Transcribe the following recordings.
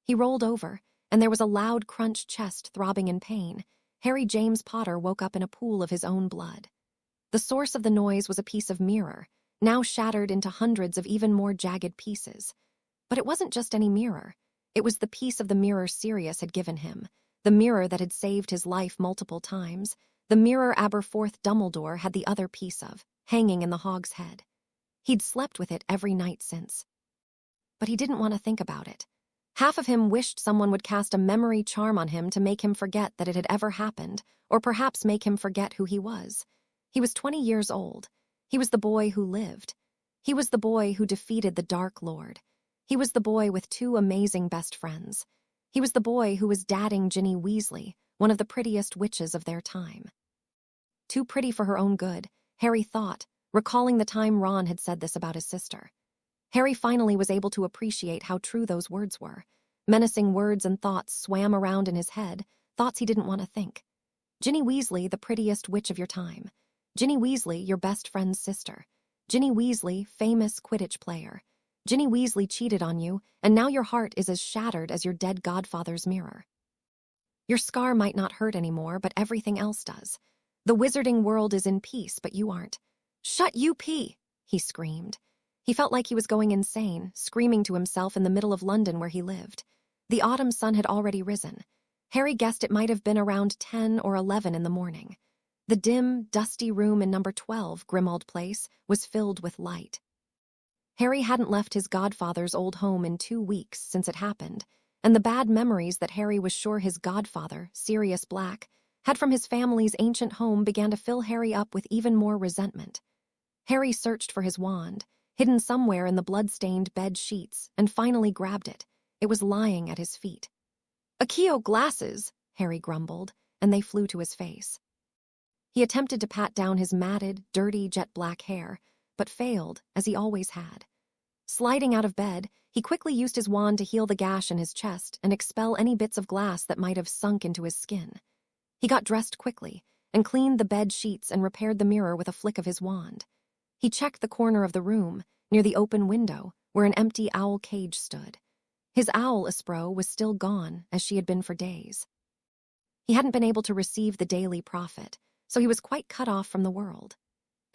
He rolled over, and there was a loud crunch, chest throbbing in pain. Harry James Potter woke up in a pool of his own blood. The source of the noise was a piece of mirror, now shattered into hundreds of even more jagged pieces. But it wasn't just any mirror. It was the piece of the mirror Sirius had given him, the mirror that had saved his life multiple times, the mirror Aberforth Dumbledore had the other piece of, hanging in the Hog's Head. He'd slept with it every night since. But he didn't want to think about it. Half of him wished someone would cast a memory charm on him to make him forget that it had ever happened, or perhaps make him forget who he was. He was 20 years old. He was the boy who lived. He was the boy who defeated the Dark Lord. He was the boy with 2 amazing best friends. He was the boy who was dadding Ginny Weasley, one of the prettiest witches of their time. Too pretty for her own good, Harry thought, recalling the time Ron had said this about his sister. Harry finally was able to appreciate how true those words were. Menacing words and thoughts swam around in his head, thoughts he didn't want to think. Ginny Weasley, the prettiest witch of your time. Ginny Weasley, your best friend's sister. Ginny Weasley, famous Quidditch player. Ginny Weasley cheated on you, and now your heart is as shattered as your dead godfather's mirror. Your scar might not hurt anymore, but everything else does. The wizarding world is in peace, but you aren't. Shut you, P! He screamed. He felt like he was going insane, screaming to himself in the middle of London where he lived. The autumn sun had already risen. Harry guessed it might have been around 10 or 11 in the morning. The dim, dusty room in number 12, Grimmauld Place, was filled with light. Harry hadn't left his godfather's old home in 2 weeks since it happened, and the bad memories that Harry was sure his godfather, Sirius Black, had from his family's ancient home began to fill Harry up with even more resentment. Harry searched for his wand, hidden somewhere in the blood-stained bed sheets, and finally grabbed it. It was lying at his feet. "Accio glasses," Harry grumbled, and they flew to his face. He attempted to pat down his matted, dirty, jet-black hair, but failed, as he always had. Sliding out of bed, he quickly used his wand to heal the gash in his chest and expel any bits of glass that might have sunk into his skin. He got dressed quickly and cleaned the bed sheets and repaired the mirror with a flick of his wand. He checked the corner of the room, near the open window, where an empty owl cage stood. His owl, Espro, was still gone, as she had been for days. He hadn't been able to receive the daily profit, so he was quite cut off from the world.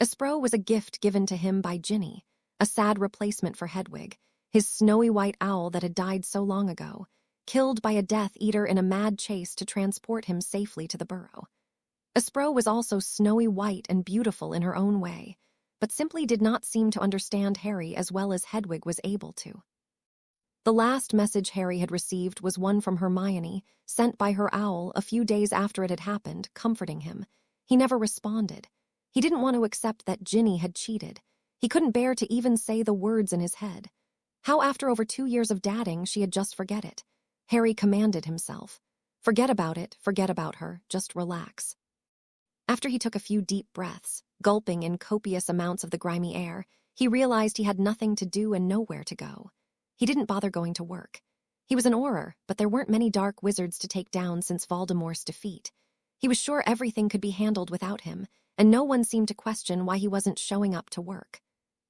Espro was a gift given to him by Ginny, a sad replacement for Hedwig, his snowy white owl that had died so long ago, killed by a Death Eater in a mad chase to transport him safely to the burrow. Espro was also snowy white and beautiful in her own way, but simply did not seem to understand Harry as well as Hedwig was able to. The last message Harry had received was one from Hermione, sent by her owl a few days after it had happened, comforting him. He never responded. He didn't want to accept that Ginny had cheated. He couldn't bear to even say the words in his head. How after over 2 years of dadding she had just forget it? Harry commanded himself. Forget about it, forget about her, just relax. After he took a few deep breaths, gulping in copious amounts of the grimy air, he realized he had nothing to do and nowhere to go. He didn't bother going to work. He was an Auror, but there weren't many dark wizards to take down since Voldemort's defeat. He was sure everything could be handled without him, and no one seemed to question why he wasn't showing up to work.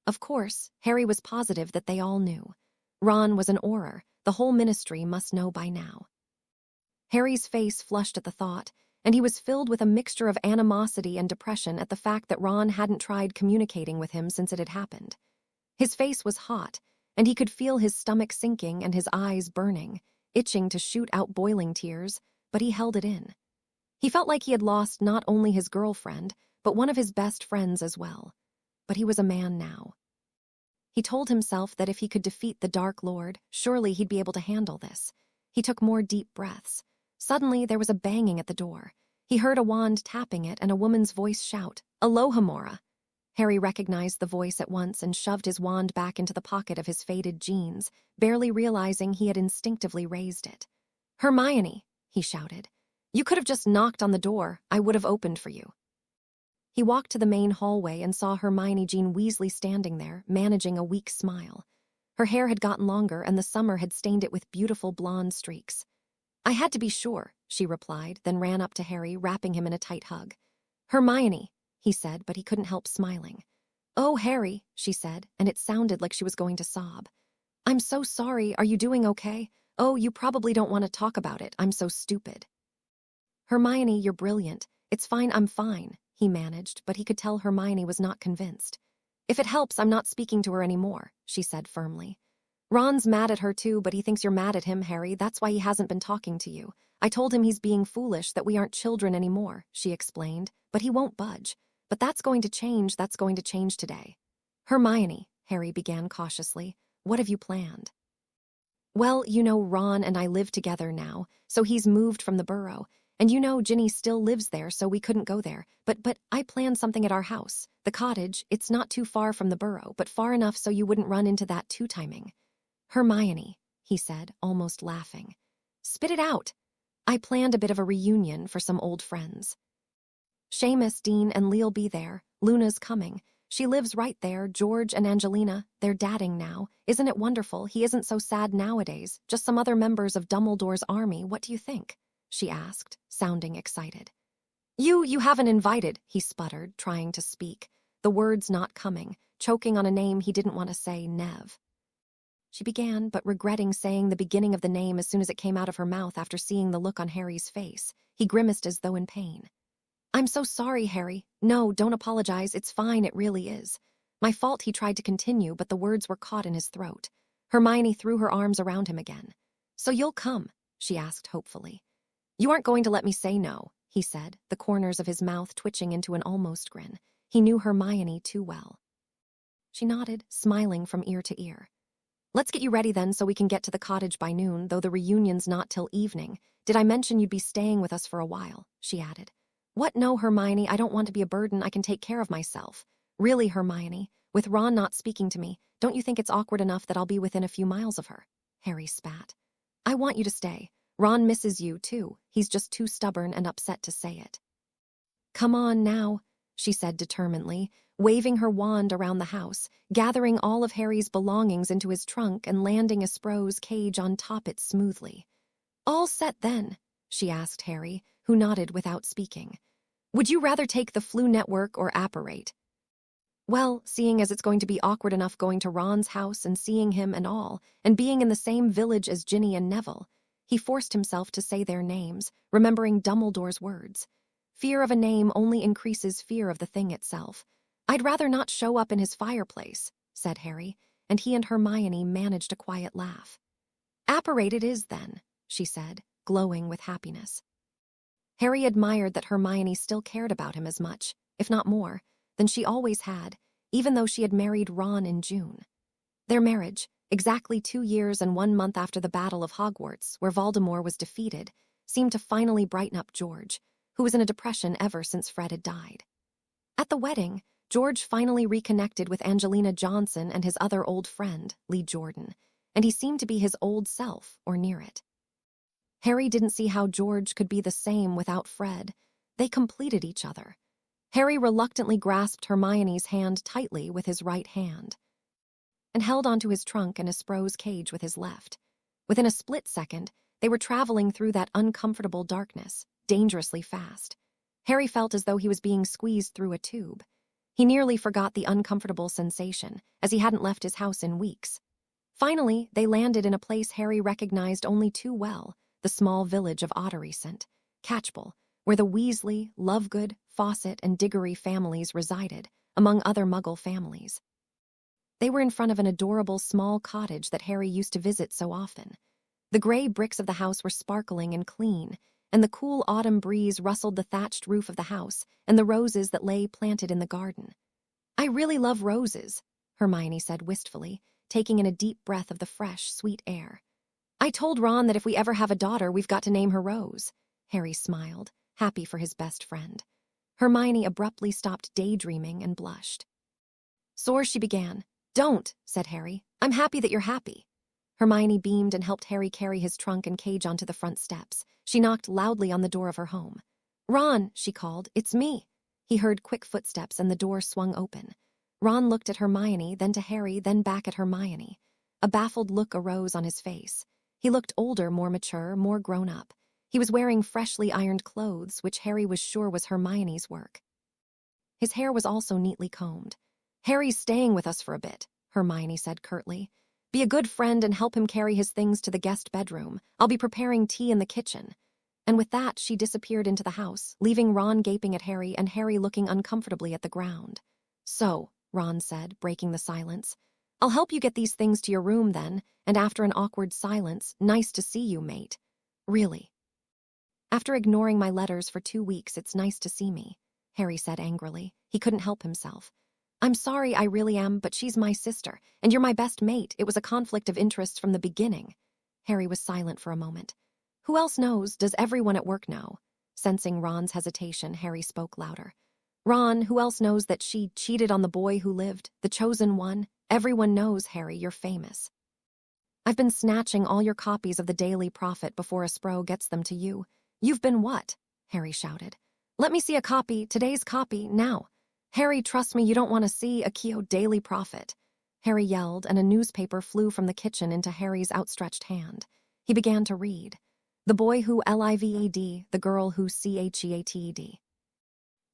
Of course, Harry was positive that they all knew. Ron was an Auror. The whole ministry must know by now. Harry's face flushed at the thought, and he was filled with a mixture of animosity and depression at the fact that Ron hadn't tried communicating with him since it had happened. His face was hot, and he could feel his stomach sinking and his eyes burning, itching to shoot out boiling tears, but he held it in. He felt like he had lost not only his girlfriend, but one of his best friends as well. But he was a man now. He told himself that if he could defeat the Dark Lord, surely he'd be able to handle this. He took more deep breaths. Suddenly, there was a banging at the door. He heard a wand tapping it and a woman's voice shout, "Alohomora!" Harry recognized the voice at once and shoved his wand back into the pocket of his faded jeans, barely realizing he had instinctively raised it. "Hermione!" he shouted. "You could have just knocked on the door. I would have opened for you." He walked to the main hallway and saw Hermione Jean Weasley standing there, managing a weak smile. Her hair had gotten longer and the summer had stained it with beautiful blonde streaks. "I had to be sure," she replied, then ran up to Harry, wrapping him in a tight hug. "Hermione," he said, but he couldn't help smiling. "Oh, Harry," she said, and it sounded like she was going to sob. "I'm so sorry. Are you doing okay? "Oh, you probably don't want to talk about it. I'm so stupid." "Hermione, you're brilliant. It's fine, I'm fine," he managed, but he could tell Hermione was not convinced. "If it helps, I'm not speaking to her anymore," she said firmly. "Ron's mad at her too, but he thinks you're mad at him, Harry. That's why he hasn't been talking to you. I told him he's being foolish, that we aren't children anymore," she explained, "but he won't budge. But that's going to change today." "Hermione," Harry began cautiously, "what have you planned?" "Well, you know Ron and I live together now, so he's moved from the burrow. And you know Ginny still lives there, so we couldn't go there. But I planned something at our house. The cottage, it's not too far from the burrow, but far enough so you wouldn't run into that two-timing." "Hermione," he said, almost laughing. "Spit it out." "I planned a bit of a reunion for some old friends. Seamus, Dean, and Lee'll be there. Luna's coming. She lives right there. George and Angelina, they're dadding now. Isn't it wonderful? He isn't so sad nowadays. Just some other members of Dumbledore's army. What do you think?" she asked, sounding excited. You haven't invited," he sputtered, trying to speak, the words not coming, choking on a name he didn't want to say, Nev. She began, but regretting saying the beginning of the name as soon as it came out of her mouth after seeing the look on Harry's face. He grimaced as though in pain. "I'm so sorry, Harry. No, don't apologize. It's fine, it really is. My fault," he tried to continue, but the words were caught in his throat. Hermione threw her arms around him again. "So you'll come?" she asked hopefully. "You aren't going to let me say no," he said, the corners of his mouth twitching into an almost grin. He knew Hermione too well. She nodded, smiling from ear to ear. "Let's get you ready then so we can get to the cottage by noon, though the reunion's not till evening. Did I mention you'd be staying with us for a while?" she added. "What? No, Hermione, I don't want to be a burden. I can take care of myself." "Really, Hermione, with Ron not speaking to me, don't you think it's awkward enough that I'll be within a few miles of her?" Harry spat. "I want you to stay. Ron misses you, too. He's just too stubborn and upset to say it." "Come on now," she said determinedly, waving her wand around the house, gathering all of Harry's belongings into his trunk and landing a Spro's cage on top it smoothly. "All set then?" she asked Harry, who nodded without speaking. "Would you rather take the flu network or apparate?" "Well, seeing as it's going to be awkward enough going to Ron's house and seeing him and all, and being in the same village as Ginny and Neville," he forced himself to say their names, remembering Dumbledore's words. Fear of a name only increases fear of the thing itself. "I'd rather not show up in his fireplace," said Harry, and he and Hermione managed a quiet laugh. "Apparate it is, then," she said, glowing with happiness. Harry admired that Hermione still cared about him as much, if not more, than she always had, even though she had married Ron in June. Their marriage, exactly 2 years and 1 month after the Battle of Hogwarts, where Voldemort was defeated, seemed to finally brighten up George, who was in a depression ever since Fred had died. At the wedding, George finally reconnected with Angelina Johnson and his other old friend, Lee Jordan, and he seemed to be his old self, or near it. Harry didn't see how George could be the same without Fred. They completed each other. Harry reluctantly grasped Hermione's hand tightly with his right hand and held onto his trunk and a Spro's cage with his left. Within a split second, they were traveling through that uncomfortable darkness, dangerously fast. Harry felt as though he was being squeezed through a tube. He nearly forgot the uncomfortable sensation, as he hadn't left his house in weeks. Finally, they landed in a place Harry recognized only too well, the small village of Otterycent, Catchpole, where the Weasley, Lovegood, Fawcett, and Diggory families resided, among other Muggle families. They were in front of an adorable small cottage that Harry used to visit so often. The gray bricks of the house were sparkling and clean, and the cool autumn breeze rustled the thatched roof of the house and the roses that lay planted in the garden. "I really love roses," Hermione said wistfully, taking in a deep breath of the fresh, sweet air. "I told Ron that if we ever have a daughter, we've got to name her Rose." Harry smiled, happy for his best friend. Hermione abruptly stopped daydreaming and blushed. "Soar," she began. "Don't," said Harry. "I'm happy that you're happy." Hermione beamed and helped Harry carry his trunk and cage onto the front steps. She knocked loudly on the door of her home. "Ron," she called, "it's me." He heard quick footsteps and the door swung open. Ron looked at Hermione, then to Harry, then back at Hermione. A baffled look arose on his face. He looked older, more mature, more grown up. He was wearing freshly ironed clothes, which Harry was sure was Hermione's work. His hair was also neatly combed. "Harry's staying with us for a bit," Hermione said curtly. Be a good friend and help him carry his things to the guest bedroom. I'll be preparing tea in the kitchen." And with that, she disappeared into the house, leaving Ron gaping at Harry and Harry looking uncomfortably at the ground. "So," Ron said, breaking the silence, "I'll help you get these things to your room then," and after an awkward silence, "Nice to see you, mate." "Really?" "After ignoring my letters for 2 weeks, it's nice to see me," Harry said angrily. He couldn't help himself. "I'm sorry, I really am, but she's my sister, and you're my best mate. It was a conflict of interests from the beginning." Harry was silent for a moment. "Who else knows? Does everyone at work know?" Sensing Ron's hesitation, Harry spoke louder. "Ron, who else knows that she cheated on the boy who lived, the chosen one? Everyone knows, Harry, you're famous. I've been snatching all your copies of the Daily Prophet before a Spro gets them to you." "You've been what?" Harry shouted. "Let me see a copy, today's copy, now." "Harry, trust me, you don't want to see a Keo Daily Prophet." Harry yelled, and a newspaper flew from the kitchen into Harry's outstretched hand. He began to read. "The boy who LIVAD, the girl who CHEATED.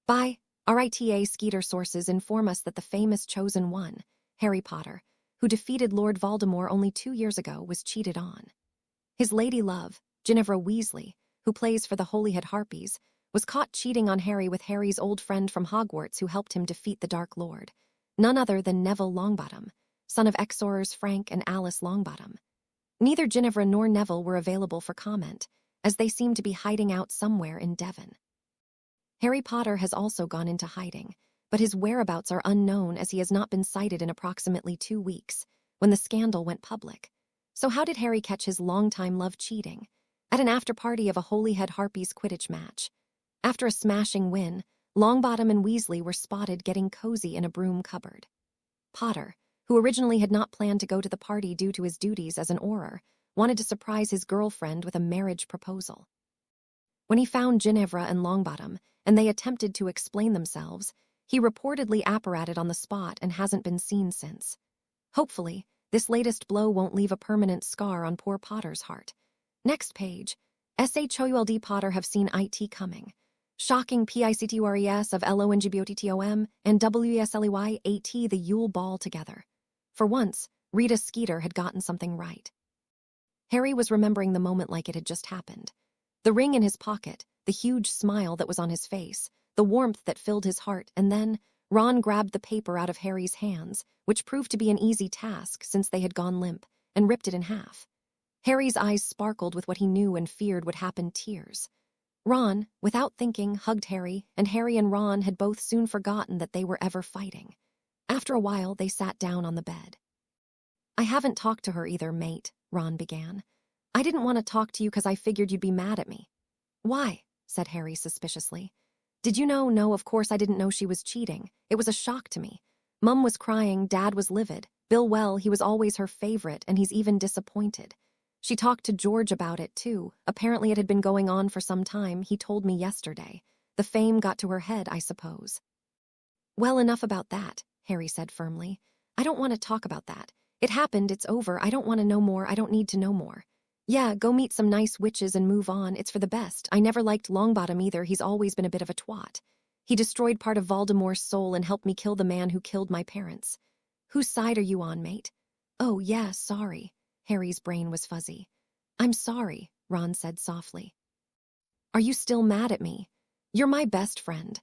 By RITA Skeeter sources inform us that the famous chosen one, Harry Potter, who defeated Lord Voldemort only 2 years ago, was cheated on. His lady love, Ginny Weasley, who plays for the Holyhead Harpies, was caught cheating on Harry with Harry's old friend from Hogwarts who helped him defeat the Dark Lord, none other than Neville Longbottom, son of Exorers Frank and Alice Longbottom. Neither Ginevra nor Neville were available for comment, as they seemed to be hiding out somewhere in Devon. Harry Potter has also gone into hiding, but his whereabouts are unknown as he has not been sighted in approximately 2 weeks, when the scandal went public. So how did Harry catch his longtime love cheating? At an after-party of a Holyhead Harpies Quidditch match. After a smashing win, Longbottom and Weasley were spotted getting cozy in a broom cupboard. Potter, who originally had not planned to go to the party due to his duties as an Auror, wanted to surprise his girlfriend with a marriage proposal. When he found Ginevra and Longbottom, and they attempted to explain themselves, he reportedly apparated on the spot and hasn't been seen since. Hopefully, this latest blow won't leave a permanent scar on poor Potter's heart. Next page. SHOULD Potter have seen IT coming. Shocking PICTURES of LONGBOTTOM and WESLEY the Yule Ball together. For once, Rita Skeeter had gotten something right. Harry was remembering the moment like it had just happened. The ring in his pocket, the huge smile that was on his face, the warmth that filled his heart, and then Ron grabbed the paper out of Harry's hands, which proved to be an easy task since they had gone limp, and ripped it in half. Harry's eyes sparkled with what he knew and feared would happen tears. Ron, without thinking, hugged Harry, and Harry and Ron had both soon forgotten that they were ever fighting. After a while, they sat down on the bed. "I haven't talked to her either, mate," Ron began. "I didn't want to talk to you because I figured you'd be mad at me." "Why?" said Harry suspiciously. "Did you know? No, of course I didn't know she was cheating. It was a shock to me. Mum was crying, Dad was livid. Bill, well, he was always her favorite, and he's even disappointed. She talked to George about it, too. Apparently it had been going on for some time, he told me yesterday. The fame got to her head, I suppose." "Well, enough about that," Harry said firmly. "I don't want to talk about that. It happened, it's over, I don't want to know more, I don't need to know more. Yeah, go meet some nice witches and move on, it's for the best. I never liked Longbottom either, he's always been a bit of a twat. He destroyed part of Voldemort's soul and helped me kill the man who killed my parents. Whose side are you on, mate?" "Oh, yeah, sorry." Harry's brain was fuzzy. "I'm sorry," Ron said softly. "Are you still mad at me? You're my best friend.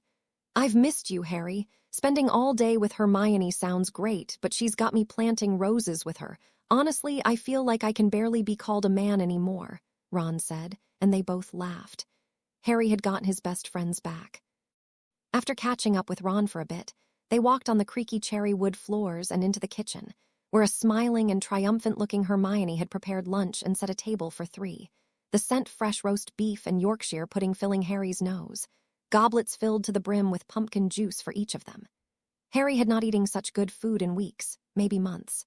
I've missed you, Harry. Spending all day with Hermione sounds great, but she's got me planting roses with her. Honestly, I feel like I can barely be called a man anymore," Ron said, and they both laughed. Harry had gotten his best friends back. After catching up with Ron for a bit, they walked on the creaky cherry wood floors and into the kitchen, where a smiling and triumphant-looking Hermione had prepared lunch and set a table for 3. The scent fresh roast beef and Yorkshire pudding filling Harry's nose, goblets filled to the brim with pumpkin juice for each of them. Harry had not eaten such good food in weeks, maybe months.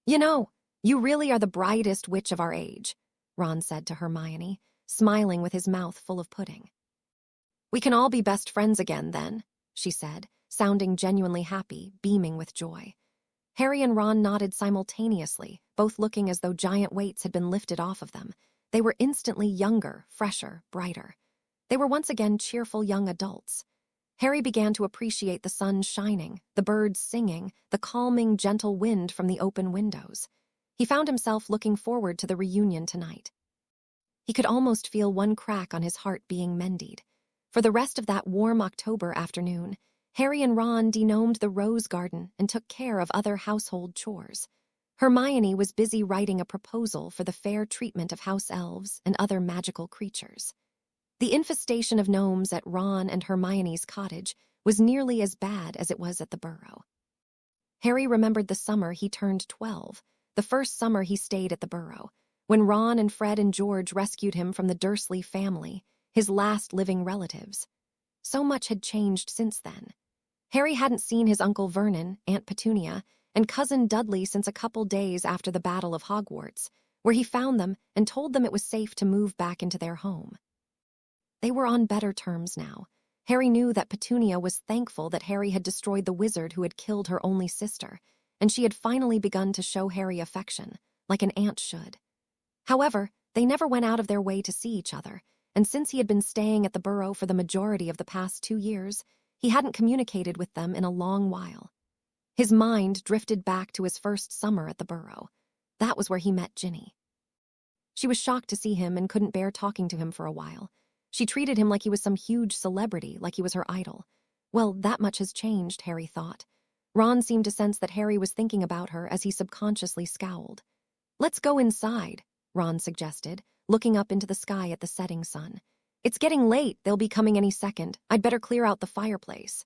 "You know, you really are the brightest witch of our age," Ron said to Hermione, smiling with his mouth full of pudding. "We can all be best friends again, then," she said, sounding genuinely happy, beaming with joy. Harry and Ron nodded simultaneously, both looking as though giant weights had been lifted off of them. They were instantly younger, fresher, brighter. They were once again cheerful young adults. Harry began to appreciate the sun shining, the birds singing, the calming, gentle wind from the open windows. He found himself looking forward to the reunion tonight. He could almost feel one crack on his heart being mended. For the rest of that warm October afternoon, Harry and Ron degnomed the rose garden and took care of other household chores. Hermione was busy writing a proposal for the fair treatment of house elves and other magical creatures. The infestation of gnomes at Ron and Hermione's cottage was nearly as bad as it was at the burrow. Harry remembered the summer he turned 12, the first summer he stayed at the burrow, when Ron and Fred and George rescued him from the Dursley family, his last living relatives. So much had changed since then. Harry hadn't seen his Uncle Vernon, Aunt Petunia, and Cousin Dudley since a couple days after the Battle of Hogwarts, where he found them and told them it was safe to move back into their home. They were on better terms now. Harry knew that Petunia was thankful that Harry had destroyed the wizard who had killed her only sister, and she had finally begun to show Harry affection, like an aunt should. However, they never went out of their way to see each other, and since he had been staying at the burrow for the majority of the past 2 years, he hadn't communicated with them in a long while. His mind drifted back to his first summer at the burrow. That was where he met Ginny. She was shocked to see him and couldn't bear talking to him for a while. She treated him like he was some huge celebrity, like he was her idol. Well, that much has changed, Harry thought. Ron seemed to sense that Harry was thinking about her as he subconsciously scowled. "Let's go inside," Ron suggested, looking up into the sky at the setting sun. "It's getting late, they'll be coming any second. I'd better clear out the fireplace."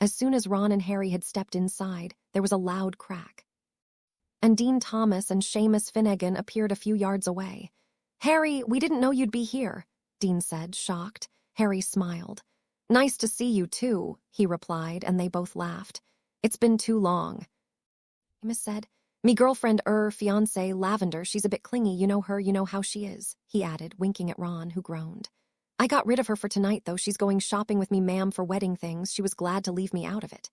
As soon as Ron and Harry had stepped inside, there was a loud crack. And Dean Thomas and Seamus Finnegan appeared a few yards away. "Harry, we didn't know you'd be here," Dean said, shocked. Harry smiled. "Nice to see you, too," he replied, and they both laughed. "It's been too long." Seamus said, "Me girlfriend, fiancé, Lavender, she's a bit clingy, you know her, you know how she is," he added, winking at Ron, who groaned. "I got rid of her for tonight, though. She's going shopping with me, ma'am, for wedding things. She was glad to leave me out of it."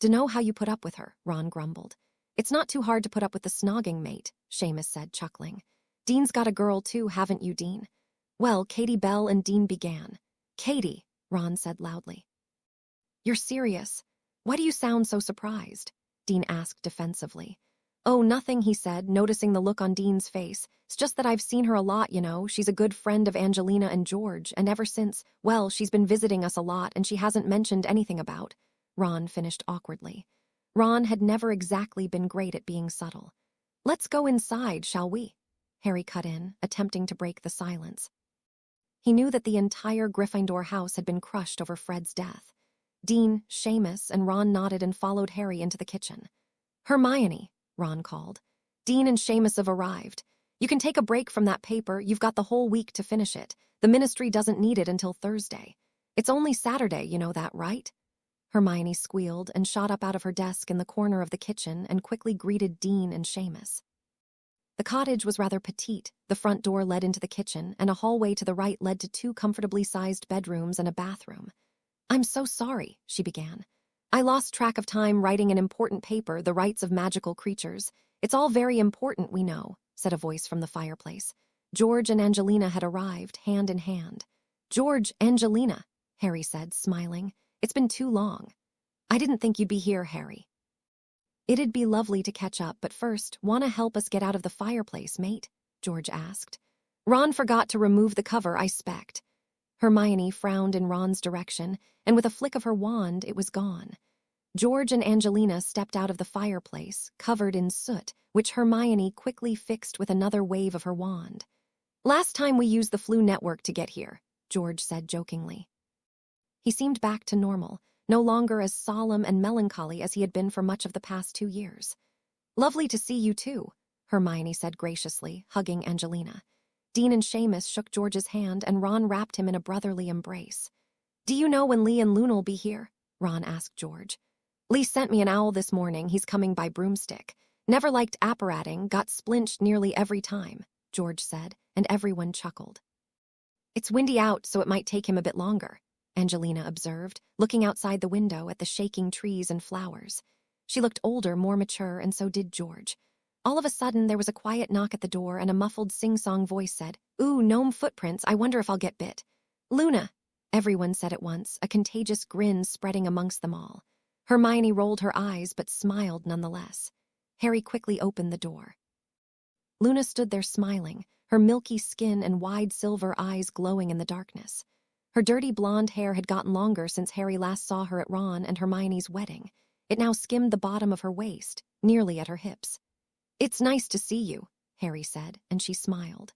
"Dunno how you put up with her," Ron grumbled. "It's not too hard to put up with the snogging, mate," Seamus said, chuckling. "Dean's got a girl, too, haven't you, Dean?" Well, Katie Bell and Dean began. "Katie," Ron said loudly. "You're serious? Why do you sound so surprised?" Dean asked defensively. "Oh, nothing," he said, noticing the look on Dean's face. "It's just that I've seen her a lot, you know. She's a good friend of Angelina and George, and ever since, well, she's been visiting us a lot, and she hasn't mentioned anything about—" Ron finished awkwardly. Ron had never exactly been great at being subtle. "Let's go inside, shall we?" Harry cut in, attempting to break the silence. He knew that the entire Gryffindor house had been crushed over Fred's death. Dean, Seamus, and Ron nodded and followed Harry into the kitchen. "Hermione," Ron called. "Dean and Seamus have arrived. You can take a break from that paper. You've got the whole week to finish it. The ministry doesn't need it until Thursday. It's only Saturday, you know that, right?" Hermione squealed and shot up out of her desk in the corner of the kitchen and quickly greeted Dean and Seamus. The cottage was rather petite. The front door led into the kitchen, and a hallway to the right led to 2 comfortably sized bedrooms and a bathroom. "I'm so sorry," she began. "I lost track of time writing an important paper, The Rights of Magical Creatures. It's all very important, we know," said a voice from the fireplace. George and Angelina had arrived, hand in hand. "George, Angelina," Harry said, smiling. "It's been too long." "I didn't think you'd be here, Harry." "It'd be lovely to catch up, but first, wanna help us get out of the fireplace, mate?" George asked. "Ron forgot to remove the cover, I spect." Hermione frowned in Ron's direction, and with a flick of her wand, it was gone. George and Angelina stepped out of the fireplace, covered in soot, which Hermione quickly fixed with another wave of her wand. "Last time we used the Flu Network to get here," George said jokingly. He seemed back to normal, no longer as solemn and melancholy as he had been for much of the past 2 years. "Lovely to see you, too," Hermione said graciously, hugging Angelina. Dean and Seamus shook George's hand, and Ron wrapped him in a brotherly embrace. "Do you know when Lee and Luna'll be here?" Ron asked George. "Lee sent me an owl this morning. He's coming by broomstick. Never liked apparating, got splinched nearly every time," George said, and everyone chuckled. "It's windy out, so it might take him a bit longer," Angelina observed, looking outside the window at the shaking trees and flowers. She looked older, more mature, and so did George. All of a sudden, there was a quiet knock at the door, and a muffled sing-song voice said, "Ooh, gnome footprints, I wonder if I'll get bit." "Luna," everyone said at once, a contagious grin spreading amongst them all. Hermione rolled her eyes but smiled nonetheless. Harry quickly opened the door. Luna stood there smiling, her milky skin and wide silver eyes glowing in the darkness. Her dirty blonde hair had gotten longer since Harry last saw her at Ron and Hermione's wedding. It now skimmed the bottom of her waist, nearly at her hips. "It's nice to see you," Harry said, and she smiled.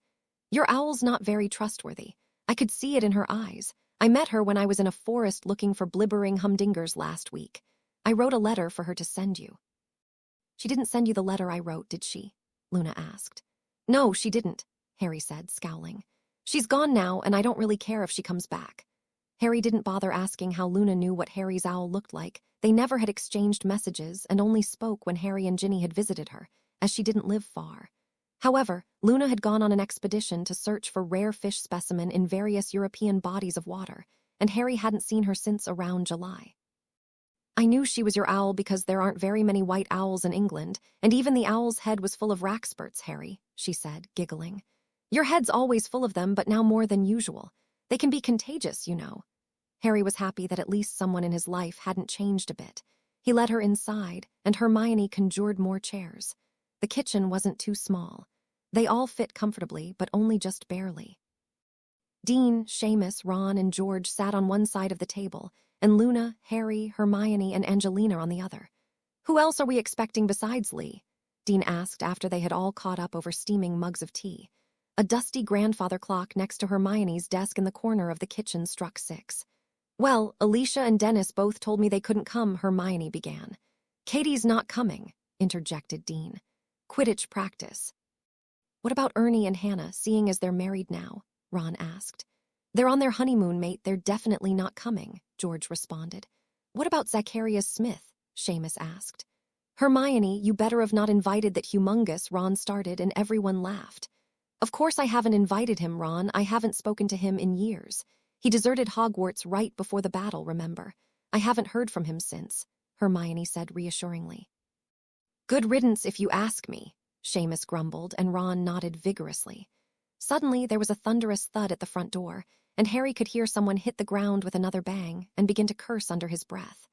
"Your owl's not very trustworthy. I could see it in her eyes. I met her when I was in a forest looking for blibbering humdingers last week. I wrote a letter for her to send you." "She didn't send you the letter I wrote, did she?" Luna asked. "No, she didn't," Harry said, scowling. "She's gone now, and I don't really care if she comes back." Harry didn't bother asking how Luna knew what Harry's owl looked like. They never had exchanged messages and only spoke when Harry and Ginny had visited her, as she didn't live far. However, Luna had gone on an expedition to search for rare fish specimen in various European bodies of water, and Harry hadn't seen her since around July. "I knew she was your owl because there aren't very many white owls in England, and even the owl's head was full of rackspurts, Harry," she said, giggling. "Your head's always full of them, but now more than usual. They can be contagious, you know." Harry was happy that at least someone in his life hadn't changed a bit. He led her inside, and Hermione conjured more chairs. The kitchen wasn't too small. They all fit comfortably, but only just barely. Dean, Seamus, Ron, and George sat on one side of the table, and Luna, Harry, Hermione, and Angelina on the other. "Who else are we expecting besides Lee?" Dean asked after they had all caught up over steaming mugs of tea. A dusty grandfather clock next to Hermione's desk in the corner of the kitchen struck 6. "Well, Alicia and Dennis both told me they couldn't come," Hermione began. "Katie's not coming," interjected Dean. "Quidditch practice." "What about Ernie and Hannah, seeing as they're married now?" Ron asked. "They're on their honeymoon, mate. They're definitely not coming," George responded. "What about Zacharias Smith?" Seamus asked. "Hermione, you better have not invited that humongous," Ron started, and everyone laughed. "Of course I haven't invited him, Ron. I haven't spoken to him in years. He deserted Hogwarts right before the battle, remember? I haven't heard from him since," Hermione said reassuringly. "Good riddance if you ask me," Seamus grumbled, and Ron nodded vigorously. Suddenly, there was a thunderous thud at the front door, and Harry could hear someone hit the ground with another bang and begin to curse under his breath.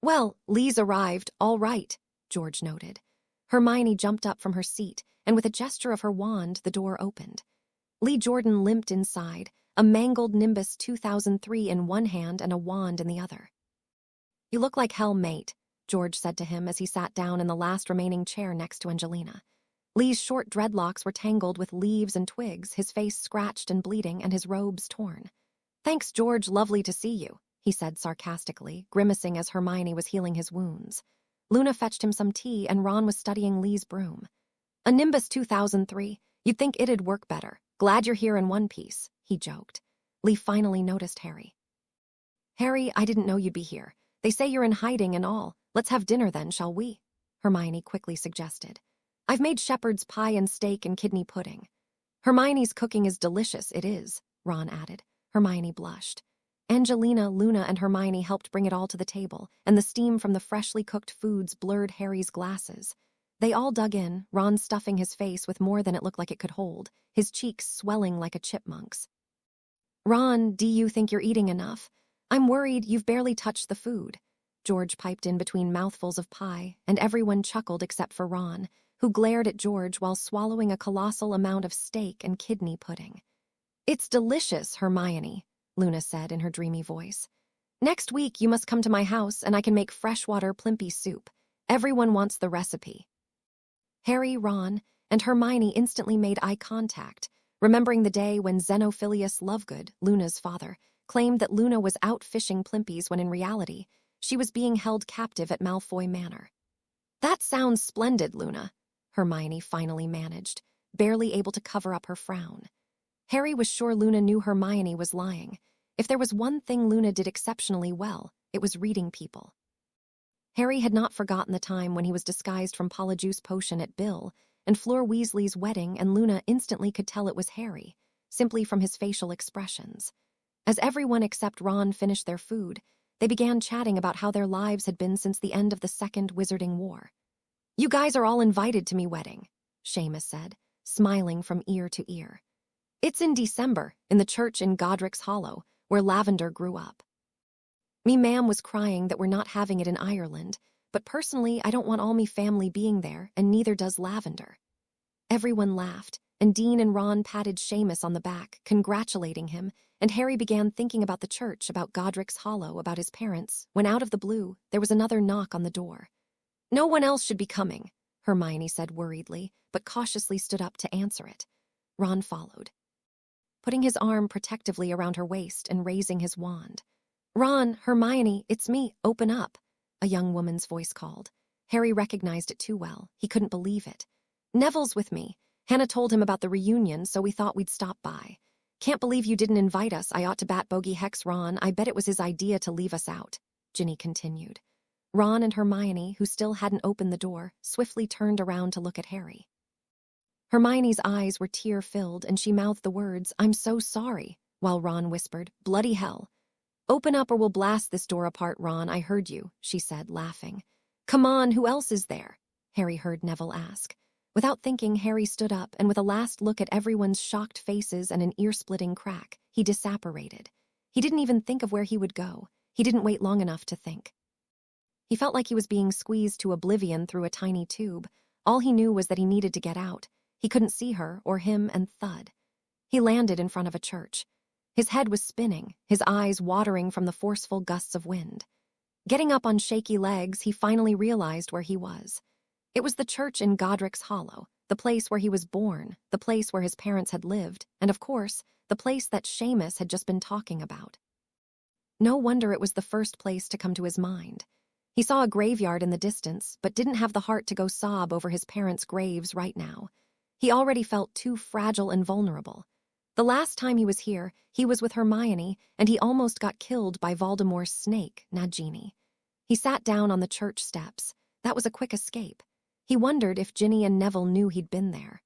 "Well, Lee's arrived, all right," George noted. Hermione jumped up from her seat, and with a gesture of her wand, the door opened. Lee Jordan limped inside, a mangled Nimbus 2003 in one hand and a wand in the other. "You look like hell, mate," George said to him as he sat down in the last remaining chair next to Angelina. Lee's short dreadlocks were tangled with leaves and twigs, his face scratched and bleeding, and his robes torn. "Thanks, George, lovely to see you," he said sarcastically, grimacing as Hermione was healing his wounds. Luna fetched him some tea, and Ron was studying Lee's broom. "A Nimbus 2003. You'd think it'd work better. Glad you're here in one piece," he joked. Lee finally noticed Harry. "Harry, I didn't know you'd be here. They say you're in hiding and all. Let's have dinner then, shall we?" Hermione quickly suggested. "I've made shepherd's pie and steak and kidney pudding." "Hermione's cooking is delicious, it is," Ron added. Hermione blushed. Angelina, Luna, and Hermione helped bring it all to the table, and the steam from the freshly cooked foods blurred Harry's glasses. They all dug in, Ron stuffing his face with more than it looked like it could hold, his cheeks swelling like a chipmunk's. "Ron, do you think you're eating enough? I'm worried you've barely touched the food," George piped in between mouthfuls of pie, and everyone chuckled except for Ron, who glared at George while swallowing a colossal amount of steak and kidney pudding. "It's delicious, Hermione," Luna said in her dreamy voice. "Next week you must come to my house and I can make freshwater plimpy soup. Everyone wants the recipe." Harry, Ron, and Hermione instantly made eye contact, remembering the day when Xenophilius Lovegood, Luna's father, claimed that Luna was out fishing plimpies when in reality, she was being held captive at Malfoy Manor. "That sounds splendid, Luna," Hermione finally managed, barely able to cover up her frown. Harry was sure Luna knew Hermione was lying. If there was one thing Luna did exceptionally well, it was reading people. Harry had not forgotten the time when he was disguised from Polyjuice Potion at Bill and Fleur Weasley's wedding, and Luna instantly could tell it was Harry, simply from his facial expressions. As everyone except Ron finished their food, they began chatting about how their lives had been since the end of the Second Wizarding War. "You guys are all invited to me wedding," Seamus said, smiling from ear to ear. "It's in December, in the church in Godric's Hollow, where Lavender grew up. Me mam was crying that we're not having it in Ireland, but personally I don't want all me family being there, and neither does Lavender." Everyone laughed, and Dean and Ron patted Seamus on the back, congratulating him, and Harry began thinking about the church, about Godric's Hollow, about his parents, when out of the blue, there was another knock on the door. "No one else should be coming," Hermione said worriedly, but cautiously stood up to answer it. Ron followed, putting his arm protectively around her waist and raising his wand. "Ron, Hermione, it's me, open up," a young woman's voice called. Harry recognized it too well. He couldn't believe it. "Neville's with me. Hannah told him about the reunion, so we thought we'd stop by. Can't believe you didn't invite us. I ought to bat bogey hex Ron. I bet it was his idea to leave us out," Ginny continued. Ron and Hermione, who still hadn't opened the door, swiftly turned around to look at Harry. Hermione's eyes were tear-filled, and she mouthed the words, "I'm so sorry," while Ron whispered, "Bloody hell. Open up or we'll blast this door apart, Ron. I heard you," she said, laughing. "Come on, who else is there?" Harry heard Neville ask. Without thinking, Harry stood up, and with a last look at everyone's shocked faces and an ear-splitting crack, he disapparated. He didn't even think of where he would go. He didn't wait long enough to think. He felt like he was being squeezed to oblivion through a tiny tube. All he knew was that he needed to get out. He couldn't see her or him, and thud. He landed in front of a church. His head was spinning, his eyes watering from the forceful gusts of wind. Getting up on shaky legs, he finally realized where he was. It was the church in Godric's Hollow, the place where he was born, the place where his parents had lived, and of course, the place that Seamus had just been talking about. No wonder it was the first place to come to his mind. He saw a graveyard in the distance, but didn't have the heart to go sob over his parents' graves right now. He already felt too fragile and vulnerable. The last time he was here, he was with Hermione, and he almost got killed by Voldemort's snake, Nagini. He sat down on the church steps. That was a quick escape. He wondered if Ginny and Neville knew he'd been there.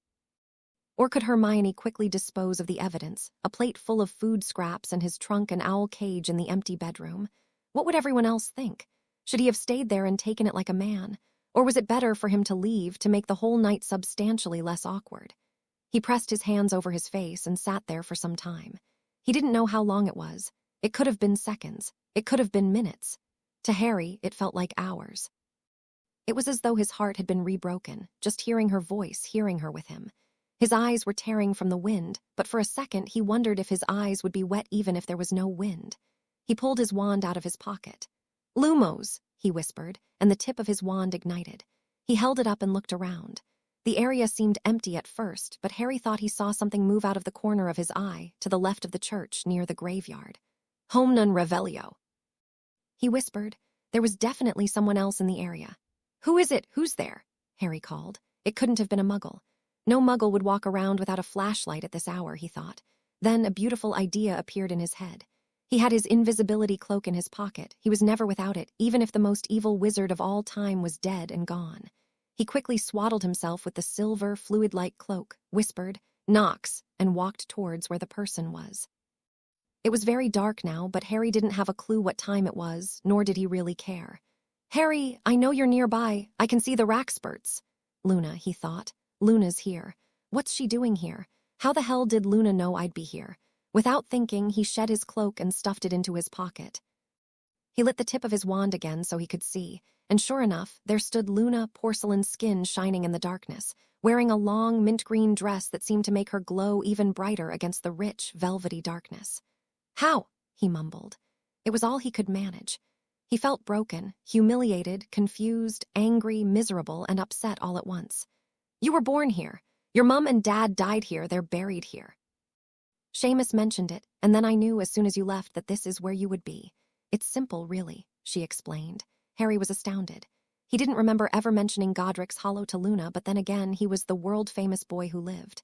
Or could Hermione quickly dispose of the evidence, a plate full of food scraps and his trunk and owl cage in the empty bedroom? What would everyone else think? Should he have stayed there and taken it like a man? Or was it better for him to leave to make the whole night substantially less awkward? He pressed his hands over his face and sat there for some time. He didn't know how long it was. It could have been seconds. It could have been minutes. To Harry, it felt like hours. It was as though his heart had been rebroken, just hearing her voice, hearing her with him. His eyes were tearing from the wind, but for a second he wondered if his eyes would be wet even if there was no wind. He pulled his wand out of his pocket. "Lumos," he whispered, and the tip of his wand ignited. He held it up and looked around. The area seemed empty at first, but Harry thought he saw something move out of the corner of his eye, to the left of the church, near the graveyard. "Homnun Revelio," he whispered. There was definitely someone else in the area. "Who is it? Who's there?" Harry called. It couldn't have been a muggle. No muggle would walk around without a flashlight at this hour, he thought. Then a beautiful idea appeared in his head. He had his invisibility cloak in his pocket. He was never without it, even if the most evil wizard of all time was dead and gone. He quickly swaddled himself with the silver, fluid-like cloak, whispered, "Knox," and walked towards where the person was. It was very dark now, but Harry didn't have a clue what time it was, nor did he really care. "Harry, I know you're nearby. I can see the Rackspurts." Luna, he thought. Luna's here. What's she doing here? How the hell did Luna know I'd be here? Without thinking, he shed his cloak and stuffed it into his pocket. He lit the tip of his wand again so he could see, and sure enough, there stood Luna, porcelain skin shining in the darkness, wearing a long mint-green dress that seemed to make her glow even brighter against the rich, velvety darkness. "How?" he mumbled. It was all he could manage. He felt broken, humiliated, confused, angry, miserable, and upset all at once. "You were born here. Your mum and dad died here. They're buried here. Seamus mentioned it, and then I knew as soon as you left that this is where you would be. It's simple, really," she explained. Harry was astounded. He didn't remember ever mentioning Godric's Hollow to Luna, but then again, he was the world-famous boy who lived.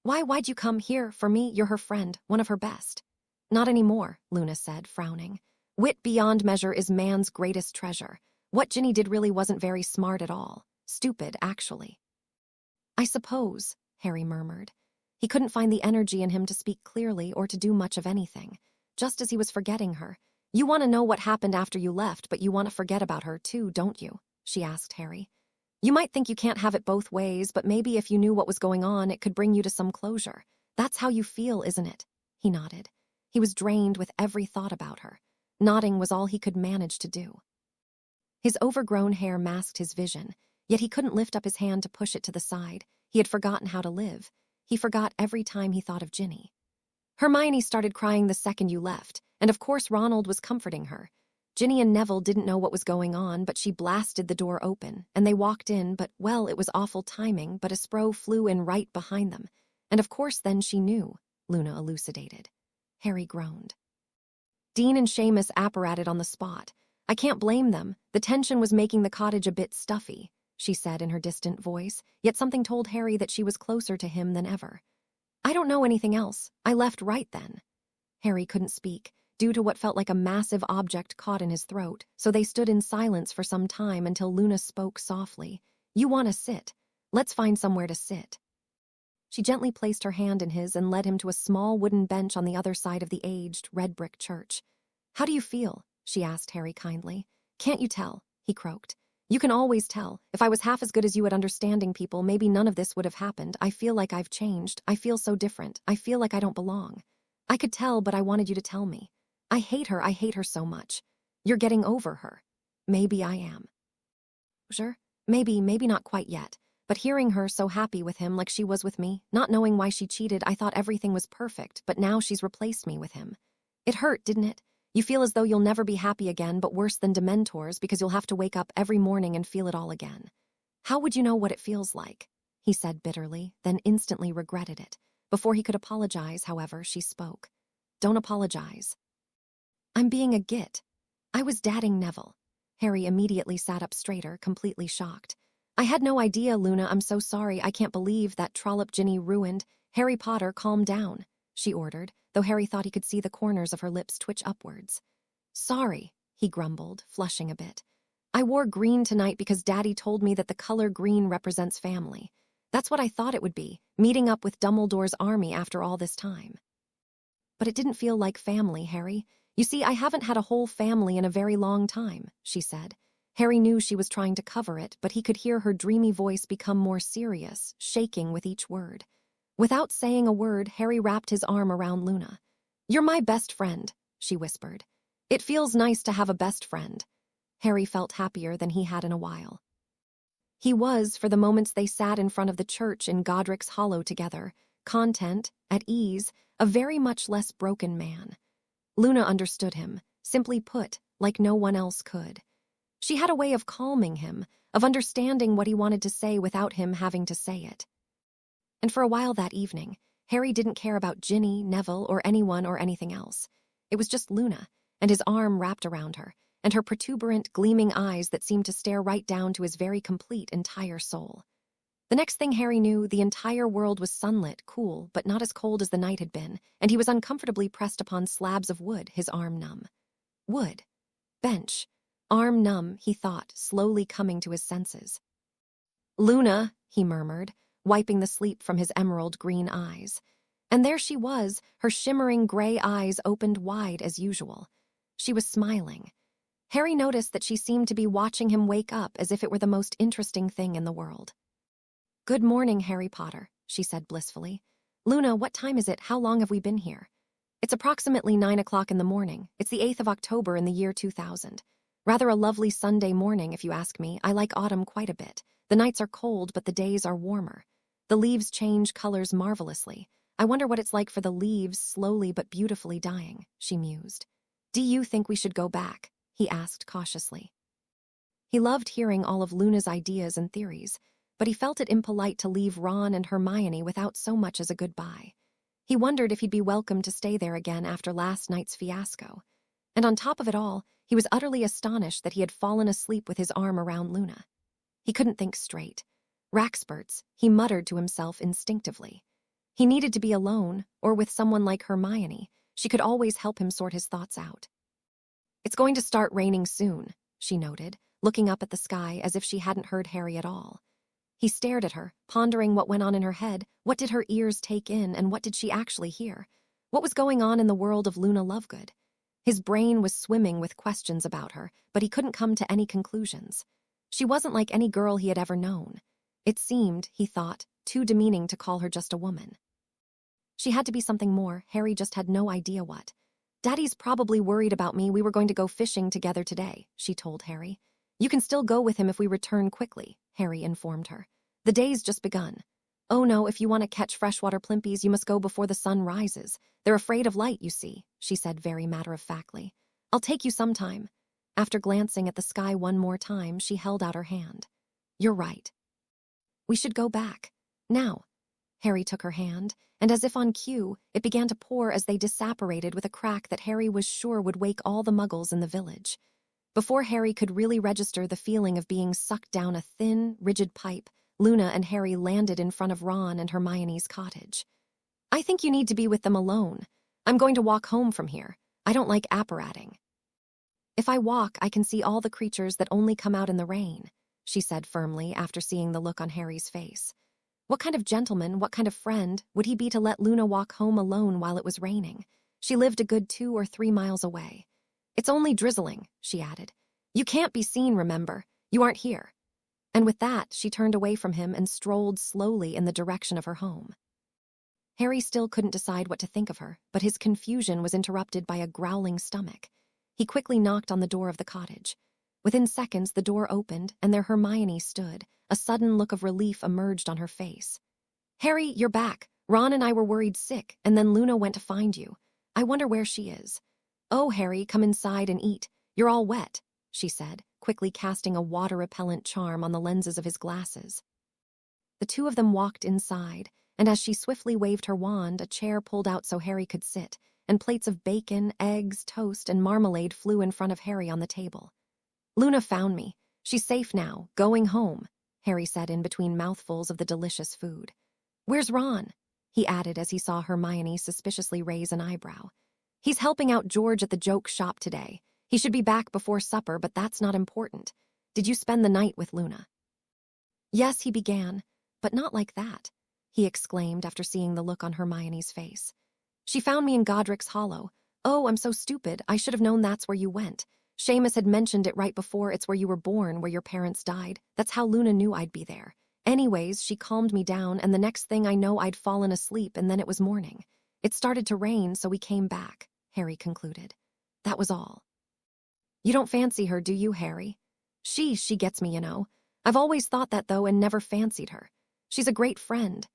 Why'd you come here? For me, you're her friend, one of her best." "Not anymore," Luna said, frowning. "Wit beyond measure is man's greatest treasure. What Ginny did really wasn't very smart at all. Stupid, actually." "I suppose," Harry murmured. He couldn't find the energy in him to speak clearly or to do much of anything. Just as he was forgetting her. "You want to know what happened after you left, but you want to forget about her too, don't you?" she asked Harry. "You might think you can't have it both ways, but maybe if you knew what was going on, it could bring you to some closure. That's how you feel, isn't it?" He nodded. He was drained with every thought about her. Nodding was all he could manage to do. His overgrown hair masked his vision, yet he couldn't lift up his hand to push it to the side. He had forgotten how to live. He forgot every time he thought of Ginny. Hermione started crying the second you left, and of course Ronald was comforting her. Ginny and Neville didn't know what was going on, but she blasted the door open, and they walked in, but, well, it was awful timing, but a Spro flew in right behind them. And of course then she knew, Luna elucidated. Harry groaned. Dean and Seamus apparated on the spot. I can't blame them. The tension was making the cottage a bit stuffy, she said in her distant voice, yet something told Harry that she was closer to him than ever. I don't know anything else. I left right then. Harry couldn't speak, due to what felt like a massive object caught in his throat, so they stood in silence for some time until Luna spoke softly. You want to sit. Let's find somewhere to sit. She gently placed her hand in his and led him to a small wooden bench on the other side of the aged, red-brick church. How do you feel? She asked Harry kindly. Can't you tell? He croaked. You can always tell. If I was half as good as you at understanding people, maybe none of this would have happened. I feel like I've changed. I feel so different. I feel like I don't belong. I could tell, but I wanted you to tell me. I hate her so much. You're getting over her. Maybe I am. Sure, maybe not quite yet. But hearing her so happy with him like she was with me, not knowing why she cheated, I thought everything was perfect, but now she's replaced me with him. It hurt, didn't it? You feel as though you'll never be happy again, but worse than Dementors because you'll have to wake up every morning and feel it all again. How would you know what it feels like? He said bitterly, then instantly regretted it. Before he could apologize, however, she spoke. Don't apologize. I'm being a git. I was dadding Neville. Harry immediately sat up straighter, completely shocked. I had no idea, Luna. I'm so sorry. I can't believe that trollop Ginny ruined. Harry Potter, calm down, she ordered, though Harry thought he could see the corners of her lips twitch upwards. Sorry, he grumbled, flushing a bit. I wore green tonight because Daddy told me that the color green represents family. That's what I thought it would be, meeting up with Dumbledore's army after all this time. But it didn't feel like family, Harry. You see, I haven't had a whole family in a very long time, she said. Harry knew she was trying to cover it, but he could hear her dreamy voice become more serious, shaking with each word. Without saying a word, Harry wrapped his arm around Luna. You're my best friend, she whispered. It feels nice to have a best friend. Harry felt happier than he had in a while. He was, for the moments they sat in front of the church in Godric's Hollow together, content, at ease, a very much less broken man. Luna understood him, simply put, like no one else could. She had a way of calming him, of understanding what he wanted to say without him having to say it. And for a while that evening, Harry didn't care about Ginny, Neville, or anyone or anything else. It was just Luna, and his arm wrapped around her, and her protuberant, gleaming eyes that seemed to stare right down to his very complete, entire soul. The next thing Harry knew, the entire world was sunlit, cool, but not as cold as the night had been, and he was uncomfortably pressed upon slabs of wood, his arm numb. Wood. Bench. Arm numb, he thought, slowly coming to his senses. Luna, he murmured, wiping the sleep from his emerald green eyes. And there she was, her shimmering gray eyes opened wide as usual. She was smiling. Harry noticed that she seemed to be watching him wake up as if it were the most interesting thing in the world. Good morning, Harry Potter, she said blissfully. Luna, what time is it? How long have we been here? It's approximately 9 o'clock in the morning. It's the 8th of October in the year 2000. Rather a lovely Sunday morning, if you ask me. I like autumn quite a bit. The nights are cold, but the days are warmer. The leaves change colors marvelously. I wonder what it's like for the leaves slowly but beautifully dying, she mused. Do you think we should go back? He asked cautiously. He loved hearing all of Luna's ideas and theories, but he felt it impolite to leave Ron and Hermione without so much as a goodbye. He wondered if he'd be welcome to stay there again after last night's fiasco. And on top of it all, he was utterly astonished that he had fallen asleep with his arm around Luna. He couldn't think straight. Raxburts, he muttered to himself instinctively. He needed to be alone, or with someone like Hermione. She could always help him sort his thoughts out. It's going to start raining soon, she noted, looking up at the sky as if she hadn't heard Harry at all. He stared at her, pondering what went on in her head, what did her ears take in, and what did she actually hear? What was going on in the world of Luna Lovegood? His brain was swimming with questions about her, but he couldn't come to any conclusions. She wasn't like any girl he had ever known. It seemed, he thought, too demeaning to call her just a woman. She had to be something more. Harry just had no idea what. Daddy's probably worried about me. We were going to go fishing together today, she told Harry. You can still go with him if we return quickly, Harry informed her. The day's just begun. "Oh no, if you want to catch freshwater plimpies, you must go before the sun rises. They're afraid of light, you see," she said very matter-of-factly. "I'll take you sometime." After glancing at the sky one more time, she held out her hand. "You're right. We should go back. Now." Harry took her hand, and as if on cue, it began to pour as they disapparated with a crack that Harry was sure would wake all the muggles in the village. Before Harry could really register the feeling of being sucked down a thin, rigid pipe, Luna and Harry landed in front of Ron and Hermione's cottage. "I think you need to be with them alone. I'm going to walk home from here. I don't like apparating." "If I walk, I can see all the creatures that only come out in the rain," she said firmly after seeing the look on Harry's face. What kind of gentleman, what kind of friend, would he be to let Luna walk home alone while it was raining? She lived a good 2 or 3 miles away. "It's only drizzling," she added. "You can't be seen, remember. You aren't here." And with that, she turned away from him and strolled slowly in the direction of her home. Harry still couldn't decide what to think of her, but his confusion was interrupted by a growling stomach. He quickly knocked on the door of the cottage. Within seconds, the door opened, and there Hermione stood. A sudden look of relief emerged on her face. "Harry, you're back. Ron and I were worried sick, and then Luna went to find you. I wonder where she is." "Oh, Harry, come inside and eat. You're all wet," she said, quickly casting a water-repellent charm on the lenses of his glasses. The two of them walked inside, and as she swiftly waved her wand, a chair pulled out so Harry could sit, and plates of bacon, eggs, toast, and marmalade flew in front of Harry on the table. "Luna found me. She's safe now, going home," Harry said in between mouthfuls of the delicious food. "Where's Ron?" he added as he saw Hermione suspiciously raise an eyebrow. "He's helping out George at the joke shop today. He should be back before supper, but that's not important. Did you spend the night with Luna?" "Yes," he began, "but not like that," he exclaimed after seeing the look on Hermione's face. "She found me in Godric's Hollow. Oh, I'm so stupid. I should have known that's where you went. Seamus had mentioned it right before. It's where you were born, where your parents died. That's how Luna knew I'd be there. Anyways, she calmed me down, and the next thing I know I'd fallen asleep, and then it was morning. It started to rain, so we came back," Harry concluded. "That was all." "You don't fancy her, do you, Harry?" She gets me, you know. I've always thought that, though, and never fancied her. She's a great friend,"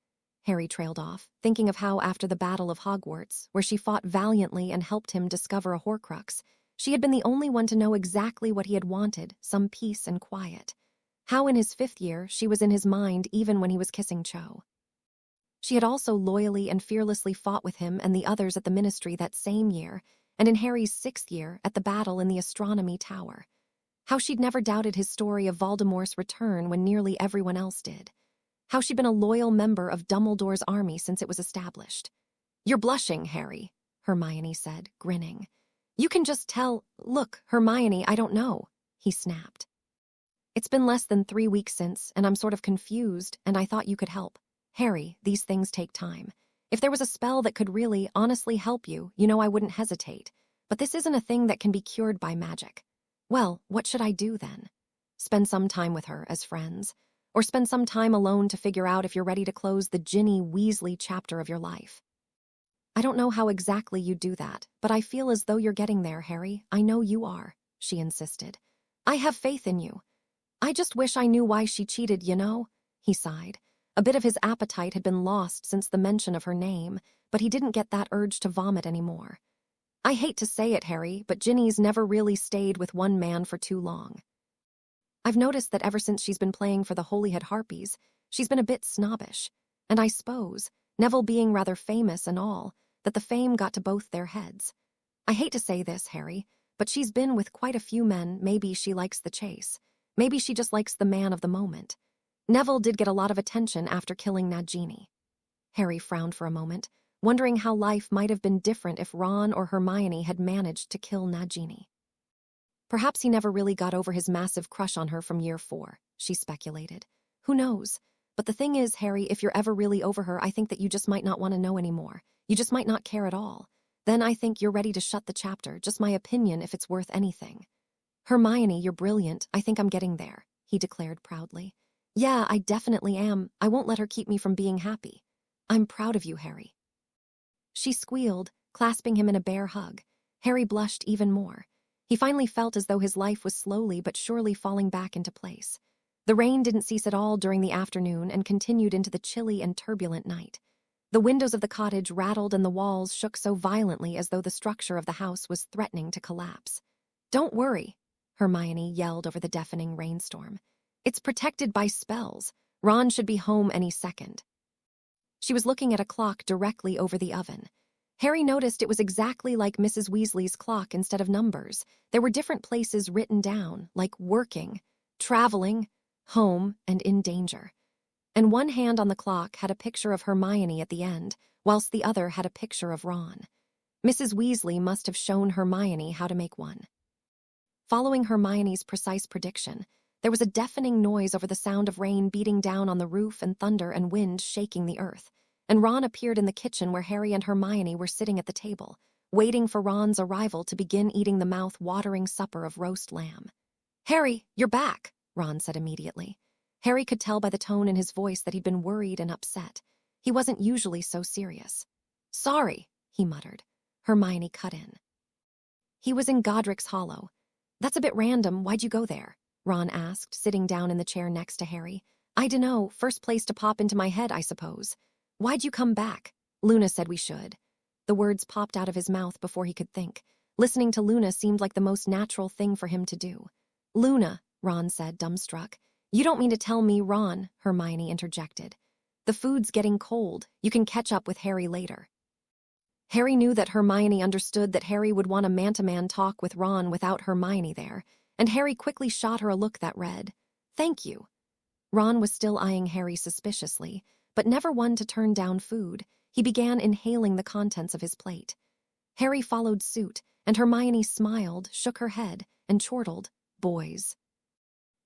Harry trailed off, thinking of how after the Battle of Hogwarts, where she fought valiantly and helped him discover a Horcrux, she had been the only one to know exactly what he had wanted, some peace and quiet. How in his 5th year she was in his mind even when he was kissing Cho. She had also loyally and fearlessly fought with him and the others at the Ministry that same year, and in Harry's 6th year at the battle in the Astronomy Tower. How she'd never doubted his story of Voldemort's return when nearly everyone else did. How she'd been a loyal member of Dumbledore's army since it was established. "You're blushing, Harry," Hermione said, grinning. "You can just tell—" "Look, Hermione, I don't know," he snapped. "It's been less than 3 weeks since, and I'm sort of confused, and I thought you could help. Harry, these things take time. If there was a spell that could really, honestly help you, you know I wouldn't hesitate. But this isn't a thing that can be cured by magic. Well, what should I do then? Spend some time with her as friends? Or spend some time alone to figure out if you're ready to close the Ginny Weasley chapter of your life? I don't know how exactly you do that, but I feel as though you're getting there, Harry. I know you are," she insisted. "I have faith in you. I just wish I knew why she cheated, you know?" He sighed. A bit of his appetite had been lost since the mention of her name, but he didn't get that urge to vomit anymore. "I hate to say it, Harry, but Ginny's never really stayed with one man for too long. I've noticed that ever since she's been playing for the Holyhead Harpies, she's been a bit snobbish. And I suppose, Neville being rather famous and all, that the fame got to both their heads. I hate to say this, Harry, but she's been with quite a few men. Maybe she likes the chase. Maybe she just likes the man of the moment. Neville did get a lot of attention after killing Nagini." Harry frowned for a moment, wondering how life might have been different if Ron or Hermione had managed to kill Nagini. Perhaps he never really got over his massive crush on her from year 4, she speculated. Who knows? But the thing is, Harry, if you're ever really over her, I think that you just might not want to know anymore. You just might not care at all. Then I think you're ready to shut the chapter, just my opinion if it's worth anything. "Hermione, you're brilliant. I think I'm getting there," he declared proudly. "Yeah, I definitely am. I won't let her keep me from being happy. I'm proud of you, Harry." She squealed, clasping him in a bear hug. Harry blushed even more. He finally felt as though his life was slowly but surely falling back into place. The rain didn't cease at all during the afternoon and continued into the chilly and turbulent night. The windows of the cottage rattled and the walls shook so violently as though the structure of the house was threatening to collapse. "Don't worry," Hermione yelled over the deafening rainstorm. "It's protected by spells. Ron should be home any second." She was looking at a clock directly over the oven. Harry noticed it was exactly like Mrs. Weasley's clock instead of numbers. There were different places written down, like working, traveling, home, and in danger. And one hand on the clock had a picture of Hermione at the end, whilst the other had a picture of Ron. Mrs. Weasley must have shown Hermione how to make one. Following Hermione's precise prediction, there was a deafening noise over the sound of rain beating down on the roof and thunder and wind shaking the earth, and Ron appeared in the kitchen where Harry and Hermione were sitting at the table, waiting for Ron's arrival to begin eating the mouth-watering supper of roast lamb. "Harry, you're back," Ron said immediately. Harry could tell by the tone in his voice that he'd been worried and upset. He wasn't usually so serious. "Sorry," he muttered. Hermione cut in. "He was in Godric's Hollow." "That's a bit random. Why'd you go there?" Ron asked, sitting down in the chair next to Harry. "I dunno. First place to pop into my head, I suppose." "Why'd you come back?" "Luna said we should." The words popped out of his mouth before he could think. Listening to Luna seemed like the most natural thing for him to do. "Luna," Ron said, dumbstruck. "You don't mean to tell me, Ron," Hermione interjected. "The food's getting cold. You can catch up with Harry later." Harry knew that Hermione understood that Harry would want a man-to-man talk with Ron without Hermione there, and Harry quickly shot her a look that read, "Thank you." Ron was still eyeing Harry suspiciously, but never one to turn down food. He began inhaling the contents of his plate. Harry followed suit, and Hermione smiled, shook her head, and chortled, "Boys."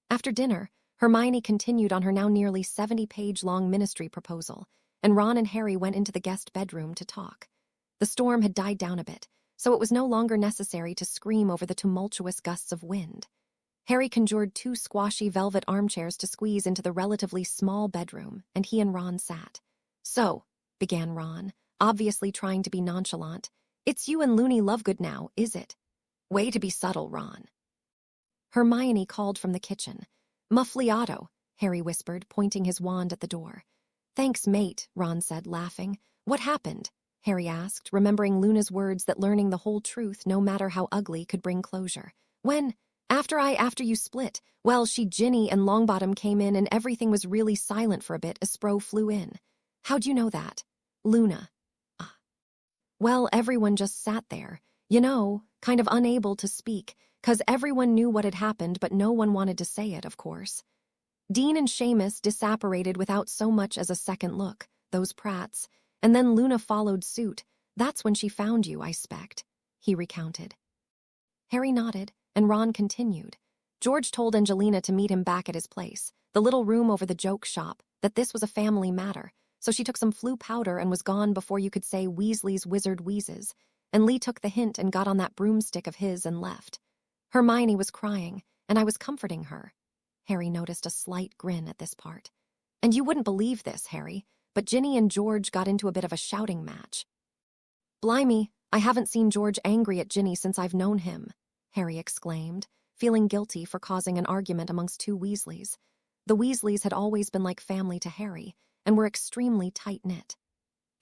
After dinner, Hermione continued on her now nearly 70-page-long ministry proposal, and Ron and Harry went into the guest bedroom to talk. The storm had died down a bit, so it was no longer necessary to scream over the tumultuous gusts of wind. Harry conjured 2 squashy velvet armchairs to squeeze into the relatively small bedroom, and he and Ron sat. "So," began Ron, obviously trying to be nonchalant, "it's you and Loony Lovegood now, is it?" "Way to be subtle, Ron." Hermione called from the kitchen. "Muffliato," Harry whispered, pointing his wand at the door. "Thanks, mate," Ron said, laughing. "What happened?" Harry asked, remembering Luna's words that learning the whole truth, no matter how ugly, could bring closure. After you split, well, Ginny and Longbottom came in and everything was really silent for a bit as Spro flew in." "How'd you know that?" "Luna." "Ah." "Well, everyone just sat there, kind of unable to speak, 'cause everyone knew what had happened, but no one wanted to say it, of course. Dean and Seamus disapparated without so much as a second look, those prats, and then Luna followed suit. That's when she found you, I spect," he recounted. Harry nodded, and Ron continued. "George told Angelina to meet him back at his place, the little room over the joke shop, that this was a family matter, so she took some flu powder and was gone before you could say Weasley's wizard wheezes, and Lee took the hint and got on that broomstick of his and left. Hermione was crying, and I was comforting her." Harry noticed a slight grin at this part. "And you wouldn't believe this, Harry, but Ginny and George got into a bit of a shouting match." "Blimey, I haven't seen George angry at Ginny since I've known him," Harry exclaimed, feeling guilty for causing an argument amongst 2 Weasleys. The Weasleys had always been like family to Harry, and were extremely tight-knit.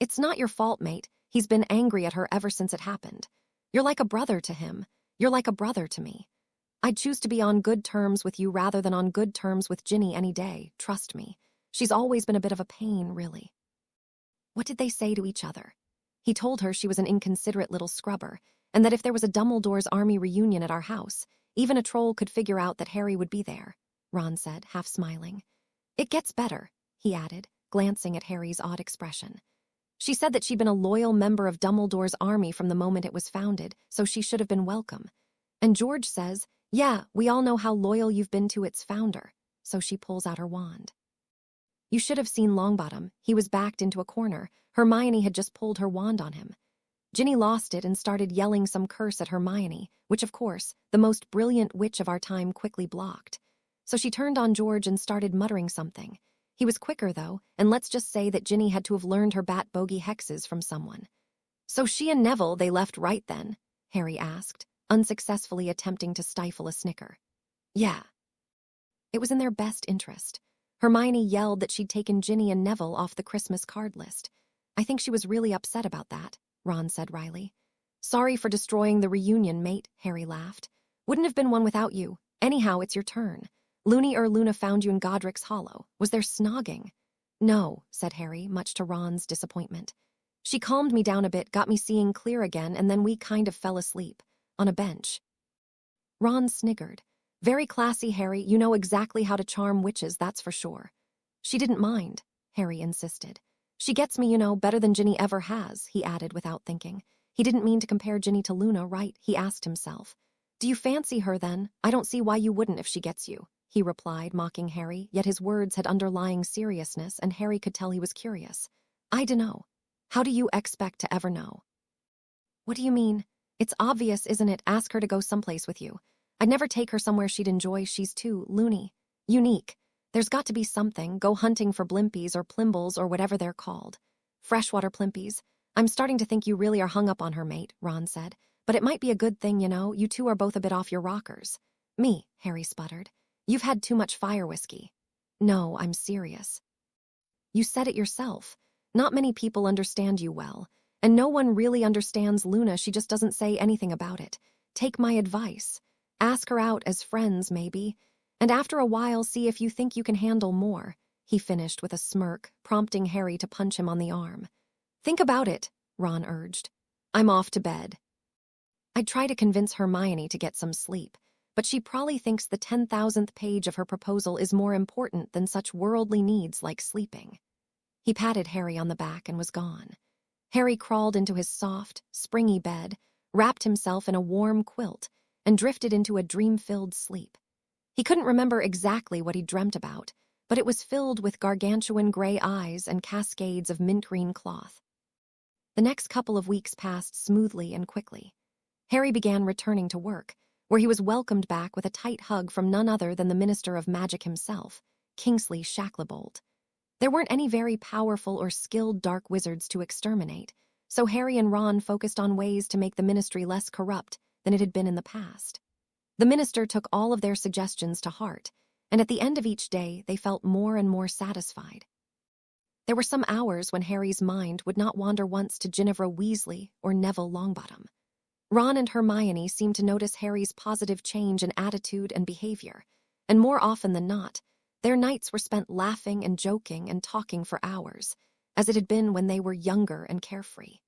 "It's not your fault, mate. He's been angry at her ever since it happened. You're like a brother to him. You're like a brother to me. I'd choose to be on good terms with you rather than on good terms with Ginny any day, trust me. She's always been a bit of a pain, really." What did they say to each other? He told her she was an inconsiderate little scrubber, and that if there was a Dumbledore's army reunion at our house, even a troll could figure out that Harry would be there, Ron said, half smiling. "It gets better," he added, glancing at Harry's odd expression. "She said that she'd been a loyal member of Dumbledore's army from the moment it was founded, so she should have been welcome. And George says, 'Yeah, we all know how loyal you've been to its founder,' so she pulls out her wand." You should have seen Longbottom. He was backed into a corner. Hermione had just pulled her wand on him. Ginny lost it and started yelling some curse at Hermione, which, of course, the most brilliant witch of our time quickly blocked. So she turned on George and started muttering something. He was quicker, though, and let's just say that Ginny had to have learned her bat bogey hexes from someone. "So she and Neville, they left right then?" Harry asked, unsuccessfully attempting to stifle a snicker. "Yeah." It was in their best interest. Hermione yelled that she'd taken Ginny and Neville off the Christmas card list. I think she was really upset about that, Ron said wryly. Sorry for destroying the reunion, mate, Harry laughed. Wouldn't have been one without you. Anyhow, it's your turn. Luna found you in Godric's Hollow. Was there snogging? No, said Harry, much to Ron's disappointment. She calmed me down a bit, got me seeing clear again, and then we kind of fell asleep. On a bench. Ron sniggered. Very classy, Harry. You know exactly how to charm witches, that's for sure. She didn't mind, Harry insisted. She gets me, better than Ginny ever has, he added without thinking. He didn't mean to compare Ginny to Luna, right? He asked himself. Do you fancy her, then? I don't see why you wouldn't if she gets you, he replied, mocking Harry, yet his words had underlying seriousness, and Harry could tell he was curious. I dunno. How do you expect to ever know? What do you mean? It's obvious, isn't it? Ask her to go someplace with you. I'd never take her somewhere she'd enjoy. She's too loony. Unique. There's got to be something. Go hunting for blimpies or plimbles or whatever they're called. Freshwater plimpies. I'm starting to think you really are hung up on her, mate, Ron said. But it might be a good thing, You two are both a bit off your rockers. Me, Harry sputtered. You've had too much fire whiskey. No, I'm serious. You said it yourself. Not many people understand you well. And no one really understands Luna. She just doesn't say anything about it. Take my advice. Ask her out as friends, maybe. And after a while, see if you think you can handle more, he finished with a smirk, prompting Harry to punch him on the arm. Think about it, Ron urged. I'm off to bed. I'd try to convince Hermione to get some sleep, but she probably thinks the 10,000th page of her proposal is more important than such worldly needs like sleeping. He patted Harry on the back and was gone. Harry crawled into his soft, springy bed, wrapped himself in a warm quilt, and drifted into a dream-filled sleep. He couldn't remember exactly what he dreamt about, but it was filled with gargantuan gray eyes and cascades of mint-green cloth. The next couple of weeks passed smoothly and quickly. Harry began returning to work, where he was welcomed back with a tight hug from none other than the Minister of Magic himself, Kingsley Shacklebolt. There weren't any very powerful or skilled dark wizards to exterminate, so Harry and Ron focused on ways to make the ministry less corrupt than it had been in the past. The minister took all of their suggestions to heart, and at the end of each day they felt more and more satisfied. There were some hours when Harry's mind would not wander once to Ginny Weasley or Neville Longbottom. Ron and Hermione seemed to notice Harry's positive change in attitude and behavior, and more often than not, their nights were spent laughing and joking and talking for hours, as it had been when they were younger and carefree.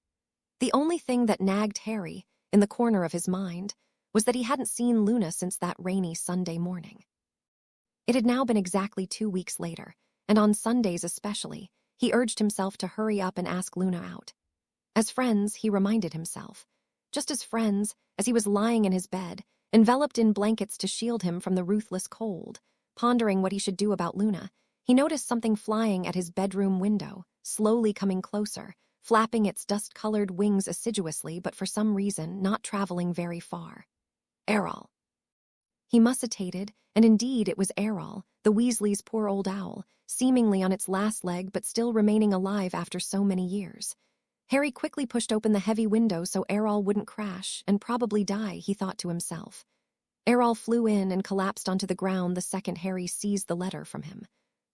The only thing that nagged Harry, in the corner of his mind, was that he hadn't seen Luna since that rainy Sunday morning. It had now been exactly 2 weeks later, and on Sundays especially, he urged himself to hurry up and ask Luna out. As friends, he reminded himself. Just as friends, as he was lying in his bed, enveloped in blankets to shield him from the ruthless cold, pondering what he should do about Luna, he noticed something flying at his bedroom window, slowly coming closer, flapping its dust-colored wings assiduously but for some reason not traveling very far. Errol. He musitated, and indeed it was Errol, the Weasleys' poor old owl, seemingly on its last leg but still remaining alive after so many years. Harry quickly pushed open the heavy window so Errol wouldn't crash and probably die, he thought to himself. Errol flew in and collapsed onto the ground the second Harry seized the letter from him.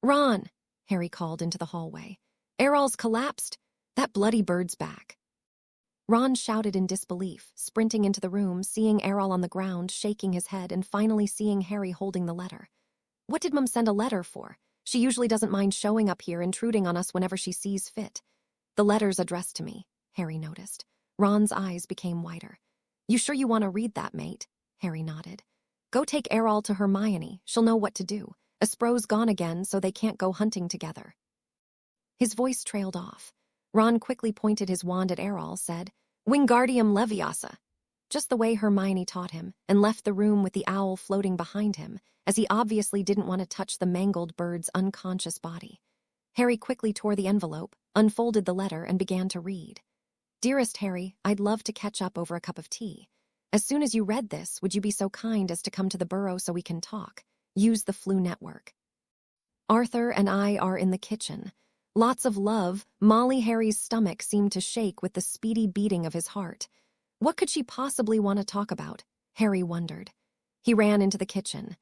Ron, Harry called into the hallway. Errol's collapsed. That bloody bird's back. Ron shouted in disbelief, sprinting into the room, seeing Errol on the ground, shaking his head, and finally seeing Harry holding the letter. What did Mum send a letter for? She usually doesn't mind showing up here, intruding on us whenever she sees fit. The letter's addressed to me, Harry noticed. Ron's eyes became wider. You sure you want to read that, mate? Harry nodded. Go take Errol to Hermione. She'll know what to do. Aspro's gone again, so they can't go hunting together. His voice trailed off. Ron quickly pointed his wand at Errol, said, Wingardium Leviosa, just the way Hermione taught him, and left the room with the owl floating behind him, as he obviously didn't want to touch the mangled bird's unconscious body. Harry quickly tore the envelope, unfolded the letter, and began to read. Dearest Harry, I'd love to catch up over a cup of tea. As soon as you read this, would you be so kind as to come to the burrow so we can talk? Use the Flu Network. Arthur and I are in the kitchen. Lots of love. Molly. Harry's stomach seemed to shake with the speedy beating of his heart. What could she possibly want to talk about? Harry wondered. He ran into the kitchen.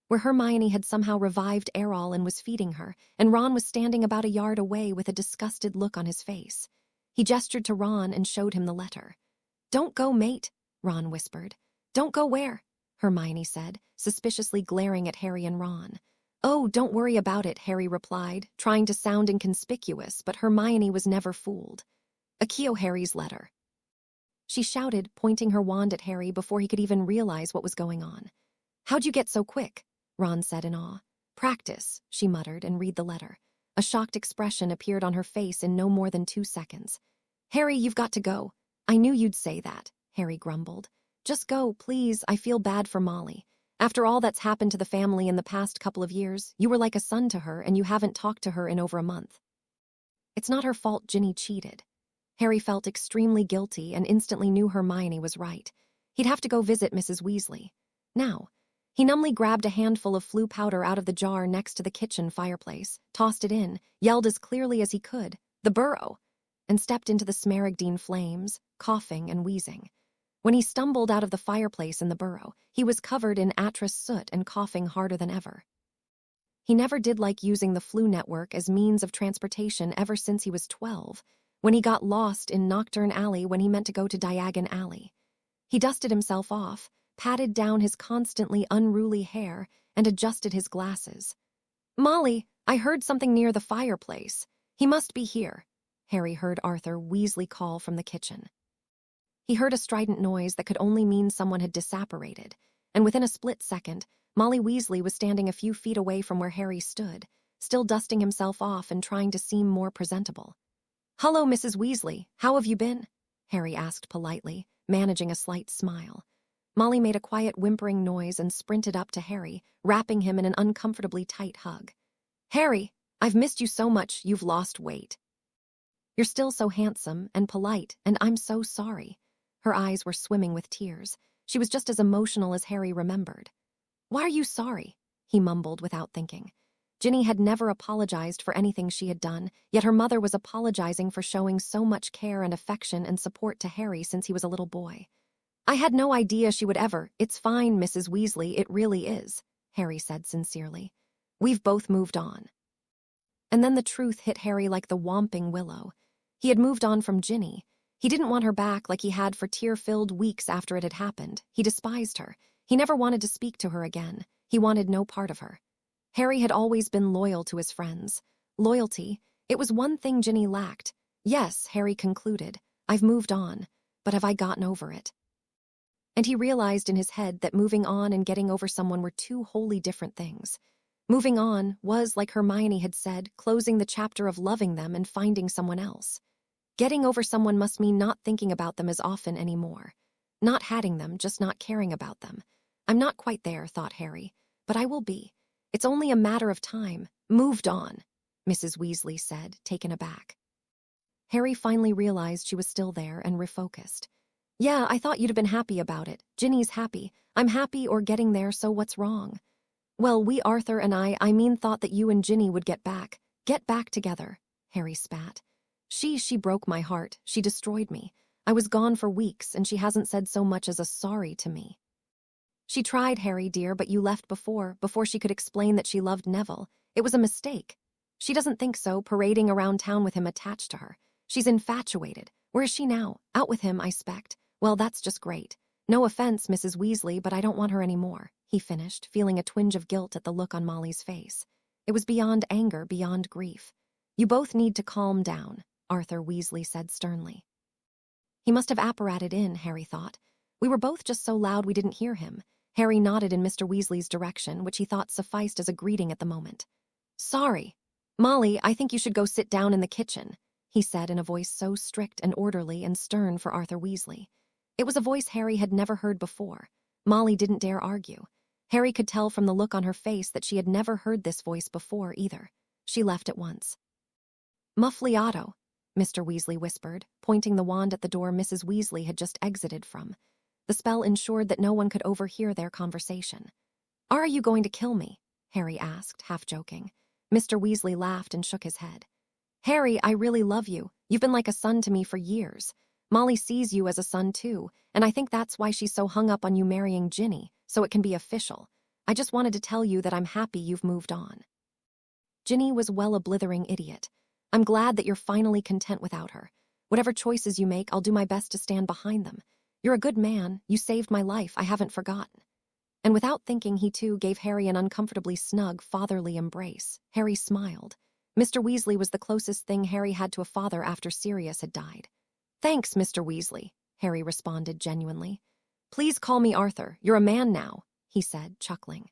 where Hermione had somehow revived Errol and was feeding her, and Ron was standing about a yard away with a disgusted look on his face. He gestured to Ron and showed him the letter. "Don't go, mate," Ron whispered. "Don't go where?" Hermione said, suspiciously glaring at Harry and Ron. "Oh, don't worry about it," Harry replied, trying to sound inconspicuous, but Hermione was never fooled. "Accio Harry's letter," she shouted, pointing her wand at Harry before he could even realize what was going on. "How'd you get so quick?" Ron said in awe. "Practice," she muttered, and read the letter. A shocked expression appeared on her face in no more than 2 seconds. "Harry, you've got to go." "I knew you'd say that," Harry grumbled. "Just go, please. I feel bad for Molly. After all that's happened to the family in the past couple of years, you were like a son to her and you haven't talked to her in over a month." It's not her fault Ginny cheated. Harry felt extremely guilty and instantly knew Hermione was right. He'd have to go visit Mrs. Weasley. Now, he numbly grabbed a handful of flu powder out of the jar next to the kitchen fireplace, tossed it in, yelled as clearly as he could, "The burrow!" and stepped into the smaragdine flames, coughing and wheezing. When he stumbled out of the fireplace in the burrow, he was covered in atrus soot and coughing harder than ever. He never did like using the flu network as means of transportation ever since he was 12, when he got lost in Nocturne Alley when he meant to go to Diagon Alley. He dusted himself off, patted down his constantly unruly hair, and adjusted his glasses. "Molly, I heard something near the fireplace. He must be here," Harry heard Arthur Weasley call from the kitchen. He heard a strident noise that could only mean someone had disapparated, and within a split second, Molly Weasley was standing a few feet away from where Harry stood, still dusting himself off and trying to seem more presentable. "Hello, Mrs. Weasley. How have you been?" Harry asked politely, managing a slight smile. Molly made a quiet whimpering noise and sprinted up to Harry, wrapping him in an uncomfortably tight hug. "Harry, I've missed you so much you've lost weight. You're still so handsome and polite, and I'm so sorry." Her eyes were swimming with tears. She was just as emotional as Harry remembered. "Why are you sorry?" he mumbled without thinking. Ginny had never apologized for anything she had done, yet her mother was apologizing for showing so much care and affection and support to Harry since he was a little boy. "I had no idea she would ever." "It's fine, Mrs. Weasley, it really is," Harry said sincerely. "We've both moved on." And then the truth hit Harry like the whomping willow. He had moved on from Ginny. He didn't want her back like he had for tear-filled weeks after it had happened. He despised her. He never wanted to speak to her again. He wanted no part of her. Harry had always been loyal to his friends. Loyalty, it was one thing Ginny lacked. Yes, Harry concluded, I've moved on, but have I gotten over it? And he realized in his head that moving on and getting over someone were two wholly different things. Moving on was, like Hermione had said, closing the chapter of loving them and finding someone else. Getting over someone must mean not thinking about them as often anymore. Not hating them, just not caring about them. I'm not quite there, thought Harry, but I will be. It's only a matter of time. Moved on, Mrs. Weasley said, taken aback. Harry finally realized she was still there and refocused. Yeah, I thought you'd have been happy about it. Ginny's happy. I'm happy or getting there, so what's wrong? Well, we, Arthur and I thought that you and Ginny would get back together, Harry spat. She broke my heart. She destroyed me. I was gone for weeks, and she hasn't said so much as a sorry to me. She tried, Harry, dear, but you left before she could explain that she loved Neville. It was a mistake. She doesn't think so, parading around town with him attached to her. She's infatuated. Where is she now? Out with him, I spect. Well, that's just great. No offense, Mrs. Weasley, but I don't want her anymore, he finished, feeling a twinge of guilt at the look on Molly's face. It was beyond anger, beyond grief. You both need to calm down, Arthur Weasley said sternly. He must have apparated in, Harry thought. We were both just so loud we didn't hear him. Harry nodded in Mr. Weasley's direction, which he thought sufficed as a greeting at the moment. Sorry. Molly, I think you should go sit down in the kitchen, he said in a voice so strict and orderly and stern for Arthur Weasley. It was a voice Harry had never heard before. Molly didn't dare argue. Harry could tell from the look on her face that she had never heard this voice before either. She left at once. Muffliato, Mr. Weasley whispered, pointing the wand at the door Mrs. Weasley had just exited from. The spell ensured that no one could overhear their conversation. Are you going to kill me? Harry asked, half joking. Mr. Weasley laughed and shook his head. Harry, I really love you. You've been like a son to me for years. Molly sees you as a son too, and I think that's why she's so hung up on you marrying Ginny, so it can be official. I just wanted to tell you that I'm happy you've moved on." Ginny was well a blithering idiot. "I'm glad that you're finally content without her. Whatever choices you make, I'll do my best to stand behind them. You're a good man. You saved my life. I haven't forgotten." And without thinking, he too gave Harry an uncomfortably snug, fatherly embrace. Harry smiled. Mr. Weasley was the closest thing Harry had to a father after Sirius had died. "Thanks, Mr. Weasley," Harry responded genuinely. "Please call me Arthur. You're a man now," he said, chuckling.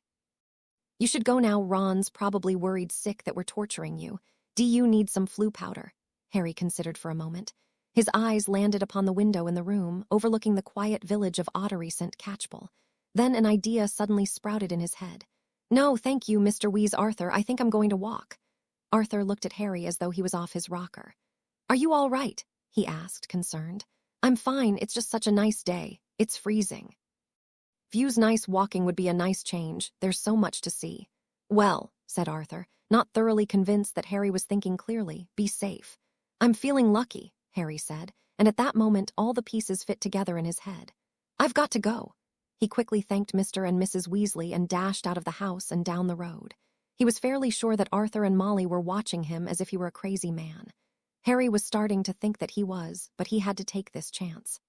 "You should go now. Ron's probably worried sick that we're torturing you. Do you need some flu powder?" Harry considered for a moment. His eyes landed upon the window in the room, overlooking the quiet village of Ottery St. Catchpole. Then an idea suddenly sprouted in his head. "No, thank you, Mr. Arthur. I think I'm going to walk." Arthur looked at Harry as though he was off his rocker. "Are you all right?" he asked, concerned. "I'm fine. It's just such a nice day. It's freezing." "View's nice. Walking would be a nice change. There's so much to see." "Well," said Arthur, not thoroughly convinced that Harry was thinking clearly, "be safe." "I'm feeling lucky," Harry said, and at that moment all the pieces fit together in his head. "I've got to go." He quickly thanked Mr. and Mrs. Weasley and dashed out of the house and down the road. He was fairly sure that Arthur and Molly were watching him as if he were a crazy man. Harry was starting to think that he was, but he had to take this chance.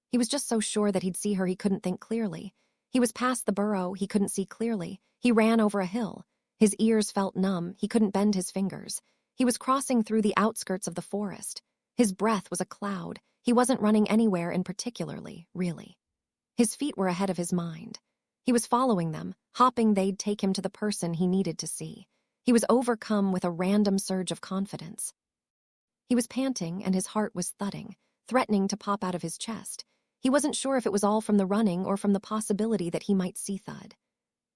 He was just so sure that he'd see her he couldn't think clearly. He was past the burrow, he couldn't see clearly. He ran over a hill. His ears felt numb, he couldn't bend his fingers. He was crossing through the outskirts of the forest. His breath was a cloud. He wasn't running anywhere in particularly, really. His feet were ahead of his mind. He was following them, hoping they'd take him to the person he needed to see. He was overcome with a random surge of confidence. He was panting and his heart was thudding, threatening to pop out of his chest. He wasn't sure if it was all from the running or from the possibility that he might see Thud.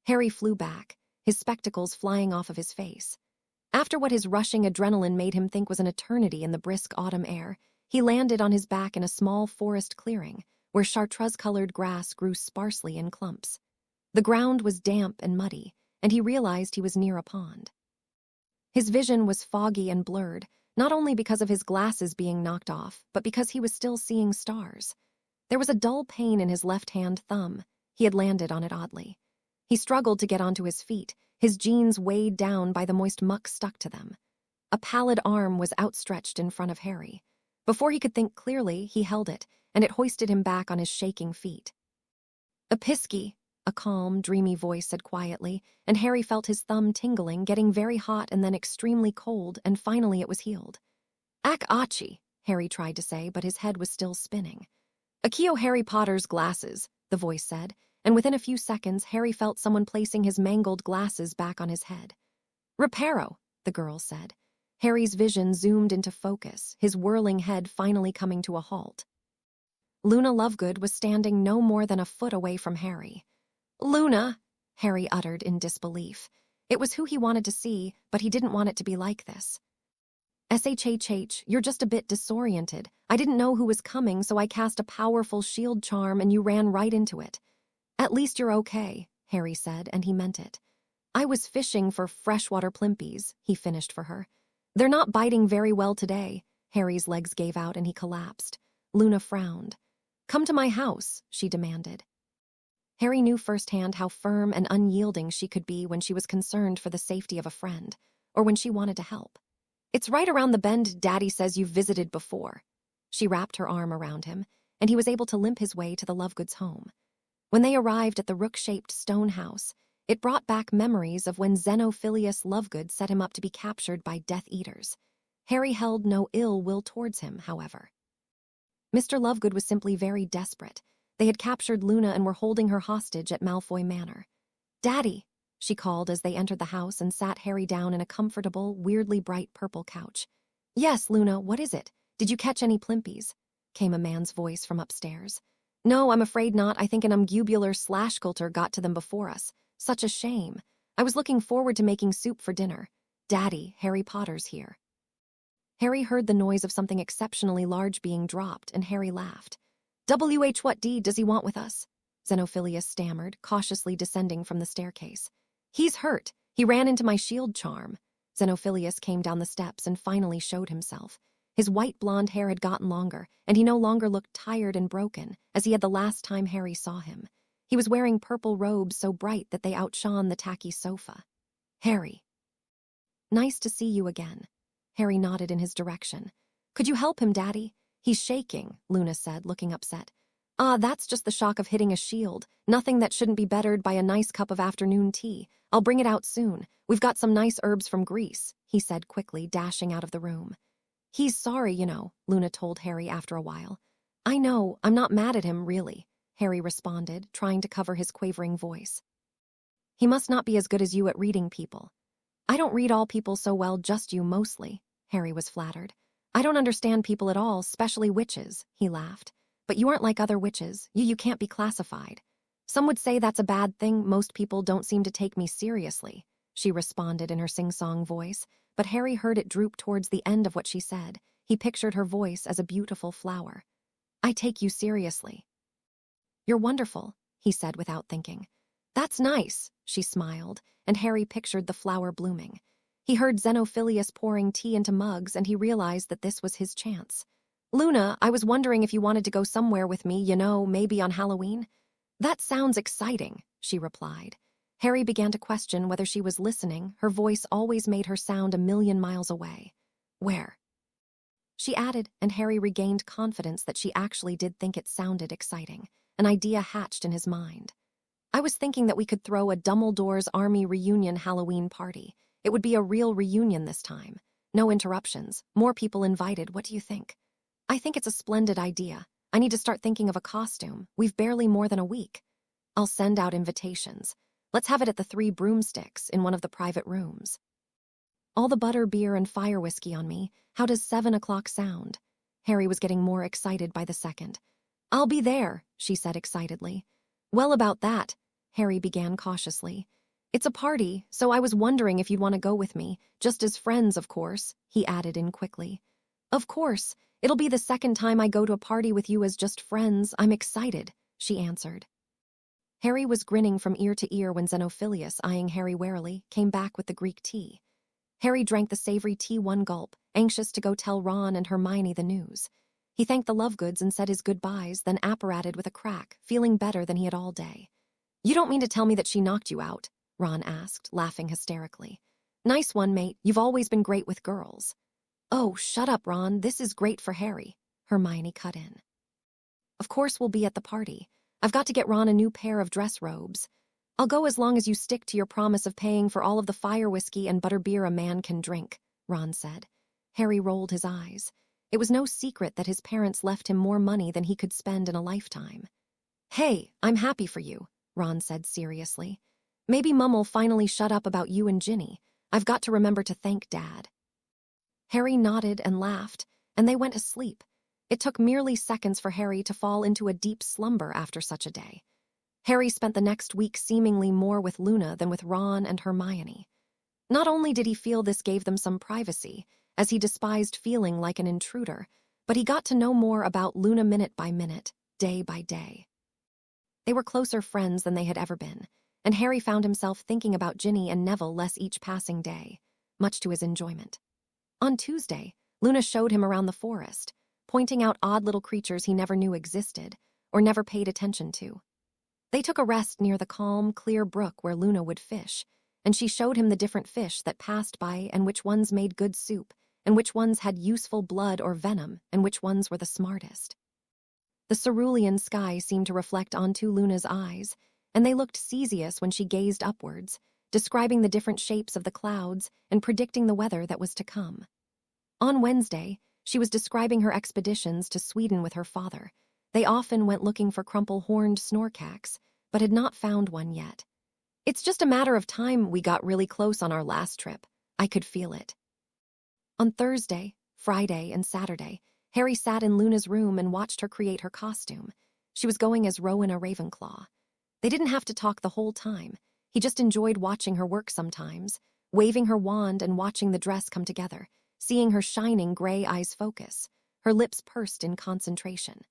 Harry flew back, his spectacles flying off of his face. After what his rushing adrenaline made him think was an eternity in the brisk autumn air, he landed on his back in a small forest clearing, where chartreuse-colored grass grew sparsely in clumps. The ground was damp and muddy, and he realized he was near a pond. His vision was foggy and blurred, not only because of his glasses being knocked off, but because he was still seeing stars. There was a dull pain in his left-hand thumb. He had landed on it oddly. He struggled to get onto his feet, his jeans weighed down by the moist muck stuck to them. A pallid arm was outstretched in front of Harry. Before he could think clearly, he held it, and it hoisted him back on his shaking feet. "Episky," a calm, dreamy voice said quietly, and Harry felt his thumb tingling, getting very hot and then extremely cold, and finally it was healed. "Ac achi," Harry tried to say, but his head was still spinning. "Akio Harry Potter's glasses," the voice said, and within a few seconds Harry felt someone placing his mangled glasses back on his head. "Reparo," the girl said. Harry's vision zoomed into focus, his whirling head finally coming to a halt. Luna Lovegood was standing no more than a foot away from Harry. "Luna," Harry uttered in disbelief. It was who he wanted to see, but he didn't want it to be like this. "SHHH, you're just a bit disoriented. I didn't know who was coming, so I cast a powerful shield charm and you ran right into it." "At least you're okay," Harry said, and he meant it. "I was fishing for freshwater plimpies," he finished for her. "They're not biting very well today." Harry's legs gave out and he collapsed. Luna frowned. "Come to my house," she demanded. Harry knew firsthand how firm and unyielding she could be when she was concerned for the safety of a friend, or when she wanted to help. "It's right around the bend Daddy says you've visited before." She wrapped her arm around him, and he was able to limp his way to the Lovegoods' home. When they arrived at the rook-shaped stone house, it brought back memories of when Xenophilius Lovegood set him up to be captured by Death Eaters. Harry held no ill will towards him, however. Mr. Lovegood was simply very desperate. They had captured Luna and were holding her hostage at Malfoy Manor. "Daddy," she called as they entered the house and sat Harry down in a comfortable, weirdly bright purple couch. "Yes, Luna, what is it? Did you catch any plimpies?" came a man's voice from upstairs. "No, I'm afraid not. I think an umgubular slashculter got to them before us. Such a shame. I was looking forward to making soup for dinner. Daddy, Harry Potter's here." Harry heard the noise of something exceptionally large being dropped, and Harry laughed. What does he want with us?" Xenophilius stammered, cautiously descending from the staircase. "He's hurt. He ran into my shield charm." Xenophilius came down the steps and finally showed himself. His white blonde hair had gotten longer, and he no longer looked tired and broken, as he had the last time Harry saw him. He was wearing purple robes so bright that they outshone the tacky sofa. "Harry." "Nice to see you again." Harry nodded in his direction. "Could you help him, Daddy? He's shaking," Luna said, looking upset. "Ah, that's just the shock of hitting a shield. Nothing that shouldn't be bettered by a nice cup of afternoon tea. I'll bring it out soon. We've got some nice herbs from Greece," he said quickly, dashing out of the room. "He's sorry, you know," Luna told Harry after a while. "I know, I'm not mad at him, really," Harry responded, trying to cover his quavering voice. "He must not be as good as you at reading people." "I don't read all people so well, just you mostly," Harry was flattered. "I don't understand people at all, especially witches," he laughed. "But you aren't like other witches. You can't be classified." "Some would say that's a bad thing. Most people don't seem to take me seriously," she responded in her sing-song voice, but Harry heard it droop towards the end of what she said. He pictured her voice as a beautiful flower. "I take you seriously." "You're wonderful," he said without thinking. "That's nice," she smiled, and Harry pictured the flower blooming. He heard Xenophilius pouring tea into mugs, and he realized that this was his chance. "Luna, I was wondering if you wanted to go somewhere with me, maybe on Halloween?" "That sounds exciting," she replied. Harry began to question whether she was listening. Her voice always made her sound a million miles away. "Where?" she added, and Harry regained confidence that she actually did think it sounded exciting. An idea hatched in his mind. "I was thinking that we could throw a Dumbledore's Army reunion Halloween party. It would be a real reunion this time. No interruptions, more people invited. What do you think?" "I think it's a splendid idea. I need to start thinking of a costume. We've barely more than a week." "I'll send out invitations. Let's have it at the Three Broomsticks in one of the private rooms." "All the butter, beer, and fire whiskey on me. How does 7 o'clock sound?" Harry was getting more excited by the second. "I'll be there," she said excitedly. "Well, about that," Harry began cautiously. "It's a party, so I was wondering if you'd want to go with me, just as friends, of course," he added in quickly. "Of course. It'll be the second time I go to a party with you as just friends. I'm excited," she answered. Harry was grinning from ear to ear when Xenophilius, eyeing Harry warily, came back with the Greek tea. Harry drank the savory tea one gulp, anxious to go tell Ron and Hermione the news. He thanked the Lovegoods and said his goodbyes, then apparated with a crack, feeling better than he had all day. "You don't mean to tell me that she knocked you out?" Ron asked, laughing hysterically. "Nice one, mate. You've always been great with girls." "Oh, shut up, Ron. This is great for Harry," Hermione cut in. "Of course we'll be at the party. I've got to get Ron a new pair of dress robes. I'll go as long as you stick to your promise of paying for all of the fire whiskey and butterbeer a man can drink," Ron said. Harry rolled his eyes. It was no secret that his parents left him more money than he could spend in a lifetime. "Hey, I'm happy for you," Ron said seriously. "Maybe Mum'll finally shut up about you and Ginny. I've got to remember to thank Dad." Harry nodded and laughed, and they went to sleep. It took merely seconds for Harry to fall into a deep slumber after such a day. Harry spent the next week seemingly more with Luna than with Ron and Hermione. Not only did he feel this gave them some privacy, as he despised feeling like an intruder, but he got to know more about Luna minute by minute, day by day. They were closer friends than they had ever been, and Harry found himself thinking about Ginny and Neville less each passing day, much to his enjoyment. On Tuesday, Luna showed him around the forest, pointing out odd little creatures he never knew existed or never paid attention to. They took a rest near the calm, clear brook where Luna would fish, and she showed him the different fish that passed by and which ones made good soup, and which ones had useful blood or venom, and which ones were the smartest. The cerulean sky seemed to reflect onto Luna's eyes, and they looked ceaseless when she gazed upwards, describing the different shapes of the clouds and predicting the weather that was to come. On Wednesday, she was describing her expeditions to Sweden with her father. They often went looking for crumple-horned snorkacks, but had not found one yet. "It's just a matter of time. We got really close on our last trip. I could feel it." On Thursday, Friday, and Saturday, Harry sat in Luna's room and watched her create her costume. She was going as Rowena Ravenclaw. They didn't have to talk the whole time. He just enjoyed watching her work sometimes, waving her wand and watching the dress come together, seeing her shining gray eyes focus, her lips pursed in concentration.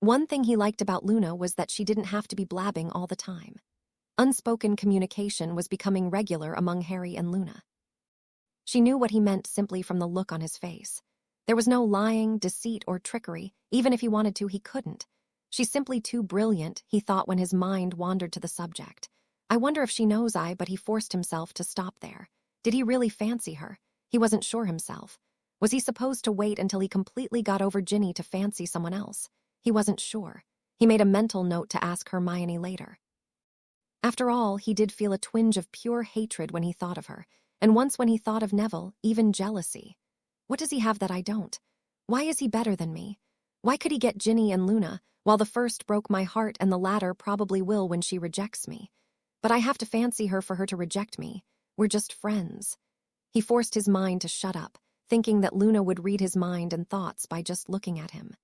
One thing he liked about Luna was that she didn't have to be blabbing all the time. Unspoken communication was becoming regular among Harry and Luna. She knew what he meant simply from the look on his face. There was no lying, deceit, or trickery. Even if he wanted to, he couldn't. She's simply too brilliant, he thought when his mind wandered to the subject. I wonder if she knows but he forced himself to stop there. Did he really fancy her? He wasn't sure himself. Was he supposed to wait until he completely got over Ginny to fancy someone else? He wasn't sure. He made a mental note to ask Hermione later. After all, he did feel a twinge of pure hatred when he thought of her, and once when he thought of Neville, even jealousy. What does he have that I don't? Why is he better than me? Why could he get Ginny and Luna, while the first broke my heart and the latter probably will when she rejects me? But I have to fancy her for her to reject me. We're just friends. He forced his mind to shut up, thinking that Luna would read his mind and thoughts by just looking at him.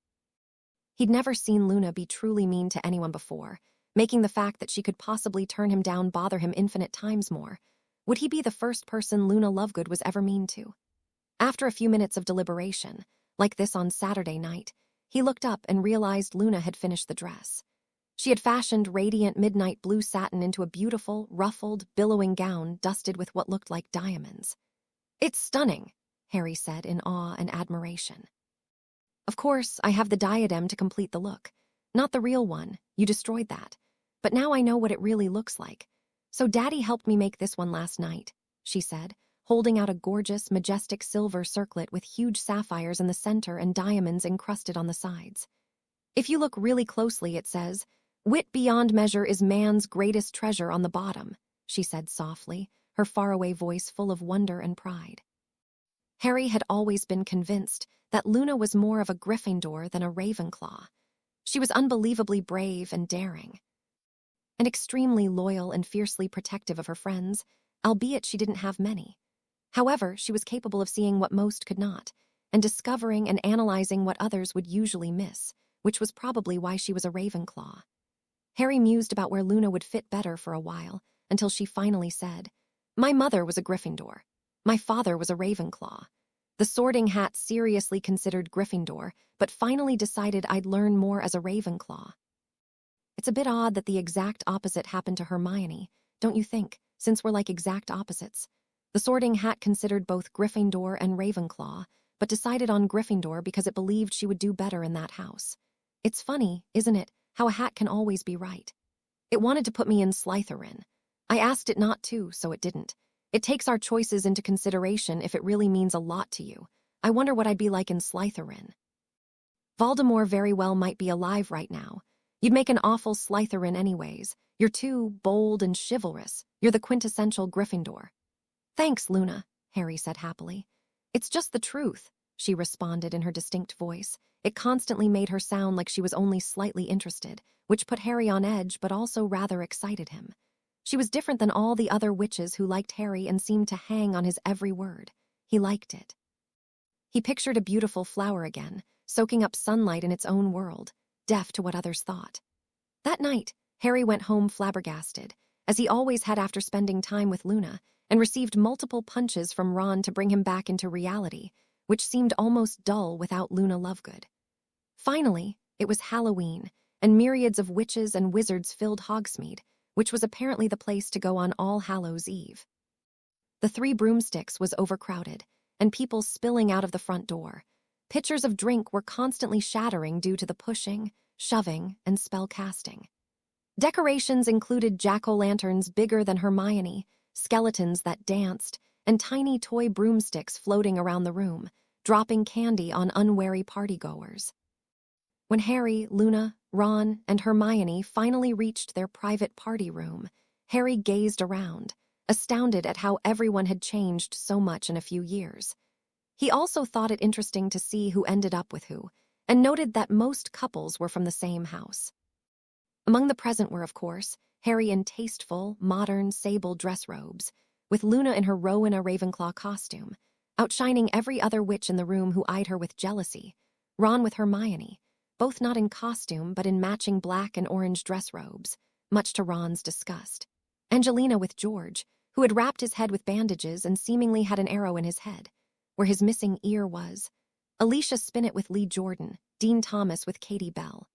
He'd never seen Luna be truly mean to anyone before, making the fact that she could possibly turn him down bother him infinite times more. Would he be the first person Luna Lovegood was ever mean to? After a few minutes of deliberation, like this on Saturday night, he looked up and realized Luna had finished the dress. She had fashioned radiant midnight blue satin into a beautiful, ruffled, billowing gown dusted with what looked like diamonds. "It's stunning," Harry said in awe and admiration. "Of course, I have the diadem to complete the look. Not the real one, you destroyed that. But now I know what it really looks like. So Daddy helped me make this one last night," she said, holding out a gorgeous, majestic silver circlet with huge sapphires in the center and diamonds encrusted on the sides. "If you look really closely, it says, 'Wit beyond measure is man's greatest treasure' on the bottom," she said softly, her faraway voice full of wonder and pride. Harry had always been convinced that Luna was more of a Gryffindor than a Ravenclaw. She was unbelievably brave and daring, and extremely loyal and fiercely protective of her friends, albeit she didn't have many. However, she was capable of seeing what most could not, and discovering and analyzing what others would usually miss, which was probably why she was a Ravenclaw. Harry mused about where Luna would fit better for a while, until she finally said, "My mother was a Gryffindor. My father was a Ravenclaw. The Sorting Hat seriously considered Gryffindor, but finally decided I'd learn more as a Ravenclaw." It's a bit odd that the exact opposite happened to Hermione, don't you think, since we're like exact opposites? The Sorting Hat considered both Gryffindor and Ravenclaw, but decided on Gryffindor because it believed she would do better in that house. It's funny, isn't it, how a hat can always be right? It wanted to put me in Slytherin. I asked it not to, so it didn't. It takes our choices into consideration if it really means a lot to you. I wonder what I'd be like in Slytherin. Voldemort very well might be alive right now. You'd make an awful Slytherin anyways. You're too bold and chivalrous. You're the quintessential Gryffindor. "Thanks, Luna," Harry said happily. "It's just the truth," she responded in her distinct voice. It constantly made her sound like she was only slightly interested, which put Harry on edge but also rather excited him. She was different than all the other witches who liked Harry and seemed to hang on his every word. He liked it. He pictured a beautiful flower again, soaking up sunlight in its own world, deaf to what others thought. That night, Harry went home flabbergasted, as he always had after spending time with Luna, and received multiple punches from Ron to bring him back into reality, which seemed almost dull without Luna Lovegood. Finally, it was Halloween, and myriads of witches and wizards filled Hogsmeade, which was apparently the place to go on All Hallows' Eve. The Three Broomsticks was overcrowded, and people spilling out of the front door. Pitchers of drink were constantly shattering due to the pushing, shoving, and spell casting. Decorations included jack-o'-lanterns bigger than Hermione, skeletons that danced, and tiny toy broomsticks floating around the room, dropping candy on unwary partygoers. When Harry, Luna, Ron, and Hermione finally reached their private party room, Harry gazed around, astounded at how everyone had changed so much in a few years. He also thought it interesting to see who ended up with who, and noted that most couples were from the same house. Among the present were, of course, Harry in tasteful, modern sable dress robes, with Luna in her Rowena Ravenclaw costume, outshining every other witch in the room who eyed her with jealousy, Ron with Hermione, both not in costume but in matching black and orange dress robes, much to Ron's disgust, Angelina with George, who had wrapped his head with bandages and seemingly had an arrow in his head, where his missing ear was, Alicia Spinnet with Lee Jordan, Dean Thomas with Katie Bell,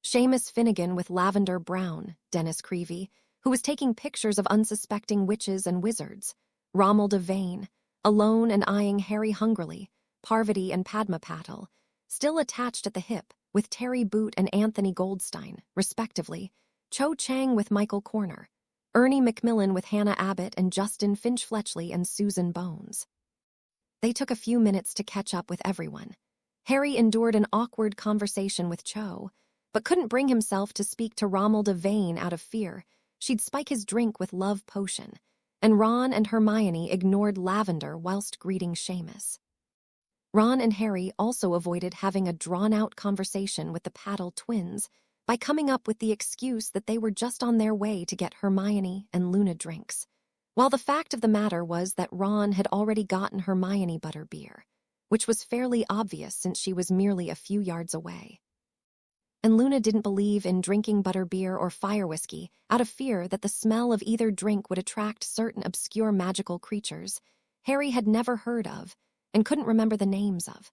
Seamus Finnegan with Lavender Brown, Dennis Creevy, who was taking pictures of unsuspecting witches and wizards, Rommel Devane, alone and eyeing Harry hungrily, Parvati and Padma Patil, still attached at the hip, with Terry Boot and Anthony Goldstein, respectively, Cho Chang with Michael Corner, Ernie Macmillan with Hannah Abbott and Justin Finch-Fletchley and Susan Bones. They took a few minutes to catch up with everyone. Harry endured an awkward conversation with Cho, but couldn't bring himself to speak to Romelda Vane out of fear. She'd spike his drink with love potion, and Ron and Hermione ignored Lavender whilst greeting Seamus. Ron and Harry also avoided having a drawn-out conversation with the Paddle twins by coming up with the excuse that they were just on their way to get Hermione and Luna drinks, while the fact of the matter was that Ron had already gotten Hermione butterbeer, which was fairly obvious since she was merely a few yards away. And Luna didn't believe in drinking butterbeer or fire whiskey out of fear that the smell of either drink would attract certain obscure magical creatures Harry had never heard of and couldn't remember the names of.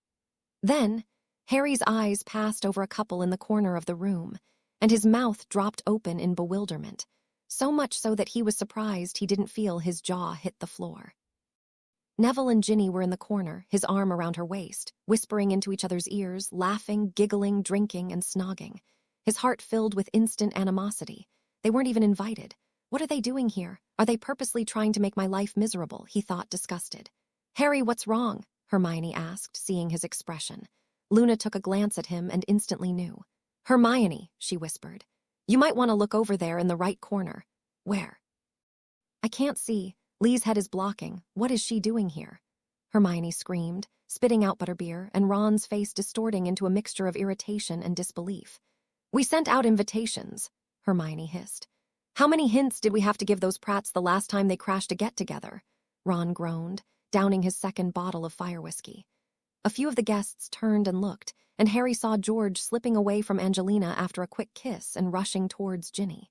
Then, Harry's eyes passed over a couple in the corner of the room, and his mouth dropped open in bewilderment, so much so that he was surprised he didn't feel his jaw hit the floor. Neville and Ginny were in the corner, his arm around her waist, whispering into each other's ears, laughing, giggling, drinking, and snogging. His heart filled with instant animosity. They weren't even invited. What are they doing here? Are they purposely trying to make my life miserable? He thought, disgusted. Harry, what's wrong? Hermione asked, seeing his expression. Luna took a glance at him and instantly knew. Hermione, she whispered. You might want to look over there in the right corner. Where? I can't see. Lee's head is blocking. What is she doing here? Hermione screamed, spitting out butterbeer, and Ron's face distorting into a mixture of irritation and disbelief. We sent out invitations, Hermione hissed. How many hints did we have to give those prats the last time they crashed a get-together? Ron groaned, downing his second bottle of fire whiskey. A few of the guests turned and looked, and Harry saw George slipping away from Angelina after a quick kiss and rushing towards Ginny.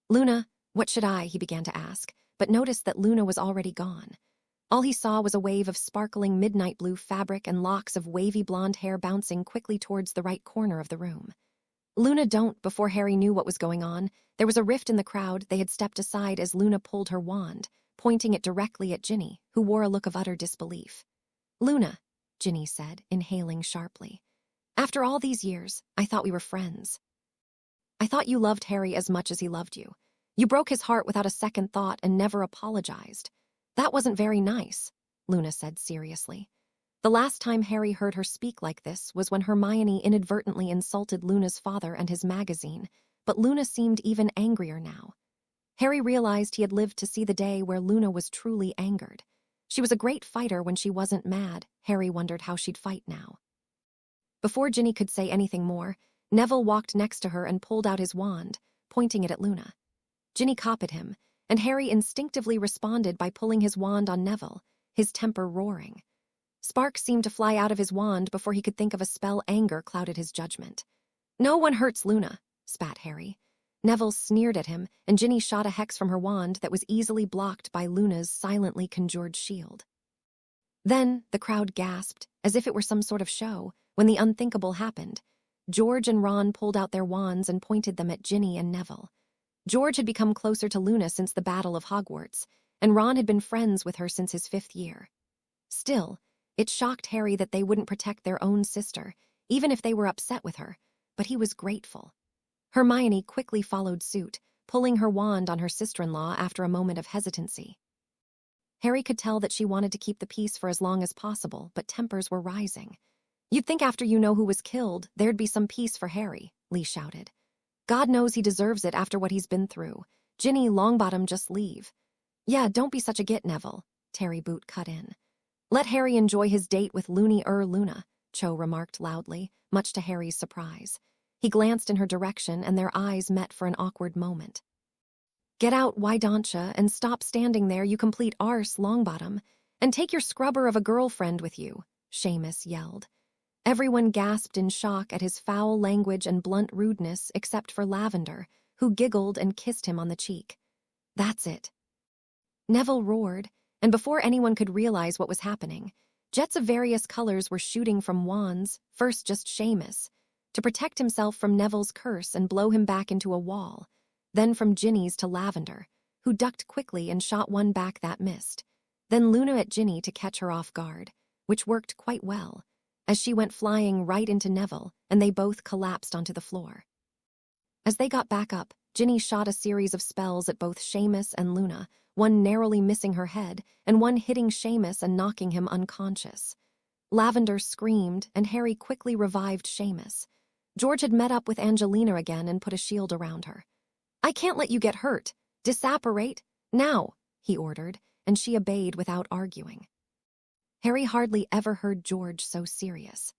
Luna, what should he began to ask, but noticed that Luna was already gone. All he saw was a wave of sparkling midnight blue fabric and locks of wavy blonde hair bouncing quickly towards the right corner of the room. Luna, don't, before Harry knew what was going on. There was a rift in the crowd. They had stepped aside as Luna pulled her wand, pointing it directly at Ginny, who wore a look of utter disbelief. Luna, Ginny said, inhaling sharply. After all these years, I thought we were friends. I thought you loved Harry as much as he loved you. You broke his heart without a second thought and never apologized. That wasn't very nice, Luna said seriously. The last time Harry heard her speak like this was when Hermione inadvertently insulted Luna's father and his magazine, but Luna seemed even angrier now. Harry realized he had lived to see the day where Luna was truly angered. She was a great fighter when she wasn't mad. Harry wondered how she'd fight now. Before Ginny could say anything more, Neville walked next to her and pulled out his wand, pointing it at Luna. Ginny copied him, and Harry instinctively responded by pulling his wand on Neville, his temper roaring. Sparks seemed to fly out of his wand before he could think of a spell. Anger clouded his judgment. No one hurts Luna, spat Harry. Neville sneered at him, and Ginny shot a hex from her wand that was easily blocked by Luna's silently conjured shield. Then the crowd gasped, as if it were some sort of show, when the unthinkable happened. George and Ron pulled out their wands and pointed them at Ginny and Neville. George had become closer to Luna since the Battle of Hogwarts, and Ron had been friends with her since his 5th year. Still, it shocked Harry that they wouldn't protect their own sister, even if they were upset with her, but he was grateful. Hermione quickly followed suit, pulling her wand on her sister-in-law after a moment of hesitancy. Harry could tell that she wanted to keep the peace for as long as possible, but tempers were rising. You'd think after you know who was killed, there'd be some peace for Harry, Lee shouted. God knows he deserves it after what he's been through. Ginny Longbottom, just leave. Yeah, don't be such a git, Neville, Terry Boot cut in. Let Harry enjoy his date with Luna, Cho remarked loudly, much to Harry's surprise. He glanced in her direction and their eyes met for an awkward moment. Get out, why don't ya, and stop standing there, you complete arse, Longbottom, and take your scrubber of a girlfriend with you, Seamus yelled. Everyone gasped in shock at his foul language and blunt rudeness except for Lavender, who giggled and kissed him on the cheek. That's it. Neville roared, and before anyone could realize what was happening, jets of various colors were shooting from wands, first just Seamus, to protect himself from Neville's curse and blow him back into a wall, then from Ginny's to Lavender, who ducked quickly and shot one back that missed, then Luna at Ginny to catch her off guard, which worked quite well. as she went flying right into Neville, and they both collapsed onto the floor. As they got back up, Ginny shot a series of spells at both Seamus and Luna, one narrowly missing her head, and one hitting Seamus and knocking him unconscious. Lavender screamed, and Harry quickly revived Seamus. George had met up with Angelina again and put a shield around her. "I can't let you get hurt. Disapparate, now," he ordered, and she obeyed without arguing. Harry hardly ever heard George so serious.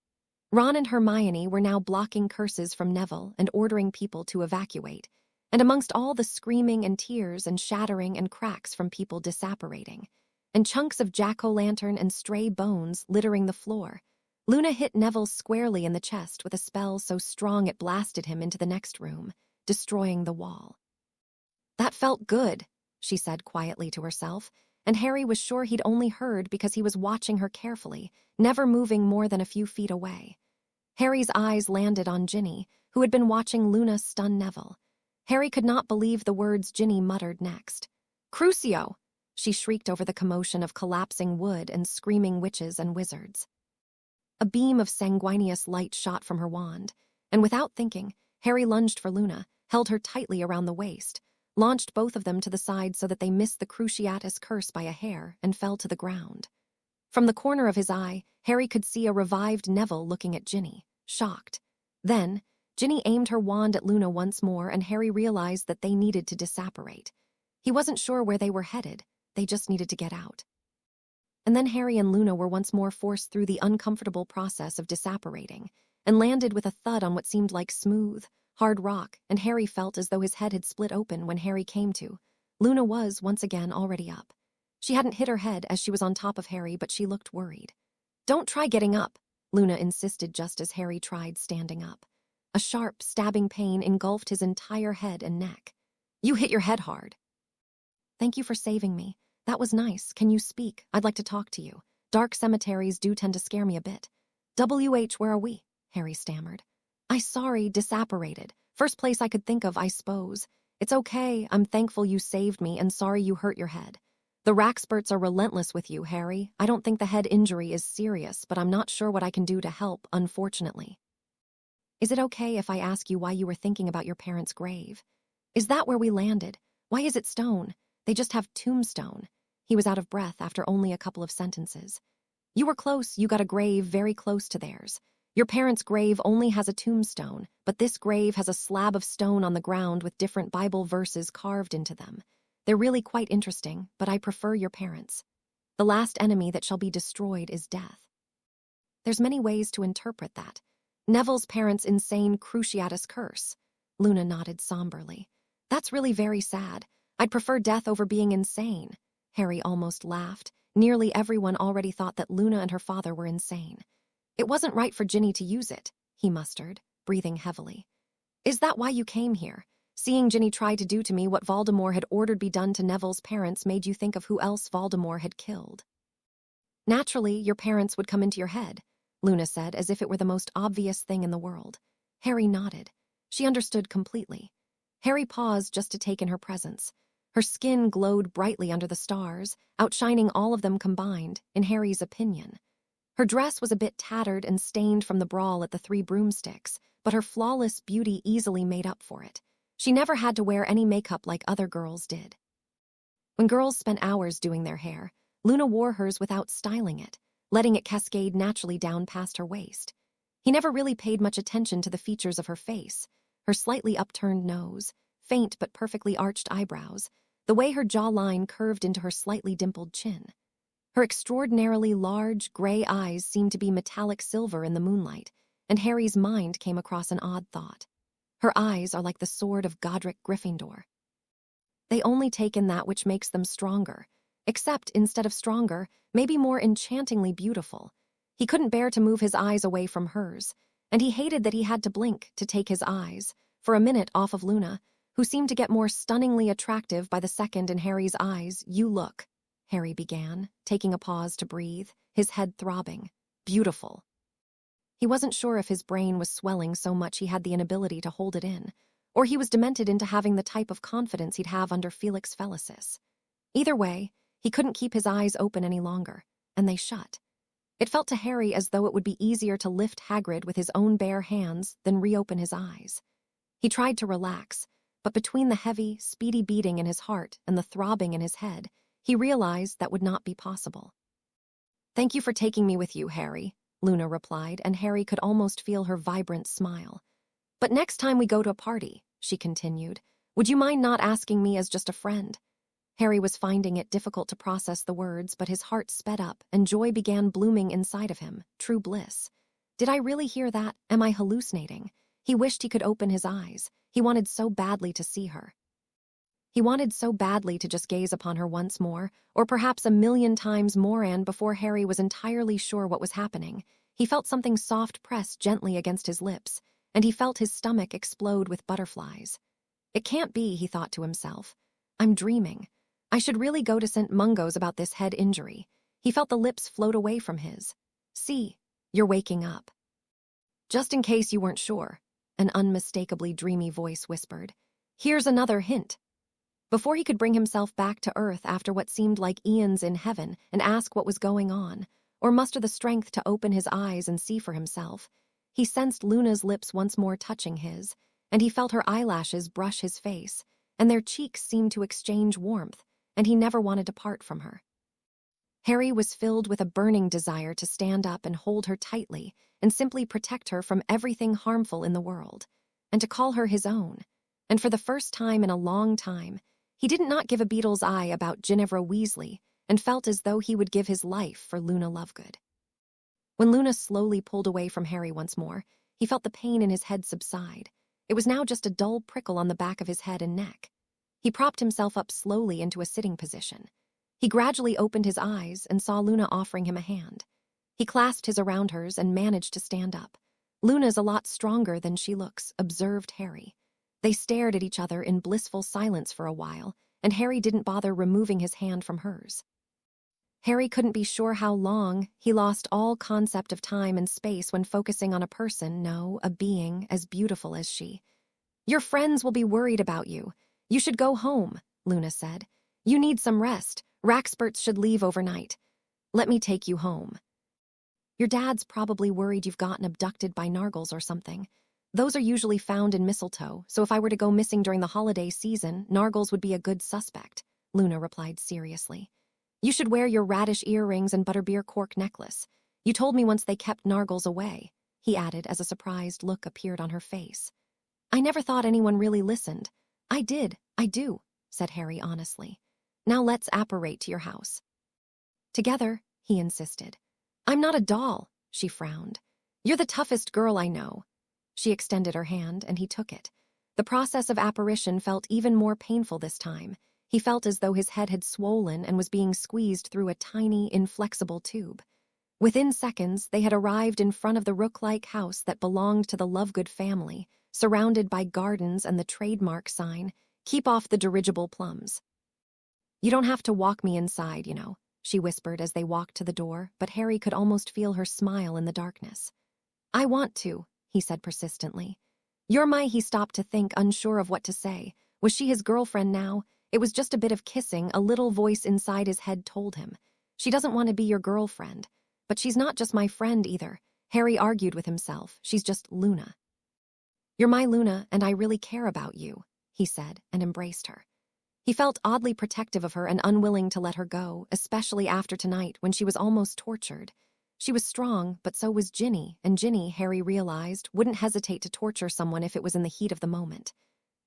Ron and Hermione were now blocking curses from Neville and ordering people to evacuate, and amongst all the screaming and tears and shattering and cracks from people disapparating, and chunks of jack-o'-lantern and stray bones littering the floor, Luna hit Neville squarely in the chest with a spell so strong it blasted him into the next room, destroying the wall. "That felt good," she said quietly to herself, and Harry was sure he'd only heard because he was watching her carefully, never moving more than a few feet away. Harry's eyes landed on Ginny, who had been watching Luna stun Neville. Harry could not believe the words Ginny muttered next. "Crucio!" she shrieked over the commotion of collapsing wood and screaming witches and wizards. A beam of sanguineous light shot from her wand, and without thinking, Harry lunged for Luna, held her tightly around the waist, launched both of them to the side so that they missed the Cruciatus curse by a hair and fell to the ground. From the corner of his eye, Harry could see a revived Neville looking at Ginny, shocked. Then, Ginny aimed her wand at Luna once more, and Harry realized that they needed to disapparate. He wasn't sure where they were headed, they just needed to get out. And then Harry and Luna were once more forced through the uncomfortable process of disapparating, and landed with a thud on what seemed like smooth, hard rock, and Harry felt as though his head had split open when Harry came to. Luna was, once again, already up. She hadn't hit her head as she was on top of Harry, but she looked worried. "Don't try getting up," Luna insisted just as Harry tried standing up. A sharp, stabbing pain engulfed his entire head and neck. "You hit your head hard." "Thank you for saving me. That was nice. Can you speak? I'd like to talk to you. Dark cemeteries do tend to scare me a bit." Where are we?" Harry stammered. Sorry, disapparated. First place I could think of, I suppose. It's okay, I'm thankful you saved me and sorry you hurt your head. The Raxperts are relentless with you, Harry. I don't think the head injury is serious, but I'm not sure what I can do to help, unfortunately. Is it okay if I ask you why you were thinking about your parents' grave? Is that where we landed? Why is it stone? They just have tombstone. He was out of breath after only a couple of sentences. You were close, you got a grave very close to theirs. Your parents' grave only has a tombstone, but this grave has a slab of stone on the ground with different Bible verses carved into them. They're really quite interesting, but I prefer your parents. The last enemy that shall be destroyed is death. There's many ways to interpret that. Neville's parents' insane Cruciatus curse. Luna nodded somberly. That's really very sad. I'd prefer death over being insane. Harry almost laughed. Nearly everyone already thought that Luna and her father were insane. It wasn't right for Ginny to use it, he mustered, breathing heavily. Is that why you came here? Seeing Ginny try to do to me what Voldemort had ordered be done to Neville's parents made you think of who else Voldemort had killed. Naturally, your parents would come into your head, Luna said, as if it were the most obvious thing in the world. Harry nodded. She understood completely. Harry paused just to take in her presence. Her skin glowed brightly under the stars, outshining all of them combined, in Harry's opinion. Her dress was a bit tattered and stained from the brawl at the Three Broomsticks, but her flawless beauty easily made up for it. She never had to wear any makeup like other girls did. When girls spent hours doing their hair, Luna wore hers without styling it, letting it cascade naturally down past her waist. He never really paid much attention to the features of her face, her slightly upturned nose, faint but perfectly arched eyebrows, the way her jawline curved into her slightly dimpled chin. Her extraordinarily large, gray eyes seemed to be metallic silver in the moonlight, and Harry's mind came across an odd thought. Her eyes are like the sword of Godric Gryffindor. They only take in that which makes them stronger, except, instead of stronger, maybe more enchantingly beautiful. He couldn't bear to move his eyes away from hers, and he hated that he had to blink to take his eyes, for a minute, off of Luna, who seemed to get more stunningly attractive by the second in Harry's eyes. You look, Harry began, taking a pause to breathe, his head throbbing. Beautiful. He wasn't sure if his brain was swelling so much he had the inability to hold it in, or he was demented into having the type of confidence he'd have under Felix Felicis. Either way, he couldn't keep his eyes open any longer, and they shut. It felt to Harry as though it would be easier to lift Hagrid with his own bare hands than reopen his eyes. He tried to relax, but between the heavy, speedy beating in his heart and the throbbing in his head, he realized that would not be possible. "Thank you for taking me with you, Harry," Luna replied, and Harry could almost feel her vibrant smile. "But next time we go to a party," she continued, "would you mind not asking me as just a friend?" Harry was finding it difficult to process the words, but his heart sped up and joy began blooming inside of him, true bliss. Did I really hear that? Am I hallucinating? He wished he could open his eyes. He wanted so badly to see her. He wanted so badly to just gaze upon her once more, or perhaps a million times more, and before Harry was entirely sure what was happening, he felt something soft press gently against his lips, and he felt his stomach explode with butterflies. "It can't be," he thought to himself. "I'm dreaming. I should really go to St. Mungo's about this head injury." He felt the lips float away from his. "See, you're waking up." "Just in case you weren't sure," an unmistakably dreamy voice whispered. "Here's another hint." Before he could bring himself back to earth after what seemed like eons in heaven and ask what was going on, or muster the strength to open his eyes and see for himself, he sensed Luna's lips once more touching his, and he felt her eyelashes brush his face, and their cheeks seemed to exchange warmth, and he never wanted to part from her. Harry was filled with a burning desire to stand up and hold her tightly and simply protect her from everything harmful in the world, and to call her his own. And for the first time in a long time, he did not give a beetle's eye about Ginevra Weasley and felt as though he would give his life for Luna Lovegood. When Luna slowly pulled away from Harry once more, he felt the pain in his head subside. It was now just a dull prickle on the back of his head and neck. He propped himself up slowly into a sitting position. He gradually opened his eyes and saw Luna offering him a hand. He clasped his around hers and managed to stand up. "Luna's a lot stronger than she looks," observed Harry. They stared at each other in blissful silence for a while, and Harry didn't bother removing his hand from hers. Harry couldn't be sure how long. He lost all concept of time and space when focusing on a person, no, a being as beautiful as she. "Your friends will be worried about you. You should go home," Luna said. "You need some rest. Raxperts should leave overnight. Let me take you home." "Your dad's probably worried you've gotten abducted by nargles or something. Those are usually found in mistletoe, so if I were to go missing during the holiday season, nargles would be a good suspect," Luna replied seriously. "You should wear your radish earrings and butterbeer cork necklace. You told me once they kept nargles away," he added as a surprised look appeared on her face. "I never thought anyone really listened." I do," said Harry honestly. "Now let's apparate to your house." "Together," he insisted. "I'm not a doll," she frowned. "You're the toughest girl I know." She extended her hand, and he took it. The process of apparition felt even more painful this time. He felt as though his head had swollen and was being squeezed through a tiny, inflexible tube. Within seconds, they had arrived in front of the rook-like house that belonged to the Lovegood family, surrounded by gardens and the trademark sign, "Keep off the dirigible plums." "You don't have to walk me inside, you know," she whispered as they walked to the door, but Harry could almost feel her smile in the darkness. "I want to," he said persistently. He stopped to think, unsure of what to say. Was she his girlfriend now? It was just a bit of kissing, a little voice inside his head told him. "She doesn't want to be your girlfriend. But she's not just my friend either," Harry argued with himself. "She's just Luna." "You're my Luna, and I really care about you," he said, and embraced her. He felt oddly protective of her and unwilling to let her go, especially after tonight when she was almost tortured. She was strong, but so was Ginny, and Ginny, Harry realized, wouldn't hesitate to torture someone if it was in the heat of the moment.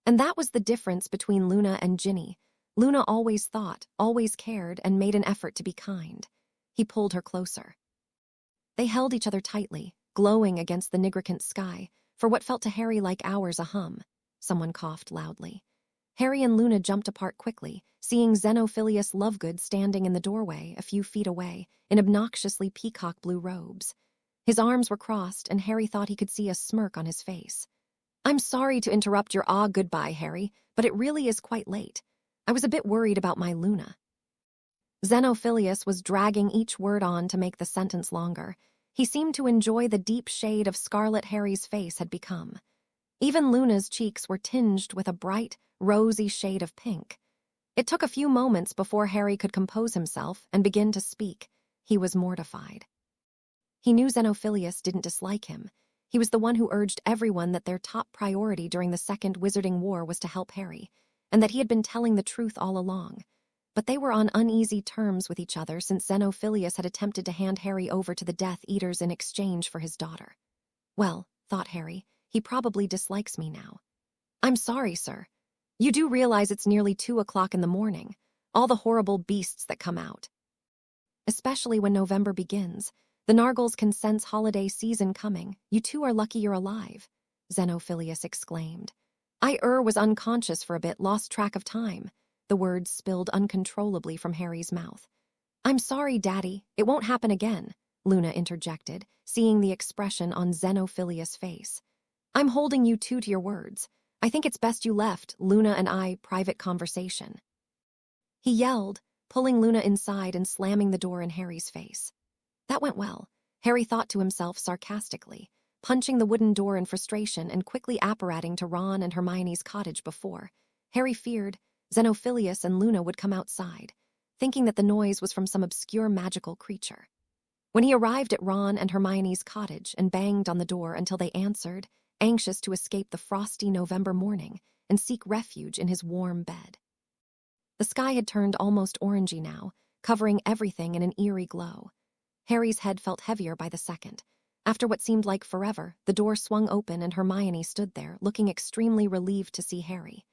And that was the difference between Luna and Ginny. Luna always thought, always cared, and made an effort to be kind. He pulled her closer. They held each other tightly, glowing against the nigricant sky, for what felt to Harry like hours a hum. Someone coughed loudly. Harry and Luna jumped apart quickly, seeing Xenophilius Lovegood standing in the doorway a few feet away, in obnoxiously peacock-blue robes. His arms were crossed, and Harry thought he could see a smirk on his face. "I'm sorry to interrupt your goodbye, Harry, but it really is quite late. I was a bit worried about my Luna." Xenophilius was dragging each word on to make the sentence longer. He seemed to enjoy the deep shade of scarlet Harry's face had become. Even Luna's cheeks were tinged with a bright, rosy shade of pink. It took a few moments before Harry could compose himself and begin to speak. He was mortified. He knew Xenophilius didn't dislike him. He was the one who urged everyone that their top priority during the Second Wizarding War was to help Harry, and that he had been telling the truth all along. But they were on uneasy terms with each other since Xenophilius had attempted to hand Harry over to the Death Eaters in exchange for his daughter. Well, thought Harry, he probably dislikes me now. I'm sorry, sir. You do realize it's nearly 2 o'clock in the morning. All the horrible beasts that come out. Especially when November begins. The Nargles can sense holiday season coming. You two are lucky you're alive, Xenophilius exclaimed. I was unconscious for a bit, lost track of time. The words spilled uncontrollably from Harry's mouth. I'm sorry, Daddy. It won't happen again, Luna interjected, seeing the expression on Xenophilius' face. I'm holding you two to your words. I think it's best you left, Luna and I, private conversation. He yelled, pulling Luna inside and slamming the door in Harry's face. That went well, Harry thought to himself sarcastically, punching the wooden door in frustration and quickly apparating to Ron and Hermione's cottage before. Harry feared Xenophilius and Luna would come outside, thinking that the noise was from some obscure magical creature. When he arrived at Ron and Hermione's cottage and banged on the door until they answered, anxious to escape the frosty November morning and seek refuge in his warm bed. The sky had turned almost orangey now, covering everything in an eerie glow. Harry's head felt heavier by the second. After what seemed like forever, the door swung open and Hermione stood there, looking extremely relieved to see Harry.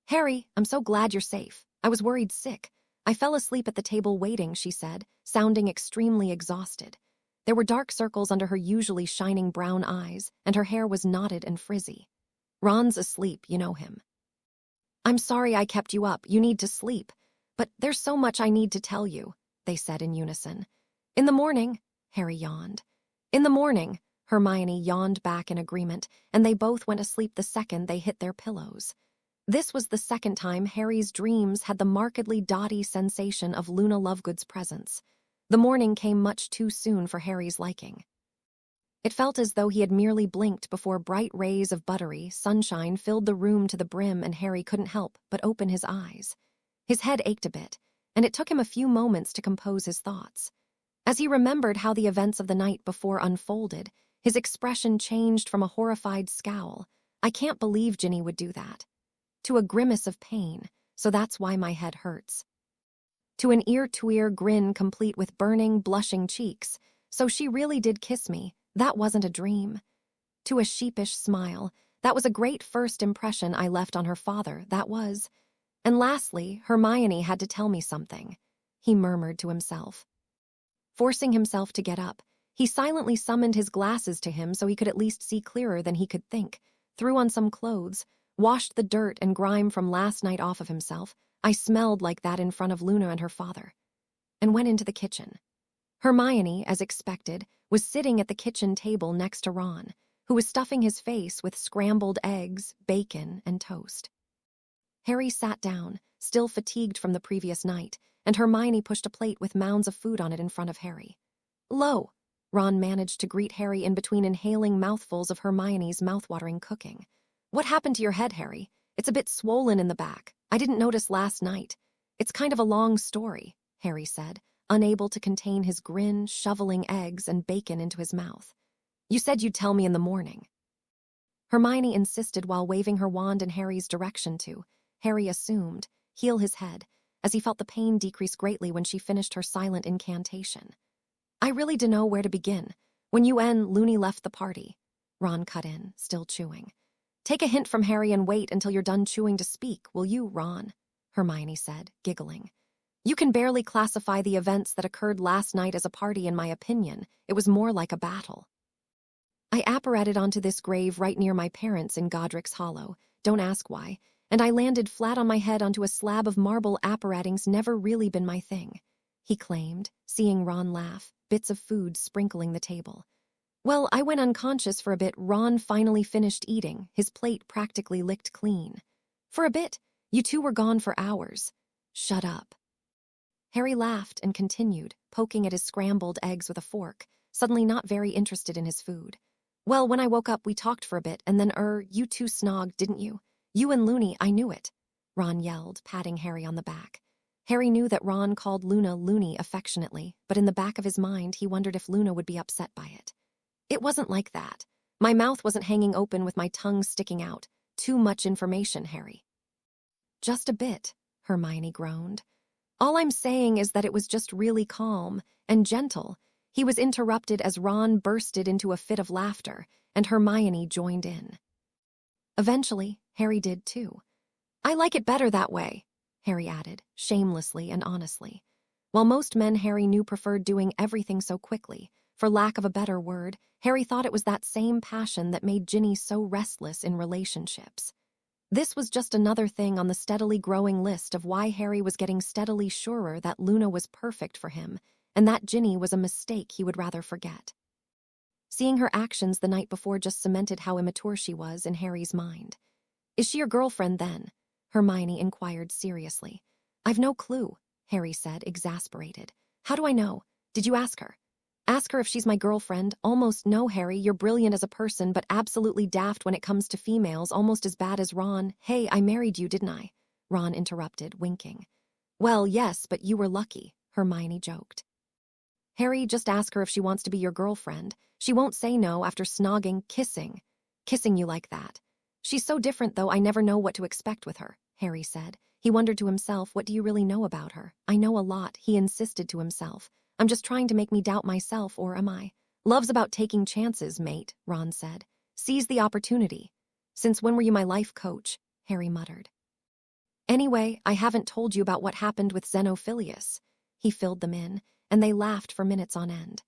Harry, I'm so glad you're safe. I was worried sick. I fell asleep at the table waiting, she said, sounding extremely exhausted. There were dark circles under her usually shining brown eyes, and her hair was knotted and frizzy. Ron's asleep, you know him. I'm sorry I kept you up. You need to sleep. But there's so much I need to tell you, they said in unison. In the morning, Harry yawned. In the morning, Hermione yawned back in agreement, and they both went asleep the second they hit their pillows. This was the second time Harry's dreams had the markedly dotty sensation of Luna Lovegood's presence. The morning came much too soon for Harry's liking. It felt as though he had merely blinked before bright rays of buttery sunshine filled the room to the brim, and Harry couldn't help but open his eyes. His head ached a bit, and it took him a few moments to compose his thoughts. As he remembered how the events of the night before unfolded, his expression changed from a horrified scowl, I can't believe Ginny would do that, to a grimace of pain, so that's why my head hurts, to an ear-to-ear grin complete with burning, blushing cheeks, so she really did kiss me, that wasn't a dream, to a sheepish smile, that was a great first impression I left on her father, that was, and lastly, Hermione had to tell me something, he murmured to himself. Forcing himself to get up, he silently summoned his glasses to him so he could at least see clearer than he could think, threw on some clothes, washed the dirt and grime from last night off of himself, I smelled like that in front of Luna and her father, and went into the kitchen. Hermione, as expected, was sitting at the kitchen table next to Ron, who was stuffing his face with scrambled eggs, bacon, and toast. Harry sat down, still fatigued from the previous night, and Hermione pushed a plate with mounds of food on it in front of Harry. Lo! Ron managed to greet Harry in between inhaling mouthfuls of Hermione's mouthwatering cooking. What happened to your head, Harry? It's a bit swollen in the back. I didn't notice last night. It's kind of a long story, Harry said, unable to contain his grin, shoveling eggs and bacon into his mouth. You said you'd tell me in the morning. Hermione insisted while waving her wand in Harry's direction to, Harry assumed, heal his head, as he felt the pain decrease greatly when she finished her silent incantation. I really dunno where to begin. When you and Looney left the party, Ron cut in, still chewing. Take a hint from Harry and wait until you're done chewing to speak, will you, Ron? Hermione said, giggling. You can barely classify the events that occurred last night as a party, in my opinion. It was more like a battle. I apparated onto this grave right near my parents in Godric's Hollow, don't ask why, and I landed flat on my head onto a slab of marble. Apparating's never really been my thing, he claimed, seeing Ron laugh, bits of food sprinkling the table. Well, I went unconscious for a bit. Ron finally finished eating, his plate practically licked clean. For a bit, you two were gone for hours. Shut up. Harry laughed and continued, poking at his scrambled eggs with a fork, suddenly not very interested in his food. Well, when I woke up, we talked for a bit, and then, you two snogged, didn't you? You and Looney, I knew it, Ron yelled, patting Harry on the back. Harry knew that Ron called Luna Loony affectionately, but in the back of his mind he wondered if Luna would be upset by it. It wasn't like that. My mouth wasn't hanging open with my tongue sticking out. Too much information, Harry. Just a bit, Hermione groaned. All I'm saying is that it was just really calm and gentle. He was interrupted as Ron bursted into a fit of laughter, and Hermione joined in. Eventually, Harry did too. I like it better that way, Harry added, shamelessly and honestly. While most men Harry knew preferred doing everything so quickly, for lack of a better word, Harry thought it was that same passion that made Ginny so restless in relationships. This was just another thing on the steadily growing list of why Harry was getting steadily surer that Luna was perfect for him, and that Ginny was a mistake he would rather forget. Seeing her actions the night before just cemented how immature she was in Harry's mind. Is she your girlfriend then? Hermione inquired seriously. I've no clue, Harry said, exasperated. How do I know? Did you ask her? Ask her if she's my girlfriend. Almost no, Harry, you're brilliant as a person, but absolutely daft when it comes to females, almost as bad as Ron. Hey, I married you, didn't I? Ron interrupted, winking. Well, yes, but you were lucky, Hermione joked. Harry, just ask her if she wants to be your girlfriend. She won't say no after snogging, kissing you like that. She's so different, though, I never know what to expect with her, Harry said. He wondered to himself, what do you really know about her? I know a lot, he insisted to himself. I'm just trying to make me doubt myself, or am I? Love's about taking chances, mate, Ron said. Seize the opportunity. Since when were you my life coach? Harry muttered. Anyway, I haven't told you about what happened with Xenophilius. He filled them in, and they laughed for minutes on end.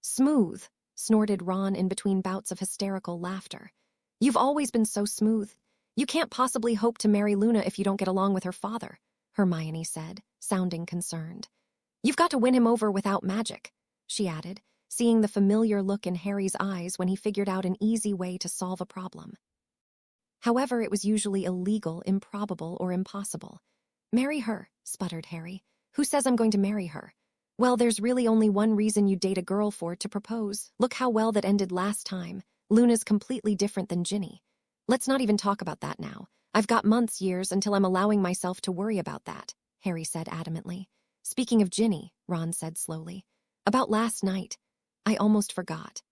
Smooth, snorted Ron in between bouts of hysterical laughter. You've always been so smooth. You can't possibly hope to marry Luna if you don't get along with her father, Hermione said, sounding concerned. You've got to win him over without magic, she added, seeing the familiar look in Harry's eyes when he figured out an easy way to solve a problem. However, it was usually illegal, improbable, or impossible. Marry her, sputtered Harry. Who says I'm going to marry her? Well, there's really only one reason you date a girl for to propose. Look how well that ended last time. Luna's completely different than Ginny. Let's not even talk about that now. I've got months, years, until I'm allowing myself to worry about that, Harry said adamantly. Speaking of Ginny, Ron said slowly. About last night. I almost forgot.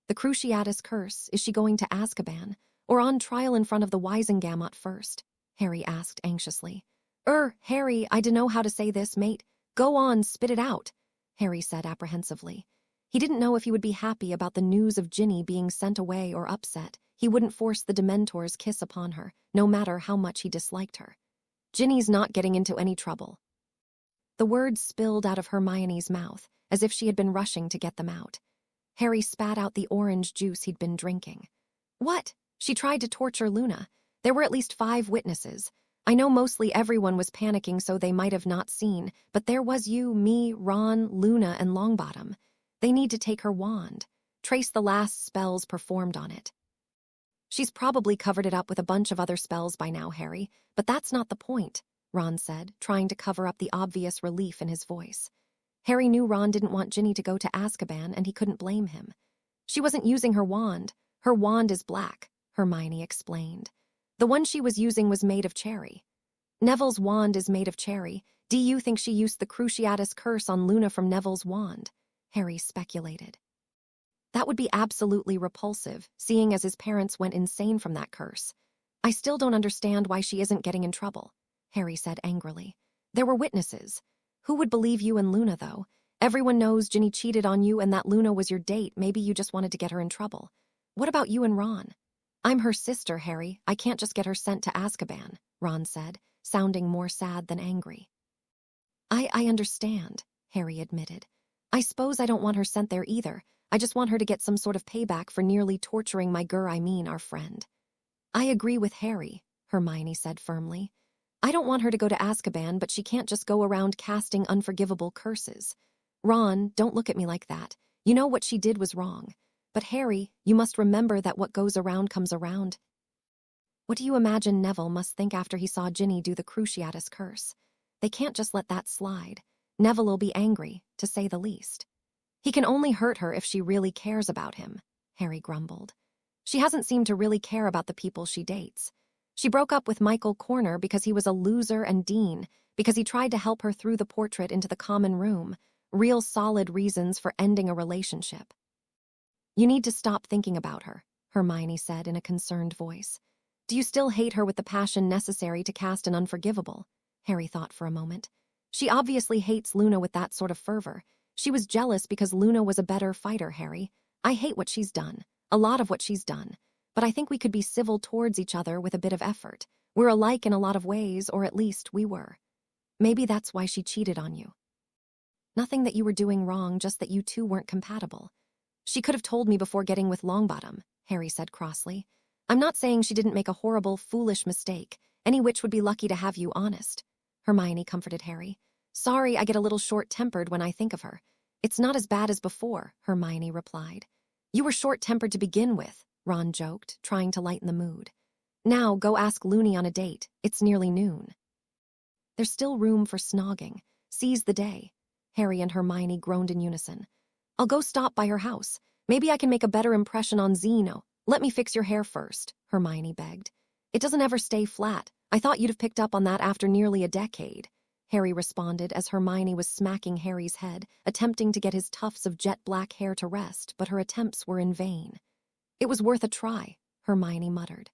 The Cruciatus Curse, is she going to Azkaban? Or on trial in front of the Wisengamot first? Harry asked anxiously. Harry, I dunno how to say this, mate. Go on, spit it out, Harry said apprehensively. He didn't know if he would be happy about the news of Ginny being sent away or upset. He wouldn't force the Dementor's kiss upon her, no matter how much he disliked her. Ginny's not getting into any trouble. The words spilled out of Hermione's mouth, as if she had been rushing to get them out. Harry spat out the orange juice he'd been drinking. What? She tried to torture Luna. There were at least 5 witnesses. I know mostly everyone was panicking, so they might have not seen, but there was you, me, Ron, Luna, and Longbottom. They need to take her wand. Trace the last spells performed on it. She's probably covered it up with a bunch of other spells by now, Harry, but that's not the point, Ron said, trying to cover up the obvious relief in his voice. Harry knew Ron didn't want Ginny to go to Azkaban, and he couldn't blame him. She wasn't using her wand. Her wand is black, Hermione explained. The one she was using was made of cherry. Neville's wand is made of cherry. Do you think she used the Cruciatus Curse on Luna from Neville's wand? Harry speculated. That would be absolutely repulsive, seeing as his parents went insane from that curse. I still don't understand why she isn't getting in trouble, Harry said angrily. There were witnesses. Who would believe you and Luna, though? Everyone knows Ginny cheated on you and that Luna was your date. Maybe you just wanted to get her in trouble. What about you and Ron? I'm her sister, Harry. I can't just get her sent to Azkaban, Ron said, sounding more sad than angry. I understand, Harry admitted. I suppose I don't want her sent there either. I just want her to get some sort of payback for nearly torturing our friend. I agree with Harry, Hermione said firmly. I don't want her to go to Azkaban, but she can't just go around casting unforgivable curses. Ron, don't look at me like that. You know what she did was wrong. But Harry, you must remember that what goes around comes around. What do you imagine Neville must think after he saw Ginny do the Cruciatus Curse? They can't just let that slide. Neville will be angry, to say the least. He can only hurt her if she really cares about him, Harry grumbled. She hasn't seemed to really care about the people she dates. She broke up with Michael Corner because he was a loser and Dean, because he tried to help her through the portrait into the common room, real solid reasons for ending a relationship. "You need to stop thinking about her," Hermione said in a concerned voice. "Do you still hate her with the passion necessary to cast an unforgivable?" Harry thought for a moment. "She obviously hates Luna with that sort of fervor. She was jealous because Luna was a better fighter, Harry. I hate what she's done, a lot of what she's done. But I think we could be civil towards each other with a bit of effort. We're alike in a lot of ways, or at least we were. Maybe that's why she cheated on you. Nothing that you were doing wrong, just that you two weren't compatible. She could have told me before getting with Longbottom," Harry said crossly. "I'm not saying she didn't make a horrible, foolish mistake. Any witch would be lucky to have you honest," Hermione comforted Harry. "Sorry, I get a little short-tempered when I think of her." "It's not as bad as before," Hermione replied. "You were short-tempered to begin with," Ron joked, trying to lighten the mood. "Now go ask Looney on a date. It's nearly noon." "There's still room for snogging. Seize the day," Harry and Hermione groaned in unison. "I'll go stop by her house. Maybe I can make a better impression on Zeno." "Let me fix your hair first," Hermione begged. "It doesn't ever stay flat. I thought you'd have picked up on that after nearly a decade," Harry responded as Hermione was smacking Harry's head, attempting to get his tufts of jet-black hair to rest, but her attempts were in vain. "It was worth a try," Hermione muttered.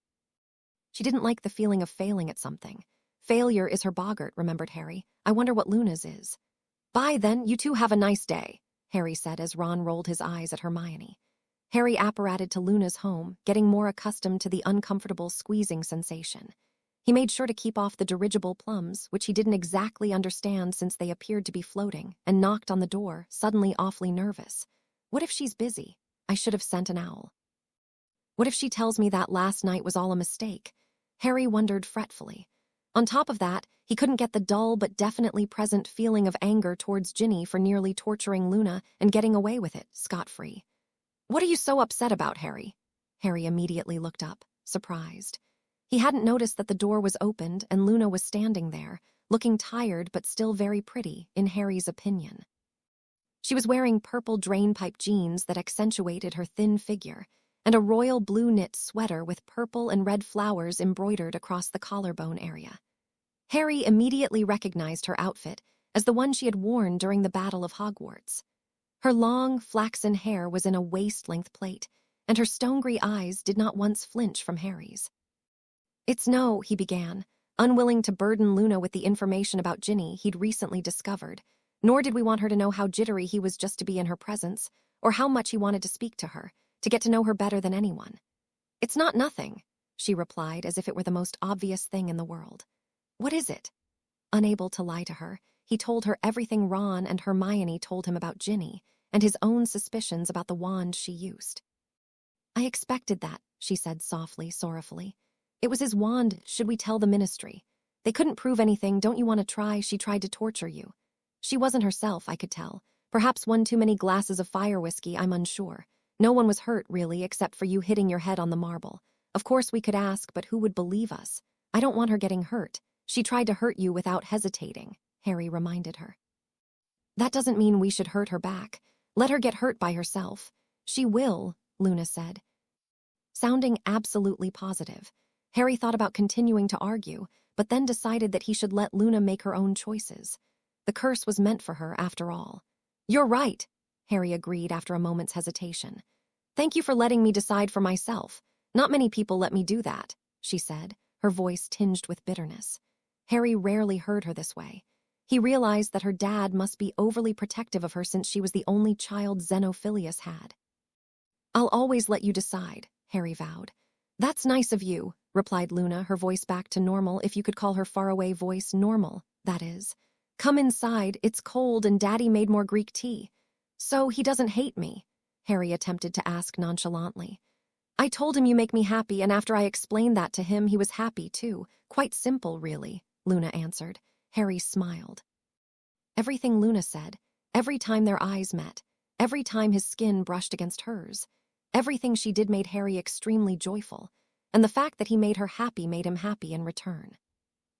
She didn't like the feeling of failing at something. Failure is her boggart, remembered Harry. I wonder what Luna's is. "Bye then, you two have a nice day," Harry said as Ron rolled his eyes at Hermione. Harry apparated to Luna's home, getting more accustomed to the uncomfortable squeezing sensation. He made sure to keep off the dirigible plums, which he didn't exactly understand since they appeared to be floating, and knocked on the door, suddenly awfully nervous. What if she's busy? I should have sent an owl. What if she tells me that last night was all a mistake? Harry wondered fretfully. On top of that, he couldn't get the dull but definitely present feeling of anger towards Ginny for nearly torturing Luna and getting away with it, scot-free. "What are you so upset about, Harry?" Harry immediately looked up, surprised. He hadn't noticed that the door was opened and Luna was standing there, looking tired but still very pretty, in Harry's opinion. She was wearing purple drainpipe jeans that accentuated her thin figure, and a royal blue knit sweater with purple and red flowers embroidered across the collarbone area. Harry immediately recognized her outfit as the one she had worn during the Battle of Hogwarts. Her long, flaxen hair was in a waist-length plait, and her stone-grey eyes did not once flinch from Harry's. "It's no," he began, unwilling to burden Luna with the information about Ginny he'd recently discovered, nor did we want her to know how jittery he was just to be in her presence, or how much he wanted to speak to her, to get to know her better than anyone. "It's not nothing," she replied as if it were the most obvious thing in the world. "What is it?" Unable to lie to her, he told her everything Ron and Hermione told him about Ginny, and his own suspicions about the wand she used. "I expected that," she said softly, sorrowfully. "It was his wand. Should we tell the ministry? They couldn't prove anything. Don't you want to try? She tried to torture you. She wasn't herself, I could tell. Perhaps one too many glasses of fire whiskey, I'm unsure. No one was hurt, really, except for you hitting your head on the marble. Of course we could ask, but who would believe us? I don't want her getting hurt. She tried to hurt you without hesitating," Harry reminded her. "That doesn't mean we should hurt her back. Let her get hurt by herself." "She will," Luna said, sounding absolutely positive. Harry thought about continuing to argue, but then decided that he should let Luna make her own choices. The curse was meant for her, after all. "You're right," Harry agreed after a moment's hesitation. "Thank you for letting me decide for myself. Not many people let me do that," she said, her voice tinged with bitterness. Harry rarely heard her this way. He realized that her dad must be overly protective of her since she was the only child Xenophilius had. "I'll always let you decide," Harry vowed. "That's nice of you," replied Luna, her voice back to normal, if you could call her faraway voice normal, that is. "Come inside, it's cold and Daddy made more Greek tea." "So he doesn't hate me?" Harry attempted to ask nonchalantly. "I told him you make me happy, and after I explained that to him, he was happy too. Quite simple, really," Luna answered. Harry smiled. Everything Luna said, every time their eyes met, every time his skin brushed against hers, everything she did made Harry extremely joyful, and the fact that he made her happy made him happy in return.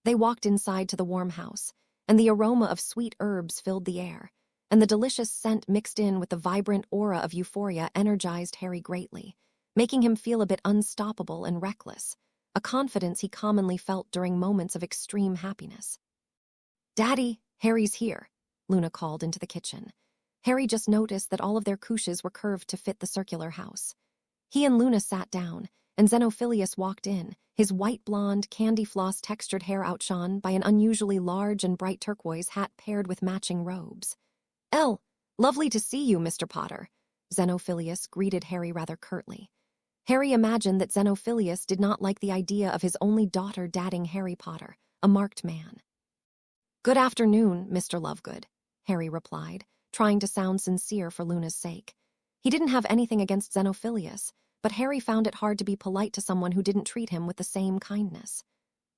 They walked inside to the warm house, and the aroma of sweet herbs filled the air, and the delicious scent mixed in with the vibrant aura of euphoria energized Harry greatly, making him feel a bit unstoppable and reckless, a confidence he commonly felt during moments of extreme happiness. "Daddy, Harry's here," Luna called into the kitchen. Harry just noticed that all of their couches were curved to fit the circular house. He and Luna sat down, and Xenophilius walked in, his white blonde, candy floss textured hair outshone by an unusually large and bright turquoise hat paired with matching robes. Lovely to see you, Mr. Potter," Xenophilius greeted Harry rather curtly. Harry imagined that Xenophilius did not like the idea of his only daughter dating Harry Potter, a marked man. "Good afternoon, Mr. Lovegood," Harry replied, trying to sound sincere for Luna's sake. He didn't have anything against Xenophilius, but Harry found it hard to be polite to someone who didn't treat him with the same kindness.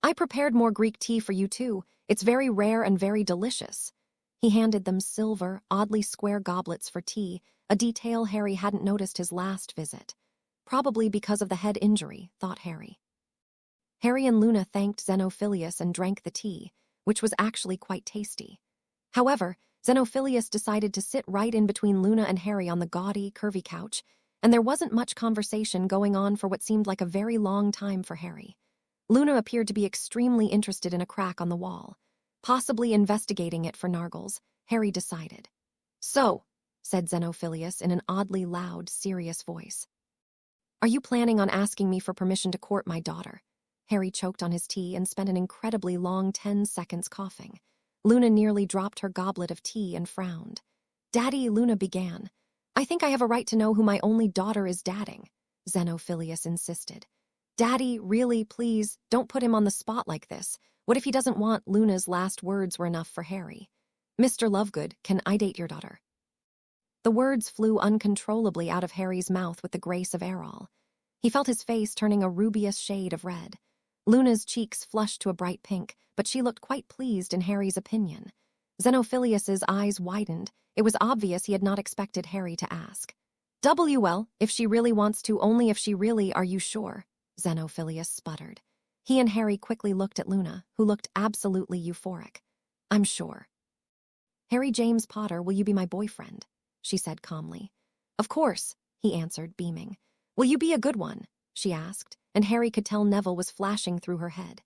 "I prepared more Greek tea for you too. It's very rare and very delicious." He handed them silver, oddly square goblets for tea, a detail Harry hadn't noticed his last visit. Probably because of the head injury, thought Harry. Harry and Luna thanked Xenophilius and drank the tea, which was actually quite tasty. However, Xenophilius decided to sit right in between Luna and Harry on the gaudy, curvy couch, and there wasn't much conversation going on for what seemed like a very long time for Harry. Luna appeared to be extremely interested in a crack on the wall. Possibly investigating it for Nargles, Harry decided. "So," said Xenophilius in an oddly loud, serious voice. "Are you planning on asking me for permission to court my daughter?" Harry choked on his tea and spent an incredibly long 10 seconds coughing. Luna nearly dropped her goblet of tea and frowned. "Daddy," Luna began. "I think I have a right to know who my only daughter is dating," Xenophilius insisted. "Daddy, really, please, don't put him on the spot like this. What if he doesn't want?" Luna's last words were enough for Harry. "Mr. Lovegood, can I date your daughter?" The words flew uncontrollably out of Harry's mouth with the grace of Errol. He felt his face turning a rubious shade of red. Luna's cheeks flushed to a bright pink, but she looked quite pleased in Harry's opinion. Xenophilius's eyes widened. It was obvious he had not expected Harry to ask. "Well, if she really wants to, only if she really, are you sure?" Xenophilius sputtered. He and Harry quickly looked at Luna, who looked absolutely euphoric. "I'm sure." "Harry James Potter, will you be my boyfriend?" she said calmly. "Of course," he answered, beaming. "Will you be a good one?" she asked, and Harry could tell Neville was flashing through her head.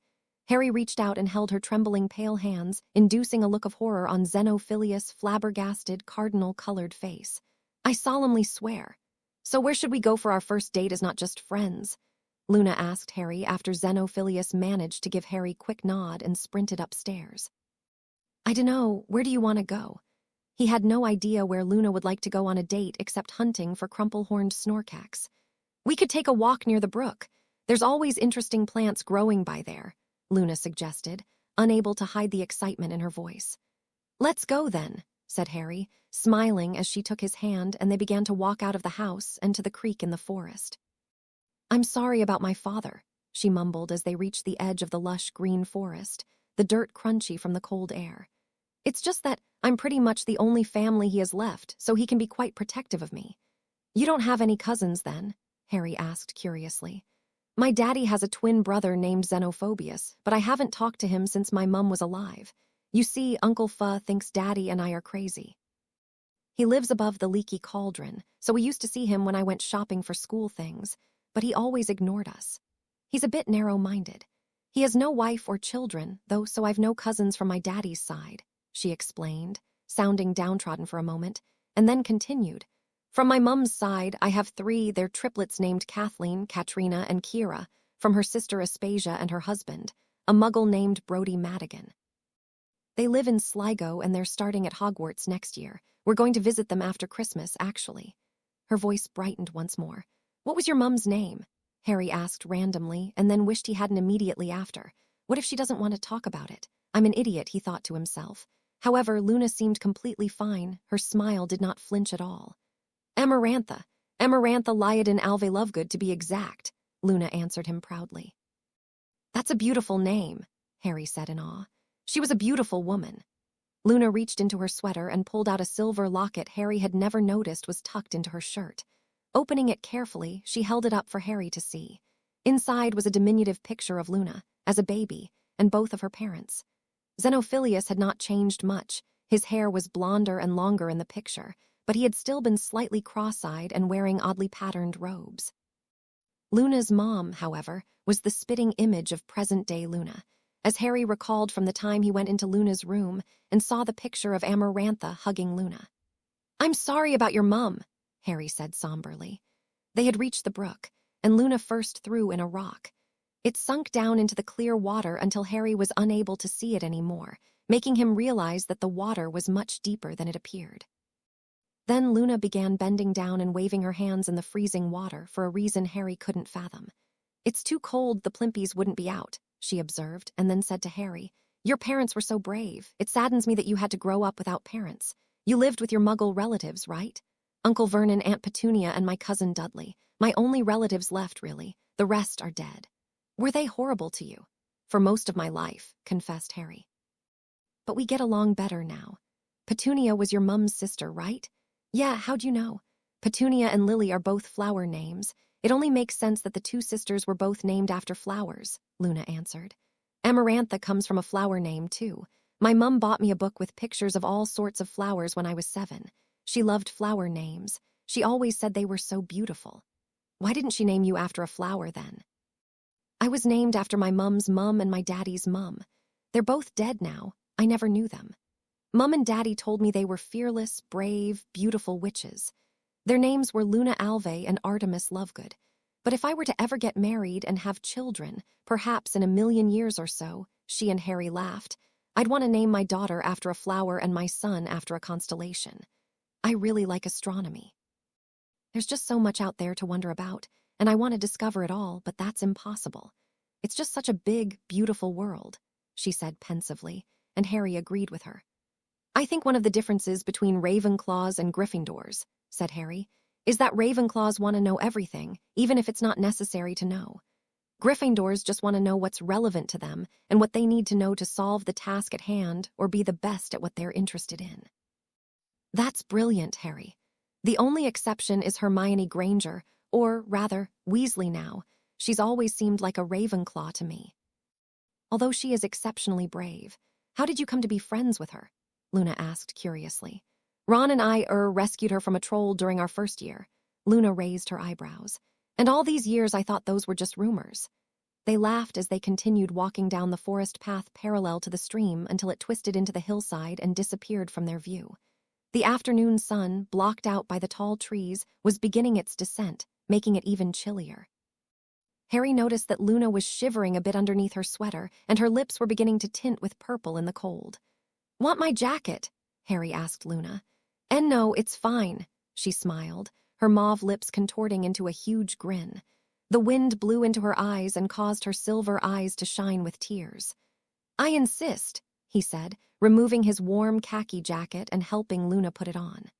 Harry reached out and held her trembling pale hands, inducing a look of horror on Xenophilius' flabbergasted, cardinal-colored face. "I solemnly swear." "So where should we go for our first date as not just friends?" Luna asked Harry after Xenophilius managed to give Harry a quick nod and sprinted upstairs. "I dunno, where do you want to go?" He had no idea where Luna would like to go on a date except hunting for crumple-horned snorkax. "We could take a walk near the brook. There's always interesting plants growing by there," Luna suggested, unable to hide the excitement in her voice. "Let's go then," said Harry, smiling as she took his hand and they began to walk out of the house and to the creek in the forest. "I'm sorry about my father," she mumbled as they reached the edge of the lush green forest, the dirt crunchy from the cold air. "It's just that I'm pretty much the only family he has left, so he can be quite protective of me." "You don't have any cousins, then?" Harry asked curiously. "My daddy has a twin brother named Xenophobius, but I haven't talked to him since my mum was alive. You see, Uncle Pha thinks Daddy and I are crazy. He lives above the leaky cauldron, so we used to see him when I went shopping for school things, but he always ignored us. He's a bit narrow-minded. He has no wife or children, though, so I've no cousins from my daddy's side," she explained, sounding downtrodden for a moment, and then continued. "From my mum's side, I have 3, they're triplets named Kathleen, Katrina, and Kira, from her sister Aspasia and her husband, a muggle named Brody Madigan. They live in Sligo and they're starting at Hogwarts next year. We're going to visit them after Christmas, actually." Her voice brightened once more. "What was your mum's name?" Harry asked randomly, and then wished he hadn't immediately after. What if she doesn't want to talk about it? I'm an idiot, he thought to himself. However, Luna seemed completely fine. Her smile did not flinch at all. Amarantha Lyodin Alve Lovegood, to be exact," Luna answered him proudly. "That's a beautiful name," Harry said in awe. "She was a beautiful woman." Luna reached into her sweater and pulled out a silver locket Harry had never noticed was tucked into her shirt. Opening it carefully, she held it up for Harry to see. Inside was a diminutive picture of Luna, as a baby, and both of her parents. Xenophilius had not changed much. His hair was blonder and longer in the picture, but he had still been slightly cross-eyed and wearing oddly patterned robes. Luna's mom, however, was the spitting image of present-day Luna. as Harry recalled from the time he went into Luna's room and saw the picture of Amarantha hugging Luna. "I'm sorry about your mum," Harry said somberly. They had reached the brook, and Luna first threw in a rock. It sunk down into the clear water until Harry was unable to see it anymore, making him realize that the water was much deeper than it appeared. Then Luna began bending down and waving her hands in the freezing water for a reason Harry couldn't fathom. "It's too cold, the Plimpies wouldn't be out," she observed, and then said to Harry, "Your parents were so brave. It saddens me that you had to grow up without parents. You lived with your Muggle relatives, right? Uncle Vernon, Aunt Petunia, and my cousin Dudley. My only relatives left, really. The rest are dead." "Were they horrible to you?" "For most of my life," confessed Harry. "But we get along better now. Petunia was your mum's sister, right?" "Yeah, how'd you know?" "Petunia and Lily are both flower names. It only makes sense that the two sisters were both named after flowers," Luna answered. "Amarantha comes from a flower name, too. My mum bought me a book with pictures of all sorts of flowers when I was 7. She loved flower names. She always said they were so beautiful." "Why didn't she name you after a flower, then?" "I was named after my mum's mum and my daddy's mum. They're both dead now. I never knew them. Mum and Daddy told me they were fearless, brave, beautiful witches. Their names were Luna Alvey and Artemis Lovegood. But if I were to ever get married and have children, perhaps in 1,000,000 years or so," she and Harry laughed, "I'd want to name my daughter after a flower and my son after a constellation. I really like astronomy. There's just so much out there to wonder about, and I want to discover it all, but that's impossible. It's just such a big, beautiful world," she said pensively, and Harry agreed with her. "I think one of the differences between Ravenclaws and Gryffindors," said Harry, "is that Ravenclaws want to know everything, even if it's not necessary to know. Gryffindors just want to know what's relevant to them and what they need to know to solve the task at hand or be the best at what they're interested in." "That's brilliant, Harry. The only exception is Hermione Granger, or, rather, Weasley now. She's always seemed like a Ravenclaw to me. Although she is exceptionally brave. How did you come to be friends with her?" Luna asked curiously. "Ron and I rescued her from a troll during our first year." Luna raised her eyebrows. "And all these years I thought those were just rumors." They laughed as they continued walking down the forest path parallel to the stream until it twisted into the hillside and disappeared from their view. The afternoon sun, blocked out by the tall trees, was beginning its descent, making it even chillier. Harry noticed that Luna was shivering a bit underneath her sweater, and her lips were beginning to tint with purple in the cold. "Want my jacket?" Harry asked Luna. No, it's fine," she smiled, her mauve lips contorting into a huge grin. The wind blew into her eyes and caused her silver eyes to shine with tears. "I insist," he said, removing his warm khaki jacket and helping Luna put it on.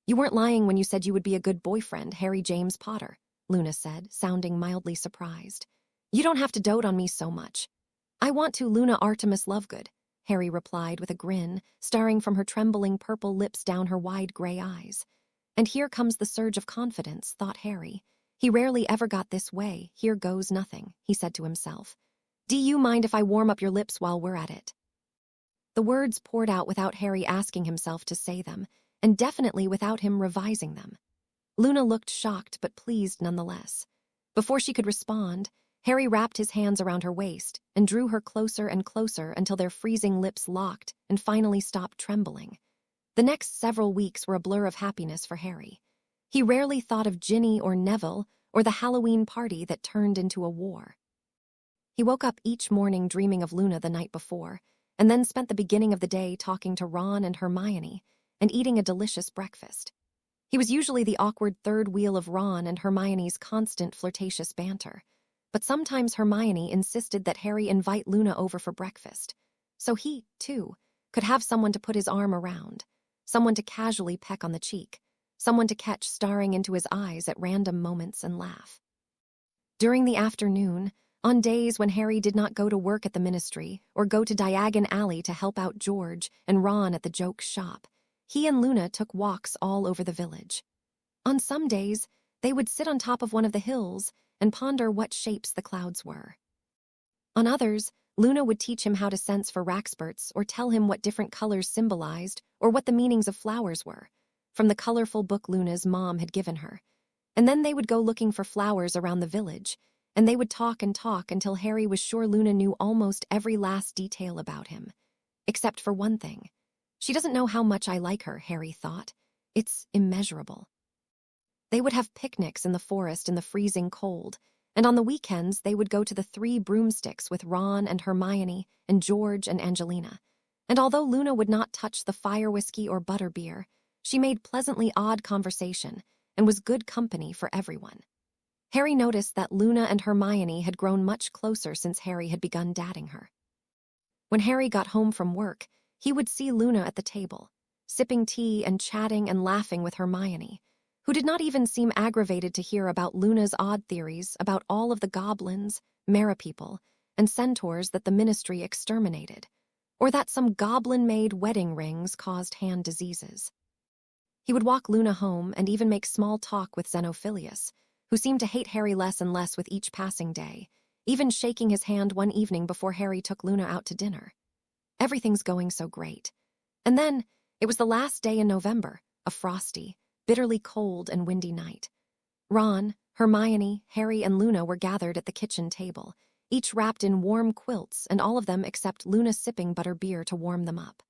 "You weren't lying when you said you would be a good boyfriend, Harry James Potter," Luna said, sounding mildly surprised. "You don't have to dote on me so much." "I want to Luna Artemis Lovegood," Harry replied with a grin, staring from her trembling purple lips down her wide gray eyes. And here comes the surge of confidence, thought Harry. He rarely ever got this way. Here goes nothing, he said to himself. "Do you mind if I warm up your lips while we're at it?" The words poured out without Harry asking himself to say them, and definitely without him revising them. Luna looked shocked but pleased nonetheless. Before she could respond, Harry wrapped his hands around her waist and drew her closer and closer until their freezing lips locked and finally stopped trembling. The next several weeks were a blur of happiness for Harry. He rarely thought of Ginny or Neville or the Halloween party that turned into a war. He woke up each morning dreaming of Luna the night before, and then spent the beginning of the day talking to Ron and Hermione and eating a delicious breakfast. He was usually the awkward third wheel of Ron and Hermione's constant flirtatious banter. But sometimes Hermione insisted that Harry invite Luna over for breakfast, so he, too, could have someone to put his arm around, someone to casually peck on the cheek, someone to catch staring into his eyes at random moments and laugh. During the afternoon, on days when Harry did not go to work at the ministry or go to Diagon Alley to help out George and Ron at the joke shop, he and Luna took walks all over the village. On some days, they would sit on top of one of the hills and ponder what shapes the clouds were. On others, Luna would teach him how to sense for rackspurts or tell him what different colors symbolized or what the meanings of flowers were, from the colorful book Luna's mom had given her. And then they would go looking for flowers around the village, and they would talk and talk until Harry was sure Luna knew almost every last detail about him. Except for one thing. She doesn't know how much I like her, Harry thought. It's immeasurable. They would have picnics in the forest in the freezing cold, and on the weekends they would go to the 3 Broomsticks with Ron and Hermione and George and Angelina. And although Luna would not touch the fire whiskey or butterbeer, she made pleasantly odd conversation and was good company for everyone. Harry noticed that Luna and Hermione had grown much closer since Harry had begun dating her. When Harry got home from work, he would see Luna at the table, sipping tea and chatting and laughing with Hermione, who did not even seem aggravated to hear about Luna's odd theories about all of the goblins, merpeople, and centaurs that the Ministry exterminated, or that some goblin-made wedding rings caused hand diseases. He would walk Luna home and even make small talk with Xenophilius, who seemed to hate Harry less and less with each passing day, even shaking his hand one evening before Harry took Luna out to dinner. Everything's going so great. And then, it was the last day in November, a frosty, bitterly cold and windy night. Ron, Hermione, Harry, and Luna were gathered at the kitchen table, each wrapped in warm quilts and all of them except Luna sipping butterbeer to warm them up.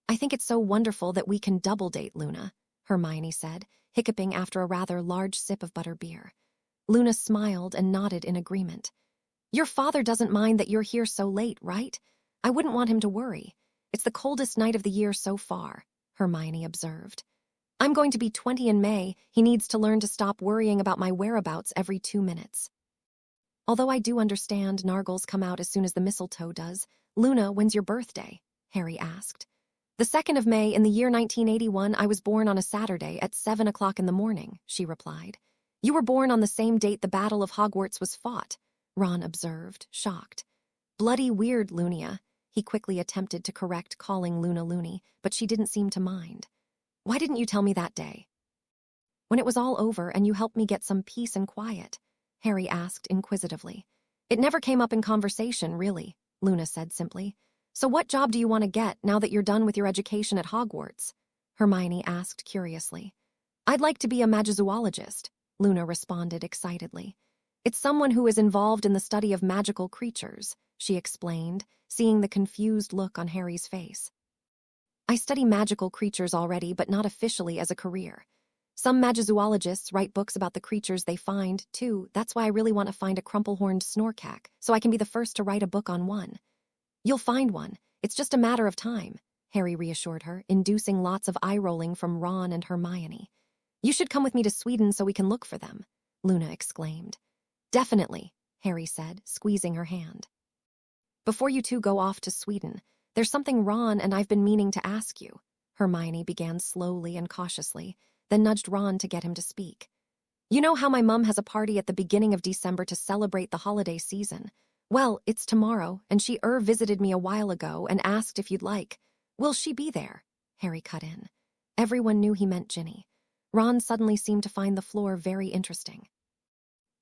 "I think it's so wonderful that we can double-date, Luna," Hermione said, hiccuping after a rather large sip of butterbeer. Luna smiled and nodded in agreement. "Your father doesn't mind that you're here so late, right? I wouldn't want him to worry. It's the coldest night of the year so far," Hermione observed. "I'm going to be 20 in May. He needs to learn to stop worrying about my whereabouts every 2 minutes." "Although I do understand Nargles come out as soon as the mistletoe does. Luna, when's your birthday?" Harry asked. "The 2nd of May in the year 1981, I was born on a Saturday at 7 o'clock in the morning," she replied. "You were born on the same date the Battle of Hogwarts was fought," Ron observed, shocked. "Bloody weird, Lunia." He quickly attempted to correct calling Luna Loony, but she didn't seem to mind. "Why didn't you tell me that day?" "When it was all over and you helped me get some peace and quiet," Harry asked inquisitively. "It never came up in conversation, really," Luna said simply. "So what job do you want to get now that you're done with your education at Hogwarts?" Hermione asked curiously. "I'd like to be a magizoologist," Luna responded excitedly. "It's someone who is involved in the study of magical creatures," she explained, seeing the confused look on Harry's face. "I study magical creatures already, but not officially as a career. Some magizoologists write books about the creatures they find, too. That's why I really want to find a crumple-horned snorkack, so I can be the first to write a book on one." "You'll find one. It's just a matter of time," Harry reassured her, inducing lots of eye-rolling from Ron and Hermione. "You should come with me to Sweden so we can look for them," Luna exclaimed. "Definitely," Harry said, squeezing her hand. "Before you two go off to Sweden, there's something Ron and I've been meaning to ask you," Hermione began slowly and cautiously, then nudged Ron to get him to speak. "You know how my mum has a party at the beginning of December to celebrate the holiday season? Well, it's tomorrow, and she visited me a while ago and asked if you'd like. Will she be there?" Harry cut in. Everyone knew he meant Ginny. Ron suddenly seemed to find the floor very interesting.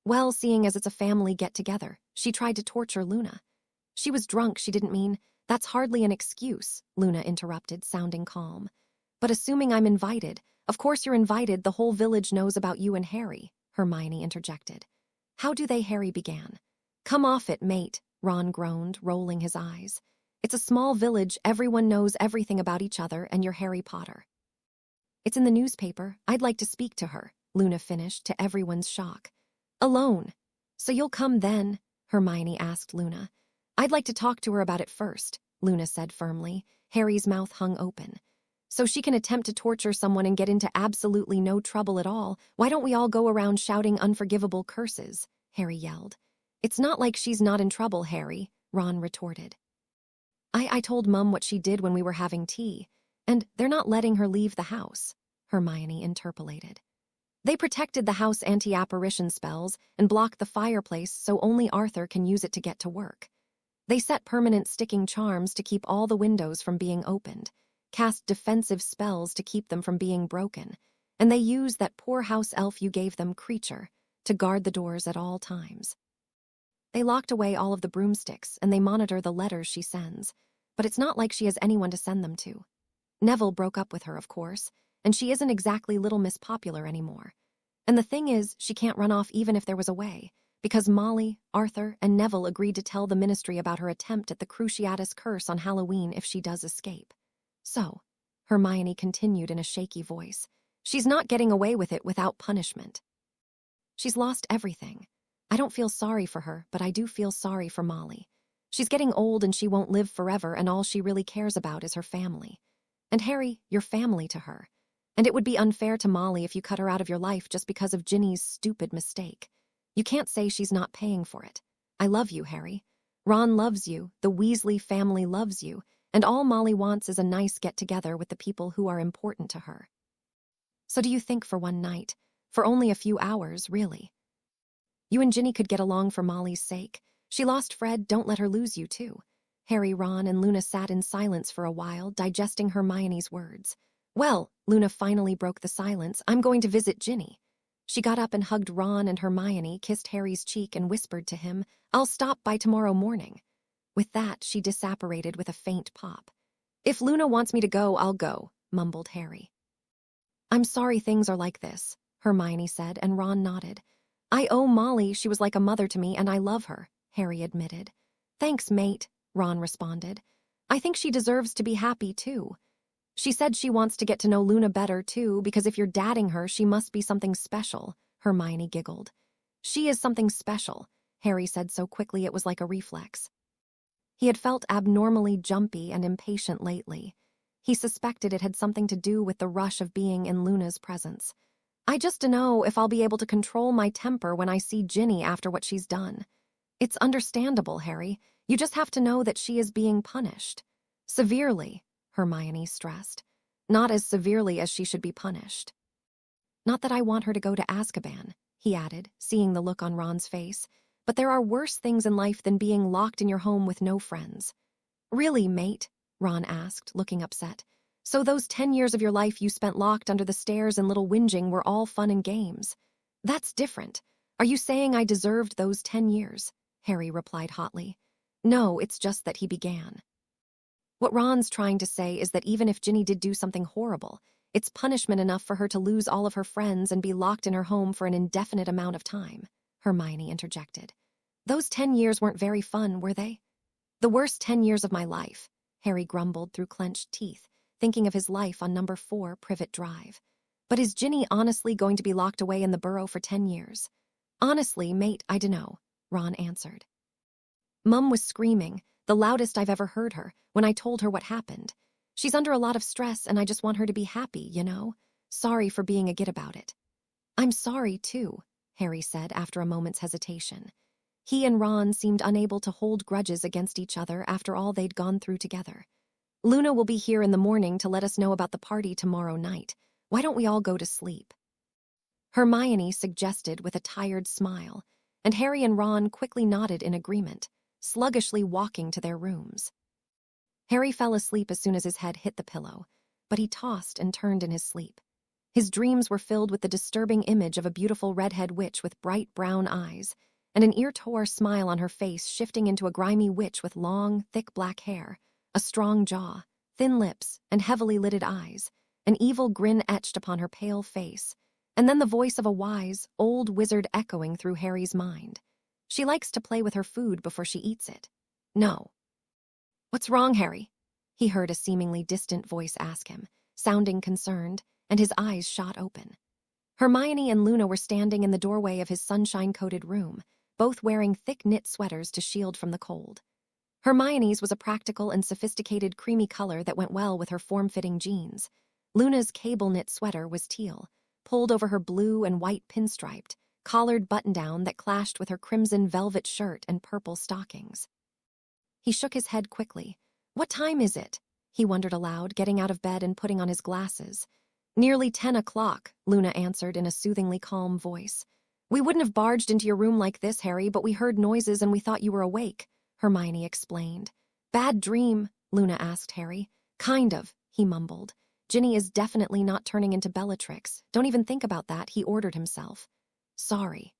"Well, seeing as it's a family get-together, she tried to torture Luna." "She was drunk, she didn't mean. That's hardly an excuse," Luna interrupted, sounding calm. "But assuming I'm invited, of course you're invited, the whole village knows about you and Harry," Hermione interjected. "How do they?" Harry began. "Come off it, mate," Ron groaned, rolling his eyes. "It's a small village, everyone knows everything about each other, and you're Harry Potter." "It's in the newspaper. I'd like to speak to her," Luna finished, to everyone's shock. "Alone? So you'll come then?" Hermione asked Luna. "I'd like to talk to her about it first," Luna said firmly. Harry's mouth hung open. "So she can attempt to torture someone and get into absolutely no trouble at all. Why don't we all go around shouting unforgivable curses?" Harry yelled. "It's not like she's not in trouble, Harry," Ron retorted. I told Mum what she did when we were having tea, and they're not letting her leave the house," Hermione interpolated. "They protected the house anti-apparition spells and blocked the fireplace so only Arthur can use it to get to work. They set permanent sticking charms to keep all the windows from being opened, cast defensive spells to keep them from being broken, and they used that poor house elf you gave them, Creature, to guard the doors at all times. They locked away all of the broomsticks, and they monitor the letters she sends, but it's not like she has anyone to send them to. Neville broke up with her, of course, and she isn't exactly Little Miss Popular anymore. And the thing is, she can't run off even if there was a way, Because Molly, Arthur, and Neville agreed to tell the Ministry about her attempt at the Cruciatus curse on Halloween if she does escape. So, Hermione continued in a shaky voice, she's not getting away with it without punishment. She's lost everything. I don't feel sorry for her, but I do feel sorry for Molly. She's getting old and she won't live forever, and all she really cares about is her family. And Harry, you're family to her. And it would be unfair to Molly if you cut her out of your life just because of Ginny's stupid mistake. You can't say she's not paying for it. I love you, Harry. Ron loves you, the Weasley family loves you, and all Molly wants is a nice get-together with the people who are important to her. So do you think for one night, for only a few hours, really? You and Ginny could get along for Molly's sake. She lost Fred, don't let her lose you too. Harry, Ron, and Luna sat in silence for a while, digesting Hermione's words. Well, Luna finally broke the silence, I'm going to visit Ginny. She got up and hugged Ron and Hermione, kissed Harry's cheek, and whispered to him, I'll stop by tomorrow morning. With that, she disapparated with a faint pop. If Luna wants me to go, I'll go, mumbled Harry. I'm sorry things are like this, Hermione said, and Ron nodded. I owe Molly, she was like a mother to me, and I love her, Harry admitted. Thanks, mate, Ron responded. I think she deserves to be happy, too. She said she wants to get to know Luna better, too, because if you're dating her, she must be something special, Hermione giggled. She is something special, Harry said so quickly it was like a reflex. He had felt abnormally jumpy and impatient lately. He suspected it had something to do with the rush of being in Luna's presence. I just dunno if I'll be able to control my temper when I see Ginny after what she's done. It's understandable, Harry. You just have to know that she is being punished. Severely, Hermione stressed. Not as severely as she should be punished. Not that I want her to go to Azkaban, he added, seeing the look on Ron's face, but there are worse things in life than being locked in your home with no friends. Really, mate? Ron asked, looking upset. So those 10 years of your life you spent locked under the stairs and little whinging were all fun and games. That's different. Are you saying I deserved those 10 years? Harry replied hotly. No, it's just that he began. What Ron's trying to say is that even if Ginny did do something horrible, it's punishment enough for her to lose all of her friends and be locked in her home for an indefinite amount of time, Hermione interjected. Those 10 years weren't very fun, were they? The worst 10 years of my life, Harry grumbled through clenched teeth, thinking of his life on number 4 Privet Drive. But is Ginny honestly going to be locked away in the burrow for 10 years? Honestly, mate, I dunno, Ron answered. Mum was screaming, the loudest I've ever heard her, when I told her what happened. She's under a lot of stress and I just want her to be happy, you know? Sorry for being a git about it. I'm sorry, too, Harry said after a moment's hesitation. He and Ron seemed unable to hold grudges against each other after all they'd gone through together. Luna will be here in the morning to let us know about the party tomorrow night. Why don't we all go to sleep? Hermione suggested with a tired smile, and Harry and Ron quickly nodded in agreement, sluggishly walking to their rooms. Harry fell asleep as soon as his head hit the pillow, but he tossed and turned in his sleep. His dreams were filled with the disturbing image of a beautiful redhead witch with bright brown eyes, and an ear-tore smile on her face shifting into a grimy witch with long, thick black hair, a strong jaw, thin lips, and heavily lidded eyes, an evil grin etched upon her pale face, and then the voice of a wise, old wizard echoing through Harry's mind. She likes to play with her food before she eats it. No. What's wrong, Harry? He heard a seemingly distant voice ask him, sounding concerned, and his eyes shot open. Hermione and Luna were standing in the doorway of his sunshine-coated room, both wearing thick knit sweaters to shield from the cold. Hermione's was a practical and sophisticated creamy color that went well with her form-fitting jeans. Luna's cable-knit sweater was teal, pulled over her blue and white pinstriped, collared button-down that clashed with her crimson velvet shirt and purple stockings. He shook his head quickly. What time is it? He wondered aloud, getting out of bed and putting on his glasses. Nearly 10 o'clock, Luna answered in a soothingly calm voice. We wouldn't have barged into your room like this, Harry, but we heard noises and we thought you were awake, Hermione explained. Bad dream? Luna asked Harry. Kind of, he mumbled. Ginny is definitely not turning into Bellatrix. Don't even think about that, he ordered himself. Sorry.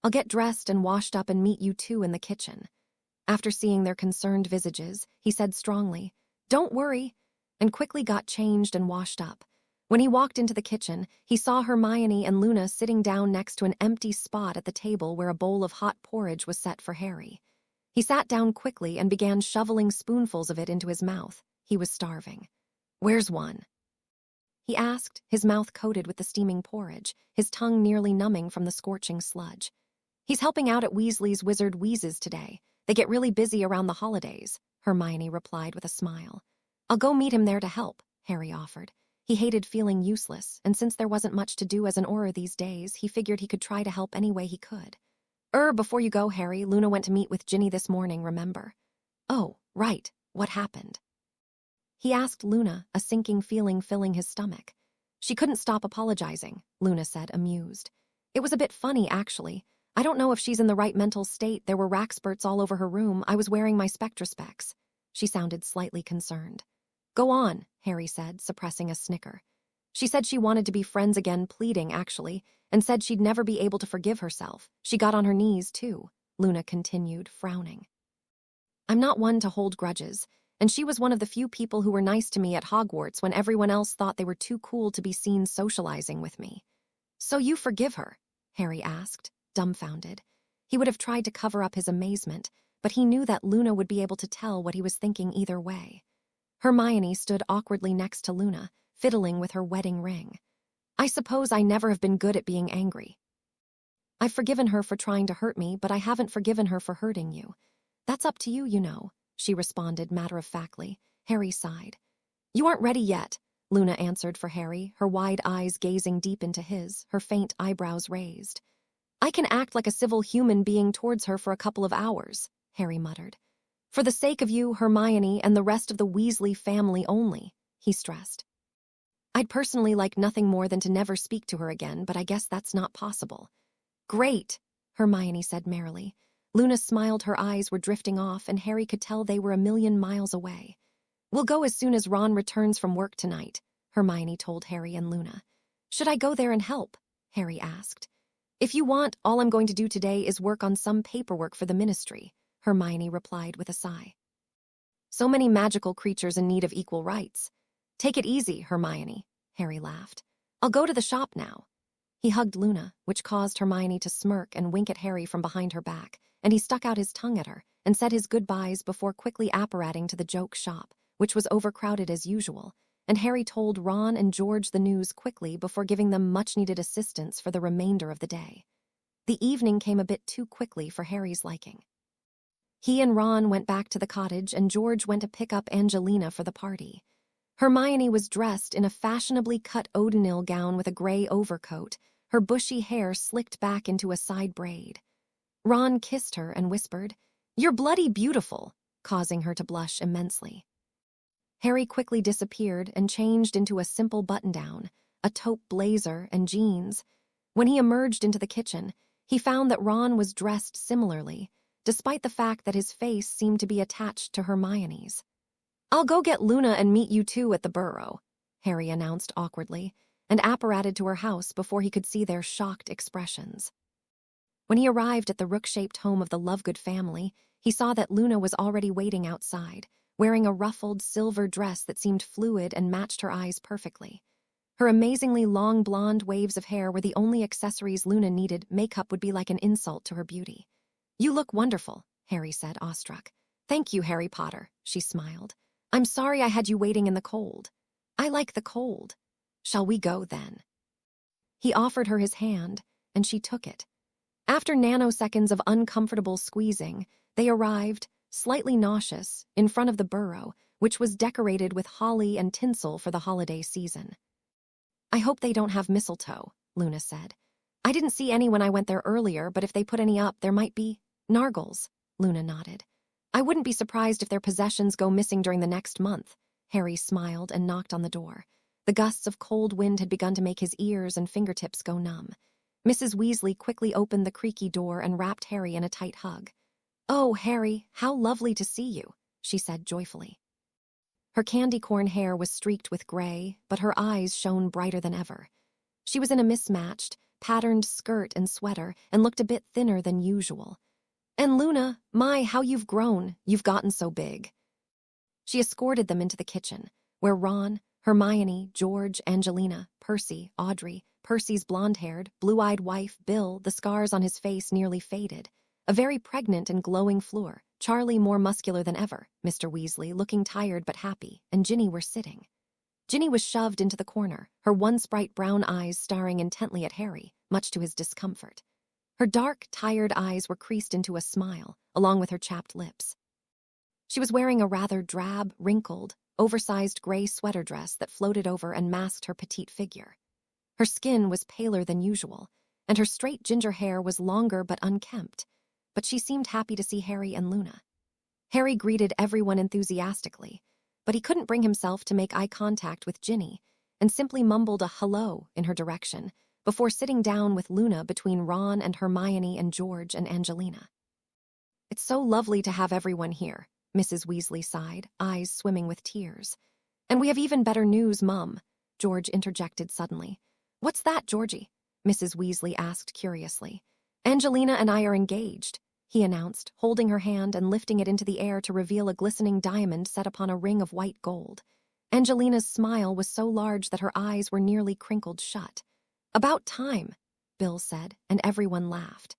I'll get dressed and washed up and meet you two in the kitchen. After seeing their concerned visages, he said strongly, Don't worry, and quickly got changed and washed up. When he walked into the kitchen, he saw Hermione and Luna sitting down next to an empty spot at the table where a bowl of hot porridge was set for Harry. He sat down quickly and began shoveling spoonfuls of it into his mouth. He was starving. "Where's one?" he asked, his mouth coated with the steaming porridge, his tongue nearly numbing from the scorching sludge. "He's helping out at Weasley's Wizard Wheezes today. They get really busy around the holidays," Hermione replied with a smile. "I'll go meet him there to help," Harry offered. He hated feeling useless, and since there wasn't much to do as an Auror these days, he figured he could try to help any way he could. Before you go, Harry, Luna went to meet with Ginny this morning, remember?" "Oh, right. What happened?" he asked Luna, a sinking feeling filling his stomach. "She couldn't stop apologizing," Luna said, amused. "It was a bit funny, actually. I don't know if she's in the right mental state. There were rackspurts all over her room. I was wearing my spectrospecs." She sounded slightly concerned. "Go on," Harry said, suppressing a snicker. "She said she wanted to be friends again, pleading, actually, and said she'd never be able to forgive herself. She got on her knees, too," Luna continued, frowning. "I'm not one to hold grudges, and she was one of the few people who were nice to me at Hogwarts when everyone else thought they were too cool to be seen socializing with me." "So you forgive her?" Harry asked, dumbfounded. He would have tried to cover up his amazement, but he knew that Luna would be able to tell what he was thinking either way. Hermione stood awkwardly next to Luna, fiddling with her wedding ring. "I suppose I never have been good at being angry. I've forgiven her for trying to hurt me, but I haven't forgiven her for hurting you. That's up to you, you know," she responded matter-of-factly. Harry sighed. "You aren't ready yet," Luna answered for Harry, her wide eyes gazing deep into his, her faint eyebrows raised. "I can act like a civil human being towards her for a couple of hours," Harry muttered. "For the sake of you, Hermione, and the rest of the Weasley family only," he stressed. "I'd personally like nothing more than to never speak to her again, but I guess that's not possible." "Great," Hermione said merrily. Luna smiled, her eyes were drifting off, and Harry could tell they were a million miles away. "We'll go as soon as Ron returns from work tonight," Hermione told Harry and Luna. "Should I go there and help?" Harry asked. "If you want, all I'm going to do today is work on some paperwork for the ministry," Hermione replied with a sigh. "So many magical creatures in need of equal rights." "Take it easy, Hermione," Harry laughed. "I'll go to the shop now." He hugged Luna, which caused Hermione to smirk and wink at Harry from behind her back, and he stuck out his tongue at her and said his goodbyes before quickly apparating to the joke shop, which was overcrowded as usual, and Harry told Ron and George the news quickly before giving them much-needed assistance for the remainder of the day. The evening came a bit too quickly for Harry's liking. He and Ron went back to the cottage, and George went to pick up Angelina for the party. Hermione was dressed in a fashionably cut Odinil gown with a gray overcoat, her bushy hair slicked back into a side braid. Ron kissed her and whispered, "You're bloody beautiful," causing her to blush immensely. Harry quickly disappeared and changed into a simple button-down, a taupe blazer, and jeans. When he emerged into the kitchen, he found that Ron was dressed similarly, despite the fact that his face seemed to be attached to Hermione's. "I'll go get Luna and meet you two at the burrow," Harry announced awkwardly, and apparated to her house before he could see their shocked expressions. When he arrived at the rook-shaped home of the Lovegood family, he saw that Luna was already waiting outside, wearing a ruffled silver dress that seemed fluid and matched her eyes perfectly. Her amazingly long blonde waves of hair were the only accessories Luna needed. Makeup would be like an insult to her beauty. "You look wonderful," Harry said, awestruck. "Thank you, Harry Potter," she smiled. "I'm sorry I had you waiting in the cold." "I like the cold. Shall we go, then?" He offered her his hand, and she took it. After nanoseconds of uncomfortable squeezing, they arrived, slightly nauseous, in front of the burrow, which was decorated with holly and tinsel for the holiday season. "I hope they don't have mistletoe," Luna said. "I didn't see any when I went there earlier, but if they put any up, there might be." "Nargles," Luna nodded. "I wouldn't be surprised if their possessions go missing during the next month." Harry smiled and knocked on the door. The gusts of cold wind had begun to make his ears and fingertips go numb. Mrs. Weasley quickly opened the creaky door and wrapped Harry in a tight hug. "Oh, Harry, how lovely to see you," she said joyfully. Her candy-corn hair was streaked with gray, but her eyes shone brighter than ever. She was in a mismatched, patterned skirt and sweater and looked a bit thinner than usual. "And Luna, my, how you've grown. You've gotten so big." She escorted them into the kitchen, where Ron, Hermione, George, Angelina, Percy, Audrey, Percy's blonde-haired, blue-eyed wife, Bill, the scars on his face nearly faded. A very pregnant and glowing Fleur, Charlie more muscular than ever, Mr. Weasley looking tired but happy, and Ginny were sitting. Ginny was shoved into the corner, her once bright brown eyes staring intently at Harry, much to his discomfort. Her dark, tired eyes were creased into a smile, along with her chapped lips. She was wearing a rather drab, wrinkled, oversized gray sweater dress that floated over and masked her petite figure. Her skin was paler than usual, and her straight ginger hair was longer but unkempt, but she seemed happy to see Harry and Luna. Harry greeted everyone enthusiastically, but he couldn't bring himself to make eye contact with Ginny, and simply mumbled a hello in her direction before sitting down with Luna between Ron and Hermione and George and Angelina. "It's so lovely to have everyone here," Mrs. Weasley sighed, eyes swimming with tears. "And we have even better news, Mum," George interjected suddenly. "What's that, Georgie?" Mrs. Weasley asked curiously. "Angelina and I are engaged," he announced, holding her hand and lifting it into the air to reveal a glistening diamond set upon a ring of white gold. Angelina's smile was so large that her eyes were nearly crinkled shut. "About time," Bill said, and everyone laughed.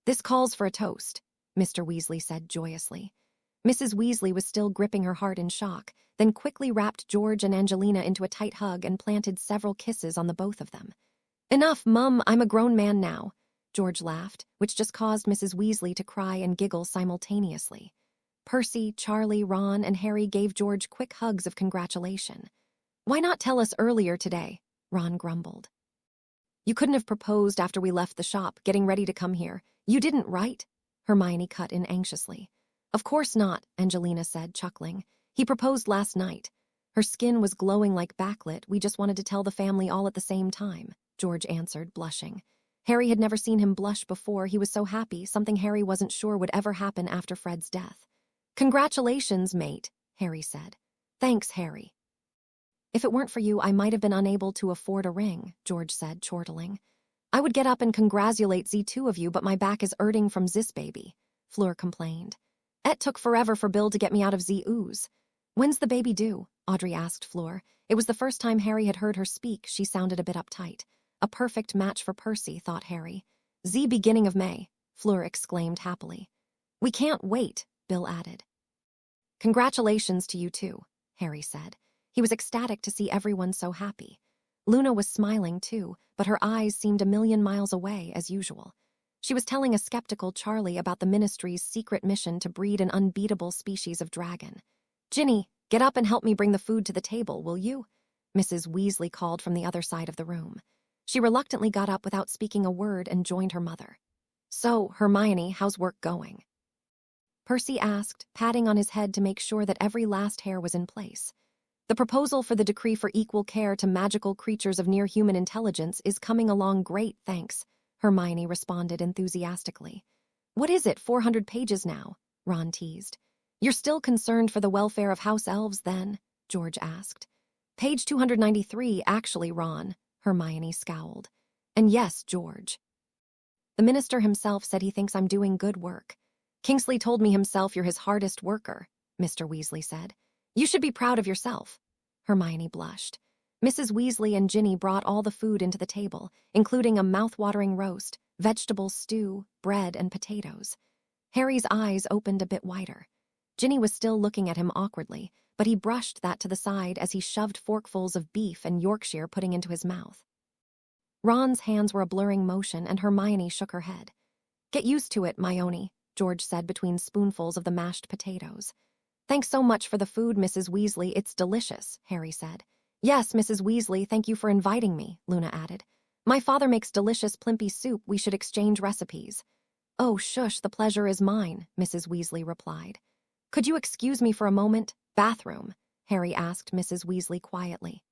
"This calls for a toast," Mr. Weasley said joyously. Mrs. Weasley was still gripping her heart in shock, then quickly wrapped George and Angelina into a tight hug and planted several kisses on the both of them. "Enough, Mum, I'm a grown man now," George laughed, which just caused Mrs. Weasley to cry and giggle simultaneously. Percy, Charlie, Ron, and Harry gave George quick hugs of congratulation. "Why not tell us earlier today?" Ron grumbled. "You couldn't have proposed after we left the shop, getting ready to come here. You didn't, right?" Hermione cut in anxiously. "Of course not," Angelina said, chuckling. "He proposed last night." Her skin was glowing like backlit. "We just wanted to tell the family all at the same time," George answered, blushing. Harry had never seen him blush before. He was so happy, something Harry wasn't sure would ever happen after Fred's death. "Congratulations, mate," Harry said. "Thanks, Harry." "If it weren't for you, I might have been unable to afford a ring," George said, chortling. "I would get up and congratulate the two of you, but my back is hurting from this baby," Fleur complained. "It took forever for Bill to get me out of the ooze." "When's the baby due?" Audrey asked Fleur. It was the first time Harry had heard her speak. She sounded a bit uptight. A perfect match for Percy, thought Harry. "The beginning of May," Fleur exclaimed happily. "We can't wait," Bill added. "Congratulations to you too," Harry said. He was ecstatic to see everyone so happy. Luna was smiling too, but her eyes seemed a million miles away as usual. She was telling a skeptical Charlie about the Ministry's secret mission to breed an unbeatable species of dragon. "Ginny, get up and help me bring the food to the table, will you?" Mrs. Weasley called from the other side of the room. She reluctantly got up without speaking a word and joined her mother. "So, Hermione, how's work going?" Percy asked, patting on his head to make sure that every last hair was in place. "The proposal for the decree for equal care to magical creatures of near-human intelligence is coming along great, thanks," Hermione responded enthusiastically. "What is it, 400 pages now?" Ron teased. "You're still concerned for the welfare of house elves, then?" George asked. "Page 293, actually, Ron," Hermione scowled. "And yes, George. The minister himself said he thinks I'm doing good work. Kingsley told me himself you're his hardest worker," Mr. Weasley said. "You should be proud of yourself." Hermione blushed. Mrs. Weasley and Ginny brought all the food into the table, including a mouth-watering roast, vegetable stew, bread, and potatoes. Harry's eyes opened a bit wider. Ginny was still looking at him awkwardly, but he brushed that to the side as he shoved forkfuls of beef and Yorkshire pudding into his mouth. Ron's hands were a blurring motion, and Hermione shook her head. "Get used to it, Myone," George said between spoonfuls of the mashed potatoes. "Thanks so much for the food, Mrs. Weasley. It's delicious," Harry said. "Yes, Mrs. Weasley, thank you for inviting me," Luna added. "My father makes delicious plimpy soup. We should exchange recipes." "Oh, shush, the pleasure is mine," Mrs. Weasley replied. "Could you excuse me for a moment? Bathroom," Harry asked Mrs. Weasley quietly.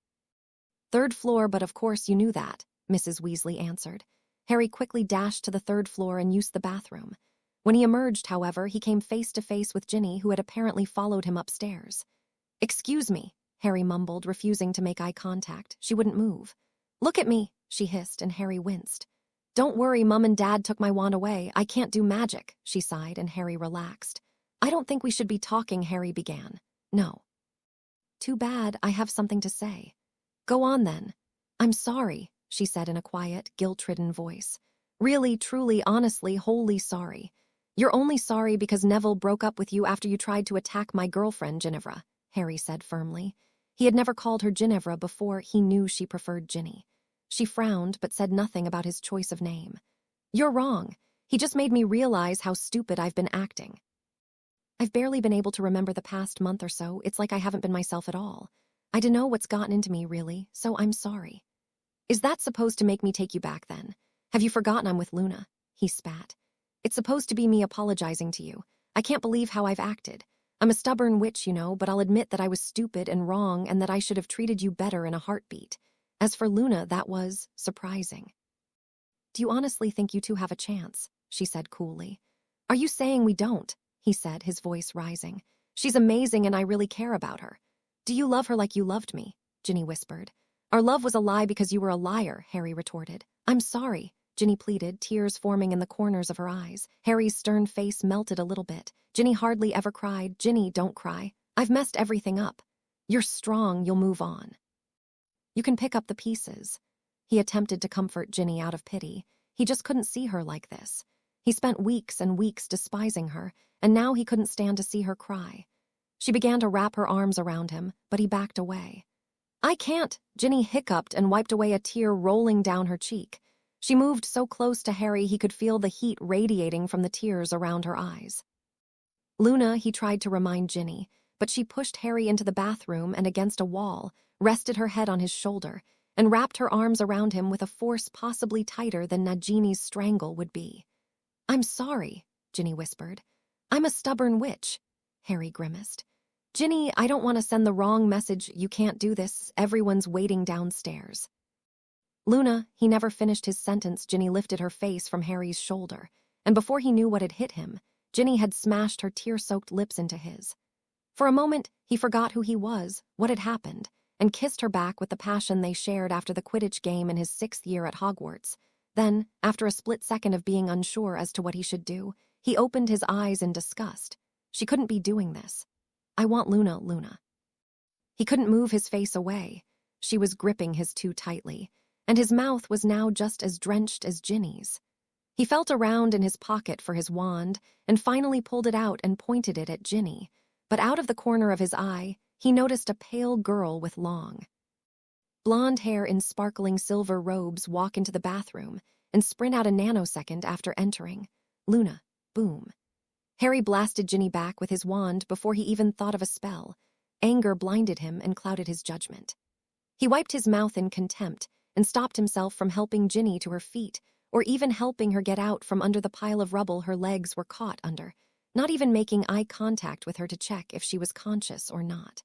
"Third floor, but of course you knew that," Mrs. Weasley answered. Harry quickly dashed to the third floor and used the bathroom. When he emerged, however, he came face to face with Ginny, who had apparently followed him upstairs. "Excuse me," Harry mumbled, refusing to make eye contact. She wouldn't move. "Look at me," she hissed, and Harry winced. "Don't worry, Mum and Dad took my wand away. I can't do magic," she sighed, and Harry relaxed. "I don't think we should be talking," Harry began. "No." Too bad, I have something to say. Go on then. I'm sorry, she said in a quiet, guilt-ridden voice. Really, truly, honestly, wholly sorry. You're only sorry because Neville broke up with you after you tried to attack my girlfriend, Ginevra, Harry said firmly. He had never called her Ginevra before. He knew she preferred Ginny. She frowned but said nothing about his choice of name. You're wrong. He just made me realize how stupid I've been acting. I've barely been able to remember the past month or so. It's like I haven't been myself at all. I don't know what's gotten into me, really, so I'm sorry. Is that supposed to make me take you back, then? Have you forgotten I'm with Luna? He spat. It's supposed to be me apologizing to you. I can't believe how I've acted. I'm a stubborn witch, you know, but I'll admit that I was stupid and wrong and that I should have treated you better in a heartbeat. As for Luna, that was surprising. Do you honestly think you two have a chance? She said coolly. Are you saying we don't? He said, his voice rising. She's amazing and I really care about her. Do you love her like you loved me? Ginny whispered. Our love was a lie because you were a liar, Harry retorted. I'm sorry, Ginny pleaded, tears forming in the corners of her eyes. Harry's stern face melted a little bit. Ginny hardly ever cried. Ginny, don't cry. I've messed everything up. You're strong, you'll move on. You can pick up the pieces. He attempted to comfort Ginny out of pity. He just couldn't see her like this. He spent weeks and weeks despising her, and now he couldn't stand to see her cry. She began to wrap her arms around him, but he backed away. I can't, Ginny hiccuped and wiped away a tear rolling down her cheek. She moved so close to Harry he could feel the heat radiating from the tears around her eyes. Luna, he tried to remind Ginny, but she pushed Harry into the bathroom and against a wall, rested her head on his shoulder, and wrapped her arms around him with a force possibly tighter than Nagini's strangle would be. I'm sorry, Ginny whispered. I'm a stubborn witch, Harry grimaced. Ginny, I don't want to send the wrong message. You can't do this. Everyone's waiting downstairs. Luna, he never finished his sentence. Ginny lifted her face from Harry's shoulder, and before he knew what had hit him, Ginny had smashed her tear-soaked lips into his. For a moment, he forgot who he was, what had happened, and kissed her back with the passion they shared after the Quidditch game in his 6th year at Hogwarts. Then, after a split second of being unsure as to what he should do, he opened his eyes in disgust. She couldn't be doing this. I want Luna, Luna. He couldn't move his face away. She was gripping his too tightly, and his mouth was now just as drenched as Ginny's. He felt around in his pocket for his wand and finally pulled it out and pointed it at Ginny, but out of the corner of his eye, he noticed a pale girl with long blonde hair in sparkling silver robes walk into the bathroom and sprint out a nanosecond after entering. Luna, boom. Harry blasted Ginny back with his wand before he even thought of a spell. Anger blinded him and clouded his judgment. He wiped his mouth in contempt and stopped himself from helping Ginny to her feet or even helping her get out from under the pile of rubble her legs were caught under, not even making eye contact with her to check if she was conscious or not.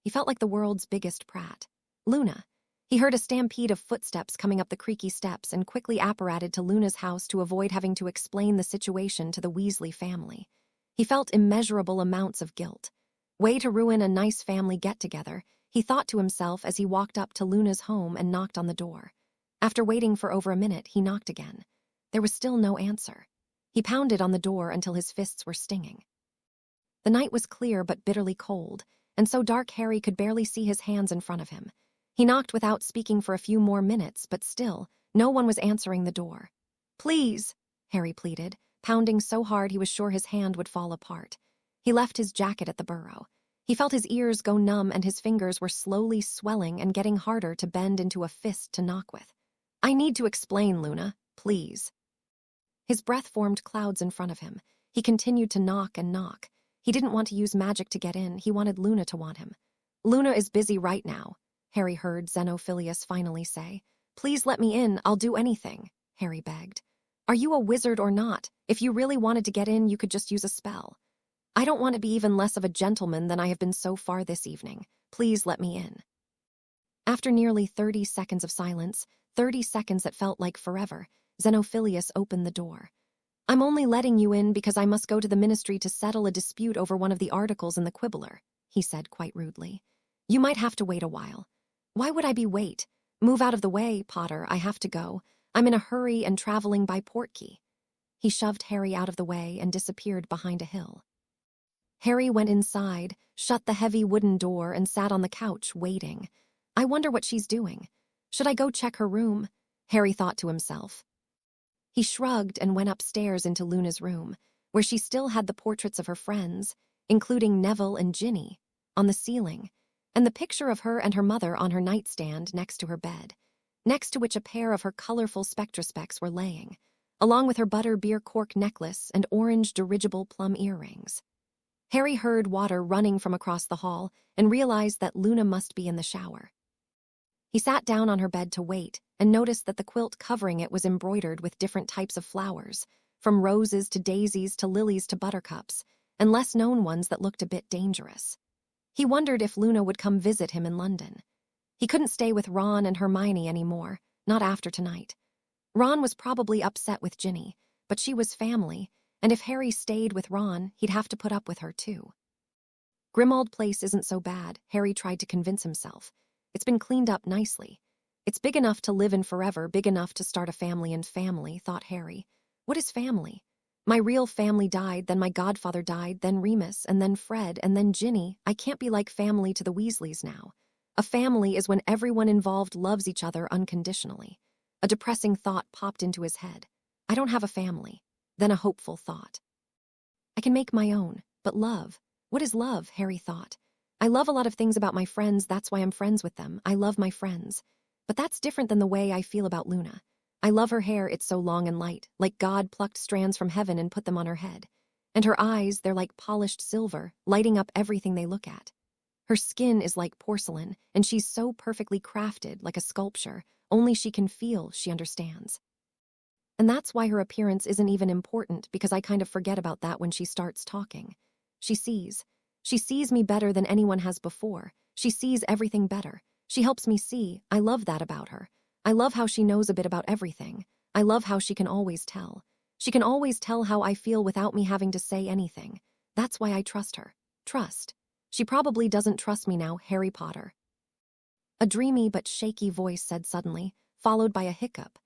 He felt like the world's biggest prat. Luna. He heard a stampede of footsteps coming up the creaky steps and quickly apparated to Luna's house to avoid having to explain the situation to the Weasley family. He felt immeasurable amounts of guilt. Way to ruin a nice family get-together, he thought to himself as he walked up to Luna's home and knocked on the door. After waiting for over a minute, he knocked again. There was still no answer. He pounded on the door until his fists were stinging. The night was clear but bitterly cold, and so dark Harry could barely see his hands in front of him. He knocked without speaking for a few more minutes, but still, no one was answering the door. Please, Harry pleaded, pounding so hard he was sure his hand would fall apart. He left his jacket at the burrow. He felt his ears go numb and his fingers were slowly swelling and getting harder to bend into a fist to knock with. I need to explain, Luna, please. His breath formed clouds in front of him. He continued to knock and knock. He didn't want to use magic to get in. He wanted Luna to want him. Luna is busy right now, Harry heard Xenophilius finally say. Please let me in, I'll do anything, Harry begged. Are you a wizard or not? If you really wanted to get in, you could just use a spell. I don't want to be even less of a gentleman than I have been so far this evening. Please let me in. After nearly 30 seconds of silence, 30 seconds that felt like forever, Xenophilius opened the door. I'm only letting you in because I must go to the ministry to settle a dispute over one of the articles in the Quibbler, he said quite rudely. You might have to wait a while. Why would I be wait? Move out of the way, Potter, I have to go. I'm in a hurry and traveling by Portkey. He shoved Harry out of the way and disappeared behind a hill. Harry went inside, shut the heavy wooden door, and sat on the couch, waiting. I wonder what she's doing. Should I go check her room? Harry thought to himself. He shrugged and went upstairs into Luna's room, where she still had the portraits of her friends, including Neville and Ginny, on the ceiling, and the picture of her and her mother on her nightstand next to her bed, next to which a pair of her colorful spectrospecs were laying, along with her butter-beer cork necklace and orange dirigible plum earrings. Harry heard water running from across the hall and realized that Luna must be in the shower. He sat down on her bed to wait and noticed that the quilt covering it was embroidered with different types of flowers, from roses to daisies to lilies to buttercups, and less-known ones that looked a bit dangerous. He wondered if Luna would come visit him in London. He couldn't stay with Ron and Hermione anymore, not after tonight. Ron was probably upset with Ginny, but she was family, and if Harry stayed with Ron, he'd have to put up with her too. Grimmauld Place isn't so bad, Harry tried to convince himself. It's been cleaned up nicely. It's big enough to live in forever, big enough to start a family and family, thought Harry. What is family? My real family died, then my godfather died, then Remus, and then Fred, and then Ginny. I can't be like family to the Weasleys now. A family is when everyone involved loves each other unconditionally. A depressing thought popped into his head. I don't have a family. Then a hopeful thought. I can make my own, but love. What is love? Harry thought. I love a lot of things about my friends, that's why I'm friends with them. I love my friends. But that's different than the way I feel about Luna. I love her hair, it's so long and light, like God plucked strands from heaven and put them on her head. And her eyes, they're like polished silver, lighting up everything they look at. Her skin is like porcelain, and she's so perfectly crafted, like a sculpture. Only she can feel, she understands. And that's why her appearance isn't even important, because I kind of forget about that when she starts talking. She sees. She sees me better than anyone has before. She sees everything better. She helps me see. I love that about her. I love how she knows a bit about everything. I love how she can always tell. She can always tell how I feel without me having to say anything. That's why I trust her. Trust. She probably doesn't trust me now, Harry Potter. A dreamy but shaky voice said suddenly, followed by a hiccup.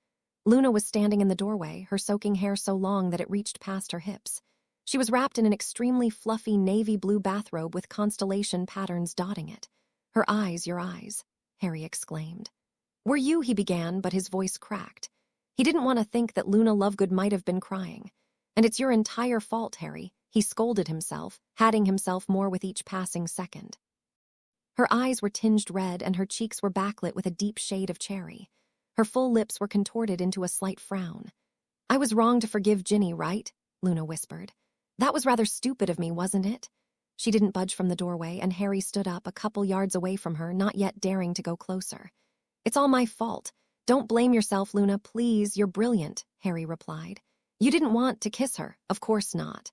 Luna was standing in the doorway, her soaking hair so long that it reached past her hips. She was wrapped in an extremely fluffy navy blue bathrobe with constellation patterns dotting it. Her eyes, your eyes, Harry exclaimed. Were you, he began, but his voice cracked. He didn't want to think that Luna Lovegood might have been crying. And it's your entire fault, Harry, he scolded himself, hatting himself more with each passing second. Her eyes were tinged red and her cheeks were backlit with a deep shade of cherry. Her full lips were contorted into a slight frown. I was wrong to forgive Ginny, right? Luna whispered. That was rather stupid of me, wasn't it? She didn't budge from the doorway, and Harry stood up a couple yards away from her, not yet daring to go closer. It's all my fault. Don't blame yourself, Luna, please, you're brilliant, Harry replied. You didn't want to kiss her, of course not.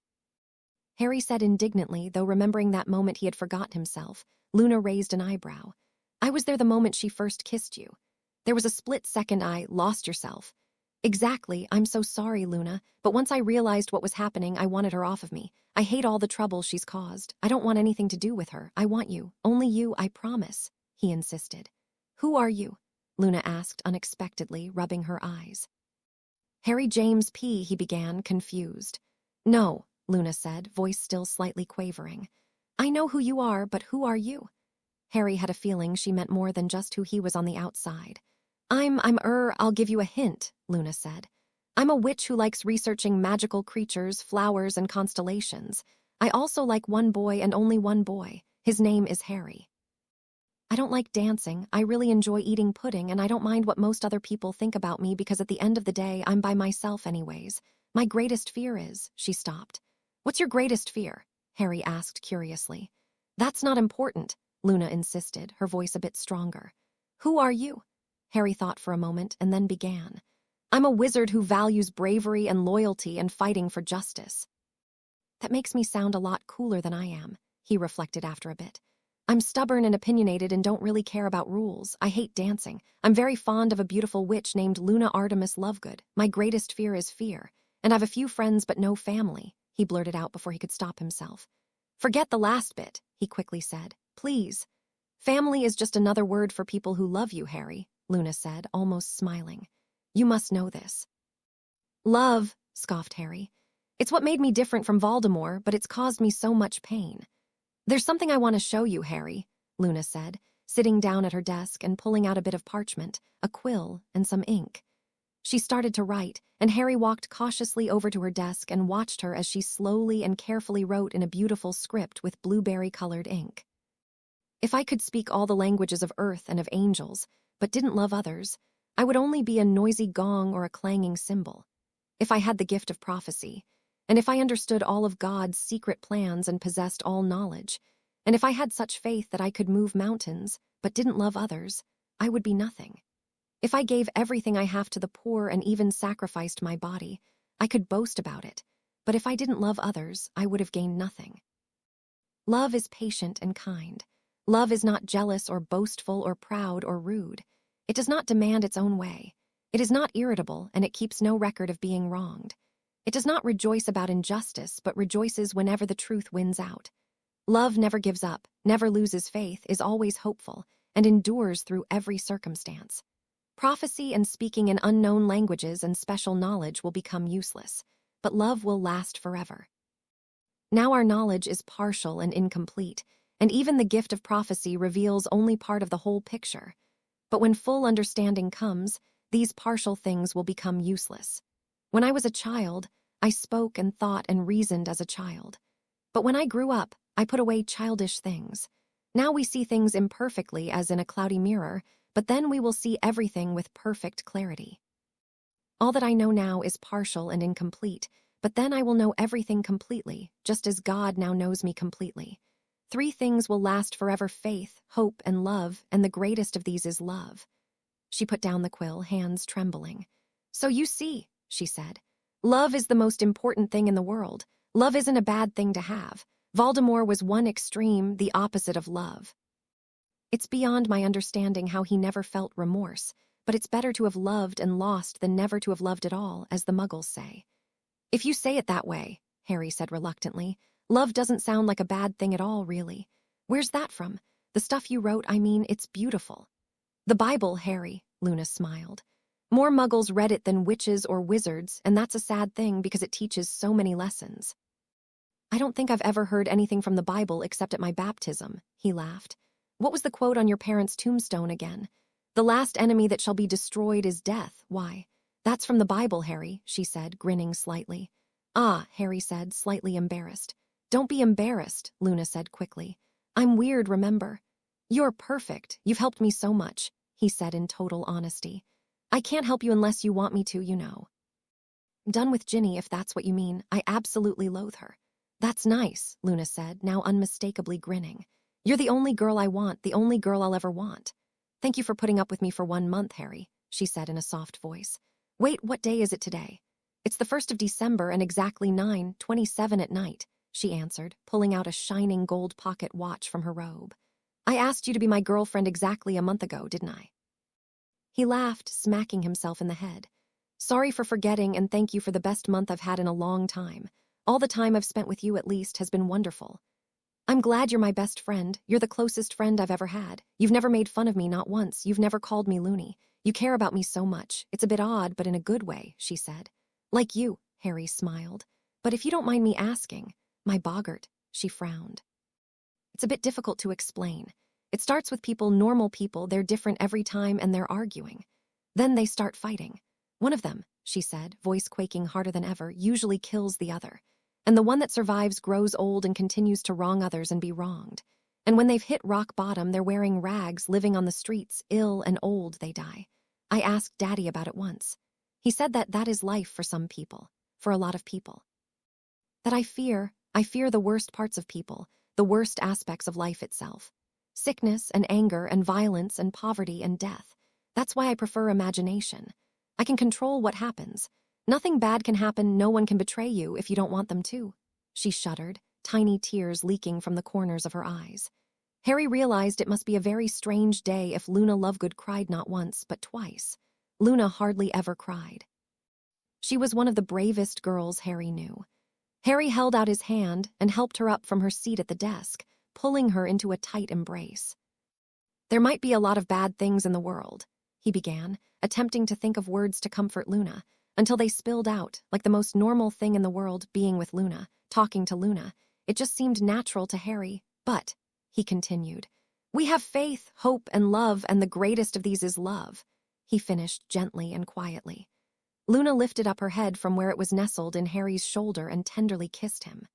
Harry said indignantly, though remembering that moment he had forgotten himself. Luna raised an eyebrow. I was there the moment she first kissed you. There was a split second I lost yourself. Exactly, I'm so sorry, Luna, but once I realized what was happening, I wanted her off of me. I hate all the trouble she's caused. I don't want anything to do with her. I want you, only you, I promise, he insisted. Who are you? Luna asked unexpectedly, rubbing her eyes. Harry James P., he began, confused. No, Luna said, voice still slightly quavering. I know who you are, but who are you? Harry had a feeling she meant more than just who he was on the outside. I'll give you a hint, Luna said. I'm a witch who likes researching magical creatures, flowers, and constellations. I also like one boy and only one boy. His name is Harry. I don't like dancing, I really enjoy eating pudding, and I don't mind what most other people think about me because at the end of the day, I'm by myself anyways. My greatest fear is, she stopped. What's your greatest fear? Harry asked curiously. That's not important, Luna insisted, her voice a bit stronger. Who are you? Harry thought for a moment and then began. I'm a wizard who values bravery and loyalty and fighting for justice. That makes me sound a lot cooler than I am, he reflected after a bit. I'm stubborn and opinionated and don't really care about rules. I hate dancing. I'm very fond of a beautiful witch named Luna Artemis Lovegood. My greatest fear is fear. And I've a few friends but no family, he blurted out before he could stop himself. Forget the last bit, he quickly said. Please. Family is just another word for people who love you, Harry, Luna said, almost smiling. You must know this. Love, scoffed Harry. It's what made me different from Voldemort, but it's caused me so much pain. There's something I want to show you, Harry, Luna said, sitting down at her desk and pulling out a bit of parchment, a quill, and some ink. She started to write, and Harry walked cautiously over to her desk and watched her as she slowly and carefully wrote in a beautiful script with blueberry-colored ink. If I could speak all the languages of earth and of angels, but didn't love others, I would only be a noisy gong or a clanging cymbal. If I had the gift of prophecy, and if I understood all of God's secret plans and possessed all knowledge, and if I had such faith that I could move mountains, but didn't love others, I would be nothing. If I gave everything I have to the poor and even sacrificed my body, I could boast about it, but if I didn't love others, I would have gained nothing. Love is patient and kind. Love is not jealous or boastful or proud or rude. It does not demand its own way. It is not irritable, and it keeps no record of being wronged. It does not rejoice about injustice, but rejoices whenever the truth wins out. Love never gives up, never loses faith, is always hopeful, and endures through every circumstance. Prophecy and speaking in unknown languages and special knowledge will become useless, but love will last forever. Now our knowledge is partial and incomplete, and even the gift of prophecy reveals only part of the whole picture. But when full understanding comes, these partial things will become useless. When I was a child, I spoke and thought and reasoned as a child. But when I grew up, I put away childish things. Now we see things imperfectly as in a cloudy mirror, but then we will see everything with perfect clarity. All that I know now is partial and incomplete, but then I will know everything completely, just as God now knows me completely. 3 things will last forever: faith, hope, and love, and the greatest of these is love. She put down the quill, hands trembling. So you see, she said, love is the most important thing in the world. Love isn't a bad thing to have. Voldemort was one extreme, the opposite of love. It's beyond my understanding how he never felt remorse, but it's better to have loved and lost than never to have loved at all, as the Muggles say. If you say it that way, Harry said reluctantly, love doesn't sound like a bad thing at all, really. Where's that from? The stuff you wrote, I mean, it's beautiful. The Bible, Harry, Luna smiled. More Muggles read it than witches or wizards, and that's a sad thing because it teaches so many lessons. I don't think I've ever heard anything from the Bible except at my baptism, he laughed. What was the quote on your parents' tombstone again? The last enemy that shall be destroyed is death. Why? That's from the Bible, Harry, she said, grinning slightly. Ah, Harry said, slightly embarrassed. Don't be embarrassed, Luna said quickly. I'm weird, remember? You're perfect. You've helped me so much, he said in total honesty. I can't help you unless you want me to, you know. Done with Ginny, if that's what you mean. I absolutely loathe her. That's nice, Luna said, now unmistakably grinning. You're the only girl I want, the only girl I'll ever want. Thank you for putting up with me for 1 month, Harry, she said in a soft voice. Wait, what day is it today? It's the 1st of December and exactly 9:27 at night, she answered, pulling out a shining gold pocket watch from her robe. I asked you to be my girlfriend exactly a month ago, didn't I? He laughed, smacking himself in the head. Sorry for forgetting, and thank you for the best month I've had in a long time. All the time I've spent with you, at least, has been wonderful. I'm glad you're my best friend. You're the closest friend I've ever had. You've never made fun of me, not once. You've never called me loony. You care about me so much. It's a bit odd, but in a good way, she said. Like you, Harry smiled. But if you don't mind me asking, my boggart, she frowned. It's a bit difficult to explain. It starts with people, normal people, they're different every time and they're arguing. Then they start fighting. One of them, she said, voice quaking harder than ever, usually kills the other. And the one that survives grows old and continues to wrong others and be wronged. And when they've hit rock bottom, they're wearing rags, living on the streets, ill and old, they die. I asked Daddy about it once. He said that is life for some people, for a lot of people. That I fear the worst parts of people, the worst aspects of life itself. Sickness and anger and violence and poverty and death. That's why I prefer imagination. I can control what happens. Nothing bad can happen, no one can betray you if you don't want them to. She shuddered, tiny tears leaking from the corners of her eyes. Harry realized it must be a very strange day if Luna Lovegood cried not once, but twice. Luna hardly ever cried. She was one of the bravest girls Harry knew. Harry held out his hand and helped her up from her seat at the desk, pulling her into a tight embrace. There might be a lot of bad things in the world, he began, attempting to think of words to comfort Luna, until they spilled out, like the most normal thing in the world, being with Luna, talking to Luna. It just seemed natural to Harry. But, he continued, we have faith, hope, and love, and the greatest of these is love, he finished gently and quietly. Luna lifted up her head from where it was nestled in Harry's shoulder and tenderly kissed him.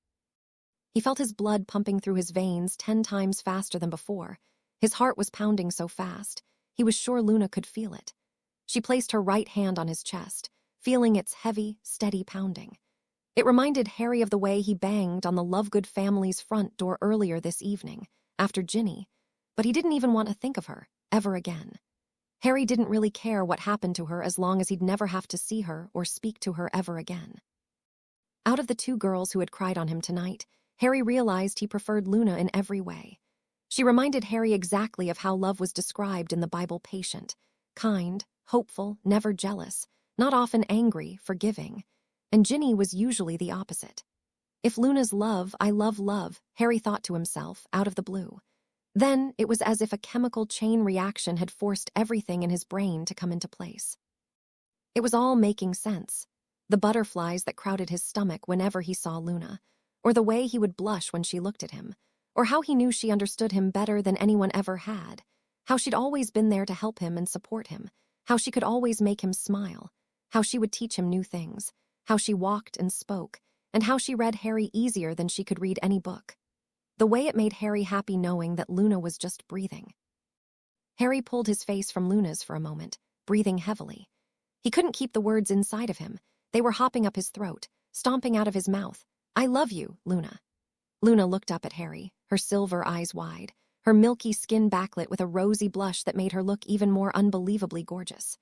He felt his blood pumping through his veins 10 times faster than before. His heart was pounding so fast, he was sure Luna could feel it. She placed her right hand on his chest, feeling its heavy, steady pounding. It reminded Harry of the way he banged on the Lovegood family's front door earlier this evening, after Ginny, but he didn't even want to think of her, ever again. Harry didn't really care what happened to her as long as he'd never have to see her or speak to her ever again. Out of the 2 girls who had cried on him tonight, Harry realized he preferred Luna in every way. She reminded Harry exactly of how love was described in the Bible: patient, kind, hopeful, never jealous, not often angry, forgiving. And Ginny was usually the opposite. If Luna's love, I love love, Harry thought to himself, out of the blue. Then it was as if a chemical chain reaction had forced everything in his brain to come into place. It was all making sense. The butterflies that crowded his stomach whenever he saw Luna, or the way he would blush when she looked at him, or how he knew she understood him better than anyone ever had, how she'd always been there to help him and support him, how she could always make him smile, how she would teach him new things, how she walked and spoke, and how she read Harry easier than she could read any book. The way it made Harry happy knowing that Luna was just breathing. Harry pulled his face from Luna's for a moment, breathing heavily. He couldn't keep the words inside of him. They were hopping up his throat, stomping out of his mouth. I love you, Luna. Luna looked up at Harry, her silver eyes wide, her milky skin backlit with a rosy blush that made her look even more unbelievably gorgeous.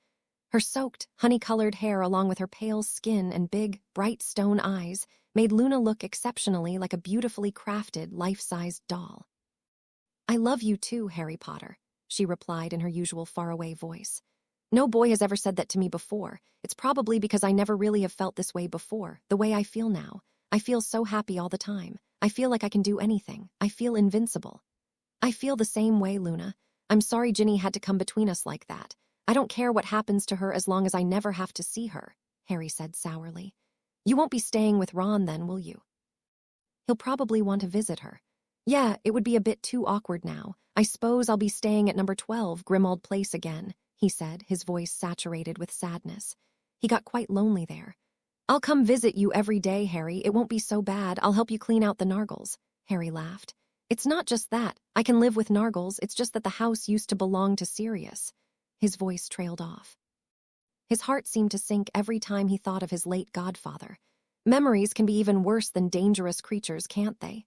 Her soaked, honey-colored hair along with her pale skin and big, bright stone eyes made Luna look exceptionally like a beautifully crafted, life-sized doll. I love you too, Harry Potter, she replied in her usual faraway voice. No boy has ever said that to me before. It's probably because I never really have felt this way before, the way I feel now. I feel so happy all the time. I feel like I can do anything. I feel invincible. I feel the same way, Luna. I'm sorry Ginny had to come between us like that. I don't care what happens to her as long as I never have to see her, Harry said sourly. You won't be staying with Ron then, will you? He'll probably want to visit her. Yeah, it would be a bit too awkward now. I suppose I'll be staying at number 12, Grimmauld Place again, he said, his voice saturated with sadness. He got quite lonely there. I'll come visit you every day, Harry. It won't be so bad. I'll help you clean out the Nargles, Harry laughed. It's not just that. I can live with Nargles. It's just that the house used to belong to Sirius. His voice trailed off. His heart seemed to sink every time he thought of his late godfather. Memories can be even worse than dangerous creatures, can't they?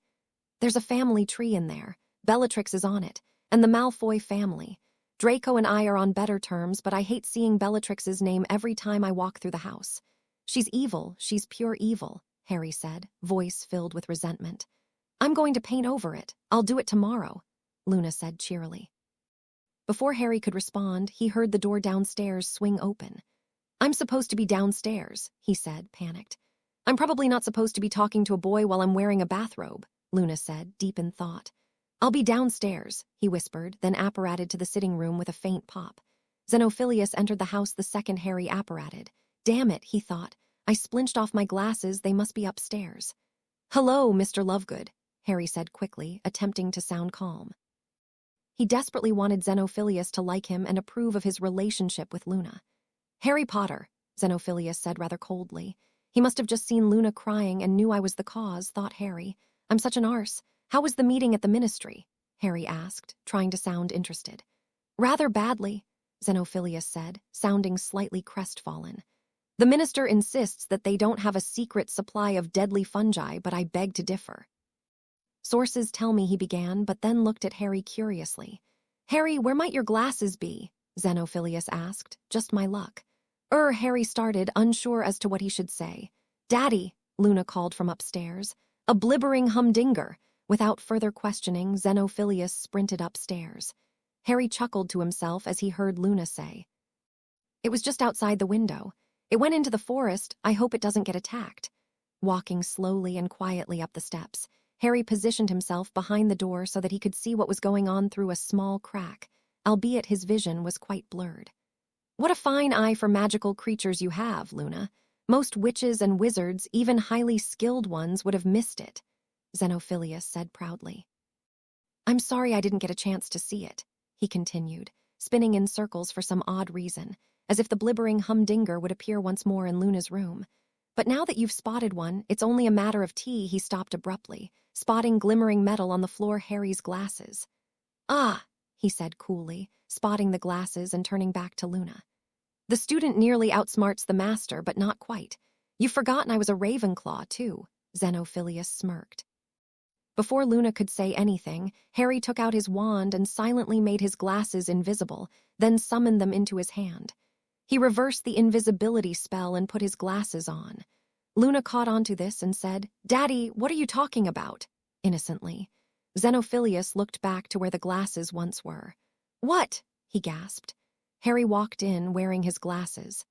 There's a family tree in there. Bellatrix is on it, and the Malfoy family. Draco and I are on better terms, but I hate seeing Bellatrix's name every time I walk through the house. She's evil, she's pure evil, Harry said, voice filled with resentment. I'm going to paint over it. I'll do it tomorrow, Luna said cheerily. Before Harry could respond, he heard the door downstairs swing open. I'm supposed to be downstairs, he said, panicked. I'm probably not supposed to be talking to a boy while I'm wearing a bathrobe, Luna said, deep in thought. I'll be downstairs, he whispered, then apparated to the sitting room with a faint pop. Xenophilius entered the house the second Harry apparated. Damn it, he thought. I splinched off my glasses, they must be upstairs. Hello, Mr. Lovegood, Harry said quickly, attempting to sound calm. He desperately wanted Xenophilius to like him and approve of his relationship with Luna. Harry Potter, Xenophilius said rather coldly. He must have just seen Luna crying and knew I was the cause, thought Harry. I'm such an arse. How was the meeting at the ministry? Harry asked, trying to sound interested. Rather badly, Xenophilius said, sounding slightly crestfallen. The minister insists that they don't have a secret supply of deadly fungi, but I beg to differ. Sources tell me, he began, but then looked at Harry curiously. Harry, where might your glasses be? Xenophilius asked. Just my luck. Harry started, unsure as to what he should say. Daddy, Luna called from upstairs. A blibbering humdinger. Without further questioning, Xenophilius sprinted upstairs. Harry chuckled to himself as he heard Luna say. It was just outside the window. It went into the forest. I hope it doesn't get attacked. Walking slowly and quietly up the steps, Harry positioned himself behind the door so that he could see what was going on through a small crack, albeit his vision was quite blurred. What a fine eye for magical creatures you have, Luna. Most witches and wizards, even highly skilled ones, would have missed it, Xenophilius said proudly. I'm sorry I didn't get a chance to see it, he continued, spinning in circles for some odd reason, as if the blibbering humdinger would appear once more in Luna's room. But now that you've spotted one, it's only a matter of he stopped abruptly, spotting glimmering metal on the floor Harry's glasses. Ah, he said coolly, spotting the glasses and turning back to Luna. The student nearly outsmarts the master, but not quite. You've forgotten I was a Ravenclaw, too, Xenophilius smirked. Before Luna could say anything, Harry took out his wand and silently made his glasses invisible, then summoned them into his hand. He reversed the invisibility spell and put his glasses on. Luna caught onto this and said, "Daddy, what are you talking about?" innocently. Xenophilius looked back to where the glasses once were. "What?" he gasped. Harry walked in, wearing his glasses.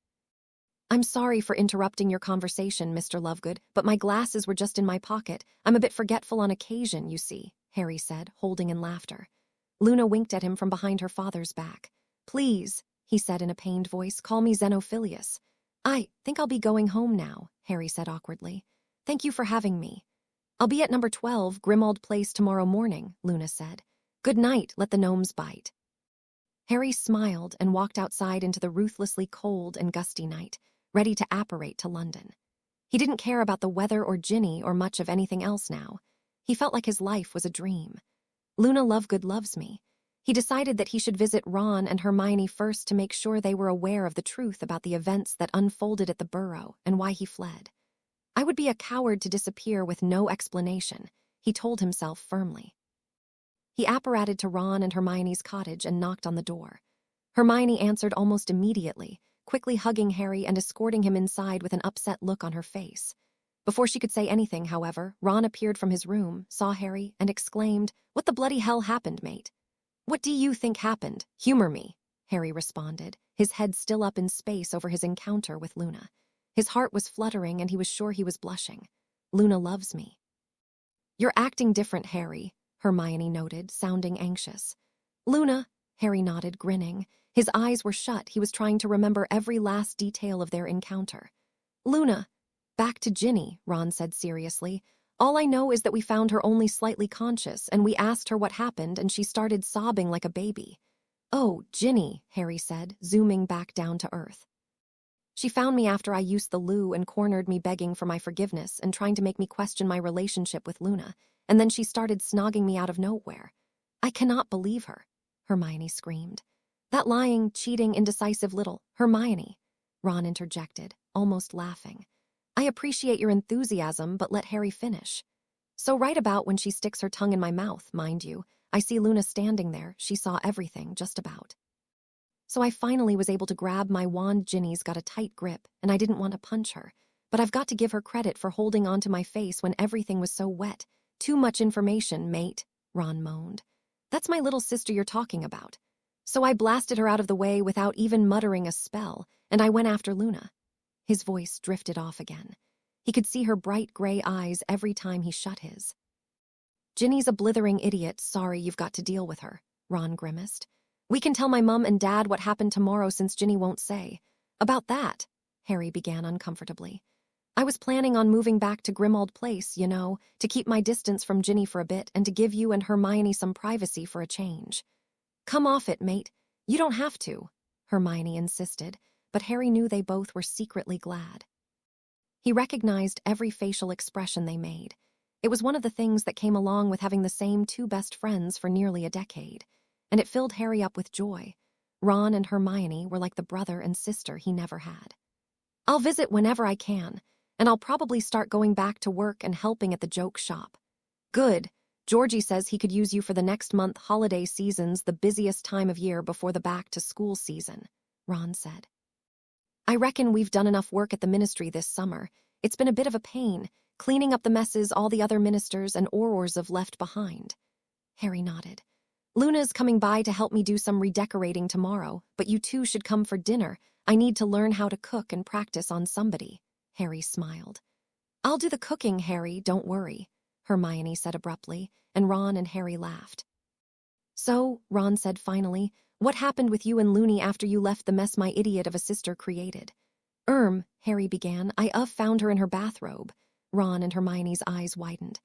"I'm sorry for interrupting your conversation, Mr. Lovegood, but my glasses were just in my pocket. I'm a bit forgetful on occasion, you see," Harry said, holding in laughter. Luna winked at him from behind her father's back. "Please," he said in a pained voice, "call me Xenophilius." "I think I'll be going home now," Harry said awkwardly. "Thank you for having me." "I'll be at number 12, Grimmauld Place tomorrow morning," Luna said. "Good night, let the gnomes bite." Harry smiled and walked outside into the ruthlessly cold and gusty night, ready to apparate to London. He didn't care about the weather or Ginny or much of anything else now. He felt like his life was a dream. Luna Lovegood loves me. He decided that he should visit Ron and Hermione first to make sure they were aware of the truth about the events that unfolded at the Burrow and why he fled. I would be a coward to disappear with no explanation, he told himself firmly. He apparated to Ron and Hermione's cottage and knocked on the door. Hermione answered almost immediately, quickly hugging Harry and escorting him inside with an upset look on her face. Before she could say anything, however, Ron appeared from his room, saw Harry, and exclaimed, "What the bloody hell happened, mate?" "What do you think happened? Humor me," Harry responded, his head still up in space over his encounter with Luna. His heart was fluttering and he was sure he was blushing. "Luna loves me." "You're acting different, Harry," Hermione noted, sounding anxious. "Luna," Harry nodded, grinning. His eyes were shut. He was trying to remember every last detail of their encounter. "Luna." "Back to Ginny," Ron said seriously. "All I know is that we found her only slightly conscious, and we asked her what happened, and she started sobbing like a baby." "Oh, Ginny," Harry said, zooming back down to earth. "She found me after I used the loo and cornered me begging for my forgiveness and trying to make me question my relationship with Luna, and then she started snogging me out of nowhere. I cannot believe her," Hermione screamed. "That lying, cheating, indecisive little Hermione," Ron interjected, almost laughing. "I appreciate your enthusiasm, but let Harry finish. So right about when she sticks her tongue in my mouth, mind you, I see Luna standing there. She saw everything, just about. So I finally was able to grab my wand. Ginny's got a tight grip, and I didn't want to punch her. But I've got to give her credit for holding onto my face when everything was so wet. Too much information, mate," Ron moaned. "That's my little sister you're talking about. So I blasted her out of the way without even muttering a spell, and I went after Luna." His voice drifted off again. He could see her bright gray eyes every time he shut his. "Ginny's a blithering idiot. Sorry you've got to deal with her," Ron grimaced. "We can tell my mum and dad what happened tomorrow since Ginny won't say." "About that," Harry began uncomfortably. "I was planning on moving back to Grimmauld Place, you know, to keep my distance from Ginny for a bit and to give you and Hermione some privacy for a change." "Come off it, mate. You don't have to," Hermione insisted, but Harry knew they both were secretly glad. He recognized every facial expression they made. It was one of the things that came along with having the same two best friends for nearly a decade, and it filled Harry up with joy. Ron and Hermione were like the brother and sister he never had. "I'll visit whenever I can, and I'll probably start going back to work and helping at the joke shop." "Good. Georgie says he could use you for the next month. Holiday season's the busiest time of year before the back-to-school season," Ron said. "I reckon we've done enough work at the ministry this summer. It's been a bit of a pain, cleaning up the messes all the other ministers and Aurors have left behind." Harry nodded. "Luna's coming by to help me do some redecorating tomorrow, but you two should come for dinner. I need to learn how to cook and practice on somebody." Harry smiled. "I'll do the cooking, Harry, don't worry," Hermione said abruptly, and Ron and Harry laughed. "So," Ron said finally, What happened with you and Looney after you left the mess my idiot of a sister created? Harry began. I found her in her bathrobe. Ron and Hermione's eyes widened.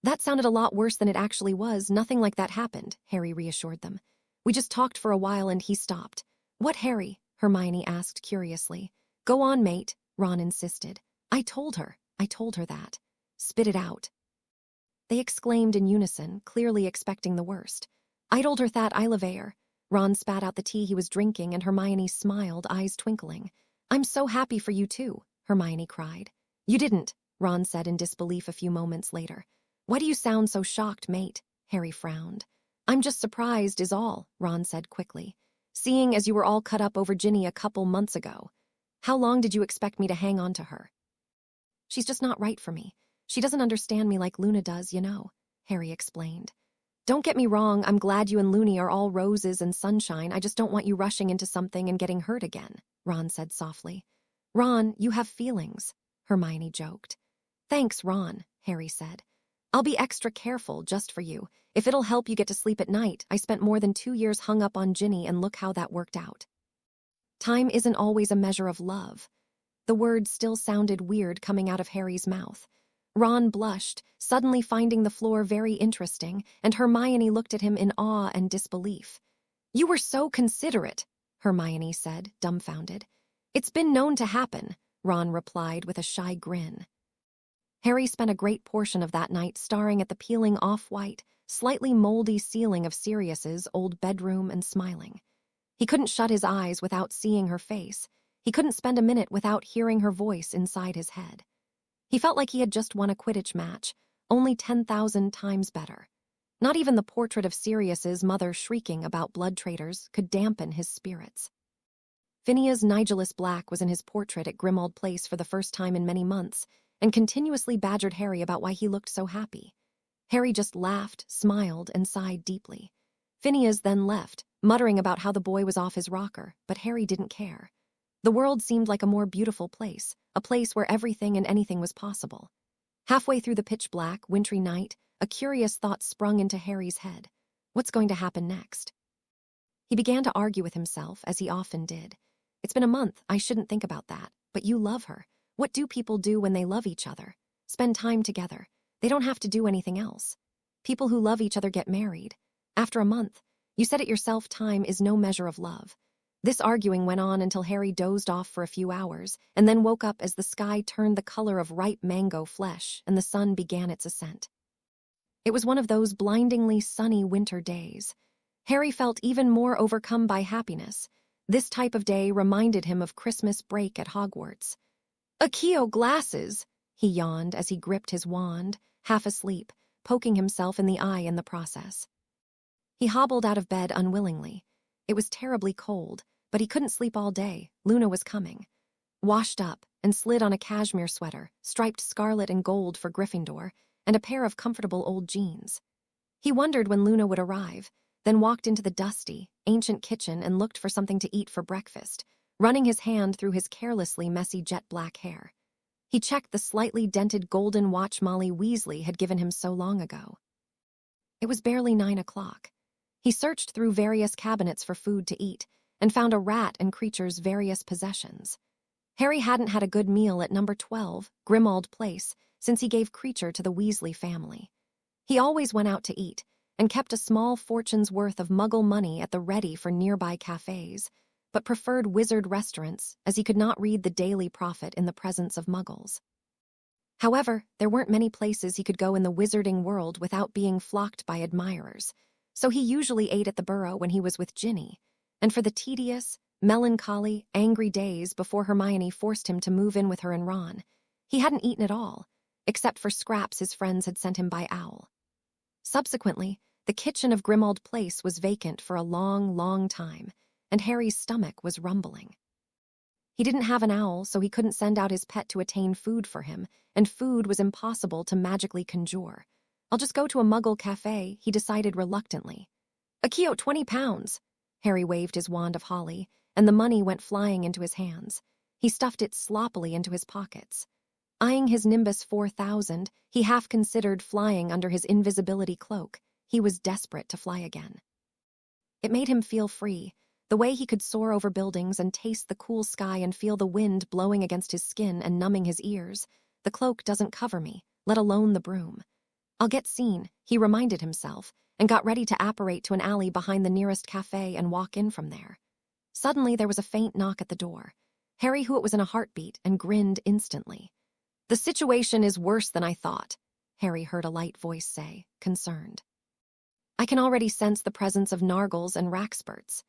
That sounded a lot worse than it actually was. Nothing like that happened, Harry reassured them. We just talked for a while and he stopped. What Harry? Hermione asked curiously. Go on, mate, Ron insisted. I told her that. Spit it out. They exclaimed in unison, clearly expecting the worst. I told her that I love her. Ron spat out the tea he was drinking and Hermione smiled, eyes twinkling. I'm so happy for you too, Hermione cried. You didn't, Ron said in disbelief a few moments later. Why do you sound so shocked, mate? Harry frowned. I'm just surprised is all, Ron said quickly. Seeing as you were all cut up over Ginny a couple months ago. How long did you expect me to hang on to her? She's just not right for me. She doesn't understand me like Luna does, you know, Harry explained. Don't get me wrong, I'm glad you and Looney are all roses and sunshine. I just don't want you rushing into something and getting hurt again, Ron said softly. Ron, you have feelings, Hermione joked. Thanks, Ron, Harry said. I'll be extra careful just for you. If it'll help you get to sleep at night, I spent more than 2 years hung up on Ginny and look how that worked out. Time isn't always a measure of love. The words still sounded weird coming out of Harry's mouth. Ron blushed, suddenly finding the floor very interesting, and Hermione looked at him in awe and disbelief. You were so considerate, Hermione said, dumbfounded. It's been known to happen, Ron replied with a shy grin. Harry spent a great portion of that night staring at the peeling off-white, slightly moldy ceiling of Sirius's old bedroom and smiling. He couldn't shut his eyes without seeing her face. He couldn't spend a minute without hearing her voice inside his head. He felt like he had just won a Quidditch match, only 10,000 times better. Not even the portrait of Sirius's mother shrieking about blood traitors could dampen his spirits. Phineas Nigellus Black was in his portrait at Grimmauld Place for the first time in many months, and continuously badgered Harry about why he looked so happy. Harry just laughed, smiled, and sighed deeply. Phineas then left, muttering about how the boy was off his rocker, but Harry didn't care. The world seemed like a more beautiful place, a place where everything and anything was possible. Halfway through the pitch-black, wintry night, a curious thought sprung into Harry's head. What's going to happen next? He began to argue with himself, as he often did. It's been a month, I shouldn't think about that, but you love her. What do people do when they love each other? Spend time together. They don't have to do anything else. People who love each other get married. After a month, you said it yourself, time is no measure of love. This arguing went on until Harry dozed off for a few hours, and then woke up as the sky turned the color of ripe mango flesh and the sun began its ascent. It was one of those blindingly sunny winter days. Harry felt even more overcome by happiness. This type of day reminded him of Christmas break at Hogwarts. Accio glasses, he yawned as he gripped his wand, half asleep, poking himself in the eye in the process. He hobbled out of bed unwillingly. It was terribly cold, but he couldn't sleep all day. Luna was coming. Washed up and slid on a cashmere sweater, striped scarlet and gold for Gryffindor, and a pair of comfortable old jeans. He wondered when Luna would arrive, then walked into the dusty, ancient kitchen and looked for something to eat for breakfast, running his hand through his carelessly messy jet-black hair. He checked the slightly dented golden watch Molly Weasley had given him so long ago. It was barely 9 o'clock. He searched through various cabinets for food to eat and found a rat and Creature's various possessions. Harry hadn't had a good meal at number 12, Grimmauld Place, since he gave Creature to the Weasley family. He always went out to eat and kept a small fortune's worth of Muggle money at the ready for nearby cafes, but preferred wizard restaurants as he could not read the Daily Prophet in the presence of Muggles. However, there weren't many places he could go in the wizarding world without being flocked by admirers, so he usually ate at the Burrow when he was with Ginny, and for the tedious, melancholy, angry days before Hermione forced him to move in with her and Ron, he hadn't eaten at all, except for scraps his friends had sent him by owl. Subsequently, the kitchen of Grimmauld Place was vacant for a long, long time, and Harry's stomach was rumbling. He didn't have an owl, so he couldn't send out his pet to attain food for him, and food was impossible to magically conjure. I'll just go to a Muggle cafe, he decided reluctantly. Accio, 20 pounds. Harry waved his wand of holly, and the money went flying into his hands. He stuffed it sloppily into his pockets. Eyeing his Nimbus 4000, he half considered flying under his invisibility cloak. He was desperate to fly again. It made him feel free, The way he could soar over buildings and taste the cool sky and feel the wind blowing against his skin and numbing his ears. The cloak doesn't cover me, let alone the broom. I'll get seen, he reminded himself, and got ready to apparate to an alley behind the nearest cafe and walk in from there. Suddenly there was a faint knock at the door. Harry knew it was in a heartbeat and grinned instantly. "The situation is worse than I thought," Harry heard a light voice say, concerned. "I can already sense the presence of Nargles and Raxburts."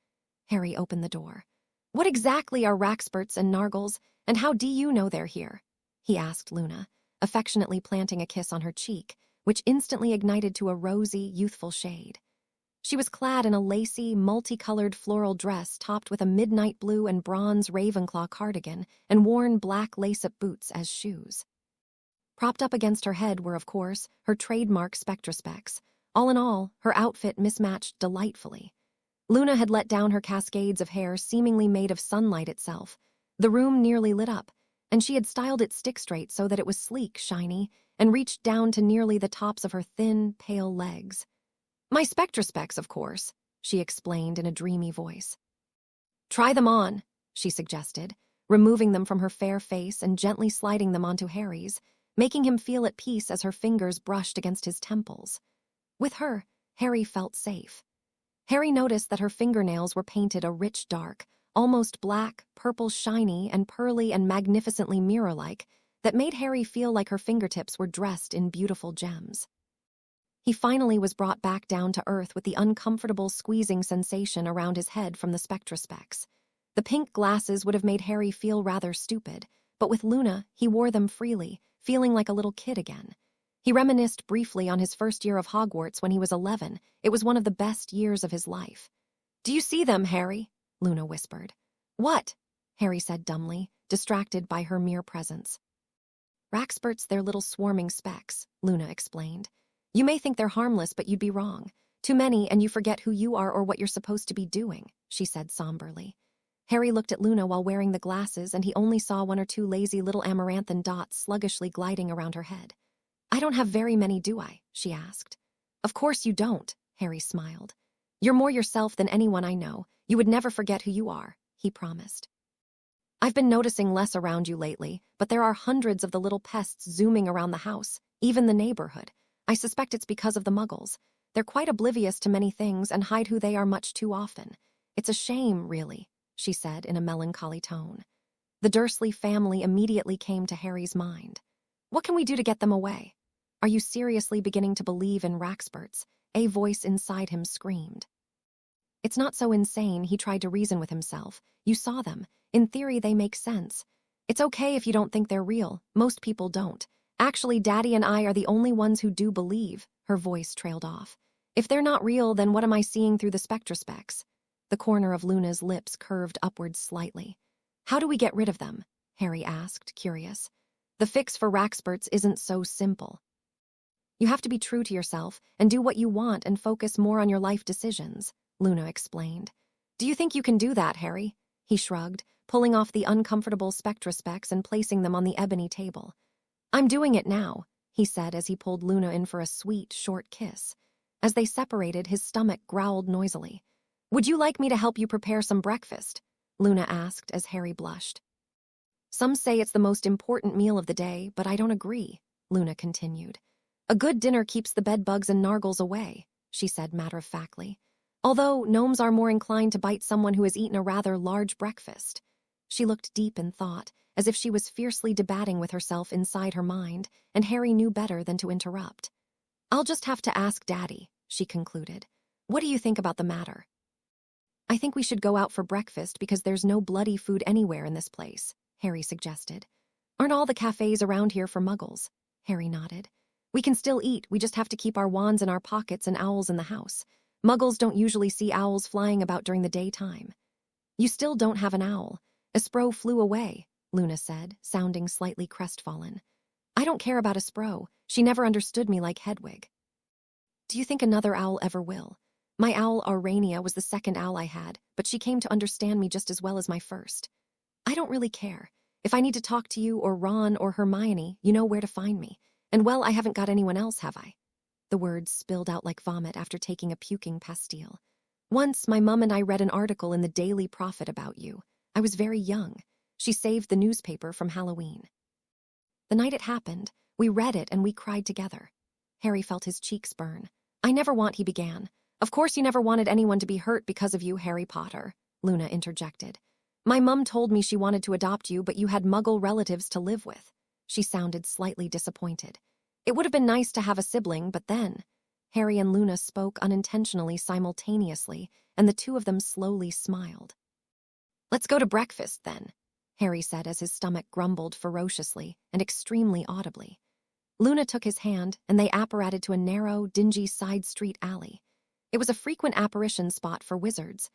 Harry opened the door. "What exactly are Raxburts and Nargles, and how do you know they're here?" he asked Luna, affectionately planting a kiss on her cheek, which instantly ignited to a rosy, youthful shade. She was clad in a lacy, multicolored floral dress topped with a midnight blue and bronze Ravenclaw cardigan and worn black lace-up boots as shoes. Propped up against her head were, of course, her trademark spectrospecs. All in all, her outfit mismatched delightfully. Luna had let down her cascades of hair seemingly made of sunlight itself. The room nearly lit up, and she had styled it stick-straight so that it was sleek, shiny, and reached down to nearly the tops of her thin, pale legs. "My spectrospecs, of course," she explained in a dreamy voice. "Try them on," she suggested, removing them from her fair face and gently sliding them onto Harry's, making him feel at peace as her fingers brushed against his temples. With her, Harry felt safe. Harry noticed that her fingernails were painted a rich dark, almost black, purple shiny and pearly and magnificently mirror-like, that made Harry feel like her fingertips were dressed in beautiful gems. He finally was brought back down to earth with the uncomfortable squeezing sensation around his head from the spectrospecs. The pink glasses would have made Harry feel rather stupid, but with Luna, he wore them freely, feeling like a little kid again. He reminisced briefly on his first year of Hogwarts when he was 11. It was one of the best years of his life. "Do you see them, Harry?" Luna whispered. "What?" Harry said dumbly, distracted by her mere presence. "Raxburts, they're little swarming specks," Luna explained. "You may think they're harmless, but you'd be wrong. Too many and you forget who you are or what you're supposed to be doing," she said somberly. Harry looked at Luna while wearing the glasses, and he only saw one or two lazy little amaranthine dots sluggishly gliding around her head. "I don't have very many, do I?" she asked. "Of course you don't," Harry smiled. "You're more yourself than anyone I know. You would never forget who you are," he promised. "I've been noticing less around you lately, but there are hundreds of the little pests zooming around the house, even the neighborhood. I suspect it's because of the Muggles. They're quite oblivious to many things and hide who they are much too often. It's a shame, really," she said in a melancholy tone. The Dursley family immediately came to Harry's mind. "What can we do to get them away?" "Are you seriously beginning to believe in Raxburts?" A voice inside him screamed. "It's not so insane," he tried to reason with himself. "You saw them. In theory, they make sense. It's okay if you don't think they're real. Most people don't. Actually, Daddy and I are the only ones who do believe," her voice trailed off. "If they're not real, then what am I seeing through the spectrospecs?" The corner of Luna's lips curved upwards slightly. "How do we get rid of them?" Harry asked, curious. "The fix for Raxburts isn't so simple. You have to be true to yourself and do what you want and focus more on your life decisions," Luna explained. "Do you think you can do that, Harry?" He shrugged, pulling off the uncomfortable spectrospecs and placing them on the ebony table. "I'm doing it now," he said as he pulled Luna in for a sweet, short kiss. As they separated, his stomach growled noisily. "Would you like me to help you prepare some breakfast?" Luna asked as Harry blushed. "Some say it's the most important meal of the day, but I don't agree," Luna continued. "A good dinner keeps the bedbugs and Nargles away," she said matter-of-factly. "Although gnomes are more inclined to bite someone who has eaten a rather large breakfast." She looked deep in thought, as if she was fiercely debating with herself inside her mind, and Harry knew better than to interrupt. "I'll just have to ask Daddy," she concluded. "What do you think about the matter?" "I think we should go out for breakfast because there's no bloody food anywhere in this place," Harry suggested. "Aren't all the cafes around here for Muggles?" Harry nodded. "We can still eat, we just have to keep our wands in our pockets and owls in the house. Muggles don't usually see owls flying about during the daytime." "You still don't have an owl. Espro flew away," Luna said, sounding slightly crestfallen. "I don't care about Espro. She never understood me like Hedwig." "Do you think another owl ever will? My owl Aurania was the second owl I had, but she came to understand me just as well as my first. I don't really care. If I need to talk to you or Ron or Hermione, you know where to find me. And well, I haven't got anyone else, have I?" The words spilled out like vomit after taking a puking pastille. Once, my mum and I read an article in the Daily Prophet about you. I was very young. She saved the newspaper from Halloween. The night it happened, we read it and we cried together. Harry felt his cheeks burn. I never want, he began. Of course you never wanted anyone to be hurt because of you, Harry Potter, Luna interjected. My mum told me she wanted to adopt you, but you had Muggle relatives to live with. She sounded slightly disappointed. It would have been nice to have a sibling, but then... Harry and Luna spoke unintentionally simultaneously, and the two of them slowly smiled. Let's go to breakfast, then, Harry said as his stomach grumbled ferociously and extremely audibly. Luna took his hand, and they apparated to a narrow, dingy side street alley. It was a frequent apparition spot for wizards.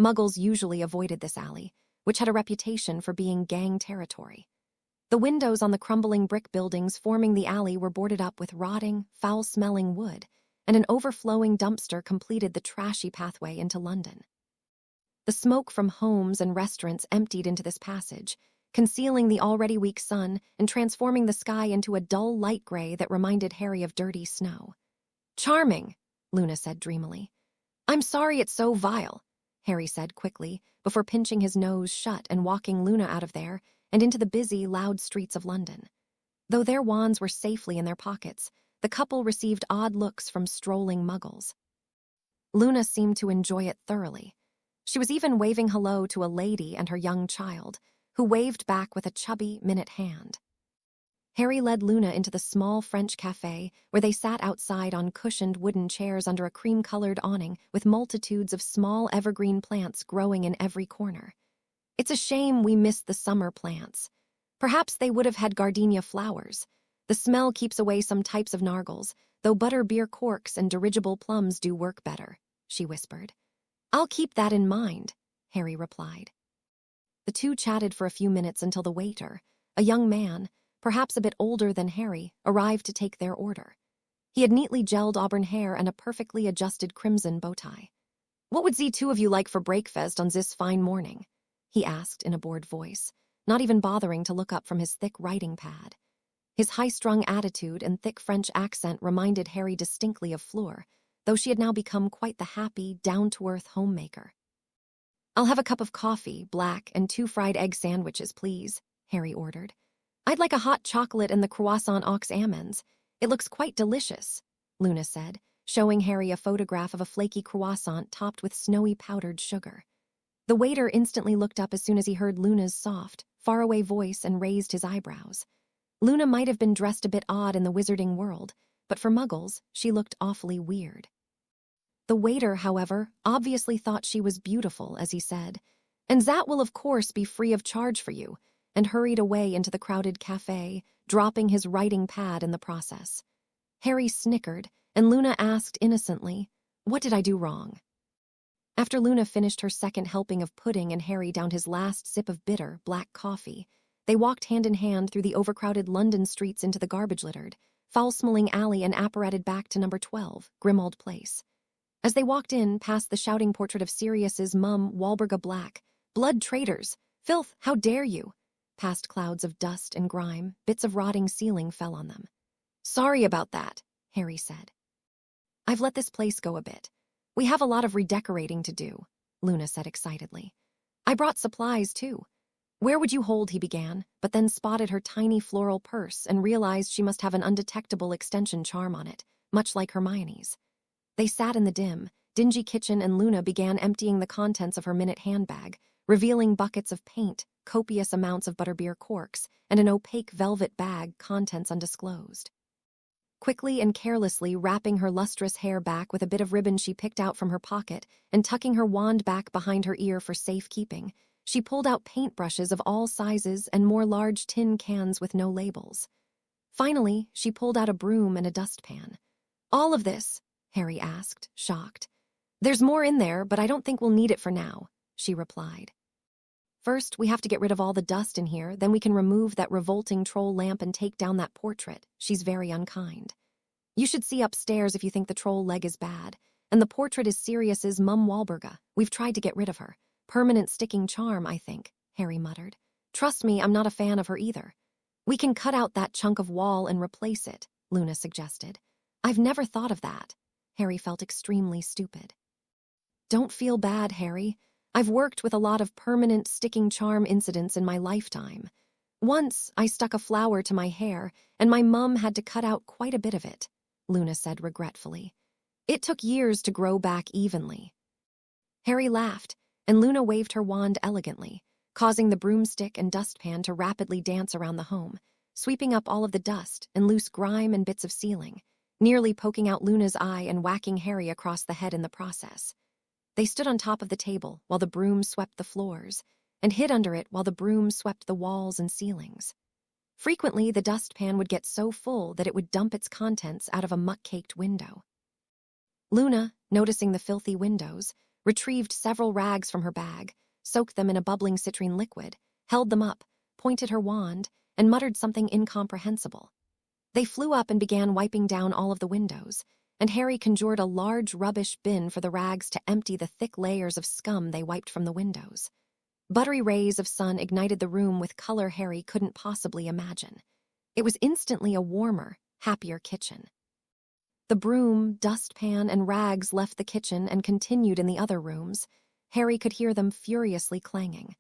Muggles usually avoided this alley, which had a reputation for being gang territory. The windows on the crumbling brick buildings forming the alley were boarded up with rotting, foul-smelling wood, and an overflowing dumpster completed the trashy pathway into London. The smoke from homes and restaurants emptied into this passage, concealing the already weak sun and transforming the sky into a dull light gray that reminded Harry of dirty snow. Charming, Luna said dreamily. I'm sorry it's so vile, Harry said quickly, before pinching his nose shut and walking Luna out of there and into the busy, loud streets of London. Though their wands were safely in their pockets, the couple received odd looks from strolling muggles. Luna seemed to enjoy it thoroughly. She was even waving hello to a lady and her young child, who waved back with a chubby, minute hand. Harry led Luna into the small French cafe where they sat outside on cushioned wooden chairs under a cream-colored awning with multitudes of small evergreen plants growing in every corner. It's a shame we missed the summer plants. Perhaps they would have had gardenia flowers. The smell keeps away some types of nargles, though butter-beer corks and dirigible plums do work better, she whispered. I'll keep that in mind, Harry replied. The two chatted for a few minutes until the waiter, a young man, perhaps a bit older than Harry, arrived to take their order. He had neatly gelled auburn hair and a perfectly adjusted crimson bow tie. What would the two of you like for breakfast on this fine morning? He asked in a bored voice, not even bothering to look up from his thick writing pad. His high-strung attitude and thick French accent reminded Harry distinctly of Fleur, though she had now become quite the happy, down-to-earth homemaker. I'll have a cup of coffee, black, and 2 fried egg sandwiches, please, Harry ordered. I'd like a hot chocolate and the croissant aux amandes. It looks quite delicious, Luna said, showing Harry a photograph of a flaky croissant topped with snowy powdered sugar. The waiter instantly looked up as soon as he heard Luna's soft, faraway voice and raised his eyebrows. Luna might have been dressed a bit odd in the wizarding world, but for Muggles, she looked awfully weird. The waiter, however, obviously thought she was beautiful, as he said, and that will of course be free of charge for you, and hurried away into the crowded cafe, dropping his writing pad in the process. Harry snickered, and Luna asked innocently, What did I do wrong? After Luna finished her second helping of pudding and Harry downed his last sip of bitter, black coffee, they walked hand in hand through the overcrowded London streets into the garbage-littered, foul-smelling alley and apparated back to number 12, Grimmauld Place. As they walked in, past the shouting portrait of Sirius's mum, Walburga Black, "Blood traitors! Filth, how dare you!" Past clouds of dust and grime, bits of rotting ceiling fell on them. "Sorry about that," Harry said. "I've let this place go a bit. We have a lot of redecorating to do," Luna said excitedly. "I brought supplies, too." "Where would you hold," he began, but then spotted her tiny floral purse and realized she must have an undetectable extension charm on it, much like Hermione's. They sat in the dim, dingy kitchen and Luna began emptying the contents of her minute handbag, revealing buckets of paint, copious amounts of butterbeer corks, and an opaque velvet bag, contents undisclosed. Quickly and carelessly wrapping her lustrous hair back with a bit of ribbon she picked out from her pocket and tucking her wand back behind her ear for safekeeping, she pulled out paintbrushes of all sizes and more large tin cans with no labels. Finally, she pulled out a broom and a dustpan. "All of this?" Harry asked, shocked. "There's more in there, but I don't think we'll need it for now," she replied. "First, we have to get rid of all the dust in here, then we can remove that revolting troll lamp and take down that portrait. She's very unkind. You should see upstairs if you think the troll leg is bad. And the portrait is Sirius's mum Walburga. We've tried to get rid of her. Permanent sticking charm, I think," Harry muttered. "Trust me, I'm not a fan of her either." "We can cut out that chunk of wall and replace it," Luna suggested. "I've never thought of that." Harry felt extremely stupid. Don't feel bad, Harry. I've worked with a lot of permanent sticking charm incidents in my lifetime. Once, I stuck a flower to my hair, and my mum had to cut out quite a bit of it, Luna said regretfully. It took years to grow back evenly. Harry laughed, and Luna waved her wand elegantly, causing the broomstick and dustpan to rapidly dance around the home, sweeping up all of the dust and loose grime and bits of ceiling, nearly poking out Luna's eye and whacking Harry across the head in the process. They stood on top of the table while the broom swept the floors, and hid under it while the broom swept the walls and ceilings. Frequently, the dustpan would get so full that it would dump its contents out of a muck-caked window. Luna, noticing the filthy windows, retrieved several rags from her bag, soaked them in a bubbling citrine liquid, held them up, pointed her wand, and muttered something incomprehensible. They flew up and began wiping down all of the windows, and Harry conjured a large rubbish bin for the rags to empty the thick layers of scum they wiped from the windows. Buttery rays of sun ignited the room with color Harry couldn't possibly imagine. It was instantly a warmer, happier kitchen. The broom, dustpan, and rags left the kitchen and continued in the other rooms. Harry could hear them furiously clanging.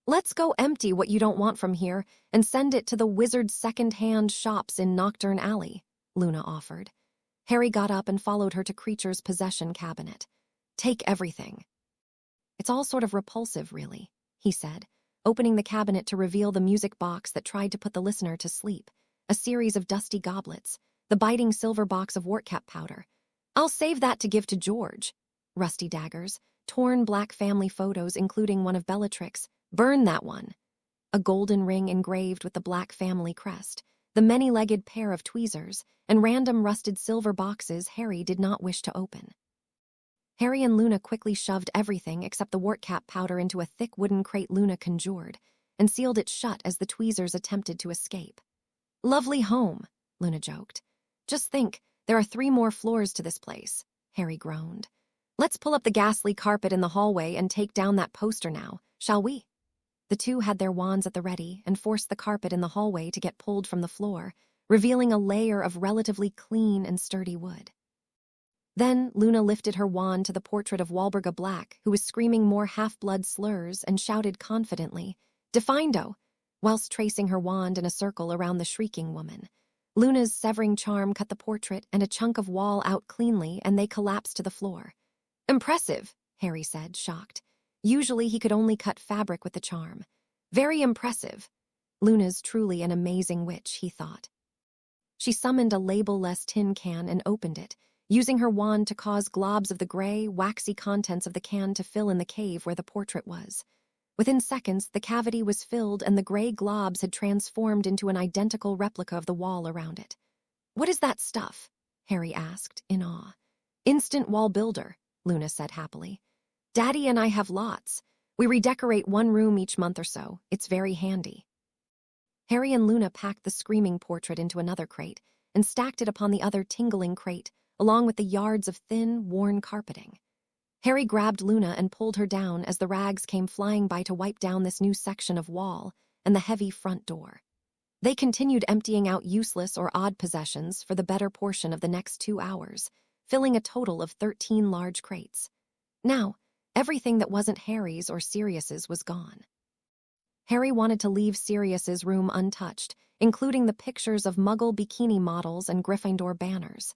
"Let's go empty what you don't want from here and send it to the wizard's second-hand shops in Nocturne Alley," Luna offered. Harry got up and followed her to Creature's possession cabinet. "Take everything." "It's all sort of repulsive, really," he said, opening the cabinet to reveal the music box that tried to put the listener to sleep, a series of dusty goblets, the biting silver box of Wartcap powder. "I'll save that to give to George." Rusty daggers, torn black family photos including one of Bellatrix. "Burn that one." A golden ring engraved with the black family crest, the many-legged pair of tweezers, and random rusted silver boxes Harry did not wish to open. Harry and Luna quickly shoved everything except the Wartcap powder into a thick wooden crate Luna conjured, and sealed it shut as the tweezers attempted to escape. "Lovely home," Luna joked. "Just think, there are 3 more floors to this place," Harry groaned. "Let's pull up the ghastly carpet in the hallway and take down that poster now, shall we?" The two had their wands at the ready and forced the carpet in the hallway to get pulled from the floor, revealing a layer of relatively clean and sturdy wood. Then Luna lifted her wand to the portrait of Walburga Black, who was screaming more half-blood slurs, and shouted confidently, "Defindo," whilst tracing her wand in a circle around the shrieking woman. Luna's severing charm cut the portrait and a chunk of wall out cleanly, and they collapsed to the floor. "Impressive," Harry said, shocked. Usually he could only cut fabric with the charm. "Very impressive. Luna's truly an amazing witch," he thought. She summoned a label-less tin can and opened it, using her wand to cause globs of the gray, waxy contents of the can to fill in the cave where the portrait was. Within seconds, the cavity was filled and the gray globs had transformed into an identical replica of the wall around it. "What is that stuff?" Harry asked, in awe. "Instant wall builder," Luna said happily. "Daddy and I have lots. We redecorate one room each month or so. It's very handy." Harry and Luna packed the screaming portrait into another crate and stacked it upon the other tingling crate, along with the yards of thin, worn carpeting. Harry grabbed Luna and pulled her down as the rags came flying by to wipe down this new section of wall and the heavy front door. They continued emptying out useless or odd possessions for the better portion of the next 2 hours, filling a total of 13 large crates. Now, everything that wasn't Harry's or Sirius's was gone. Harry wanted to leave Sirius's room untouched, including the pictures of Muggle bikini models and Gryffindor banners.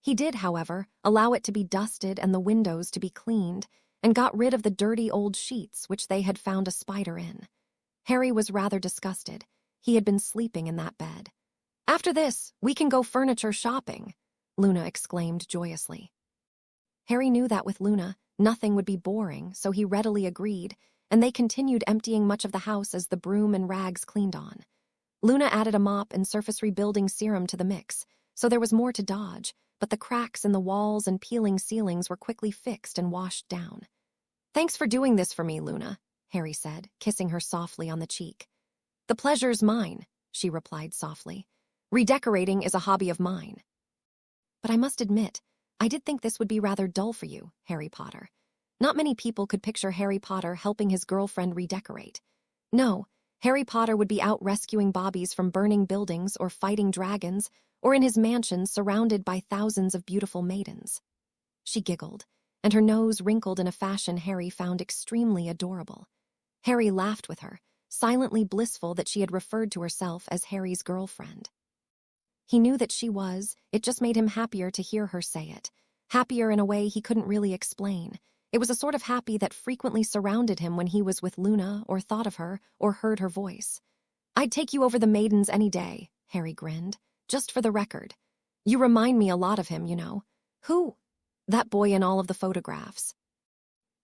He did, however, allow it to be dusted and the windows to be cleaned, and got rid of the dirty old sheets which they had found a spider in. Harry was rather disgusted. He had been sleeping in that bed. "After this, we can go furniture shopping," Luna exclaimed joyously. Harry knew that with Luna, nothing would be boring, so he readily agreed, and they continued emptying much of the house as the broom and rags cleaned on. Luna added a mop and surface rebuilding serum to the mix, so there was more to dodge, but the cracks in the walls and peeling ceilings were quickly fixed and washed down. "Thanks for doing this for me, Luna," Harry said, kissing her softly on the cheek. "The pleasure's mine," she replied softly. "Redecorating is a hobby of mine." "But I must admit, I did think this would be rather dull for you, Harry Potter. Not many people could picture Harry Potter helping his girlfriend redecorate. No, Harry Potter would be out rescuing bobbies from burning buildings or fighting dragons, or in his mansion surrounded by thousands of beautiful maidens." She giggled, and her nose wrinkled in a fashion Harry found extremely adorable. Harry laughed with her, silently blissful that she had referred to herself as Harry's girlfriend. He knew that she was, it just made him happier to hear her say it. Happier in a way he couldn't really explain. It was a sort of happy that frequently surrounded him when he was with Luna, or thought of her, or heard her voice. "I'd take you over the maidens any day," Harry grinned. "Just for the record. You remind me a lot of him, you know." "Who?" "That boy in all of the photographs."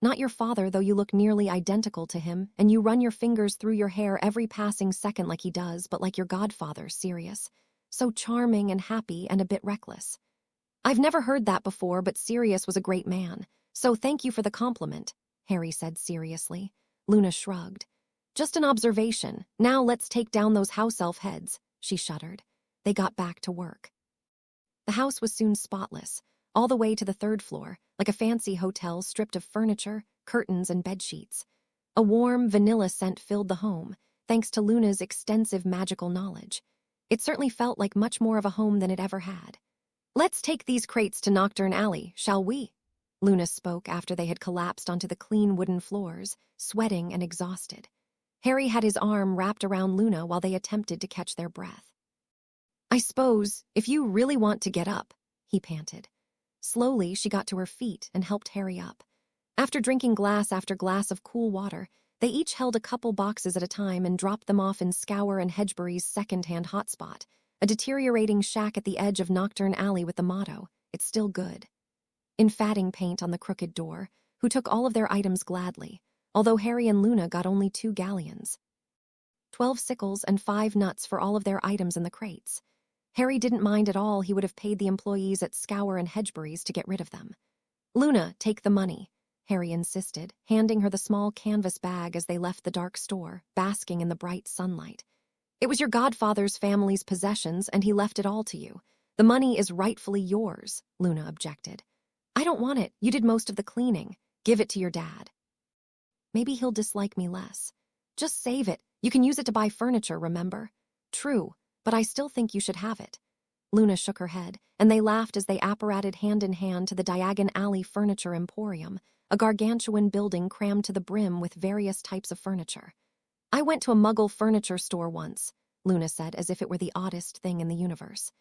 "Not your father, though you look nearly identical to him, and you run your fingers through your hair every passing second like he does, but like your godfather, Sirius. So charming and happy and a bit reckless." "I've never heard that before, but Sirius was a great man. So thank you for the compliment," Harry said seriously. Luna shrugged. "Just an observation. Now let's take down those house elf heads," she shuddered. They got back to work. The house was soon spotless, all the way to the 3rd floor, like a fancy hotel stripped of furniture, curtains, and bedsheets. A warm, vanilla scent filled the home, thanks to Luna's extensive magical knowledge. It certainly felt like much more of a home than it ever had. "Let's take these crates to Knockturn Alley, shall we?" Luna spoke after they had collapsed onto the clean wooden floors, sweating and exhausted. Harry had his arm wrapped around Luna while they attempted to catch their breath. "I suppose, if you really want to get up," he panted. Slowly, she got to her feet and helped Harry up. After drinking glass after glass of cool water, they each held a couple boxes at a time and dropped them off in Scour and Hedgebury's second-hand hotspot, a deteriorating shack at the edge of Knockturn Alley with the motto, "It's still good," in fatting paint on the crooked door, who took all of their items gladly, although Harry and Luna got only 2 galleons. 12 sickles and 5 nuts for all of their items in the crates. Harry didn't mind at all. He would have paid the employees at Scour and Hedgebury's to get rid of them. "Luna, take the money," Harry insisted, handing her the small canvas bag as they left the dark store, basking in the bright sunlight. "It was your godfather's family's possessions, and he left it all to you. The money is rightfully yours," Luna objected. "I don't want it. You did most of the cleaning. Give it to your dad." "Maybe he'll dislike me less." "Just save it. You can use it to buy furniture, remember?" "True, but I still think you should have it." Luna shook her head, and they laughed as they apparated hand in hand to the Diagon Alley Furniture Emporium, a gargantuan building crammed to the brim with various types of furniture. "I went to a Muggle furniture store once," Luna said as if it were the oddest thing in the universe.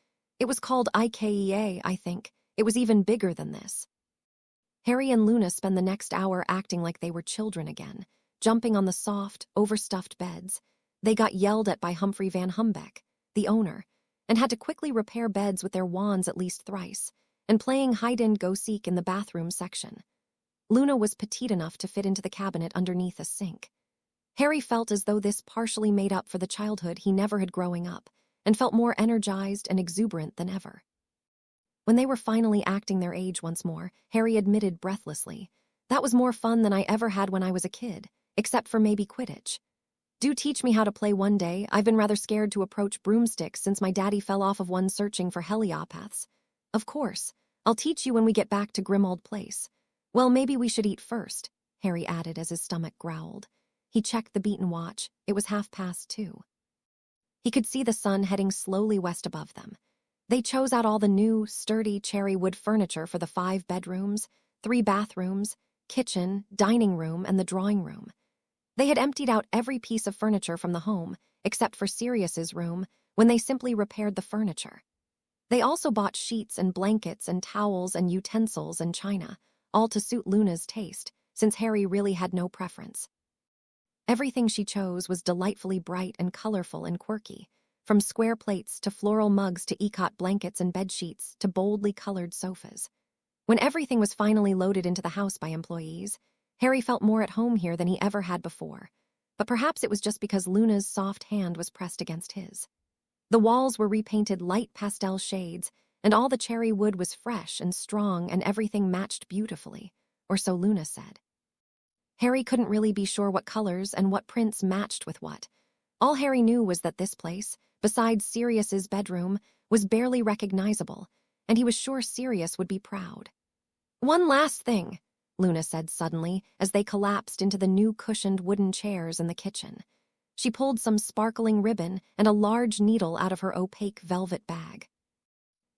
"It was called IKEA, I think. It was even bigger than this." Harry and Luna spent the next hour acting like they were children again, jumping on the soft, overstuffed beds. They got yelled at by Humphrey Van Humbeck, the owner, and had to quickly repair beds with their wands at least thrice, and playing hide-and-go-seek in the bathroom section. Luna was petite enough to fit into the cabinet underneath a sink. Harry felt as though this partially made up for the childhood he never had growing up, and felt more energized and exuberant than ever. When they were finally acting their age once more, Harry admitted breathlessly, "That was more fun than I ever had when I was a kid, except for maybe Quidditch. Do teach me how to play one day. I've been rather scared to approach broomsticks since my daddy fell off of one searching for heliopaths." "Of course. I'll teach you when we get back to Grimmauld Place. Well, maybe we should eat first," Harry added as his stomach growled. He checked the beaten watch. It was 2:30. He could see the sun heading slowly west above them. They chose out all the new, sturdy cherry wood furniture for the 5 bedrooms, 3 bathrooms, kitchen, dining room, and the drawing room. They had emptied out every piece of furniture from the home, except for Sirius's room, when they simply repaired the furniture. They also bought sheets and blankets and towels and utensils and china, all to suit Luna's taste, since Harry really had no preference. Everything she chose was delightfully bright and colorful and quirky, from square plates to floral mugs to ikat blankets and bedsheets to boldly colored sofas. When everything was finally loaded into the house by employees, Harry felt more at home here than he ever had before, but perhaps it was just because Luna's soft hand was pressed against his. The walls were repainted light pastel shades, and all the cherry wood was fresh and strong, and everything matched beautifully, or so Luna said. Harry couldn't really be sure what colors and what prints matched with what. All Harry knew was that this place, besides Sirius's bedroom, was barely recognizable, and he was sure Sirius would be proud. "One last thing," Luna said suddenly as they collapsed into the new cushioned wooden chairs in the kitchen. She pulled some sparkling ribbon and a large needle out of her opaque velvet bag.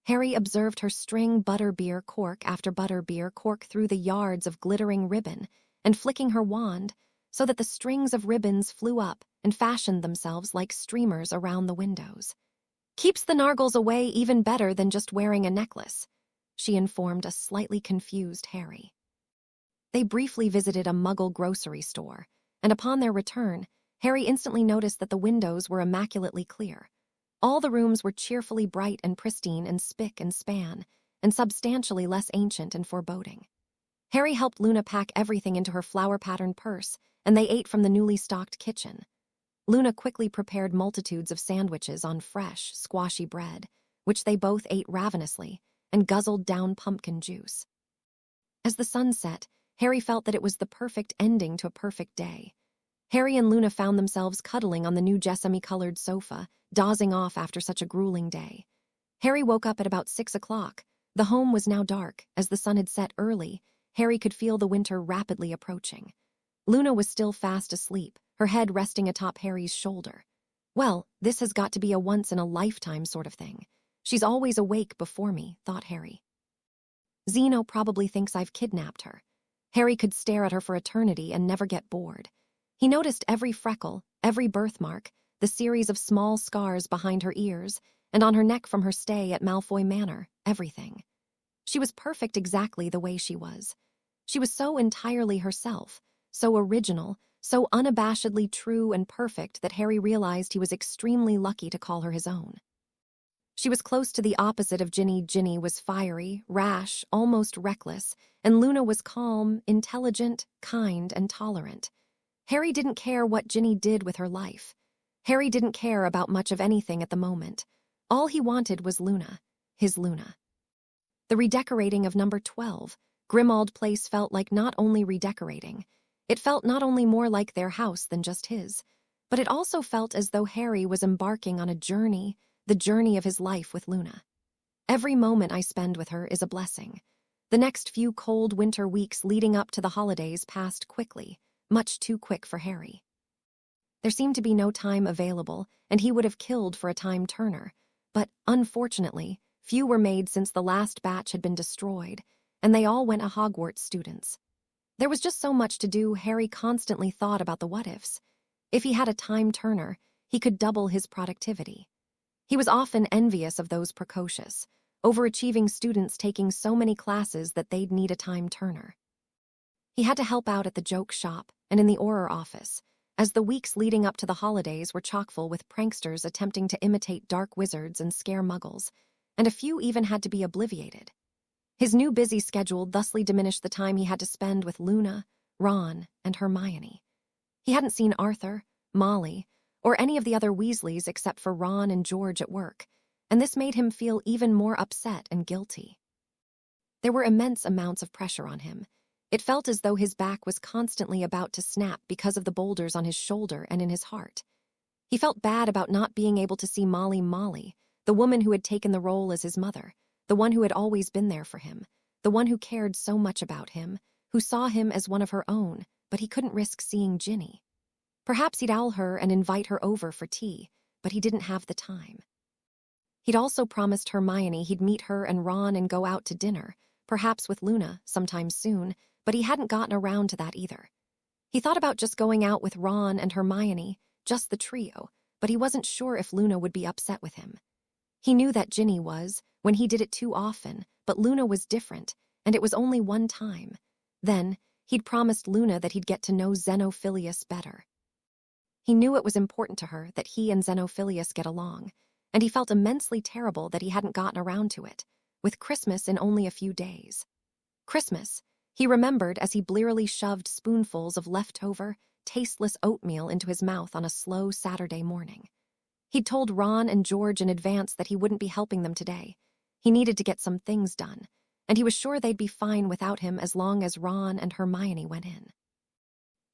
Harry observed her string butterbeer cork after butterbeer cork through the yards of glittering ribbon and flicking her wand so that the strings of ribbons flew up and fashioned themselves like streamers around the windows. "Keeps the nargles away even better than just wearing a necklace," she informed a slightly confused Harry. They briefly visited a Muggle grocery store, and upon their return, Harry instantly noticed that the windows were immaculately clear. All the rooms were cheerfully bright and pristine and spick and span, and substantially less ancient and foreboding. Harry helped Luna pack everything into her flower-patterned purse, and they ate from the newly stocked kitchen. Luna quickly prepared multitudes of sandwiches on fresh, squashy bread, which they both ate ravenously, and guzzled down pumpkin juice. As the sun set, Harry felt that it was the perfect ending to a perfect day. Harry and Luna found themselves cuddling on the new jessamy-colored sofa, dozing off after such a grueling day. Harry woke up at about 6 o'clock. The home was now dark. As the sun had set early, Harry could feel the winter rapidly approaching. Luna was still fast asleep, her head resting atop Harry's shoulder. "Well, this has got to be a once-in-a-lifetime sort of thing. She's always awake before me," thought Harry. "Zeno probably thinks I've kidnapped her." Harry could stare at her for eternity and never get bored. He noticed every freckle, every birthmark, the series of small scars behind her ears, and on her neck from her stay at Malfoy Manor, everything. She was perfect exactly the way she was. She was so entirely herself, so original, so unabashedly true and perfect that Harry realized he was extremely lucky to call her his own. She was close to the opposite of Ginny. Ginny was fiery, rash, almost reckless, and Luna was calm, intelligent, kind, and tolerant. Harry didn't care what Ginny did with her life. Harry didn't care about much of anything at the moment. All he wanted was Luna, his Luna. The redecorating of number 12, Grimmauld Place, felt like not only redecorating. It felt not only more like their house than just his, but it also felt as though Harry was embarking on a journey, the journey of his life with Luna. "Every moment I spend with her is a blessing." The next few cold winter weeks leading up to the holidays passed quickly, much too quick for Harry. There seemed to be no time available, and he would have killed for a time turner, but, unfortunately, few were made since the last batch had been destroyed, and they all went to Hogwarts students. There was just so much to do. Harry constantly thought about the what-ifs. If he had a time turner, he could double his productivity. He was often envious of those precocious, overachieving students taking so many classes that they'd need a time turner. He had to help out at the joke shop and in the Auror office, as the weeks leading up to the holidays were chock-full with pranksters attempting to imitate dark wizards and scare muggles, and a few even had to be obliviated. His new busy schedule thusly diminished the time he had to spend with Luna, Ron, and Hermione. He hadn't seen Arthur, Molly, or any of the other Weasleys except for Ron and George at work, and this made him feel even more upset and guilty. There were immense amounts of pressure on him. It felt as though his back was constantly about to snap because of the boulders on his shoulder and in his heart. He felt bad about not being able to see Molly, the woman who had taken the role as his mother, the one who had always been there for him, the one who cared so much about him, who saw him as one of her own, but he couldn't risk seeing Ginny. Perhaps he'd owl her and invite her over for tea, but he didn't have the time. He'd also promised Hermione he'd meet her and Ron and go out to dinner, perhaps with Luna, sometime soon, but he hadn't gotten around to that either. He thought about just going out with Ron and Hermione, just the trio, but he wasn't sure if Luna would be upset with him. He knew that Ginny was, when he did it too often, but Luna was different, and it was only one time. Then, he'd promised Luna that he'd get to know Xenophilius better. He knew it was important to her that he and Xenophilius get along, and he felt immensely terrible that he hadn't gotten around to it, with Christmas in only a few days. Christmas, he remembered as he blearily shoved spoonfuls of leftover, tasteless oatmeal into his mouth on a slow Saturday morning. He'd told Ron and George in advance that he wouldn't be helping them today. He needed to get some things done, and he was sure they'd be fine without him as long as Ron and Hermione went in.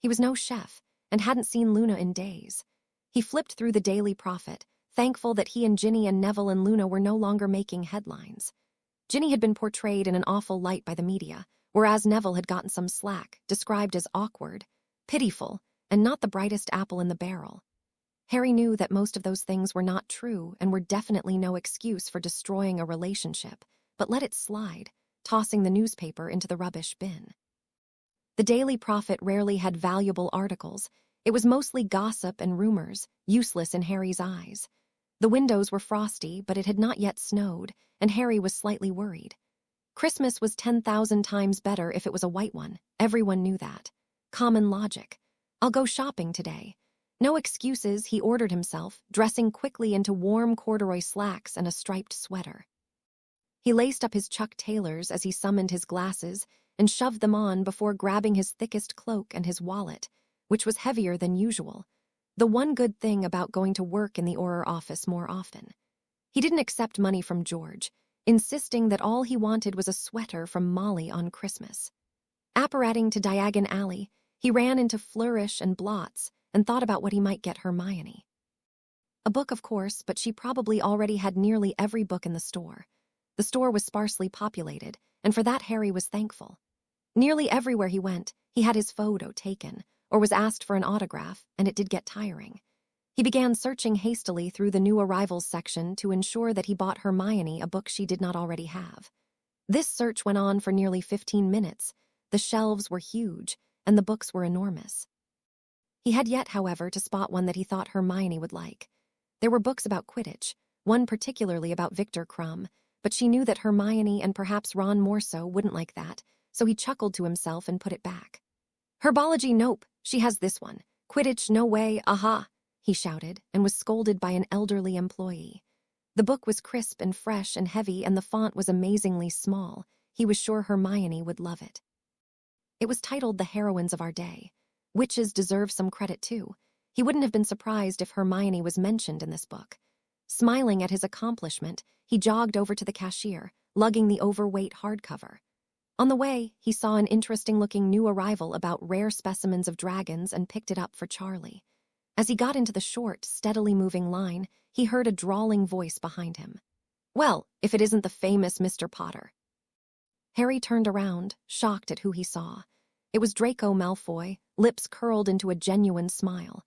He was no chef, and hadn't seen Luna in days. He flipped through the Daily Prophet, thankful that he and Ginny and Neville and Luna were no longer making headlines. Ginny had been portrayed in an awful light by the media, whereas Neville had gotten some slack, described as awkward, pitiful, and not the brightest apple in the barrel. Harry knew that most of those things were not true and were definitely no excuse for destroying a relationship, but let it slide, tossing the newspaper into the rubbish bin. The Daily Prophet rarely had valuable articles. It was mostly gossip and rumors, useless in Harry's eyes. The windows were frosty, but it had not yet snowed, and Harry was slightly worried. Christmas was 10,000 times better if it was a white one. Everyone knew that. Common logic. I'll go shopping today. No excuses, he ordered himself, dressing quickly into warm corduroy slacks and a striped sweater. He laced up his Chuck Taylors as he summoned his glasses and shoved them on before grabbing his thickest cloak and his wallet, which was heavier than usual. The one good thing about going to work in the Auror office more often. He didn't accept money from George, insisting that all he wanted was a sweater from Molly on Christmas. Apparating to Diagon Alley, he ran into Flourish and Blots and thought about what he might get Hermione. A book, of course, but she probably already had nearly every book in the store. The store was sparsely populated, and for that Harry was thankful. Nearly everywhere he went, he had his photo taken, or was asked for an autograph, and it did get tiring. He began searching hastily through the new arrivals section to ensure that he bought Hermione a book she did not already have. This search went on for nearly 15 minutes. The shelves were huge, and the books were enormous. He had yet, however, to spot one that he thought Hermione would like. There were books about Quidditch, one particularly about Victor Crumb, but she knew that Hermione and perhaps Ron more so wouldn't like that, so he chuckled to himself and put it back. Herbology, nope, she has this one. Quidditch, no way, aha, he shouted, and was scolded by an elderly employee. The book was crisp and fresh and heavy, and the font was amazingly small. He was sure Hermione would love it. It was titled The Heroines of Our Day. Witches deserve some credit too. He wouldn't have been surprised if Hermione was mentioned in this book. Smiling at his accomplishment, he jogged over to the cashier, lugging the overweight hardcover. On the way, he saw an interesting-looking new arrival about rare specimens of dragons and picked it up for Charlie. As he got into the short, steadily moving line, he heard a drawling voice behind him. Well, if it isn't the famous Mr. Potter. Harry turned around, shocked at who he saw. It was Draco Malfoy, lips curled into a genuine smile.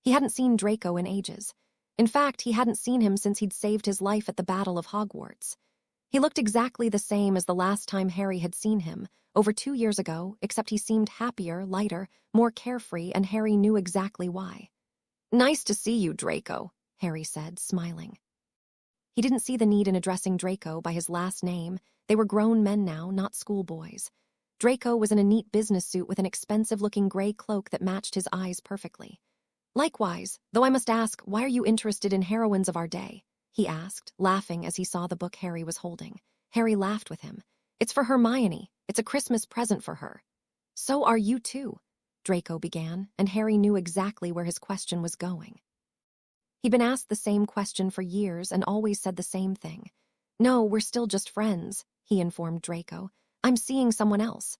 He hadn't seen Draco in ages. In fact, he hadn't seen him since he'd saved his life at the Battle of Hogwarts. He looked exactly the same as the last time Harry had seen him, over 2 years ago, except he seemed happier, lighter, more carefree, and Harry knew exactly why. Nice to see you, Draco, Harry said, smiling. He didn't see the need in addressing Draco by his last name. They were grown men now, not schoolboys. Draco was in a neat business suit with an expensive-looking gray cloak that matched his eyes perfectly. Likewise, though I must ask, why are you interested in Heroines of Our Day? He asked, laughing as he saw the book Harry was holding. Harry laughed with him. It's for Hermione. It's a Christmas present for her. So are you too, Draco began, and Harry knew exactly where his question was going. He'd been asked the same question for years and always said the same thing. No, we're still just friends, he informed Draco. I'm seeing someone else.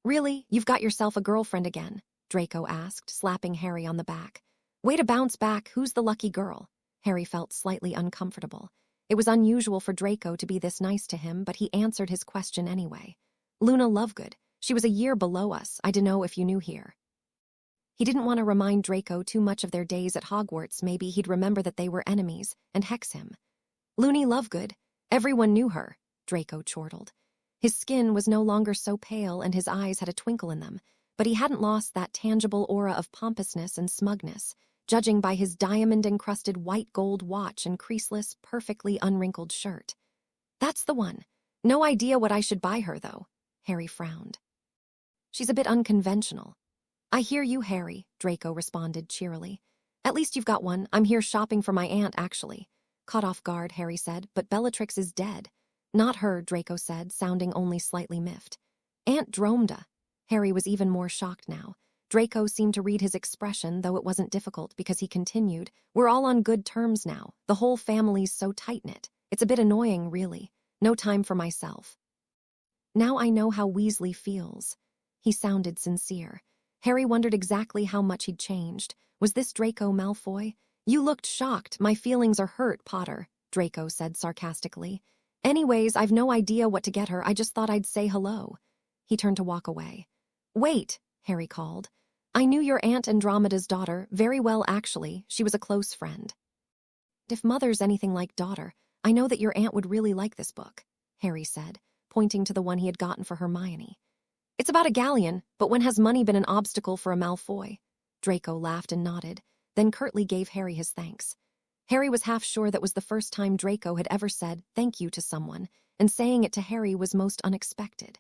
Really? You've got yourself a girlfriend again? Draco asked, slapping Harry on the back. Way to bounce back, who's the lucky girl? Harry felt slightly uncomfortable. It was unusual for Draco to be this nice to him, but he answered his question anyway. Luna Lovegood. She was a year below us. I dunno if you knew here. He didn't want to remind Draco too much of their days at Hogwarts. Maybe he'd remember that they were enemies and hex him. Loony Lovegood. Everyone knew her, Draco chortled. His skin was no longer so pale and his eyes had a twinkle in them, but he hadn't lost that tangible aura of pompousness and smugness, judging by his diamond-encrusted white gold watch and creaseless, perfectly unwrinkled shirt. That's the one. No idea what I should buy her, though, Harry frowned. She's a bit unconventional. I hear you, Harry, Draco responded cheerily. At least you've got one. I'm here shopping for my aunt, actually. Caught off guard, Harry said, but Bellatrix is dead. Not her, Draco said, sounding only slightly miffed. Aunt Dromda. Harry was even more shocked now. Draco seemed to read his expression, though it wasn't difficult because he continued, We're all on good terms now. The whole family's so tight-knit. It's a bit annoying, really. No time for myself. Now I know how Weasley feels. He sounded sincere. Harry wondered exactly how much he'd changed. Was this Draco Malfoy? You looked shocked. My feelings are hurt, Potter, Draco said sarcastically. Anyways, I've no idea what to get her. I just thought I'd say hello. He turned to walk away. Wait, Harry called. I knew your Aunt Andromeda's daughter very well, actually. She was a close friend. If Mother's anything like daughter, I know that your aunt would really like this book, Harry said, pointing to the one he had gotten for Hermione. It's about a galleon, but when has money been an obstacle for a Malfoy? Draco laughed and nodded, then curtly gave Harry his thanks. Harry was half sure that was the first time Draco had ever said thank you to someone, and saying it to Harry was most unexpected.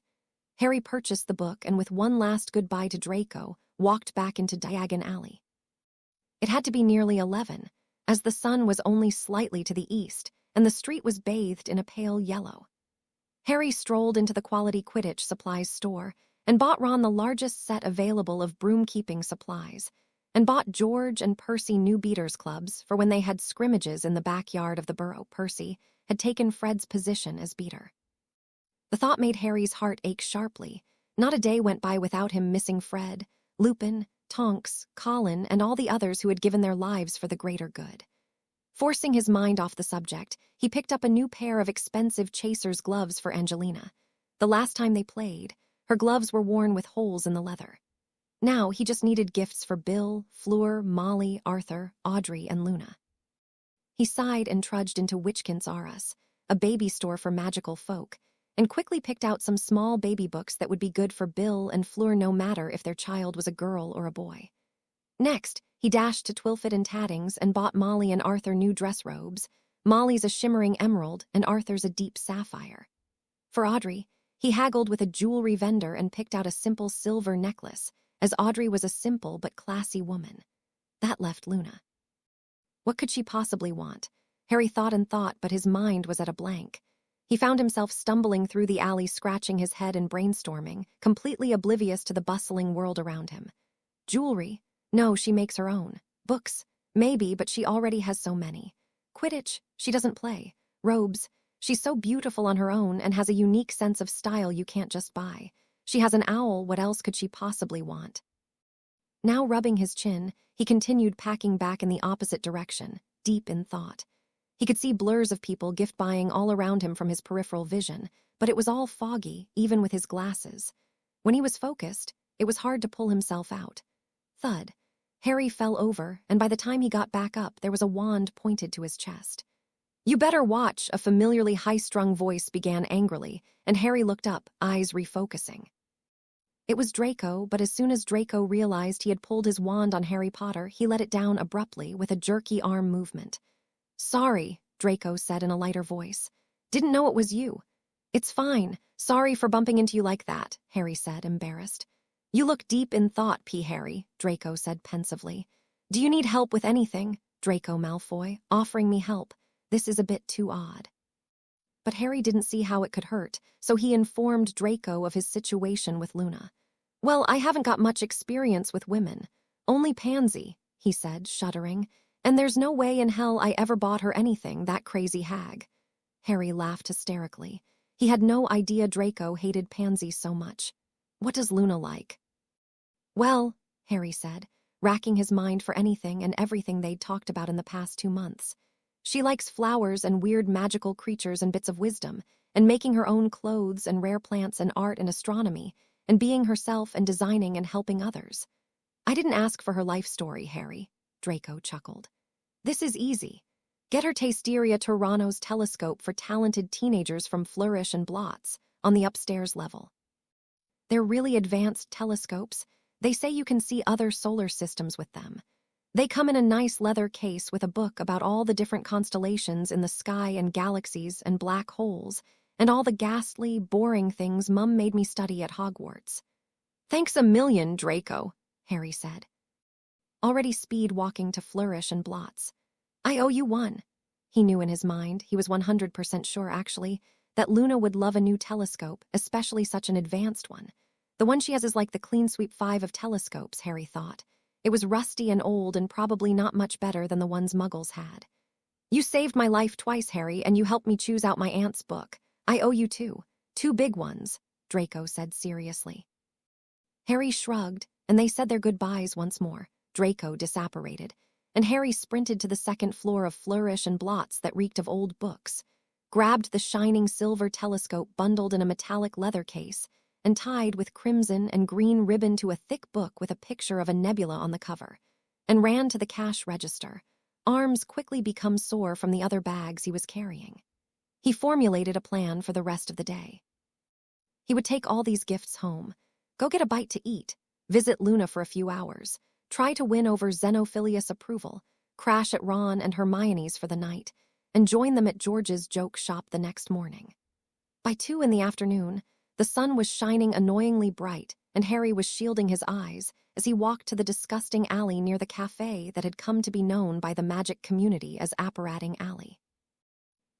Harry purchased the book and with one last goodbye to Draco, walked back into Diagon Alley. It had to be nearly 11, as the sun was only slightly to the east, and the street was bathed in a pale yellow. Harry strolled into the quality Quidditch supplies store and bought Ron the largest set available of broom-keeping supplies, and bought George and Percy new beaters clubs for when they had scrimmages in the backyard of the burrow. Percy had taken Fred's position as beater. The thought made Harry's heart ache sharply. Not a day went by without him missing Fred, Lupin, Tonks, Colin, and all the others who had given their lives for the greater good. Forcing his mind off the subject, he picked up a new pair of expensive chaser's gloves for Angelina. The last time they played, her gloves were worn with holes in the leather. Now he just needed gifts for Bill, Fleur, Molly, Arthur, Audrey, and Luna. He sighed and trudged into Witchkins Arras, a baby store for magical folk, and quickly picked out some small baby books that would be good for Bill and Fleur no matter if their child was a girl or a boy. Next, he dashed to Twilfit and Tadding's and bought Molly and Arthur new dress robes. Molly's a shimmering emerald and Arthur's a deep sapphire. For Audrey, he haggled with a jewelry vendor and picked out a simple silver necklace, as Audrey was a simple but classy woman. That left Luna. What could she possibly want? Harry thought and thought, but his mind was at a blank. He found himself stumbling through the alley, scratching his head and brainstorming, completely oblivious to the bustling world around him. Jewelry? No, she makes her own. Books? Maybe, but she already has so many. Quidditch? She doesn't play. Robes? She's so beautiful on her own and has a unique sense of style you can't just buy. She has an owl, what else could she possibly want? Now rubbing his chin, he continued packing back in the opposite direction, deep in thought. He could see blurs of people gift-buying all around him from his peripheral vision, but it was all foggy, even with his glasses. When he was focused, it was hard to pull himself out. Thud. Harry fell over, and by the time he got back up, there was a wand pointed to his chest. "You better watch," a familiarly high-strung voice began angrily, and Harry looked up, eyes refocusing. It was Draco, but as soon as Draco realized he had pulled his wand on Harry Potter, he let it down abruptly with a jerky arm movement. "Sorry," Draco said in a lighter voice. "Didn't know it was you." "It's fine. Sorry for bumping into you like that," Harry said, embarrassed. "You look deep in thought, P. Harry," Draco said pensively. "Do you need help with anything?" Draco Malfoy, offering me help. This is a bit too odd. But Harry didn't see how it could hurt, so he informed Draco of his situation with Luna. "Well, I haven't got much experience with women. Only Pansy," he said, shuddering. "And there's no way in hell I ever bought her anything, that crazy hag." Harry laughed hysterically. He had no idea Draco hated Pansy so much. "What does Luna like?" "Well," Harry said, racking his mind for anything and everything they'd talked about in the past 2 months. "She likes flowers and weird magical creatures and bits of wisdom, and making her own clothes and rare plants and art and astronomy, and being herself and designing and helping others." "I didn't ask for her life story, Harry," Draco chuckled. "This is easy. Get her Tasteria Toronto's telescope for talented teenagers from Flourish and Blots on the upstairs level. They're really advanced telescopes. They say you can see other solar systems with them. They come in a nice leather case with a book about all the different constellations in the sky and galaxies and black holes and all the ghastly, boring things Mum made me study at Hogwarts." "Thanks a million, Draco," Harry said, already speed walking to Flourish and Blots. "I owe you one." He knew in his mind, he was 100% sure actually, that Luna would love a new telescope, especially such an advanced one. The one she has is like the Clean Sweep 5 of telescopes, Harry thought. It was rusty and old and probably not much better than the ones Muggles had. "You saved my life twice, Harry, and you helped me choose out my aunt's book. I owe you 2. 2 big ones," Draco said seriously. Harry shrugged, and they said their goodbyes once more, Draco disapparated, and Harry sprinted to the second floor of Flourish and Blots that reeked of old books, grabbed the shining silver telescope bundled in a metallic leather case, and tied with crimson and green ribbon to a thick book with a picture of a nebula on the cover, and ran to the cash register, arms quickly become sore from the other bags he was carrying. He formulated a plan for the rest of the day. He would take all these gifts home, go get a bite to eat, visit Luna for a few hours, try to win over Xenophilius' approval, crash at Ron and Hermione's for the night, and join them at George's joke shop the next morning. By 2 in the afternoon, the sun was shining annoyingly bright, and Harry was shielding his eyes as he walked to the disgusting alley near the cafe that had come to be known by the magic community as Apparating Alley.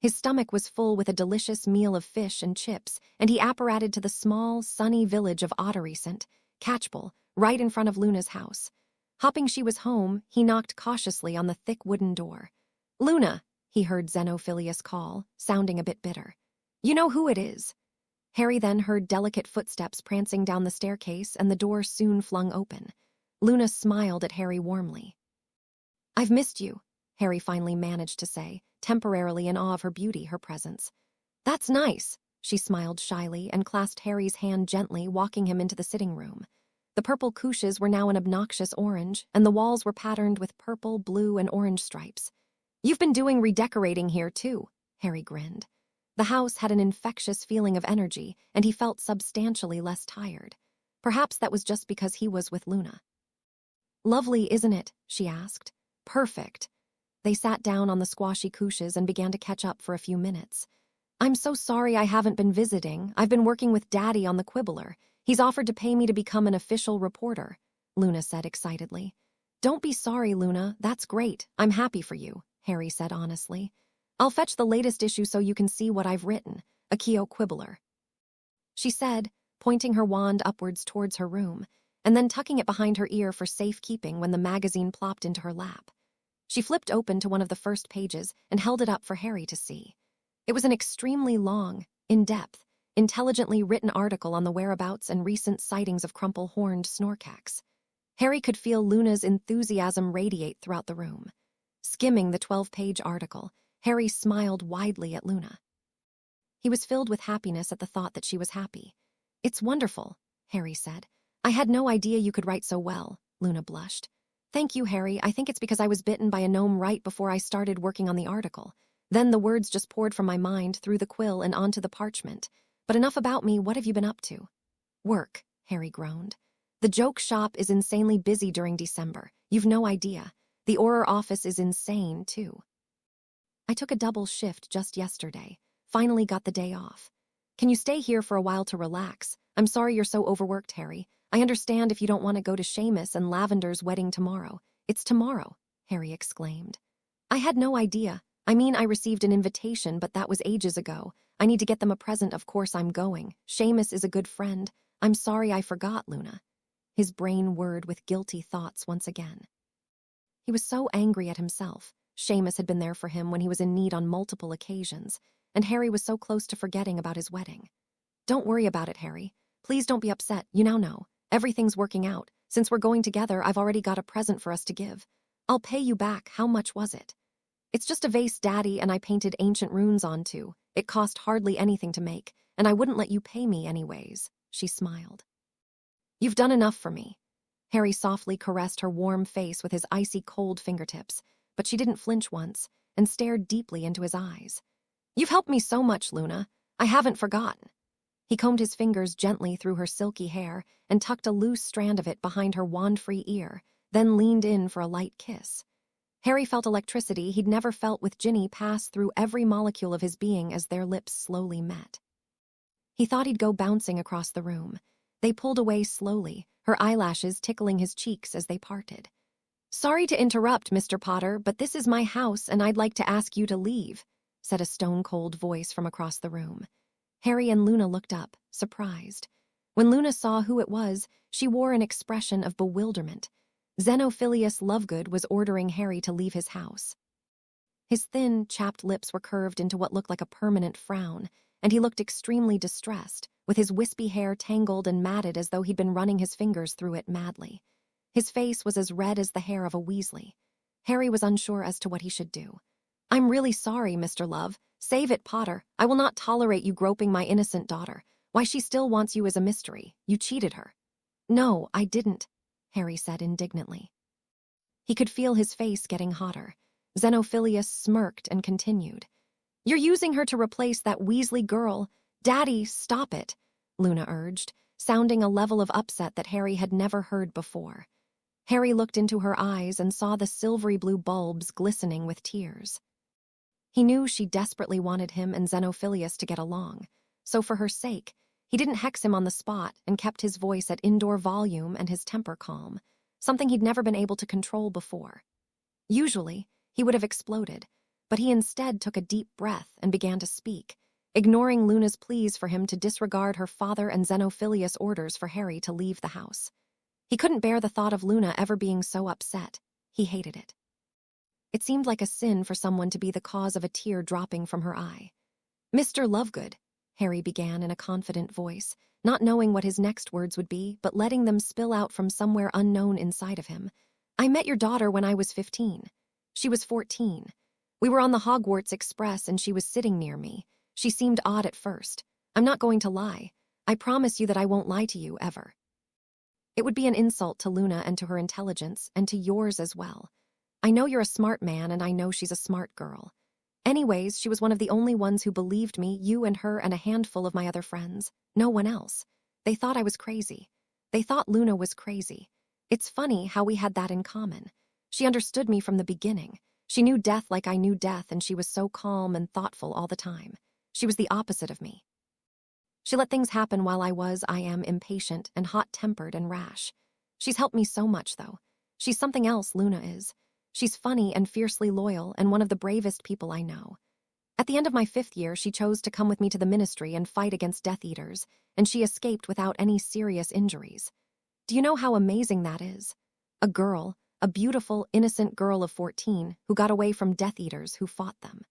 His stomach was full with a delicious meal of fish and chips, and he apparated to the small, sunny village of Otterycent, Catchpole, right in front of Luna's house. Hopping she was home, he knocked cautiously on the thick wooden door. "Luna," he heard Xenophilius call, sounding a bit bitter. "You know who it is." Harry then heard delicate footsteps prancing down the staircase, and the door soon flung open. Luna smiled at Harry warmly. "I've missed you," Harry finally managed to say, temporarily in awe of her beauty, her presence. "That's nice," she smiled shyly and clasped Harry's hand gently, walking him into the sitting room. The purple couches were now an obnoxious orange, and the walls were patterned with purple, blue, and orange stripes. "You've been doing redecorating here, too," Harry grinned. The house had an infectious feeling of energy, and he felt substantially less tired. Perhaps that was just because he was with Luna. "Lovely, isn't it?" she asked. "Perfect." They sat down on the squashy couches and began to catch up for a few minutes. "I'm so sorry I haven't been visiting. I've been working with Daddy on the Quibbler. He's offered to pay me to become an official reporter," Luna said excitedly. "Don't be sorry, Luna. That's great. I'm happy for you," Harry said honestly. "I'll fetch the latest issue so you can see what I've written, Accio Quibbler," she said, pointing her wand upwards towards her room, and then tucking it behind her ear for safekeeping when the magazine plopped into her lap. She flipped open to one of the first pages and held it up for Harry to see. It was an extremely long, in-depth, intelligently written article on the whereabouts and recent sightings of crumple-horned snorkax. Harry could feel Luna's enthusiasm radiate throughout the room. Skimming the 12-page article, Harry smiled widely at Luna. He was filled with happiness at the thought that she was happy. "It's wonderful," Harry said. "I had no idea you could write so well," Luna blushed. "Thank you, Harry. I think it's because I was bitten by a gnome right before I started working on the article. Then the words just poured from my mind through the quill and onto the parchment. But enough about me. What have you been up to?" "Work," Harry groaned. "The joke shop is insanely busy during December. You've no idea. The Auror office is insane, too. I took a double shift just yesterday. Finally got the day off. Can you stay here for a while to relax? I'm sorry you're so overworked, Harry. I understand if you don't want to go to Seamus and Lavender's wedding tomorrow. It's tomorrow," Harry exclaimed. "I had no idea. I mean, I received an invitation, but that was ages ago. I need to get them a present. Of course I'm going. Seamus is a good friend. I'm sorry I forgot, Luna." His brain whirred with guilty thoughts once again. He was so angry at himself. Seamus had been there for him when he was in need on multiple occasions, and Harry was so close to forgetting about his wedding. "Don't worry about it, Harry. Please don't be upset. You now know. Everything's working out. Since we're going together, I've already got a present for us to give. I'll pay you back. How much was it?" "It's just a vase Daddy and I painted ancient runes onto. It cost hardly anything to make, and I wouldn't let you pay me anyways," she smiled. "You've done enough for me." Harry softly caressed her warm face with his icy cold fingertips, but she didn't flinch once and stared deeply into his eyes. "You've helped me so much, Luna. I haven't forgotten." He combed his fingers gently through her silky hair and tucked a loose strand of it behind her wand-free ear, then leaned in for a light kiss. Harry felt electricity he'd never felt with Ginny pass through every molecule of his being as their lips slowly met. He thought he'd go bouncing across the room. They pulled away slowly, her eyelashes tickling his cheeks as they parted. "Sorry to interrupt, Mr. Potter, but this is my house and I'd like to ask you to leave," said a stone-cold voice from across the room. Harry and Luna looked up, surprised. When Luna saw who it was, she wore an expression of bewilderment. Xenophilius Lovegood was ordering Harry to leave his house. His thin, chapped lips were curved into what looked like a permanent frown, and he looked extremely distressed, with his wispy hair tangled and matted as though he'd been running his fingers through it madly. His face was as red as the hair of a Weasley. Harry was unsure as to what he should do. "I'm really sorry, Mr. Love. Save it, Potter. I will not tolerate you groping my innocent daughter. Why she still wants you is a mystery. You cheated her." "No, I didn't," Harry said indignantly. He could feel his face getting hotter. Xenophilius smirked and continued. "You're using her to replace that Weasley girl. Daddy, stop it," Luna urged, sounding a level of upset that Harry had never heard before. Harry looked into her eyes and saw the silvery blue bulbs glistening with tears. He knew she desperately wanted him and Xenophilius to get along, so for her sake, he didn't hex him on the spot and kept his voice at indoor volume and his temper calm, something he'd never been able to control before. Usually, he would have exploded, but he instead took a deep breath and began to speak, ignoring Luna's pleas for him to disregard her father and Xenophilius' orders for Harry to leave the house. He couldn't bear the thought of Luna ever being so upset. He hated it. It seemed like a sin for someone to be the cause of a tear dropping from her eye. "Mr. Lovegood," Harry began in a confident voice, not knowing what his next words would be, but letting them spill out from somewhere unknown inside of him. "I met your daughter when I was 15. She was 14. We were on the Hogwarts Express and she was sitting near me. She seemed odd at first. I'm not going to lie. I promise you that I won't lie to you, ever. It would be an insult to Luna and to her intelligence, and to yours as well. I know you're a smart man, and I know she's a smart girl. Anyways, she was one of the only ones who believed me, you and her and a handful of my other friends. No one else. They thought I was crazy. They thought Luna was crazy. It's funny how we had that in common. She understood me from the beginning. She knew death like I knew death, and she was so calm and thoughtful all the time. She was the opposite of me. She let things happen while I am impatient and hot-tempered and rash. She's helped me so much, though. She's something else, Luna is. She's funny and fiercely loyal and one of the bravest people I know. At the end of my 5th year, she chose to come with me to the ministry and fight against Death Eaters, and she escaped without any serious injuries. Do you know how amazing that is? A girl, a beautiful, innocent girl of 14 who got away from Death Eaters who fought them.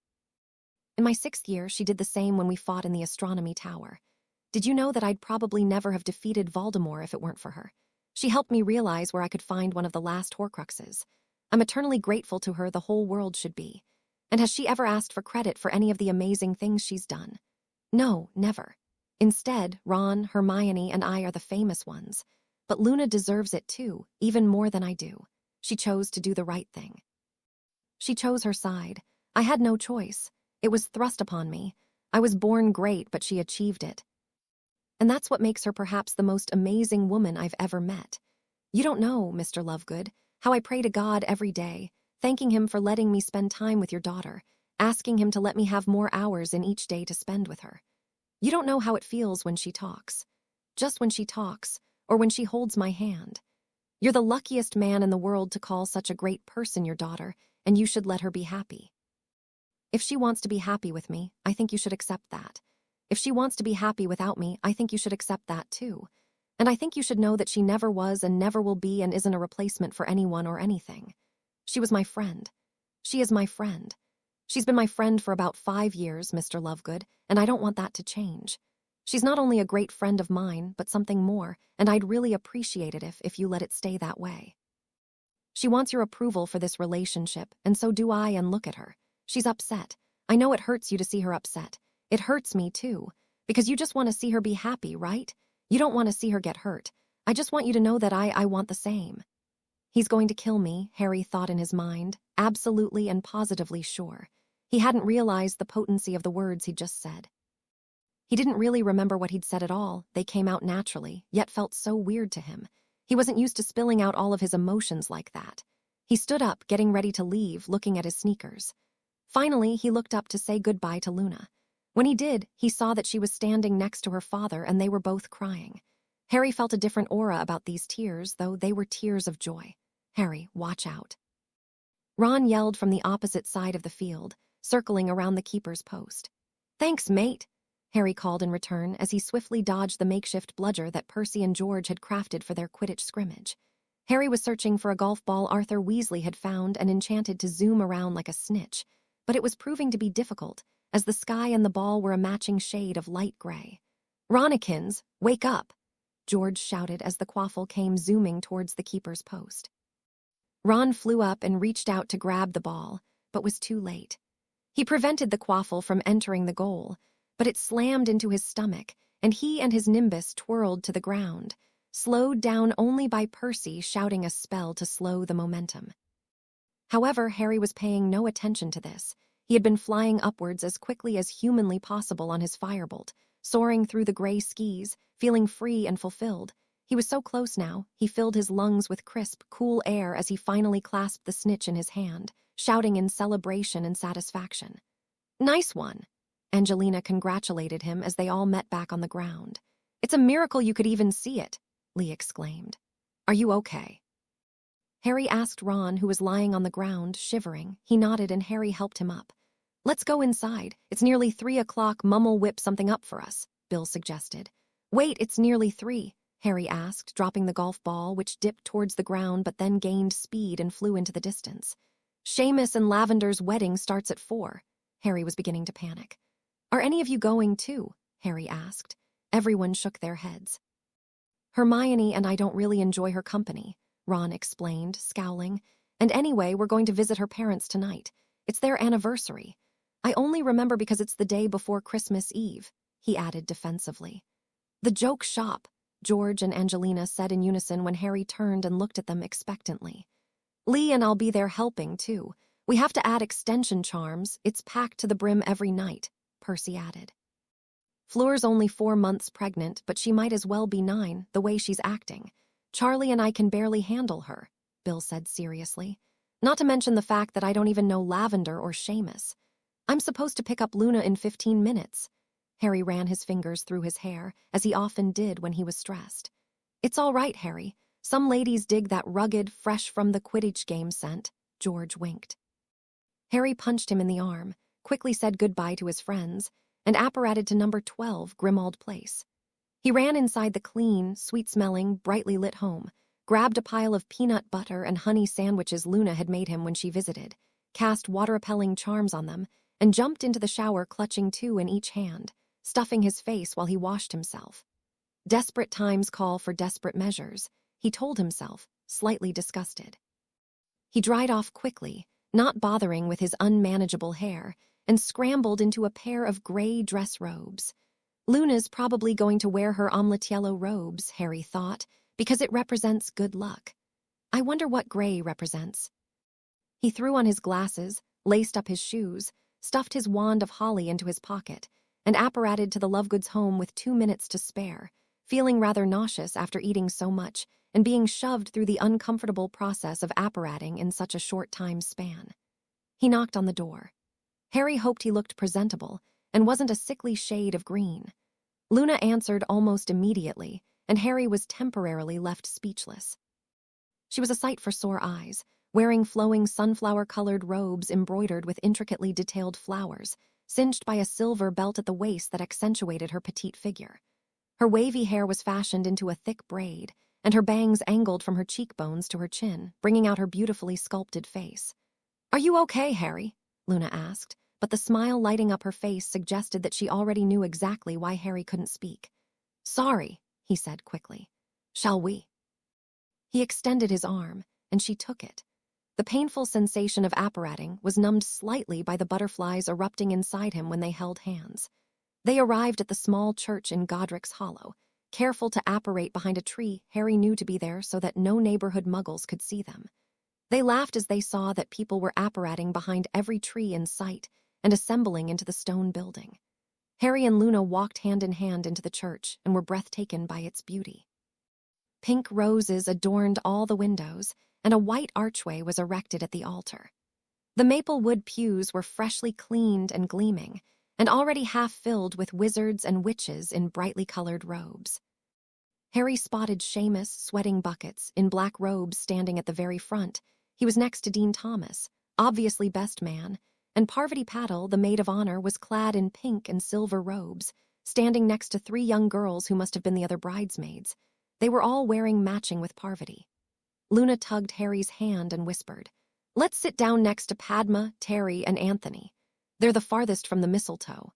In my 6th year, she did the same when we fought in the astronomy tower. Did you know that I'd probably never have defeated Voldemort if it weren't for her? She helped me realize where I could find one of the last Horcruxes. I'm eternally grateful to her, the whole world should be. And has she ever asked for credit for any of the amazing things she's done? No, never. Instead, Ron, Hermione, and I are the famous ones. But Luna deserves it too, even more than I do. She chose to do the right thing. She chose her side. I had no choice. It was thrust upon me. I was born great, but she achieved it. And that's what makes her perhaps the most amazing woman I've ever met. You don't know, Mr. Lovegood, how I pray to God every day, thanking him for letting me spend time with your daughter, asking him to let me have more hours in each day to spend with her. You don't know how it feels when she talks. Just when she talks, or when she holds my hand. You're the luckiest man in the world to call such a great person your daughter, and you should let her be happy. If she wants to be happy with me, I think you should accept that. If she wants to be happy without me, I think you should accept that too. And I think you should know that she never was and never will be and isn't a replacement for anyone or anything. She was my friend. She is my friend. She's been my friend for about 5 years, Mr. Lovegood, and I don't want that to change. She's not only a great friend of mine, but something more, and I'd really appreciate it if you let it stay that way. She wants your approval for this relationship, and so do I, and look at her. She's upset. I know it hurts you to see her upset. It hurts me too, because you just want to see her be happy, right? You don't want to see her get hurt. I just want you to know that I want the same. He's going to kill me, Harry thought in his mind, absolutely and positively sure. He hadn't realized the potency of the words he'd just said. He didn't really remember what he'd said at all. They came out naturally, yet felt so weird to him. He wasn't used to spilling out all of his emotions like that. He stood up, getting ready to leave, looking at his sneakers. Finally, he looked up to say goodbye to Luna. When he did, he saw that she was standing next to her father and they were both crying. Harry felt a different aura about these tears, though they were tears of joy. Harry, watch out. Ron yelled from the opposite side of the field, circling around the keeper's post. Thanks, mate, Harry called in return as he swiftly dodged the makeshift bludger that Percy and George had crafted for their Quidditch scrimmage. Harry was searching for a golf ball Arthur Weasley had found and enchanted to zoom around like a snitch, but it was proving to be difficult, as the sky and the ball were a matching shade of light gray. Ronikins, wake up, George shouted as the quaffle came zooming towards the keeper's post. Ron flew up and reached out to grab the ball, but was too late. He prevented the quaffle from entering the goal, but it slammed into his stomach, and he and his nimbus twirled to the ground, slowed down only by Percy shouting a spell to slow the momentum. However, Harry was paying no attention to this. He had been flying upwards as quickly as humanly possible on his firebolt, soaring through the gray skis, feeling free and fulfilled. He was so close now, he filled his lungs with crisp, cool air as he finally clasped the snitch in his hand, shouting in celebration and satisfaction. "Nice one!" Angelina congratulated him as they all met back on the ground. "It's a miracle you could even see it," Lee exclaimed. "Are you okay?" Harry asked Ron, who was lying on the ground, shivering. He nodded and Harry helped him up. "Let's go inside. It's nearly 3 o'clock. Mum'll whip something up for us," Bill suggested. "Wait, it's nearly 3," Harry asked, dropping the golf ball, which dipped towards the ground but then gained speed and flew into the distance. "Seamus and Lavender's wedding starts at 4. Harry was beginning to panic. "Are any of you going too?" Harry asked. Everyone shook their heads. "Hermione and I don't really enjoy her company," Ron explained, scowling. "And anyway, we're going to visit her parents tonight. It's their anniversary. I only remember because it's the day before Christmas Eve," he added defensively. "The joke shop," George and Angelina said in unison when Harry turned and looked at them expectantly. "Lee and I'll be there helping, too. We have to add extension charms. It's packed to the brim every night," Percy added. "Fleur's only 4 months pregnant, but she might as well be 9, the way she's acting. Charlie and I can barely handle her," Bill said seriously. "Not to mention the fact that I don't even know Lavender or Seamus. I'm supposed to pick up Luna in 15 minutes. Harry ran his fingers through his hair, as he often did when he was stressed. "It's all right, Harry. Some ladies dig that rugged, fresh-from-the-Quidditch game scent," George winked. Harry punched him in the arm, quickly said goodbye to his friends, and apparated to number 12, Grimmauld Place. He ran inside the clean, sweet-smelling, brightly lit home, grabbed a pile of peanut butter and honey sandwiches Luna had made him when she visited, cast water-repelling charms on them, and jumped into the shower clutching 2 in each hand, stuffing his face while he washed himself. Desperate times call for desperate measures, he told himself, slightly disgusted. He dried off quickly, not bothering with his unmanageable hair, and scrambled into a pair of gray dress robes. Luna's probably going to wear her omelette-yellow robes, Harry thought, because it represents good luck. I wonder what gray represents. He threw on his glasses, laced up his shoes, stuffed his wand of holly into his pocket, and apparated to the Lovegoods' home with 2 minutes to spare, feeling rather nauseous after eating so much and being shoved through the uncomfortable process of apparating in such a short time span. He knocked on the door. Harry hoped he looked presentable and wasn't a sickly shade of green. Luna answered almost immediately, and Harry was temporarily left speechless. She was a sight for sore eyes, wearing flowing sunflower-colored robes embroidered with intricately detailed flowers, cinched by a silver belt at the waist that accentuated her petite figure. Her wavy hair was fashioned into a thick braid, and her bangs angled from her cheekbones to her chin, bringing out her beautifully sculpted face. "Are you okay, Harry?" Luna asked, but the smile lighting up her face suggested that she already knew exactly why Harry couldn't speak. "Sorry," he said quickly. "Shall we?" He extended his arm, and she took it. The painful sensation of apparating was numbed slightly by the butterflies erupting inside him when they held hands. They arrived at the small church in Godric's Hollow. Careful to apparate behind a tree Harry knew to be there so that no neighborhood muggles could see them. They laughed as they saw that people were apparating behind every tree in sight and assembling into the stone building. Harry and Luna walked hand in hand into the church and were breathtaken by its beauty. Pink roses adorned all the windows, and a white archway was erected at the altar. The maple wood pews were freshly cleaned and gleaming, and already half filled with wizards and witches in brightly colored robes. Harry spotted Seamus sweating buckets in black robes standing at the very front. He was next to Dean Thomas, obviously best man, and Parvati Patil, the maid of honor, was clad in pink and silver robes, standing next to 3 young girls who must have been the other bridesmaids. They were all wearing matching with Parvati. Luna tugged Harry's hand and whispered, "Let's sit down next to Padma, Terry, and Anthony. They're the farthest from the mistletoe."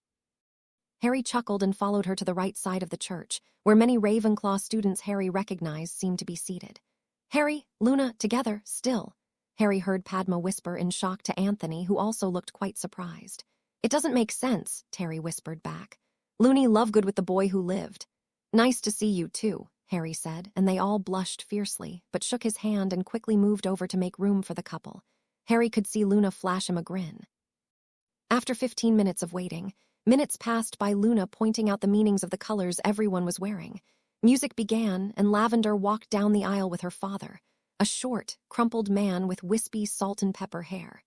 Harry chuckled and followed her to the right side of the church, where many Ravenclaw students Harry recognized seemed to be seated. "Harry, Luna, together, still," Harry heard Padma whisper in shock to Anthony, who also looked quite surprised. "It doesn't make sense," Terry whispered back. Loony Lovegood with the boy who lived. Nice to see you, too, Harry said, and they all blushed fiercely, but shook his hand and quickly moved over to make room for the couple. Harry could see Luna flash him a grin. After 15 minutes of waiting, minutes passed by Luna pointing out the meanings of the colors everyone was wearing. Music began, and Lavender walked down the aisle with her father, a short, crumpled man with wispy salt and pepper hair.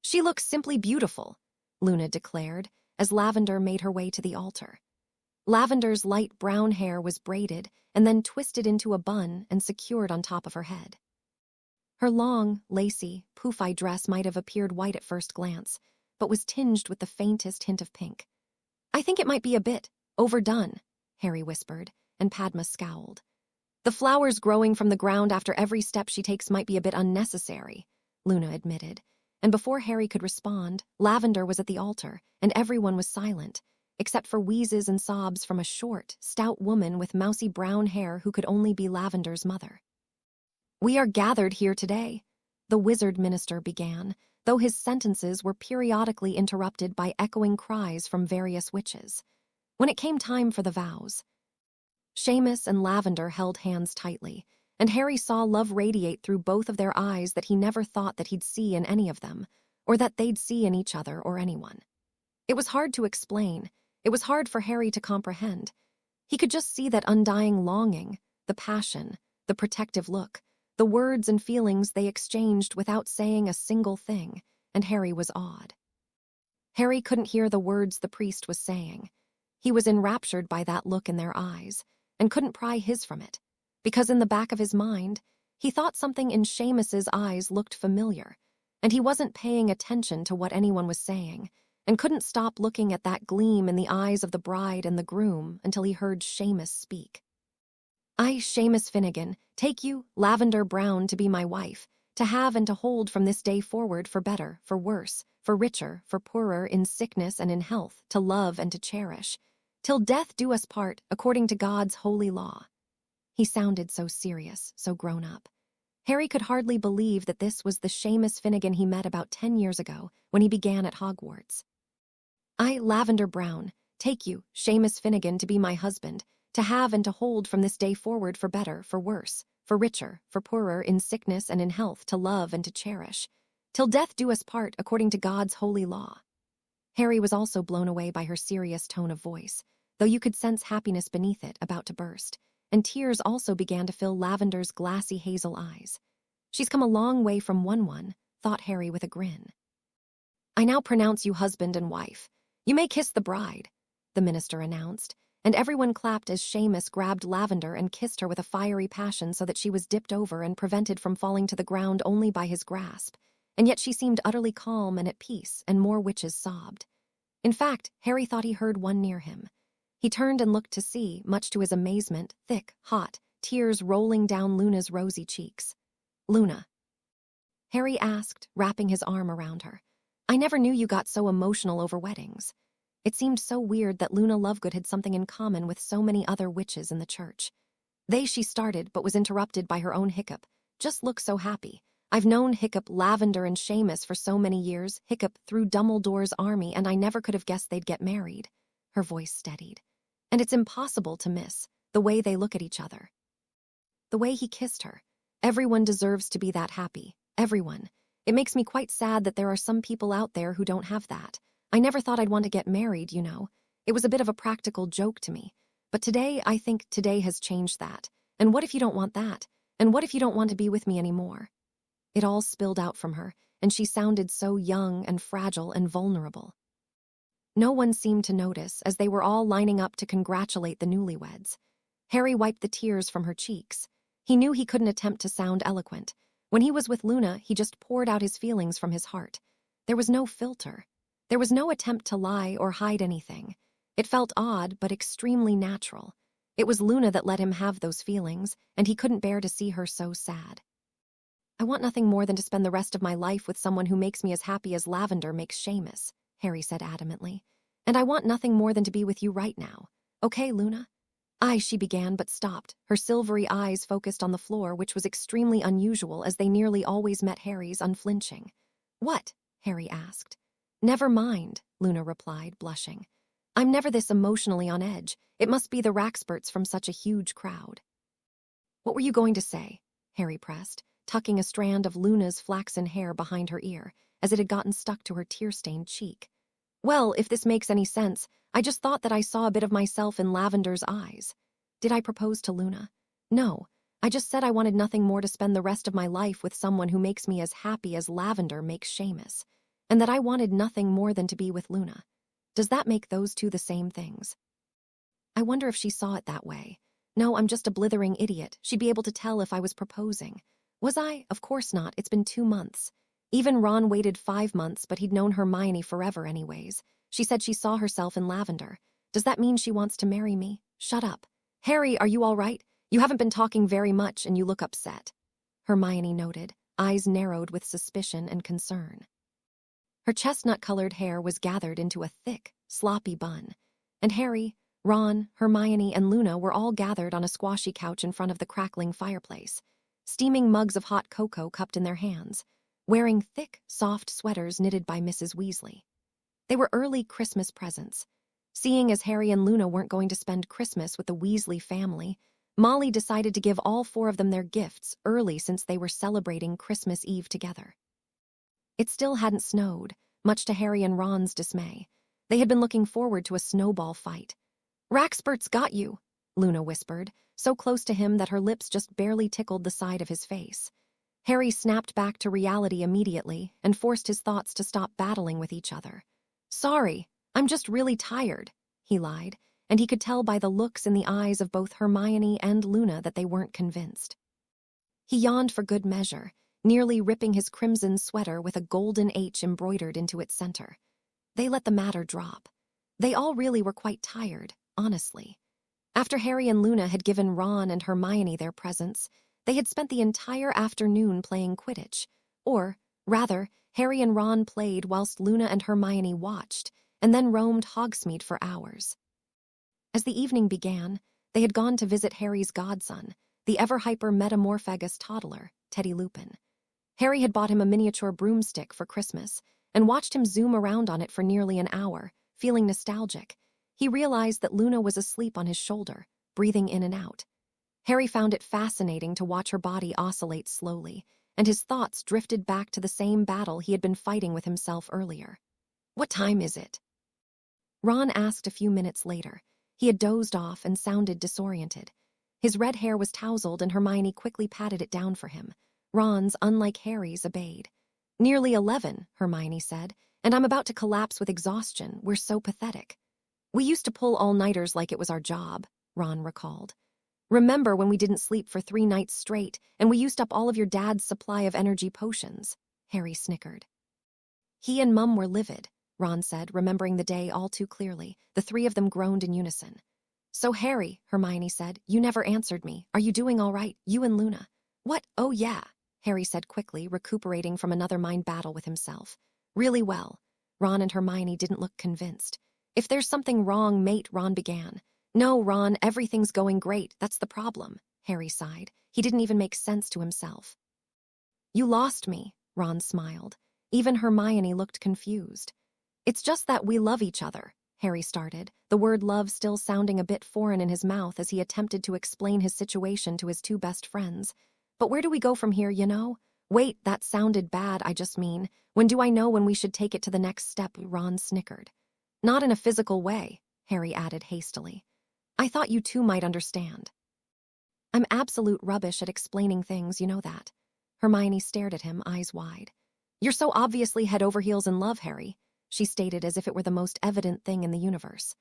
She looks simply beautiful, Luna declared, as Lavender made her way to the altar. Lavender's light brown hair was braided and then twisted into a bun and secured on top of her head. Her long, lacy, poofy dress might have appeared white at first glance, but was tinged with the faintest hint of pink. I think it might be a bit overdone, Harry whispered, and Padma scowled. The flowers growing from the ground after every step she takes might be a bit unnecessary, Luna admitted, and before Harry could respond, Lavender was at the altar, and everyone was silent, except for wheezes and sobs from a short, stout woman with mousy brown hair who could only be Lavender's mother. We are gathered here today, the wizard minister began, though his sentences were periodically interrupted by echoing cries from various witches. When it came time for the vows, Seamus and Lavender held hands tightly, and Harry saw love radiate through both of their eyes that he never thought that he'd see in any of them, or that they'd see in each other or anyone. It was hard to explain. It was hard for Harry to comprehend. He could just see that undying longing, the passion, the protective look, the words and feelings they exchanged without saying a single thing, and Harry was awed. Harry couldn't hear the words the priest was saying. He was enraptured by that look in their eyes, and couldn't pry his from it, because in the back of his mind, he thought something in Seamus's eyes looked familiar, and he wasn't paying attention to what anyone was saying, and couldn't stop looking at that gleam in the eyes of the bride and the groom until he heard Seamus speak. I, Seamus Finnegan, take you, Lavender Brown, to be my wife, to have and to hold from this day forward for better, for worse, for richer, for poorer, in sickness and in health, to love and to cherish, till death do us part, according to God's holy law. He sounded so serious, so grown up. Harry could hardly believe that this was the Seamus Finnegan he met about 10 years ago when he began at Hogwarts. I, Lavender Brown, take you, Seamus Finnegan, to be my husband, to have and to hold from this day forward for better, for worse, for richer, for poorer, in sickness and in health, to love and to cherish, till death do us part, according to God's holy law. Harry was also blown away by her serious tone of voice, though you could sense happiness beneath it, about to burst, and tears also began to fill Lavender's glassy hazel eyes. She's come a long way from one, thought Harry with a grin. I now pronounce you husband and wife. You may kiss the bride, the minister announced, and everyone clapped as Seamus grabbed Lavender and kissed her with a fiery passion so that she was dipped over and prevented from falling to the ground only by his grasp, and yet she seemed utterly calm and at peace, and more witches sobbed. In fact, Harry thought he heard one near him. He turned and looked to see, much to his amazement, thick, hot, tears rolling down Luna's rosy cheeks. Luna, Harry asked, wrapping his arm around her. I never knew you got so emotional over weddings. It seemed so weird that Luna Lovegood had something in common with so many other witches in the church. She started, but was interrupted by her own hiccup. Just look so happy. I've known Hiccup, Lavender, and Seamus for so many years, Hiccup through Dumbledore's army, and I never could have guessed they'd get married. Her voice steadied. And it's impossible to miss, the way they look at each other. The way he kissed her. Everyone deserves to be that happy. Everyone. It makes me quite sad that there are some people out there who don't have that. I never thought I'd want to get married, you know. It was a bit of a practical joke to me. But today, I think today has changed that. And what if you don't want that? And what if you don't want to be with me anymore? It all spilled out from her, and she sounded so young and fragile and vulnerable. No one seemed to notice as they were all lining up to congratulate the newlyweds. Harry wiped the tears from her cheeks. He knew he couldn't attempt to sound eloquent. When he was with Luna, he just poured out his feelings from his heart. There was no filter. There was no attempt to lie or hide anything. It felt odd, but extremely natural. It was Luna that let him have those feelings, and he couldn't bear to see her so sad. I want nothing more than to spend the rest of my life with someone who makes me as happy as Lavender makes Seamus, Harry said adamantly. And I want nothing more than to be with you right now. Okay, Luna? She began, but stopped, her silvery eyes focused on the floor, which was extremely unusual as they nearly always met Harry's unflinching. What? Harry asked. Never mind, Luna replied, blushing. I'm never this emotionally on edge. It must be the Raxperts from such a huge crowd. What were you going to say? Harry pressed, tucking a strand of Luna's flaxen hair behind her ear, as it had gotten stuck to her tear-stained cheek. Well, if this makes any sense, I just thought that I saw a bit of myself in Lavender's eyes. Did I propose to Luna? No, I just said I wanted nothing more to spend the rest of my life with someone who makes me as happy as Lavender makes Seamus, and that I wanted nothing more than to be with Luna. Does that make those two the same things? I wonder if she saw it that way. No, I'm just a blithering idiot. She'd be able to tell if I was proposing. Was I? Of course not. It's been 2 months. Even Ron waited 5 months, but he'd known Hermione forever anyways. She said she saw herself in Lavender. Does that mean she wants to marry me? Shut up. Harry, are you all right? You haven't been talking very much and you look upset. Hermione noted, eyes narrowed with suspicion and concern. Her chestnut-colored hair was gathered into a thick, sloppy bun, and Harry, Ron, Hermione, and Luna were all gathered on a squashy couch in front of the crackling fireplace, steaming mugs of hot cocoa cupped in their hands, wearing thick, soft sweaters knitted by Mrs. Weasley. They were early Christmas presents. Seeing as Harry and Luna weren't going to spend Christmas with the Weasley family, Molly decided to give all 4 of them their gifts early since they were celebrating Christmas Eve together. It still hadn't snowed, much to Harry and Ron's dismay. They had been looking forward to a snowball fight. "Raxpert's got you," Luna whispered, so close to him that her lips just barely tickled the side of his face. Harry snapped back to reality immediately and forced his thoughts to stop battling with each other. "Sorry, I'm just really tired," he lied, and he could tell by the looks in the eyes of both Hermione and Luna that they weren't convinced. He yawned for good measure, nearly ripping his crimson sweater with a golden H embroidered into its center. They let the matter drop. They all really were quite tired, honestly. After Harry and Luna had given Ron and Hermione their presents, they had spent the entire afternoon playing Quidditch, or, rather, Harry and Ron played whilst Luna and Hermione watched, and then roamed Hogsmeade for hours. As the evening began, they had gone to visit Harry's godson, the ever-hyper metamorphagus toddler, Teddy Lupin. Harry had bought him a miniature broomstick for Christmas and watched him zoom around on it for nearly an hour, feeling nostalgic. He realized that Luna was asleep on his shoulder, breathing in and out. Harry found it fascinating to watch her body oscillate slowly, and his thoughts drifted back to the same battle he had been fighting with himself earlier. "What time is it?" Ron asked a few minutes later. He had dozed off and sounded disoriented. His red hair was tousled and Hermione quickly patted it down for him. Ron's, unlike Harry's, obeyed. "Nearly 11, Hermione said, "and I'm about to collapse with exhaustion. We're so pathetic." "We used to pull all-nighters like it was our job," Ron recalled. "Remember when we didn't sleep for 3 nights straight and we used up all of your dad's supply of energy potions?" Harry snickered. "He and Mum were livid," Ron said, remembering the day all too clearly. The 3 of them groaned in unison. "So Harry," Hermione said, "you never answered me. Are you doing all right, you and Luna?" "What? Oh yeah," Harry said quickly, recuperating from another mind battle with himself. "Really well." Ron and Hermione didn't look convinced. "If there's something wrong, mate," Ron began. "No, Ron, everything's going great. That's the problem," Harry sighed. He didn't even make sense to himself. "You lost me," Ron smiled. Even Hermione looked confused. "It's just that we love each other," Harry started, the word love still sounding a bit foreign in his mouth as he attempted to explain his situation to his 2 best friends. "But where do we go from here, you know?" "Wait, that sounded bad, I just mean, when do I know when we should take it to the next step?" Ron snickered. "Not in a physical way," Harry added hastily. "I thought you 2 might understand." "I'm absolute rubbish at explaining things, you know that." Hermione stared at him, eyes wide. "You're so obviously head over heels in love, Harry," she stated as if it were the most evident thing in the universe.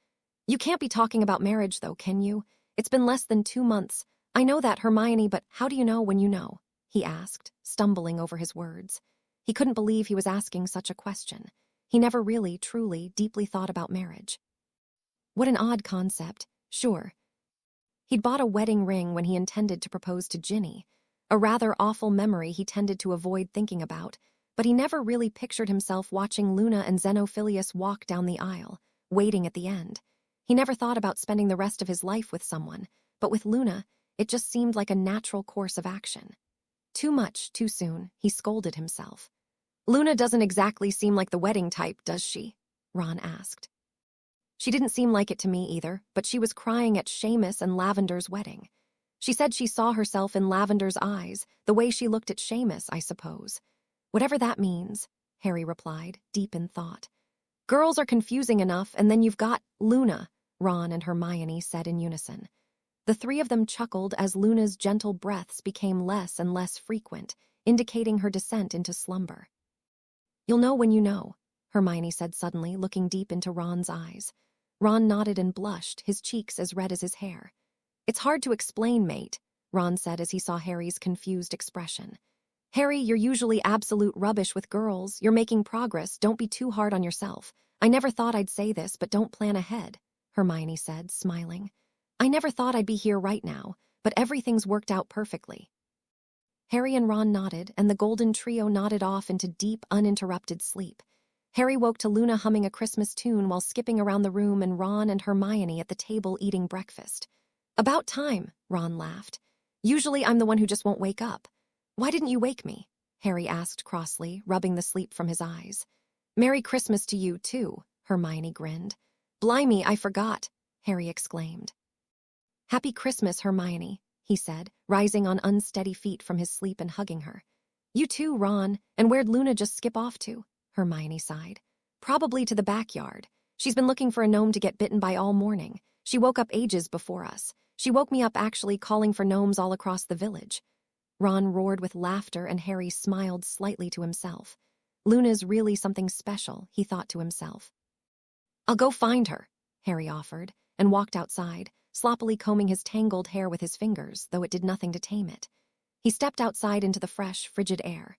"You can't be talking about marriage, though, can you? It's been less than 2 months. I know that, Hermione, but how do you know when you know?" he asked, stumbling over his words. He couldn't believe he was asking such a question. He never really, truly, deeply thought about marriage. What an odd concept. Sure. He'd bought a wedding ring when he intended to propose to Ginny, a rather awful memory he tended to avoid thinking about, but he never really pictured himself watching Luna and Xenophilius walk down the aisle, waiting at the end. He never thought about spending the rest of his life with someone, but with Luna, it just seemed like a natural course of action. Too much, too soon, he scolded himself. "Luna doesn't exactly seem like the wedding type, does she?" Ron asked. She didn't seem like it to me either, but she was crying at Seamus and Lavender's wedding. She said she saw herself in Lavender's eyes, the way she looked at Seamus, I suppose. Whatever that means, Harry replied, deep in thought. Girls are confusing enough, and then you've got Luna, Ron and Hermione said in unison. The three of them chuckled as Luna's gentle breaths became less and less frequent, indicating her descent into slumber. You'll know when you know, Hermione said suddenly, looking deep into Ron's eyes. Ron nodded and blushed, his cheeks as red as his hair. It's hard to explain, mate, Ron said as he saw Harry's confused expression. Harry, you're usually absolute rubbish with girls. You're making progress. Don't be too hard on yourself. I never thought I'd say this, but don't plan ahead, Hermione said, smiling. I never thought I'd be here right now, but everything's worked out perfectly. Harry and Ron nodded, and the golden trio nodded off into deep, uninterrupted sleep. Harry woke to Luna humming a Christmas tune while skipping around the room and Ron and Hermione at the table eating breakfast. About time, Ron laughed. Usually I'm the one who just won't wake up. Why didn't you wake me? Harry asked crossly, rubbing the sleep from his eyes. Merry Christmas to you, too, Hermione grinned. Blimey, I forgot, Harry exclaimed. Happy Christmas, Hermione, he said, rising on unsteady feet from his sleep and hugging her. You too, Ron, and where'd Luna just skip off to? Hermione sighed. Probably to the backyard. She's been looking for a gnome to get bitten by all morning. She woke up ages before us. She woke me up actually calling for gnomes all across the village. Ron roared with laughter and Harry smiled slightly to himself. Luna's really something special, he thought to himself. I'll go find her, Harry offered, and walked outside, sloppily combing his tangled hair with his fingers, though it did nothing to tame it. He stepped outside into the fresh, frigid air.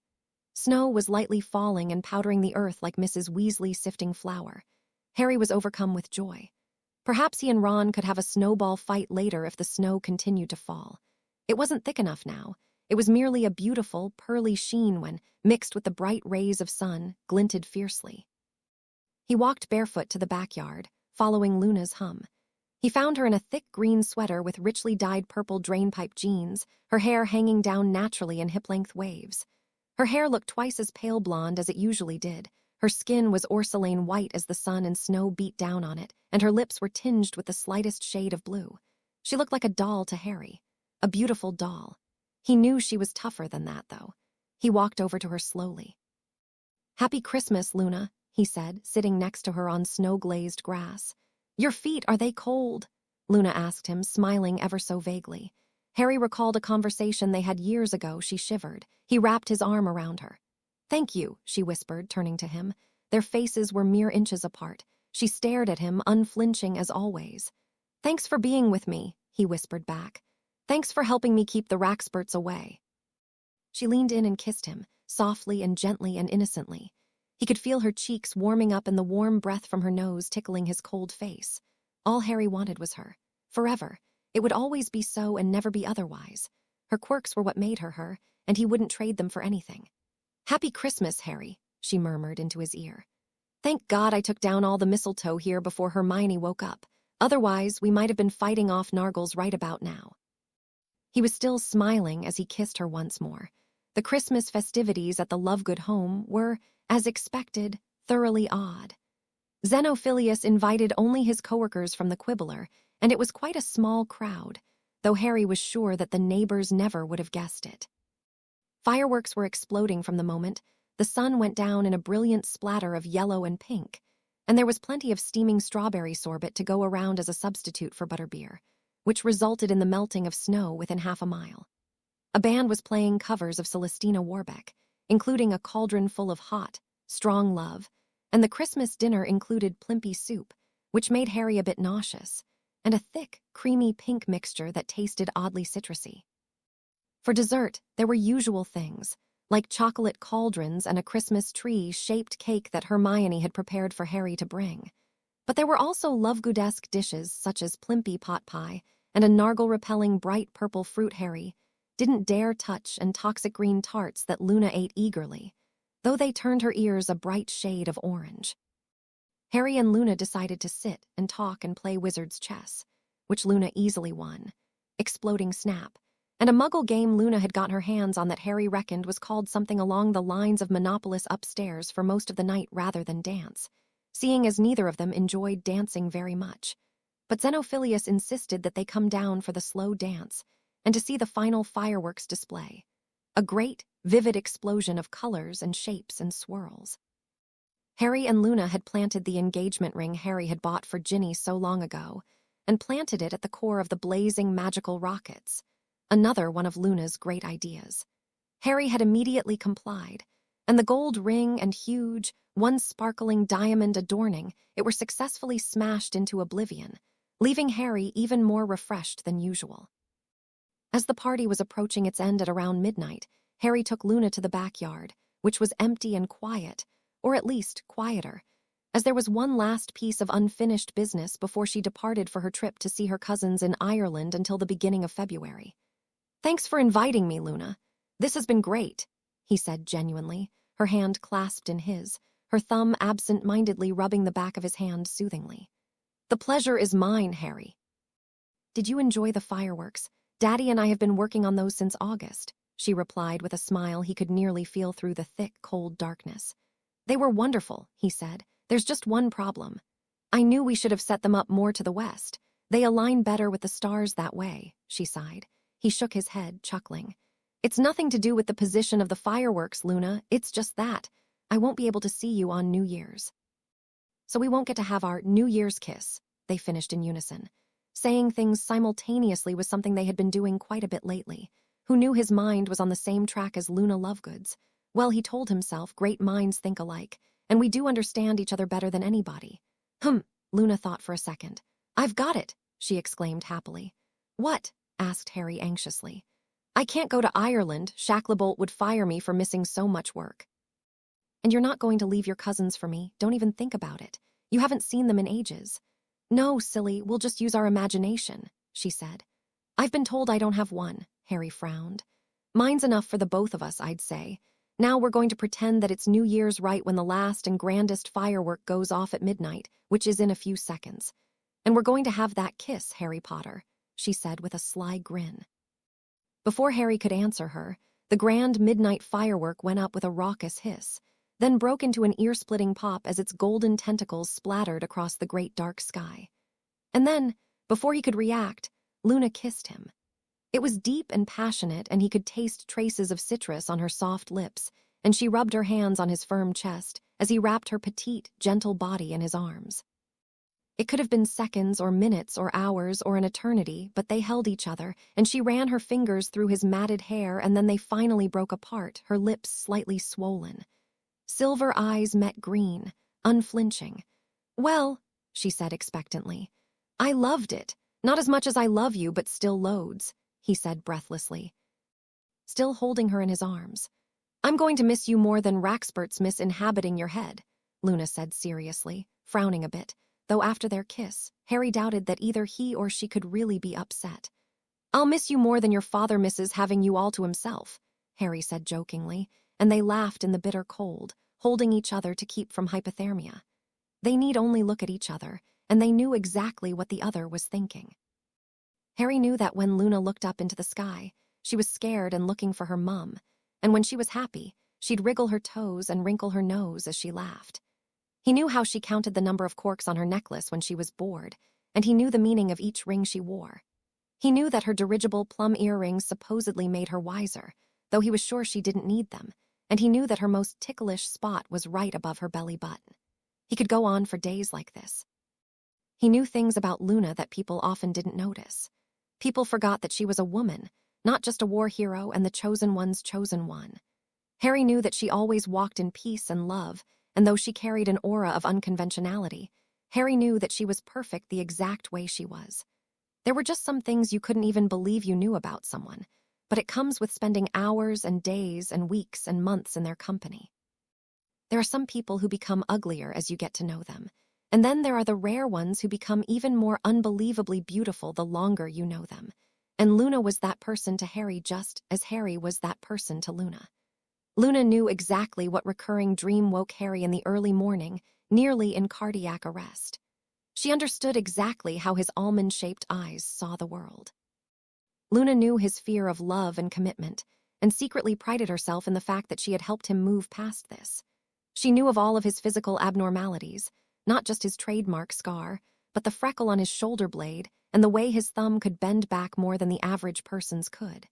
Snow was lightly falling and powdering the earth like Mrs. Weasley sifting flour. Harry was overcome with joy. Perhaps he and Ron could have a snowball fight later if the snow continued to fall. It wasn't thick enough now. It was merely a beautiful, pearly sheen when, mixed with the bright rays of sun, glinted fiercely. He walked barefoot to the backyard, following Luna's hum. He found her in a thick green sweater with richly dyed purple drainpipe jeans, her hair hanging down naturally in hip-length waves. Her hair looked twice as pale blonde as it usually did. Her skin was orsolane white as the sun and snow beat down on it, and her lips were tinged with the slightest shade of blue. She looked like a doll to Harry. A beautiful doll. He knew she was tougher than that, though. He walked over to her slowly. Happy Christmas, Luna, he said, sitting next to her on snow-glazed grass. Your feet, are they cold? Luna asked him, smiling ever so vaguely. Harry recalled a conversation they had years ago. She shivered. He wrapped his arm around her. Thank you, she whispered, turning to him. Their faces were mere inches apart. She stared at him, unflinching as always. Thanks for being with me, he whispered back. Thanks for helping me keep the Raxperts away. She leaned in and kissed him, softly and gently and innocently. He could feel her cheeks warming up and the warm breath from her nose tickling his cold face. All Harry wanted was her. Forever. It would always be so and never be otherwise. Her quirks were what made her her, and he wouldn't trade them for anything. Happy Christmas, Harry, she murmured into his ear. Thank God I took down all the mistletoe here before Hermione woke up. Otherwise, we might have been fighting off Nargles right about now. He was still smiling as he kissed her once more. The Christmas festivities at the Lovegood home were, as expected, thoroughly odd. Xenophilius invited only his coworkers from the Quibbler, and it was quite a small crowd, though Harry was sure that the neighbors never would have guessed it. Fireworks were exploding from the moment. The sun went down in a brilliant splatter of yellow and pink, and there was plenty of steaming strawberry sorbet to go around as a substitute for butterbeer, which resulted in the melting of snow within half a mile. A band was playing covers of Celestina Warbeck, including A Cauldron Full of Hot, Strong Love, and the Christmas dinner included plimpy soup, which made Harry a bit nauseous, and a thick, creamy pink mixture that tasted oddly citrusy. For dessert, there were usual things, like chocolate cauldrons and a Christmas tree-shaped cake that Hermione had prepared for Harry to bring. But there were also Lovegood-esque dishes such as plimpy pot pie and a Nargle-repelling bright purple fruit Harry didn't dare touch, and toxic green tarts that Luna ate eagerly, though they turned her ears a bright shade of orange. Harry and Luna decided to sit and talk and play wizard's chess, which Luna easily won. Exploding Snap, and a muggle game Luna had gotten her hands on that Harry reckoned was called something along the lines of Monopolis upstairs for most of the night rather than dance. seeing as neither of them enjoyed dancing very much. But Xenophilius insisted that they come down for the slow dance and to see the final fireworks display. A great, vivid explosion of colors and shapes and swirls. Harry and Luna had planted the engagement ring Harry had bought for Ginny so long ago, and planted it at the core of the blazing magical rockets, another one of Luna's great ideas. Harry had immediately complied, and the gold ring and huge, one sparkling diamond adorning it were successfully smashed into oblivion, leaving Harry even more refreshed than usual. As the party was approaching its end at around midnight, Harry took Luna to the backyard, which was empty and quiet, or at least quieter, as there was one last piece of unfinished business before she departed for her trip to see her cousins in Ireland until the beginning of February. "Thanks for inviting me, Luna. This has been great," he said genuinely, her hand clasped in his, her thumb absent-mindedly rubbing the back of his hand soothingly. "The pleasure is mine, Harry." "Did you enjoy the fireworks? Daddy and I have been working on those since August," she replied with a smile he could nearly feel through the thick, cold darkness. "They were wonderful," he said. "There's just one problem. I knew we should have set them up more to the west. They align better with the stars that way," she sighed. He shook his head, chuckling. "It's nothing to do with the position of the fireworks, Luna. It's just that. I won't be able to see you on New Year's. So we won't get to have our New Year's kiss," they finished in unison. Saying things simultaneously was something they had been doing quite a bit lately. Who knew his mind was on the same track as Luna Lovegood's? Well, he told himself, great minds think alike, and we do understand each other better than anybody. Luna thought for a second. "I've got it," she exclaimed happily. "What?" asked Harry anxiously. "I can't go to Ireland. Shacklebolt would fire me for missing so much work." "And you're not going to leave your cousins for me. Don't even think about it. You haven't seen them in ages." "No, silly, we'll just use our imagination," she said. "I've been told I don't have one," Harry frowned. "Mine's enough for the both of us, I'd say. Now we're going to pretend that it's New Year's right when the last and grandest firework goes off at midnight, which is in a few seconds. And we're going to have that kiss, Harry Potter," she said with a sly grin. Before Harry could answer her, the grand midnight firework went up with a raucous hiss, then broke into an ear-splitting pop as its golden tentacles splattered across the great dark sky. And then, before he could react, Luna kissed him. It was deep and passionate, and he could taste traces of citrus on her soft lips, and she rubbed her hands on his firm chest as he wrapped her petite, gentle body in his arms. It could have been seconds or minutes or hours or an eternity, but they held each other, and she ran her fingers through his matted hair, and then they finally broke apart, her lips slightly swollen. Silver eyes met green, unflinching. "Well," she said expectantly, "I loved it. Not as much as I love you, but still loads," he said breathlessly, still holding her in his arms. "I'm going to miss you more than Raxperts miss inhabiting your head," Luna said seriously, frowning a bit, though after their kiss, Harry doubted that either he or she could really be upset. "I'll miss you more than your father misses having you all to himself," Harry said jokingly, and they laughed in the bitter cold, holding each other to keep from hypothermia. They need only look at each other, and they knew exactly what the other was thinking. Harry knew that when Luna looked up into the sky, she was scared and looking for her mum, and when she was happy, she'd wriggle her toes and wrinkle her nose as she laughed. He knew how she counted the number of corks on her necklace when she was bored, and he knew the meaning of each ring she wore. He knew that her dirigible plum earrings supposedly made her wiser, though he was sure she didn't need them, and he knew that her most ticklish spot was right above her belly button. He could go on for days like this. He knew things about Luna that people often didn't notice. People forgot that she was a woman, not just a war hero and the chosen one's chosen one. Harry knew that she always walked in peace and love, and though she carried an aura of unconventionality, Harry knew that she was perfect the exact way she was. There were just some things you couldn't even believe you knew about someone, but it comes with spending hours and days and weeks and months in their company. There are some people who become uglier as you get to know them, and then there are the rare ones who become even more unbelievably beautiful the longer you know them. And Luna was that person to Harry just as Harry was that person to Luna. Luna knew exactly what recurring dream woke Harry in the early morning, nearly in cardiac arrest. She understood exactly how his almond-shaped eyes saw the world. Luna knew his fear of love and commitment, and secretly prided herself in the fact that she had helped him move past this. She knew of all of his physical abnormalities, not just his trademark scar, but the freckle on his shoulder blade and the way his thumb could bend back more than the average person's could.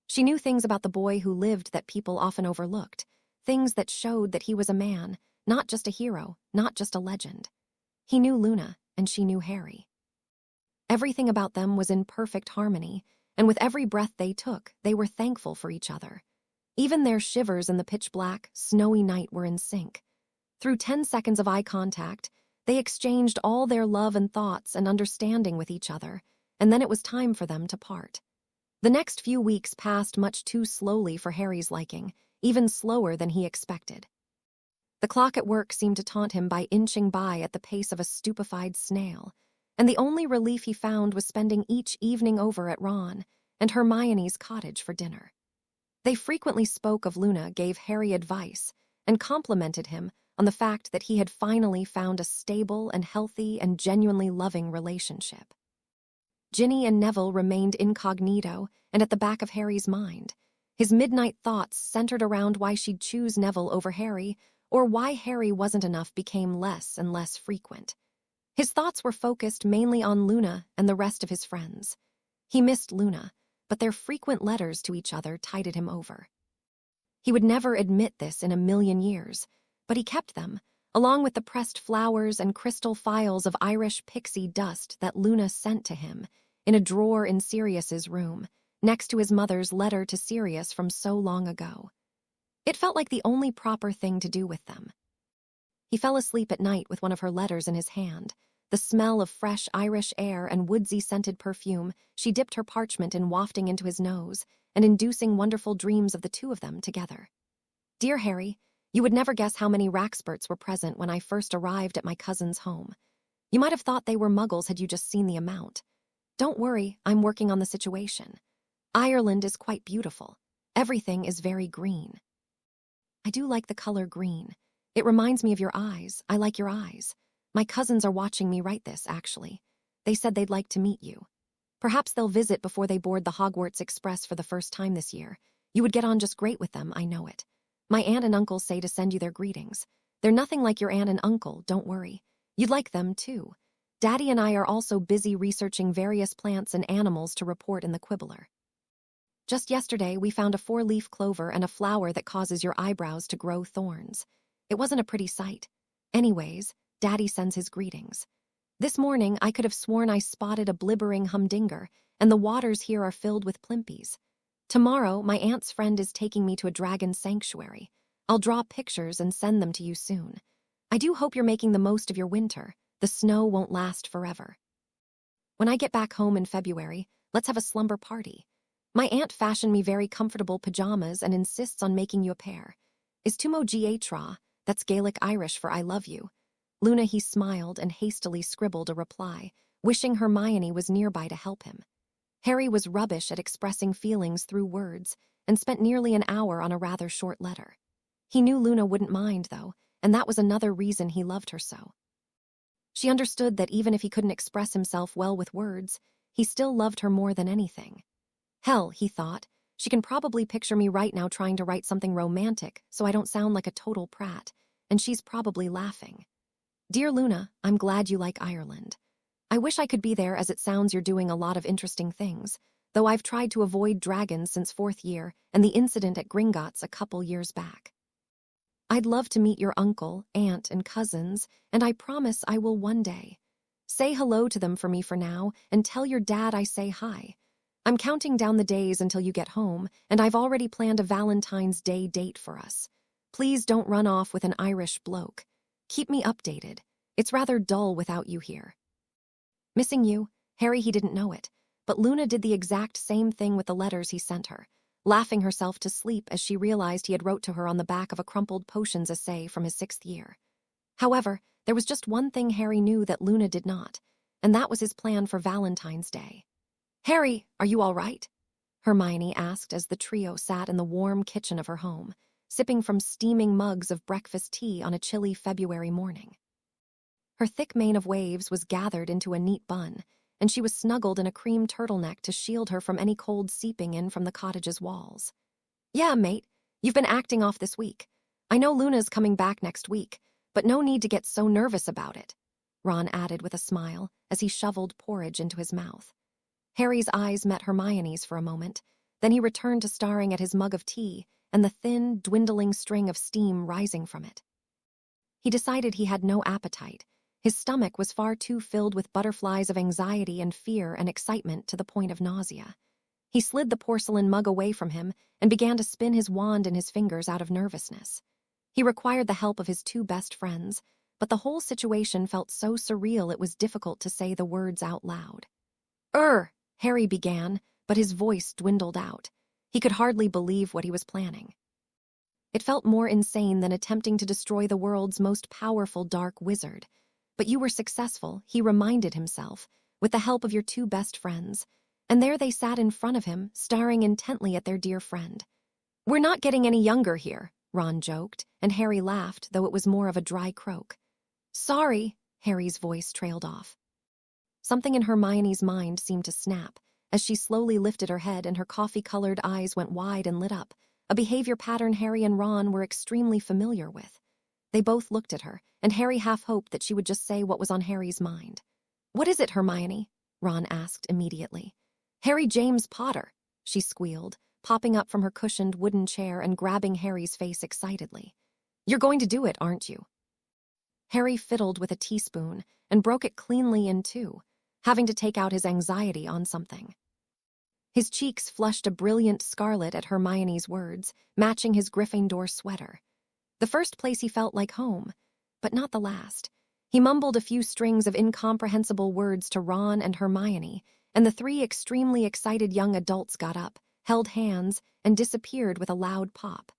She knew things about the boy who lived that people often overlooked, things that showed that he was a man, not just a hero, not just a legend. He knew Luna, and she knew Harry. Everything about them was in perfect harmony, and with every breath they took, they were thankful for each other. Even their shivers in the pitch-black, snowy night were in sync. Through 10 seconds of eye contact, they exchanged all their love and thoughts and understanding with each other, and then it was time for them to part. The next few weeks passed much too slowly for Harry's liking, even slower than he expected. The clock at work seemed to taunt him by inching by at the pace of a stupefied snail, and the only relief he found was spending each evening over at Ron and Hermione's cottage for dinner. They frequently spoke of Luna, gave Harry advice, and complimented him on the fact that he had finally found a stable and healthy and genuinely loving relationship. Ginny and Neville remained incognito and at the back of Harry's mind. His midnight thoughts centered around why she'd choose Neville over Harry, or why Harry wasn't enough became less and less frequent. His thoughts were focused mainly on Luna and the rest of his friends. He missed Luna, but their frequent letters to each other tided him over. He would never admit this in a million years, but he kept them, along with the pressed flowers and crystal phials of Irish pixie dust that Luna sent to him, in a drawer in Sirius's room, next to his mother's letter to Sirius from so long ago. It felt like the only proper thing to do with them. He fell asleep at night with one of her letters in his hand, the smell of fresh Irish air and woodsy-scented perfume she dipped her parchment in wafting into his nose and inducing wonderful dreams of the two of them together. Dear Harry, you would never guess how many Raxperts were present when I first arrived at my cousin's home. You might have thought they were muggles had you just seen the amount. Don't worry, I'm working on the situation. Ireland is quite beautiful. Everything is very green. I do like the color green. It reminds me of your eyes. I like your eyes. My cousins are watching me write this, actually. They said they'd like to meet you. Perhaps they'll visit before they board the Hogwarts Express for the first time this year. You would get on just great with them, I know it. My aunt and uncle say to send you their greetings. They're nothing like your aunt and uncle, don't worry. You'd like them, too. Daddy and I are also busy researching various plants and animals to report in the Quibbler. Just yesterday, we found a 4-leaf clover and a flower that causes your eyebrows to grow thorns. It wasn't a pretty sight. Anyways, Daddy sends his greetings. This morning, I could have sworn I spotted a blibbering humdinger, and the waters here are filled with plimpies. Tomorrow, my aunt's friend is taking me to a dragon sanctuary. I'll draw pictures and send them to you soon. I do hope you're making the most of your winter. The snow won't last forever. When I get back home in February, let's have a slumber party. My aunt fashioned me very comfortable pajamas and insists on making you a pair. Is Tumo Gia, that's Gaelic Irish for I love you. Luna, he smiled and hastily scribbled a reply, wishing Hermione was nearby to help him. Harry was rubbish at expressing feelings through words and spent nearly an hour on a rather short letter. He knew Luna wouldn't mind, though, and that was another reason he loved her so. She understood that even if he couldn't express himself well with words, he still loved her more than anything. Hell, he thought, she can probably picture me right now trying to write something romantic so I don't sound like a total prat, and she's probably laughing. Dear Luna, I'm glad you like Ireland. I wish I could be there as it sounds you're doing a lot of interesting things, though I've tried to avoid dragons since 4th year and the incident at Gringotts a couple years back. I'd love to meet your uncle, aunt, and cousins, and I promise I will one day. Say hello to them for me for now, and tell your dad I say hi. I'm counting down the days until you get home, and I've already planned a Valentine's Day date for us. Please don't run off with an Irish bloke. Keep me updated. It's rather dull without you here. Missing you, Harry. He didn't know it, but Luna did the exact same thing with the letters he sent her, laughing herself to sleep as she realized he had wrote to her on the back of a crumpled potions essay from his 6th year. However, there was just one thing Harry knew that Luna did not, and that was his plan for Valentine's Day. Harry, are you all right? Hermione asked as the trio sat in the warm kitchen of her home, sipping from steaming mugs of breakfast tea on a chilly February morning. Her thick mane of waves was gathered into a neat bun, and she was snuggled in a cream turtleneck to shield her from any cold seeping in from the cottage's walls. Yeah, mate, you've been acting off this week. I know Luna's coming back next week, but no need to get so nervous about it," Ron added with a smile as he shoveled porridge into his mouth. Harry's eyes met Hermione's for a moment, then he returned to staring at his mug of tea and the thin, dwindling string of steam rising from it. He decided he had no appetite. His stomach was far too filled with butterflies of anxiety and fear and excitement to the point of nausea. He slid the porcelain mug away from him and began to spin his wand in his fingers out of nervousness. He required the help of his two best friends, but the whole situation felt so surreal it was difficult to say the words out loud. Harry began, but his voice dwindled out. He could hardly believe what he was planning. It felt more insane than attempting to destroy the world's most powerful dark wizard. But you were successful, he reminded himself, with the help of your two best friends. And there they sat in front of him, staring intently at their dear friend. "We're not getting any younger here," Ron joked, and Harry laughed, though it was more of a dry croak. "Sorry," Harry's voice trailed off. Something in Hermione's mind seemed to snap, as she slowly lifted her head and her coffee-colored eyes went wide and lit up, a behavior pattern Harry and Ron were extremely familiar with. They both looked at her, and Harry half hoped that she would just say what was on Harry's mind. "What is it, Hermione?" Ron asked immediately. "Harry James Potter," she squealed, popping up from her cushioned wooden chair and grabbing Harry's face excitedly. "You're going to do it, aren't you?" Harry fiddled with a teaspoon and broke it cleanly in two, having to take out his anxiety on something. His cheeks flushed a brilliant scarlet at Hermione's words, matching his Gryffindor sweater. The first place he felt like home, but not the last. He mumbled a few strings of incomprehensible words to Ron and Hermione, and the three extremely excited young adults got up, held hands, and disappeared with a loud pop.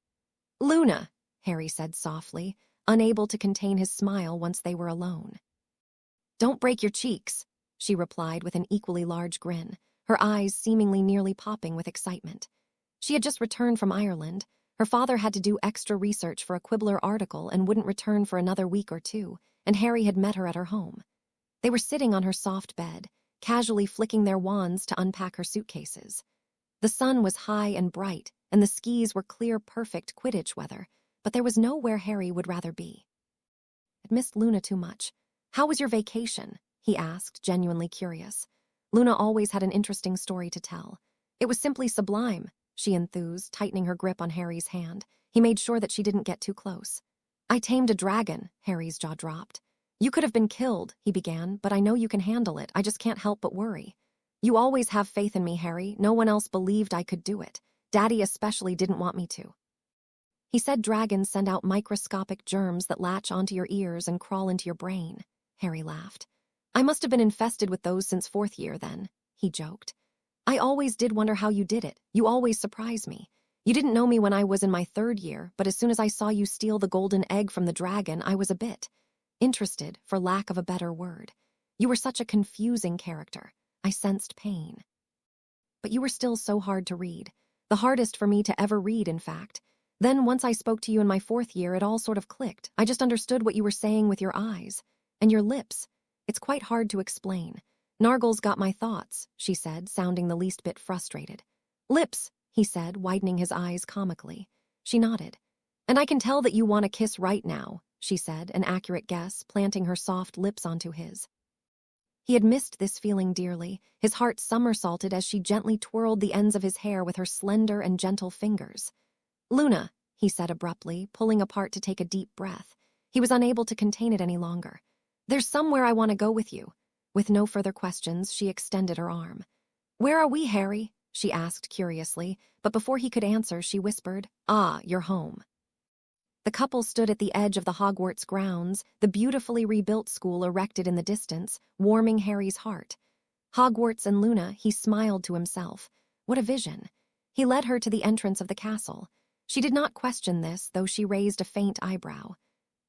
"Luna," Harry said softly, unable to contain his smile once they were alone. "Don't break your cheeks," she replied with an equally large grin, her eyes seemingly nearly popping with excitement. She had just returned from Ireland. Her father had to do extra research for a Quibbler article and wouldn't return for another week or two, and Harry had met her at her home. They were sitting on her soft bed, casually flicking their wands to unpack her suitcases. The sun was high and bright, and the skis were clear, perfect Quidditch weather, but there was nowhere Harry would rather be. "I'd missed Luna too much. How was your vacation?" he asked, genuinely curious. Luna always had an interesting story to tell. "It was simply sublime," she enthused, tightening her grip on Harry's hand. He made sure that she didn't get too close. "I tamed a dragon," Harry's jaw dropped. "You could have been killed," he began, "but I know you can handle it. I just can't help but worry." "You always have faith in me, Harry. No one else believed I could do it. Daddy especially didn't want me to." "He said dragons send out microscopic germs that latch onto your ears and crawl into your brain," Harry laughed. "I must have been infested with those since 4th year then," he joked. "I always did wonder how you did it. You always surprise me. You didn't know me when I was in my 3rd year, but as soon as I saw you steal the golden egg from the dragon, I was a bit interested, for lack of a better word. You were such a confusing character. I sensed pain. But you were still so hard to read. The hardest for me to ever read, in fact. Then once I spoke to you in my 4th year, it all sort of clicked. I just understood what you were saying with your eyes. And your lips. It's quite hard to explain. Nargle's got my thoughts," she said, sounding the least bit frustrated. "Lips," he said, widening his eyes comically. She nodded. "And I can tell that you want a kiss right now," she said, an accurate guess, planting her soft lips onto his. He had missed this feeling dearly. His heart somersaulted as she gently twirled the ends of his hair with her slender and gentle fingers. "Luna," he said abruptly, pulling apart to take a deep breath. He was unable to contain it any longer. "There's somewhere I want to go with you." With no further questions, she extended her arm. "Where are we, Harry?" she asked curiously, but before he could answer, she whispered, "Ah, you're home." The couple stood at the edge of the Hogwarts grounds, the beautifully rebuilt school erected in the distance, warming Harry's heart. Hogwarts and Luna, he smiled to himself. What a vision. He led her to the entrance of the castle. She did not question this, though she raised a faint eyebrow.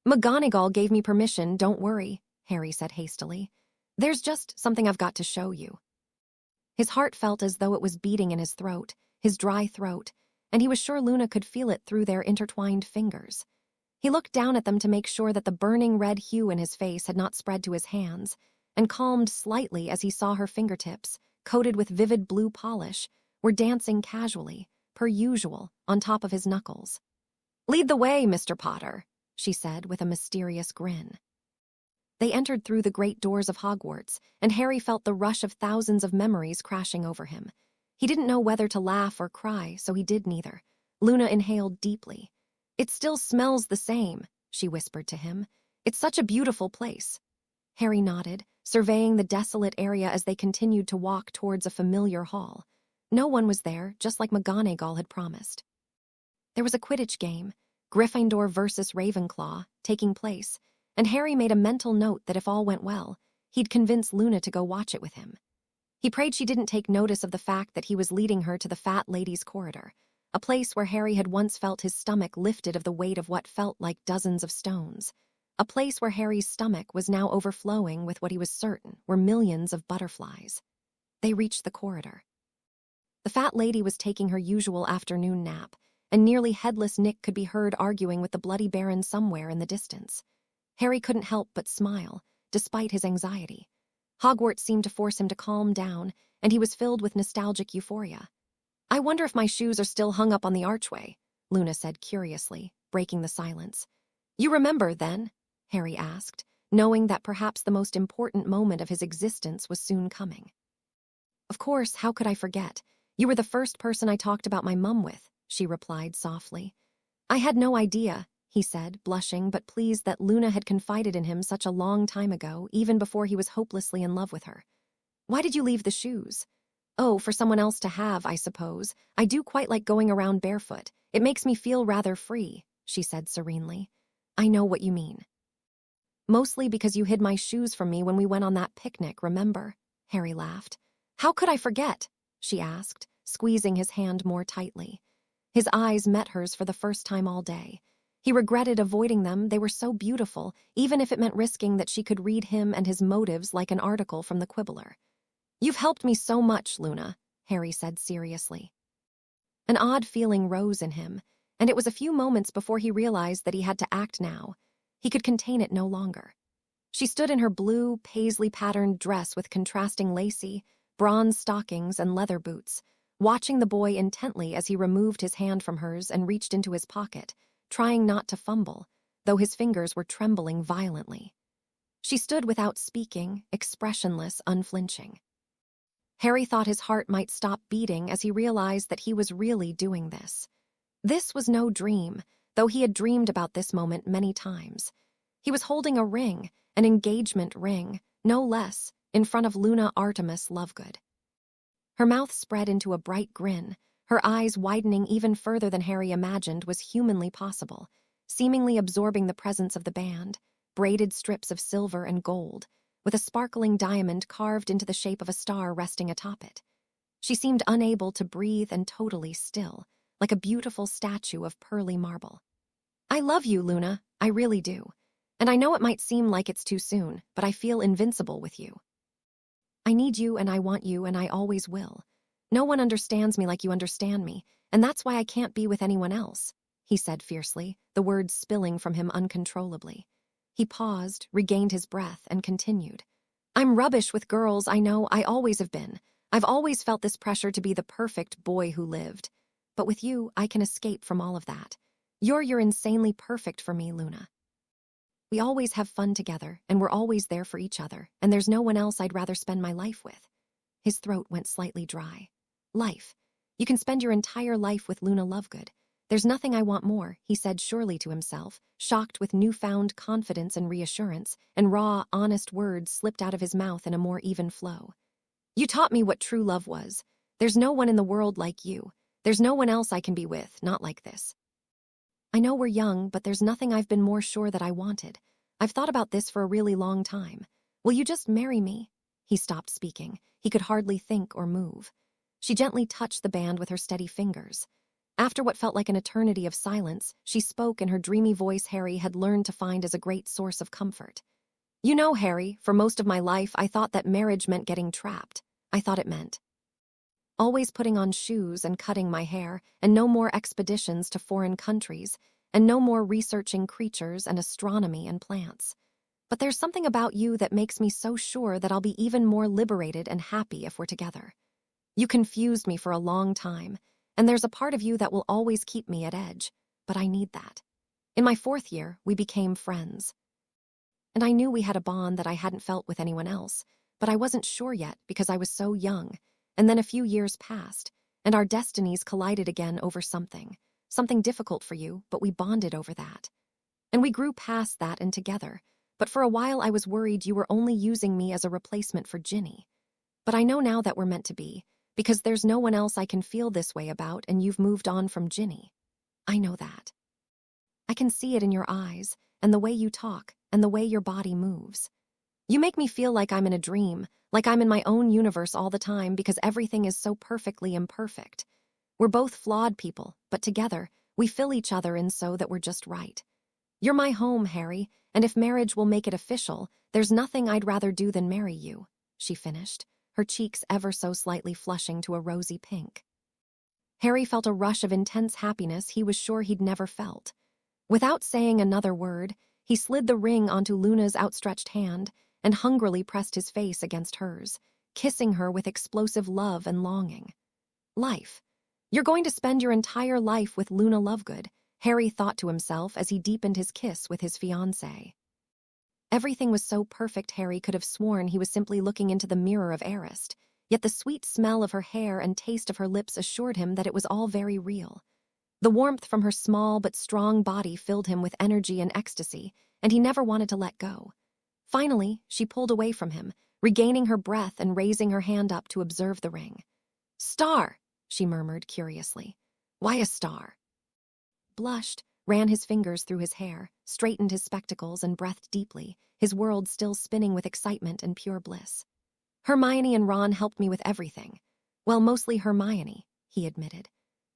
"McGonagall gave me permission, don't worry," Harry said hastily. "There's just something I've got to show you." His heart felt as though it was beating in his throat, his dry throat, and he was sure Luna could feel it through their intertwined fingers. He looked down at them to make sure that the burning red hue in his face had not spread to his hands, and calmed slightly as he saw her fingertips, coated with vivid blue polish, were dancing casually, per usual, on top of his knuckles. "Lead the way, Mr. Potter," she said with a mysterious grin. They entered through the great doors of Hogwarts, and Harry felt the rush of thousands of memories crashing over him. He didn't know whether to laugh or cry, so he did neither. Luna inhaled deeply. "It still smells the same," she whispered to him. "It's such a beautiful place." Harry nodded, surveying the desolate area as they continued to walk towards a familiar hall. No one was there, just like McGonagall had promised. There was a Quidditch game, Gryffindor versus Ravenclaw, taking place, and Harry made a mental note that if all went well, he'd convince Luna to go watch it with him. He prayed she didn't take notice of the fact that he was leading her to the Fat Lady's Corridor, a place where Harry had once felt his stomach lifted of the weight of what felt like dozens of stones. A place where Harry's stomach was now overflowing with what he was certain were millions of butterflies. They reached the corridor. The Fat Lady was taking her usual afternoon nap, and nearly headless Nick could be heard arguing with the Bloody Baron somewhere in the distance. Harry couldn't help but smile, despite his anxiety. Hogwarts seemed to force him to calm down, and he was filled with nostalgic euphoria. "I wonder if my shoes are still hung up on the archway," Luna said curiously, breaking the silence. "You remember, then?" Harry asked, knowing that perhaps the most important moment of his existence was soon coming. "Of course, how could I forget? You were the first person I talked about my mum with," she replied softly. "I had no idea," he said, blushing but pleased that Luna had confided in him such a long time ago, even before he was hopelessly in love with her. "Why did you leave the shoes?" "Oh, for someone else to have, I suppose. I do quite like going around barefoot. It makes me feel rather free," she said serenely. "I know what you mean." "Mostly because you hid my shoes from me when we went on that picnic, remember?" Harry laughed. "How could I forget?" she asked, squeezing his hand more tightly. His eyes met hers for the first time all day. He regretted avoiding them, they were so beautiful, even if it meant risking that she could read him and his motives like an article from the Quibbler. "You've helped me so much, Luna," Harry said seriously. An odd feeling rose in him, and it was a few moments before he realized that he had to act now. He could contain it no longer. She stood in her blue, paisley-patterned dress with contrasting lacy, bronze stockings and leather boots, watching the boy intently as he removed his hand from hers and reached into his pocket, trying not to fumble, though his fingers were trembling violently. She stood without speaking, expressionless, unflinching. Harry thought his heart might stop beating as he realized that he was really doing this. This was no dream, though he had dreamed about this moment many times. He was holding a ring, an engagement ring, no less, in front of Luna Artemis Lovegood. Her mouth spread into a bright grin, her eyes widening even further than Harry imagined was humanly possible, seemingly absorbing the presence of the band, braided strips of silver and gold, with a sparkling diamond carved into the shape of a star resting atop it. She seemed unable to breathe and totally still, like a beautiful statue of pearly marble. "I love you, Luna, I really do. And I know it might seem like it's too soon, but I feel invincible with you. I need you and I want you and I always will. No one understands me like you understand me, and that's why I can't be with anyone else," he said fiercely, the words spilling from him uncontrollably. He paused, regained his breath, and continued. "I'm rubbish with girls, I know, I always have been. I've always felt this pressure to be the perfect boy who lived. But with you, I can escape from all of that. You're insanely perfect for me, Luna. We always have fun together, and we're always there for each other, and there's no one else I'd rather spend my life with." His throat went slightly dry. "Life. You can spend your entire life with Luna Lovegood. There's nothing I want more," he said surely to himself, shocked with newfound confidence and reassurance, and raw, honest words slipped out of his mouth in a more even flow. "You taught me what true love was. There's no one in the world like you. There's no one else I can be with, not like this. I know we're young, but there's nothing I've been more sure that I wanted. I've thought about this for a really long time. Will you just marry me?" He stopped speaking. He could hardly think or move. She gently touched the band with her steady fingers. After what felt like an eternity of silence, she spoke in her dreamy voice Harry had learned to find as a great source of comfort. "You know, Harry, for most of my life I thought that marriage meant getting trapped. I thought it meant always putting on shoes and cutting my hair, and no more expeditions to foreign countries, and no more researching creatures and astronomy and plants. But there's something about you that makes me so sure that I'll be even more liberated and happy if we're together. You confused me for a long time, and there's a part of you that will always keep me at edge, but I need that. In my 4th year, we became friends. And I knew we had a bond that I hadn't felt with anyone else, but I wasn't sure yet because I was so young. And then a few years passed, and our destinies collided again over something difficult for you, but we bonded over that. And we grew past that and together, but for a while I was worried you were only using me as a replacement for Ginny. But I know now that we're meant to be, because there's no one else I can feel this way about, and you've moved on from Ginny. I know that. I can see it in your eyes, and the way you talk, and the way your body moves. You make me feel like I'm in a dream, like I'm in my own universe all the time because everything is so perfectly imperfect. We're both flawed people, but together, we fill each other in so that we're just right. You're my home, Harry, and if marriage will make it official, there's nothing I'd rather do than marry you, she finished, her cheeks ever so slightly flushing to a rosy pink. Harry felt a rush of intense happiness he was sure he'd never felt. Without saying another word, he slid the ring onto Luna's outstretched hand and hungrily pressed his face against hers, kissing her with explosive love and longing. Life. You're going to spend your entire life with Luna Lovegood, Harry thought to himself as he deepened his kiss with his fiancée. Everything was so perfect Harry could have sworn he was simply looking into the mirror of Arist, yet the sweet smell of her hair and taste of her lips assured him that it was all very real. The warmth from her small but strong body filled him with energy and ecstasy, and he never wanted to let go. Finally, she pulled away from him, regaining her breath and raising her hand up to observe the ring. "Star," she murmured curiously. "Why a star?" Blushed, ran his fingers through his hair, straightened his spectacles and breathed deeply, his world still spinning with excitement and pure bliss. "Hermione and Ron helped me with everything. Well, mostly Hermione," he admitted.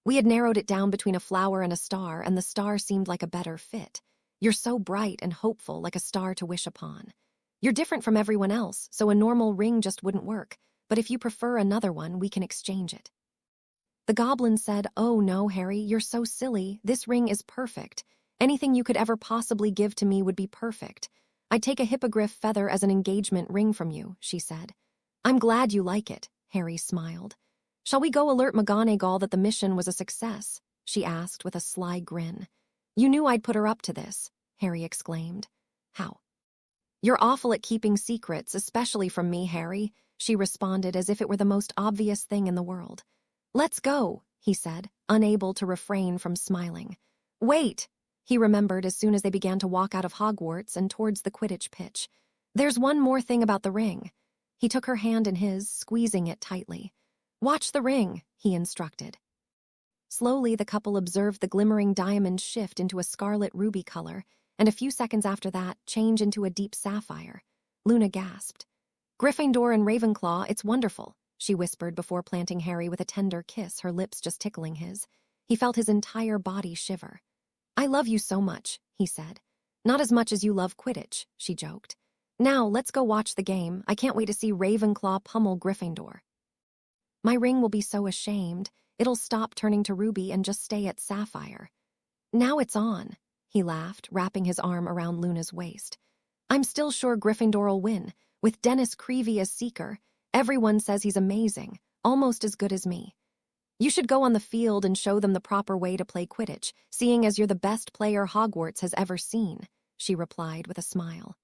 "We had narrowed it down between a flower and a star, and the star seemed like a better fit. You're so bright and hopeful, like a star to wish upon. You're different from everyone else, so a normal ring just wouldn't work, but if you prefer another one, we can exchange it." The goblin said, "Oh no, Harry, you're so silly. This ring is perfect. Anything you could ever possibly give to me would be perfect. I'd take a hippogriff feather as an engagement ring from you," she said. "I'm glad you like it," Harry smiled. "Shall we go alert McGonagall that the mission was a success?" she asked with a sly grin. "You knew I'd put her up to this," Harry exclaimed. "How?" "You're awful at keeping secrets, especially from me, Harry," she responded as if it were the most obvious thing in the world. "Let's go," he said, unable to refrain from smiling. "Wait," he remembered as soon as they began to walk out of Hogwarts and towards the Quidditch pitch. "There's one more thing about the ring." He took her hand in his, squeezing it tightly. "Watch the ring," he instructed. Slowly, the couple observed the glimmering diamond shift into a scarlet ruby color, and a few seconds after that, change into a deep sapphire. Luna gasped. "Gryffindor and Ravenclaw, it's wonderful," she whispered before planting Harry with a tender kiss, her lips just tickling his. He felt his entire body shiver. "I love you so much," he said. "Not as much as you love Quidditch," she joked. "Now, let's go watch the game. I can't wait to see Ravenclaw pummel Gryffindor." "My ring will be so ashamed. It'll stop turning to ruby and just stay at sapphire." "Now it's on," he laughed, wrapping his arm around Luna's waist. "I'm still sure Gryffindor'll win. With Dennis Creevey as Seeker, everyone says he's amazing, almost as good as me. You should go on the field and show them the proper way to play Quidditch, seeing as you're the best player Hogwarts has ever seen," she replied with a smile.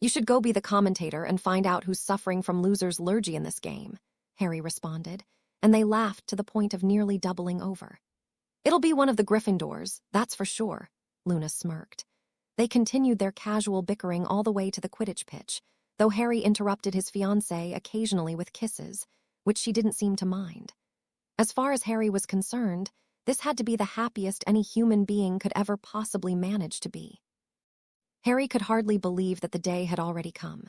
"You should go be the commentator and find out who's suffering from loser's lurgy in this game," Harry responded, and they laughed to the point of nearly doubling over. "It'll be one of the Gryffindors, that's for sure," Luna smirked. They continued their casual bickering all the way to the Quidditch pitch, though Harry interrupted his fiancée occasionally with kisses, which she didn't seem to mind. As far as Harry was concerned, this had to be the happiest any human being could ever possibly manage to be. Harry could hardly believe that the day had already come.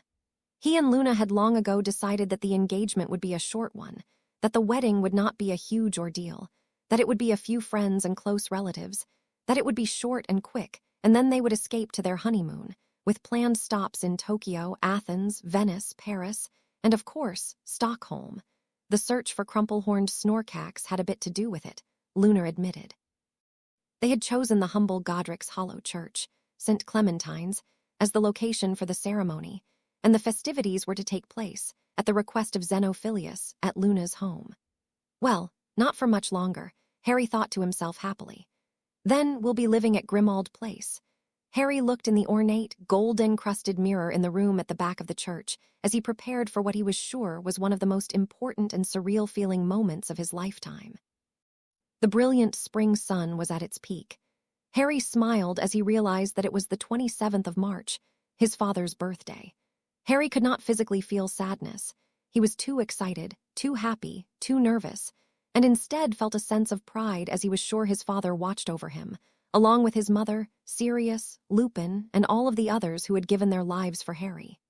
He and Luna had long ago decided that the engagement would be a short one, that the wedding would not be a huge ordeal, that it would be a few friends and close relatives, that it would be short and quick, and then they would escape to their honeymoon, with planned stops in Tokyo, Athens, Venice, Paris, and of course, Stockholm. The search for crumple-horned snorkax had a bit to do with it, Luna admitted. They had chosen the humble Godric's Hollow Church, St. Clementine's, as the location for the ceremony, and the festivities were to take place, at the request of Xenophilius, at Luna's home. Well, not for much longer, Harry thought to himself happily. Then we'll be living at Grimmauld Place. Harry looked in the ornate, gold-encrusted mirror in the room at the back of the church as he prepared for what he was sure was one of the most important and surreal-feeling moments of his lifetime. The brilliant spring sun was at its peak. Harry smiled as he realized that it was the 27th of March, his father's birthday. Harry could not physically feel sadness. He was too excited, too happy, too nervous, and instead felt a sense of pride as he was sure his father watched over him, along with his mother, Sirius, Lupin, and all of the others who had given their lives for Harry.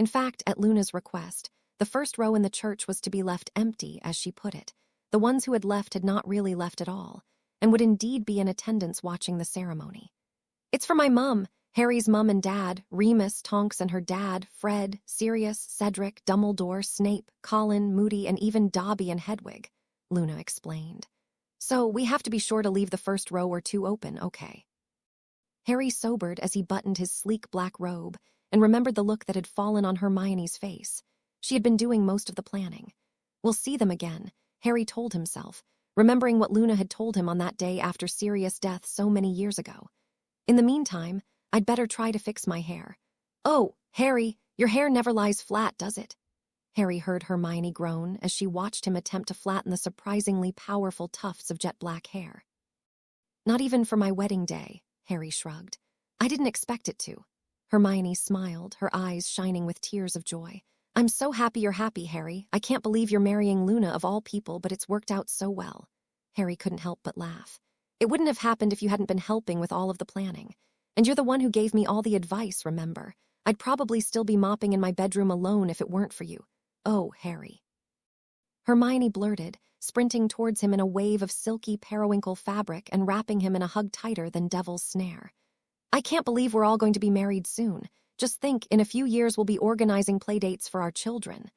In fact, at Luna's request, the first row in the church was to be left empty, as she put it. The ones who had left had not really left at all, and would indeed be in attendance watching the ceremony. "It's for my mum, Harry's mum and dad, Remus, Tonks and her dad, Fred, Sirius, Cedric, Dumbledore, Snape, Colin, Moody, and even Dobby and Hedwig," Luna explained. "So we have to be sure to leave the first row or two open, okay?" Harry sobered as he buttoned his sleek black robe and remembered the look that had fallen on Hermione's face. She had been doing most of the planning. "We'll see them again," Harry told himself, remembering what Luna had told him on that day after Sirius' death so many years ago. "In the meantime, I'd better try to fix my hair." "Oh, Harry, your hair never lies flat, does it?" Harry heard Hermione groan as she watched him attempt to flatten the surprisingly powerful tufts of jet black hair. "Not even for my wedding day," Harry shrugged. "I didn't expect it to." Hermione smiled, her eyes shining with tears of joy. "I'm so happy you're happy, Harry. I can't believe you're marrying Luna of all people, but it's worked out so well." Harry couldn't help but laugh. "It wouldn't have happened if you hadn't been helping with all of the planning. And you're the one who gave me all the advice, remember? I'd probably still be mopping in my bedroom alone if it weren't for you. Oh, Harry." Hermione blurted, sprinting towards him in a wave of silky periwinkle fabric and wrapping him in a hug tighter than Devil's Snare. "I can't believe we're all going to be married soon. Just think, in a few years we'll be organizing playdates for our children."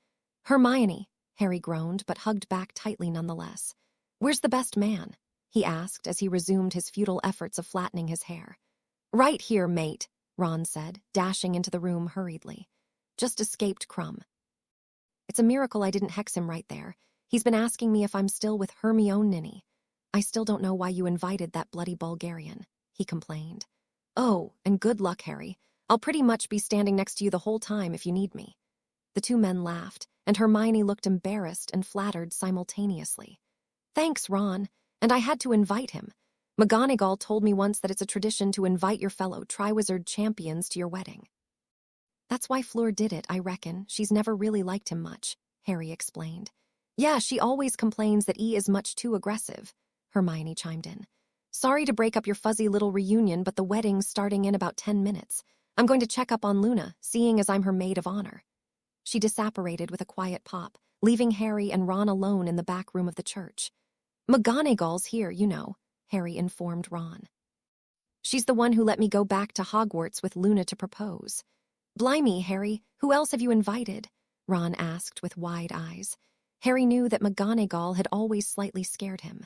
"Hermione," Harry groaned, but hugged back tightly nonetheless. "Where's the best man?" he asked as he resumed his futile efforts of flattening his hair. "Right here, mate," Ron said, dashing into the room hurriedly. "Just escaped Crumb. It's a miracle I didn't hex him right there. He's been asking me if I'm still with Hermione. I still don't know why you invited that bloody Bulgarian," he complained. "Oh, and good luck, Harry. I'll pretty much be standing next to you the whole time if you need me." The two men laughed, and Hermione looked embarrassed and flattered simultaneously. "Thanks, Ron. And I had to invite him. McGonagall told me once that it's a tradition to invite your fellow Triwizard champions to your wedding." "That's why Fleur did it, I reckon. She's never really liked him much," Harry explained. "Yeah, she always complains that E is much too aggressive," Hermione chimed in. "Sorry to break up your fuzzy little reunion, but the wedding's starting in about 10 minutes. I'm going to check up on Luna, seeing as I'm her maid of honor." She disapparated with a quiet pop, leaving Harry and Ron alone in the back room of the church. "McGonagall's here, you know," Harry informed Ron. "She's the one who let me go back to Hogwarts with Luna to propose." "Blimey, Harry, who else have you invited?" Ron asked with wide eyes. Harry knew that McGonagall had always slightly scared him.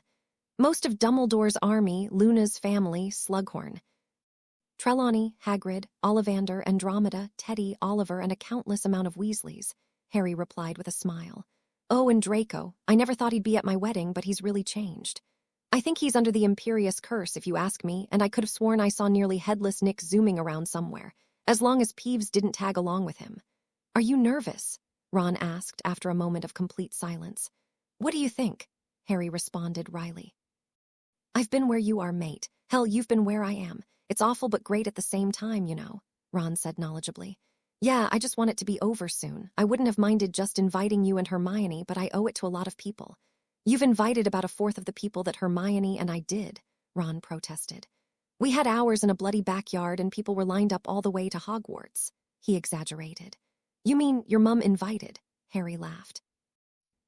"Most of Dumbledore's army, Luna's family, Slughorn. Trelawney, Hagrid, Ollivander, Andromeda, Teddy, Oliver, and a countless amount of Weasleys," Harry replied with a smile. "Oh, and Draco. I never thought he'd be at my wedding, but he's really changed. I think he's under the Imperious curse, if you ask me, and I could have sworn I saw nearly headless Nick zooming around somewhere, as long as Peeves didn't tag along with him." "Are you nervous?" Ron asked after a moment of complete silence. "What do you think?" Harry responded wryly. "I've been where you are, mate. Hell, you've been where I am. It's awful but great at the same time, you know," Ron said knowledgeably. "Yeah, I just want it to be over soon. I wouldn't have minded just inviting you and Hermione, but I owe it to a lot of people." "You've invited about a fourth of the people that Hermione and I did," Ron protested. "We had ours in a bloody backyard and people were lined up all the way to Hogwarts," he exaggerated. "You mean your mum invited?" Harry laughed.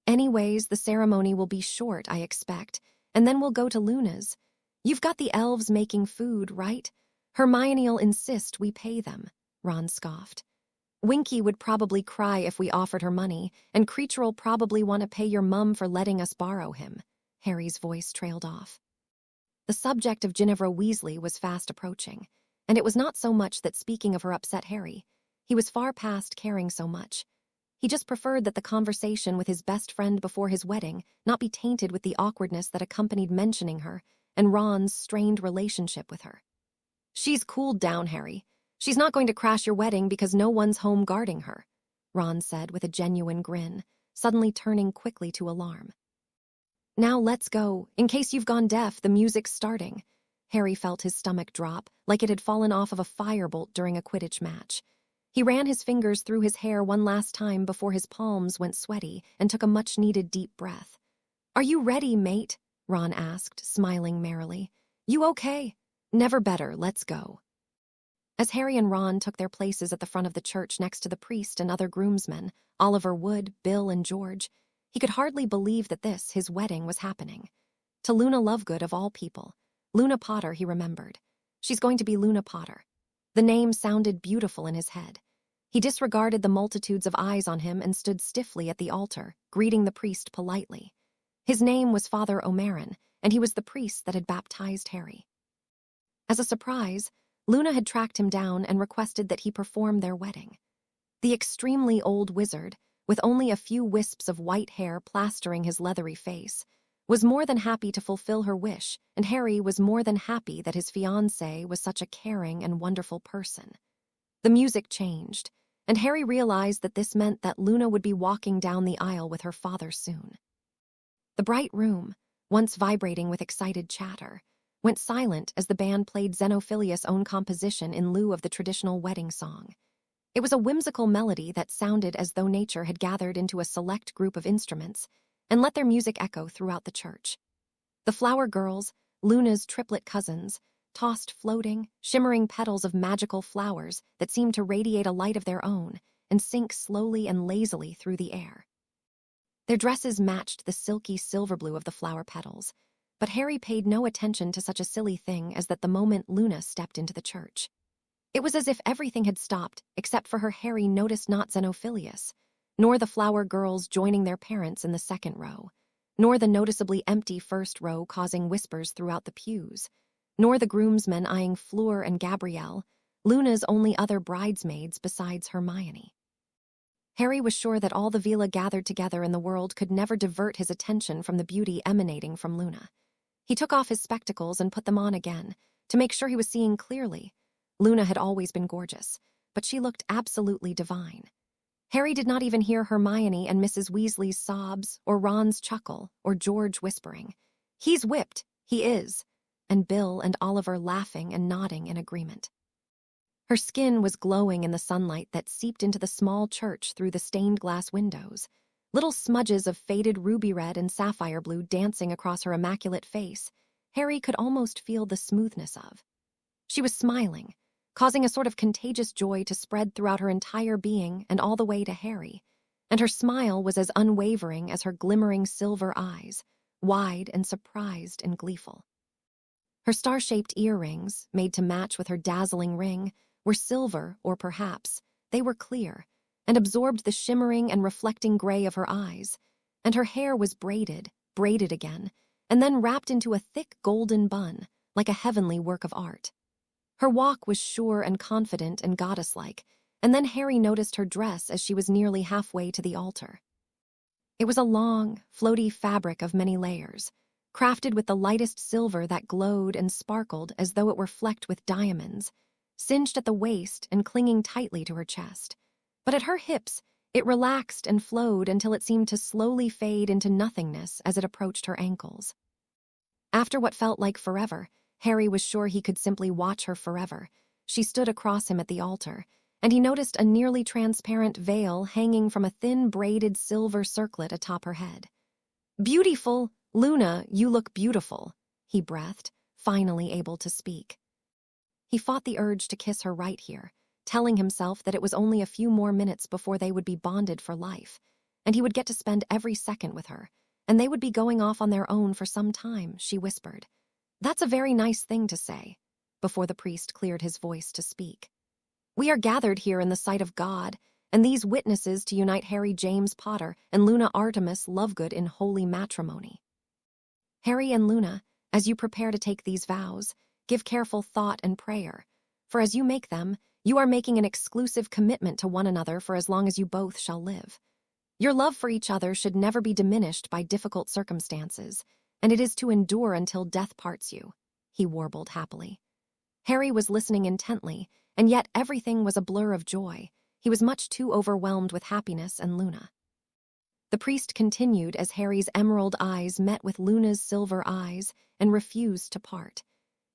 "Anyways, the ceremony will be short, I expect, and then we'll go to Luna's. You've got the elves making food, right? Hermione'll insist we pay them," Ron scoffed. "Winky would probably cry if we offered her money, and Creature'll probably want to pay your mum for letting us borrow him." Harry's voice trailed off. The subject of Ginevra Weasley was fast approaching, and it was not so much that speaking of her upset Harry. He was far past caring so much. He just preferred that the conversation with his best friend before his wedding not be tainted with the awkwardness that accompanied mentioning her, and Ron's strained relationship with her. "She's cooled down, Harry. She's not going to crash your wedding because no one's home guarding her," Ron said with a genuine grin, suddenly turning quickly to alarm. "Now let's go. In case you've gone deaf, the music's starting." Harry felt his stomach drop, like it had fallen off of a firebolt during a Quidditch match. He ran his fingers through his hair one last time before his palms went sweaty and took a much-needed deep breath. "Are you ready, mate?" Ron asked, smiling merrily. "You okay?" "Never better. Let's go." As Harry and Ron took their places at the front of the church next to the priest and other groomsmen, Oliver Wood, Bill, and George, he could hardly believe that this, his wedding, was happening. To Luna Lovegood, of all people. Luna Potter, he remembered. She's going to be Luna Potter. The name sounded beautiful in his head. He disregarded the multitudes of eyes on him and stood stiffly at the altar, greeting the priest politely. His name was Father O'Marin, and he was the priest that had baptized Harry. As a surprise, Luna had tracked him down and requested that he perform their wedding. The extremely old wizard, with only a few wisps of white hair plastering his leathery face, was more than happy to fulfill her wish, and Harry was more than happy that his fiancée was such a caring and wonderful person. The music changed, and Harry realized that this meant that Luna would be walking down the aisle with her father soon. The bright room, once vibrating with excited chatter, went silent as the band played Xenophilius' own composition in lieu of the traditional wedding song. It was a whimsical melody that sounded as though nature had gathered into a select group of instruments and let their music echo throughout the church. The flower girls, Luna's triplet cousins, tossed floating, shimmering petals of magical flowers that seemed to radiate a light of their own and sink slowly and lazily through the air. Their dresses matched the silky silver blue of the flower petals, but Harry paid no attention to such a silly thing as that the moment Luna stepped into the church. It was as if everything had stopped, except for her. Harry noticed not Xenophilius, nor the flower girls joining their parents in the second row, nor the noticeably empty first row causing whispers throughout the pews, nor the groomsmen eyeing Fleur and Gabrielle, Luna's only other bridesmaids besides Hermione. Harry was sure that all the villa gathered together in the world could never divert his attention from the beauty emanating from Luna. He took off his spectacles and put them on again, to make sure he was seeing clearly. Luna had always been gorgeous, but she looked absolutely divine. Harry did not even hear Hermione and Mrs. Weasley's sobs, or Ron's chuckle, or George whispering, "He's whipped, he is," and Bill and Oliver laughing and nodding in agreement. Her skin was glowing in the sunlight that seeped into the small church through the stained glass windows, little smudges of faded ruby red and sapphire blue dancing across her immaculate face. Harry could almost feel the smoothness of. She was smiling, causing a sort of contagious joy to spread throughout her entire being and all the way to Harry, and her smile was as unwavering as her glimmering silver eyes, wide and surprised and gleeful. Her star-shaped earrings, made to match with her dazzling ring, were silver, or perhaps they were clear, and absorbed the shimmering and reflecting gray of her eyes, and her hair was braided again, and then wrapped into a thick golden bun, like a heavenly work of art. Her walk was sure and confident and goddess-like, and then Harry noticed her dress as she was nearly halfway to the altar. It was a long, floaty fabric of many layers, crafted with the lightest silver that glowed and sparkled as though it were flecked with diamonds, cinched at the waist and clinging tightly to her chest. But at her hips, it relaxed and flowed until it seemed to slowly fade into nothingness as it approached her ankles. After what felt like forever, Harry was sure he could simply watch her forever. She stood across him at the altar, and he noticed a nearly transparent veil hanging from a thin braided silver circlet atop her head. "Beautiful, Luna, you look beautiful," he breathed, finally able to speak. He fought the urge to kiss her right here, telling himself that it was only a few more minutes before they would be bonded for life, and he would get to spend every second with her, and they would be going off on their own for some time, she whispered. "That's a very nice thing to say," before the priest cleared his voice to speak. "We are gathered here in the sight of God, and these witnesses to unite Harry James Potter and Luna Artemis Lovegood in holy matrimony. Harry and Luna, as you prepare to take these vows, give careful thought and prayer, for as you make them, you are making an exclusive commitment to one another for as long as you both shall live. Your love for each other should never be diminished by difficult circumstances, and it is to endure until death parts you," he warbled happily. Harry was listening intently, and yet everything was a blur of joy. He was much too overwhelmed with happiness and Luna. The priest continued as Harry's emerald eyes met with Luna's silver eyes and refused to part.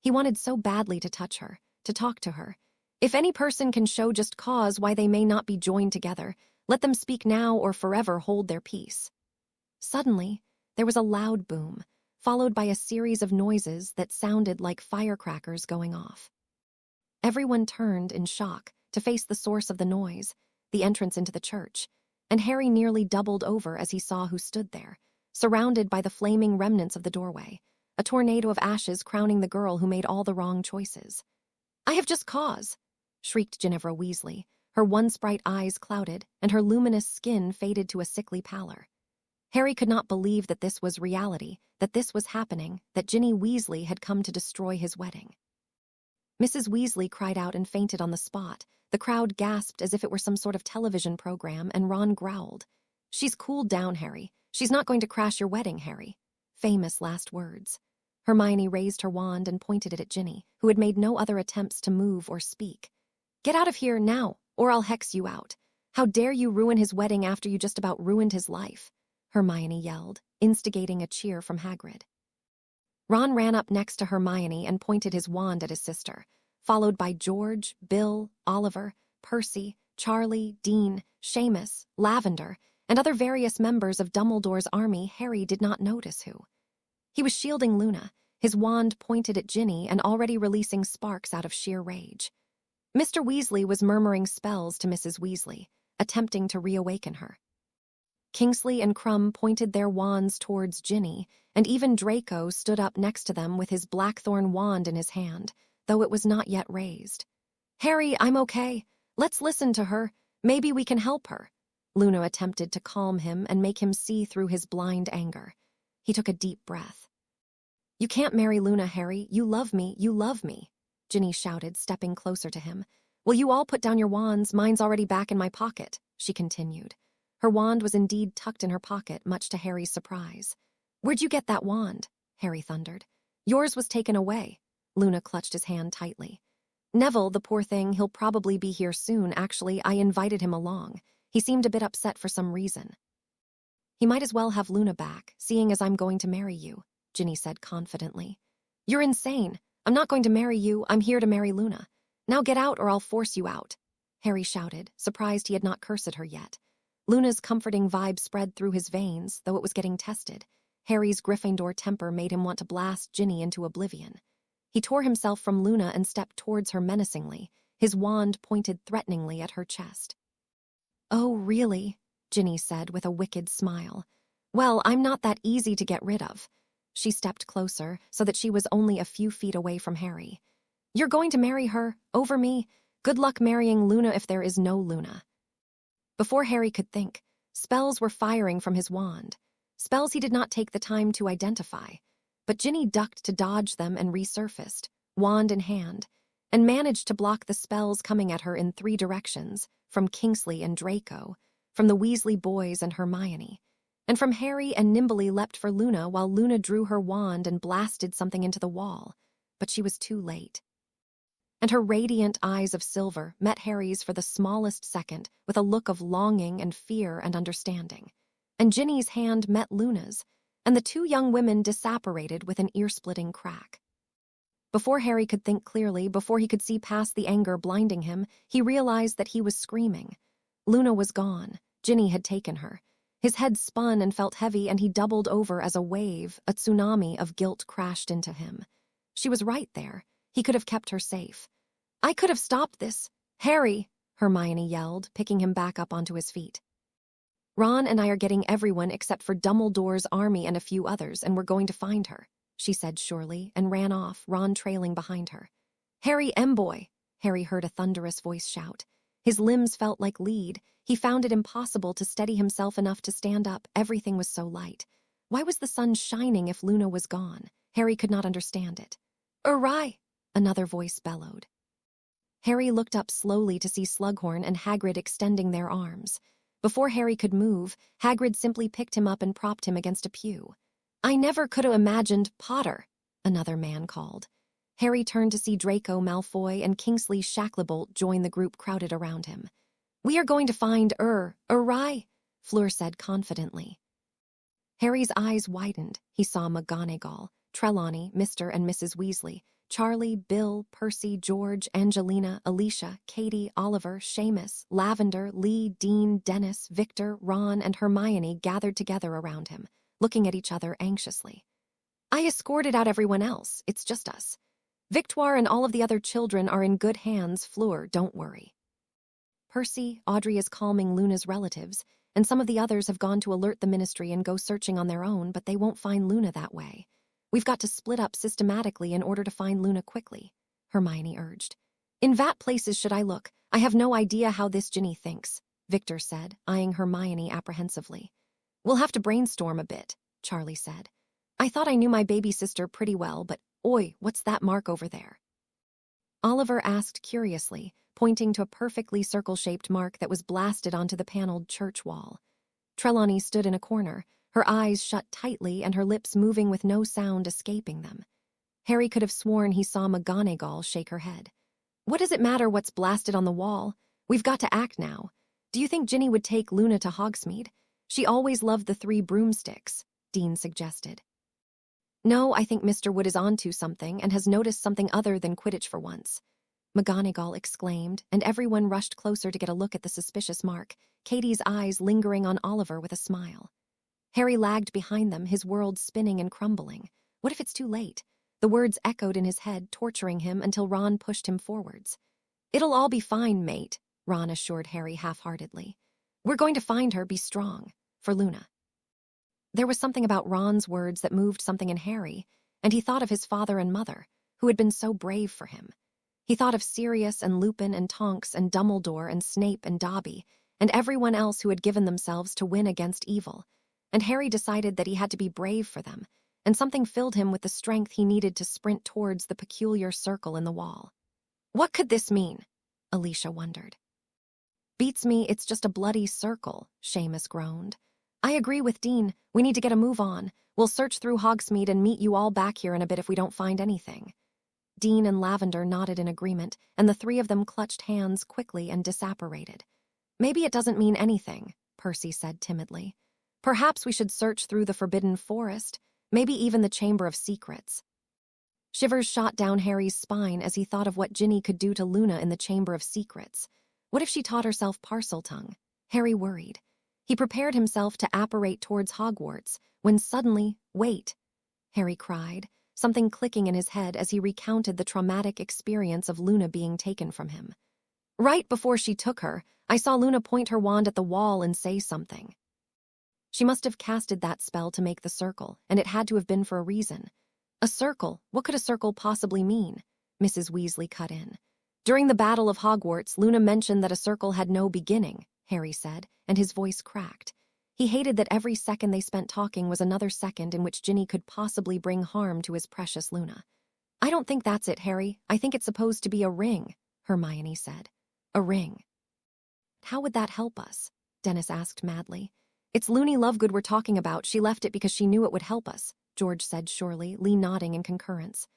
He wanted so badly to touch her, to talk to her. If any person can show just cause why they may not be joined together, let them speak now or forever hold their peace. Suddenly, there was a loud boom, followed by a series of noises that sounded like firecrackers going off. Everyone turned in shock to face the source of the noise, the entrance into the church, and Harry nearly doubled over as he saw who stood there, surrounded by the flaming remnants of the doorway, a tornado of ashes crowning the girl who made all the wrong choices. "I have just cause," shrieked Ginny Weasley, her once bright eyes clouded and her luminous skin faded to a sickly pallor. Harry could not believe that this was reality, that this was happening, that Ginny Weasley had come to destroy his wedding. Mrs. Weasley cried out and fainted on the spot. The crowd gasped as if it were some sort of television program, and Ron growled, "She's cooled down, Harry. She's not going to crash your wedding, Harry." Famous last words. Hermione raised her wand and pointed it at Ginny, who had made no other attempts to move or speak. "Get out of here now, or I'll hex you out. How dare you ruin his wedding after you just about ruined his life?" Hermione yelled, instigating a cheer from Hagrid. Ron ran up next to Hermione and pointed his wand at his sister, followed by George, Bill, Oliver, Percy, Charlie, Dean, Seamus, Lavender, and other various members of Dumbledore's army Harry did not notice who. He was shielding Luna, his wand pointed at Ginny and already releasing sparks out of sheer rage. Mr. Weasley was murmuring spells to Mrs. Weasley, attempting to reawaken her. Kingsley and Crumb pointed their wands towards Ginny, and even Draco stood up next to them with his blackthorn wand in his hand, though it was not yet raised. "Harry, I'm okay. Let's listen to her. Maybe we can help her." Luna attempted to calm him and make him see through his blind anger. He took a deep breath. "You can't marry Luna, Harry. You love me, you love me," Ginny shouted, stepping closer to him. "Will you all put down your wands? Mine's already back in my pocket," she continued. Her wand was indeed tucked in her pocket, much to Harry's surprise. "Where'd you get that wand?" Harry thundered. "Yours was taken away." Luna clutched his hand tightly. "Neville, the poor thing, he'll probably be here soon. Actually, I invited him along. He seemed a bit upset for some reason." "He might as well have Luna back, seeing as I'm going to marry you," Ginny said confidently. "You're insane. I'm not going to marry you. I'm here to marry Luna. Now get out or I'll force you out," Harry shouted, surprised he had not cursed her yet. Luna's comforting vibe spread through his veins, though it was getting tested. Harry's Gryffindor temper made him want to blast Ginny into oblivion. He tore himself from Luna and stepped towards her menacingly, his wand pointed threateningly at her chest. "Oh, really?" Ginny said with a wicked smile. "Well, I'm not that easy to get rid of." She stepped closer, so that she was only a few feet away from Harry. "You're going to marry her, over me? Good luck marrying Luna if there is no Luna." Before Harry could think, spells were firing from his wand, spells he did not take the time to identify. But Ginny ducked to dodge them and resurfaced, wand in hand, and managed to block the spells coming at her in 3 directions, from Kingsley and Draco, from the Weasley boys and Hermione, and from Harry, and nimbly leapt for Luna while Luna drew her wand and blasted something into the wall. But she was too late. And her radiant eyes of silver met Harry's for the smallest second with a look of longing and fear and understanding. And Ginny's hand met Luna's, and the 2 young women disapparated with an ear-splitting crack. Before Harry could think clearly, before he could see past the anger blinding him, he realized that he was screaming. Luna was gone. Ginny had taken her. His head spun and felt heavy, and he doubled over as a wave, a tsunami of guilt crashed into him. She was right there. He could have kept her safe. "I could have stopped this. Harry," Hermione yelled, picking him back up onto his feet. "Ron and I are getting everyone except for Dumbledore's army and a few others, and we're going to find her," she said surely, and ran off, Ron trailing behind her. "Harry M-boy," Harry heard a thunderous voice shout. His limbs felt like lead. He found it impossible to steady himself enough to stand up. Everything was so light. Why was the sun shining if Luna was gone? Harry could not understand it. "Awry!" Another voice bellowed. Harry looked up slowly to see Slughorn and Hagrid extending their arms. Before Harry could move, Hagrid simply picked him up and propped him against a pew. "I never could have imagined Potter," another man called. Harry turned to see Draco Malfoy and Kingsley Shacklebolt join the group crowded around him. "We are going to find Rai," Fleur said confidently. Harry's eyes widened. He saw McGonagall, Trelawney, Mr. and Mrs. Weasley, Charlie, Bill, Percy, George, Angelina, Alicia, Katie, Oliver, Seamus, Lavender, Lee, Dean, Dennis, Victor, Ron, and Hermione gathered together around him, looking at each other anxiously. "I escorted out everyone else. It's just us. Victoire and all of the other children are in good hands, Fleur, don't worry." Percy, Audrey is calming Luna's relatives, and some of the others have gone to alert the ministry and go searching on their own, but they won't find Luna that way. "We've got to split up systematically in order to find Luna quickly," Hermione urged. "In what places should I look? I have no idea how this Ginny thinks," Victor said, eyeing Hermione apprehensively. "We'll have to brainstorm a bit," Charlie said. "I thought I knew my baby sister pretty well, but oi, what's that mark over there?" Oliver asked curiously, pointing to a perfectly circle-shaped mark that was blasted onto the paneled church wall. Trelawney stood in a corner, her eyes shut tightly and her lips moving with no sound escaping them. Harry could have sworn he saw McGonagall shake her head. "What does it matter what's blasted on the wall? We've got to act now. Do you think Ginny would take Luna to Hogsmeade? She always loved the 3 broomsticks," Dean suggested. "No, I think Mr. Wood is onto something and has noticed something other than Quidditch for once," McGonagall exclaimed, and everyone rushed closer to get a look at the suspicious mark, Katie's eyes lingering on Oliver with a smile. Harry lagged behind them, his world spinning and crumbling. What if it's too late? The words echoed in his head, torturing him until Ron pushed him forwards. "It'll all be fine, mate," Ron assured Harry half-heartedly. "We're going to find her, be strong. For Luna." There was something about Ron's words that moved something in Harry, and he thought of his father and mother, who had been so brave for him. He thought of Sirius and Lupin and Tonks and Dumbledore and Snape and Dobby, and everyone else who had given themselves to win against evil, and Harry decided that he had to be brave for them, and something filled him with the strength he needed to sprint towards the peculiar circle in the wall. "What could this mean?" Alicia wondered. "Beats me, it's just a bloody circle," Seamus groaned. "I agree with Dean. We need to get a move on. We'll search through Hogsmeade and meet you all back here in a bit if we don't find anything." Dean and Lavender nodded in agreement, and the 3 of them clutched hands quickly and disapparated. "Maybe it doesn't mean anything," Percy said timidly. "Perhaps we should search through the Forbidden Forest, maybe even the Chamber of Secrets." Shivers shot down Harry's spine as he thought of what Ginny could do to Luna in the Chamber of Secrets. What if she taught herself Parseltongue? Harry worried. He prepared himself to apparate towards Hogwarts, when suddenly, "Wait!" Harry cried, something clicking in his head as he recounted the traumatic experience of Luna being taken from him. "Right before she took her, I saw Luna point her wand at the wall and say something. She must have casted that spell to make the circle, and it had to have been for a reason." "A circle? What could a circle possibly mean?" Mrs. Weasley cut in. "During the Battle of Hogwarts, Luna mentioned that a circle had no beginning," Harry said, and his voice cracked. He hated that every second they spent talking was another second in which Ginny could possibly bring harm to his precious Luna. "I don't think that's it, Harry. I think it's supposed to be a ring," Hermione said. "A ring." "How would that help us?" Dennis asked madly. "It's Loony Lovegood we're talking about. She left it because she knew it would help us," George said surely, Lee nodding in concurrence.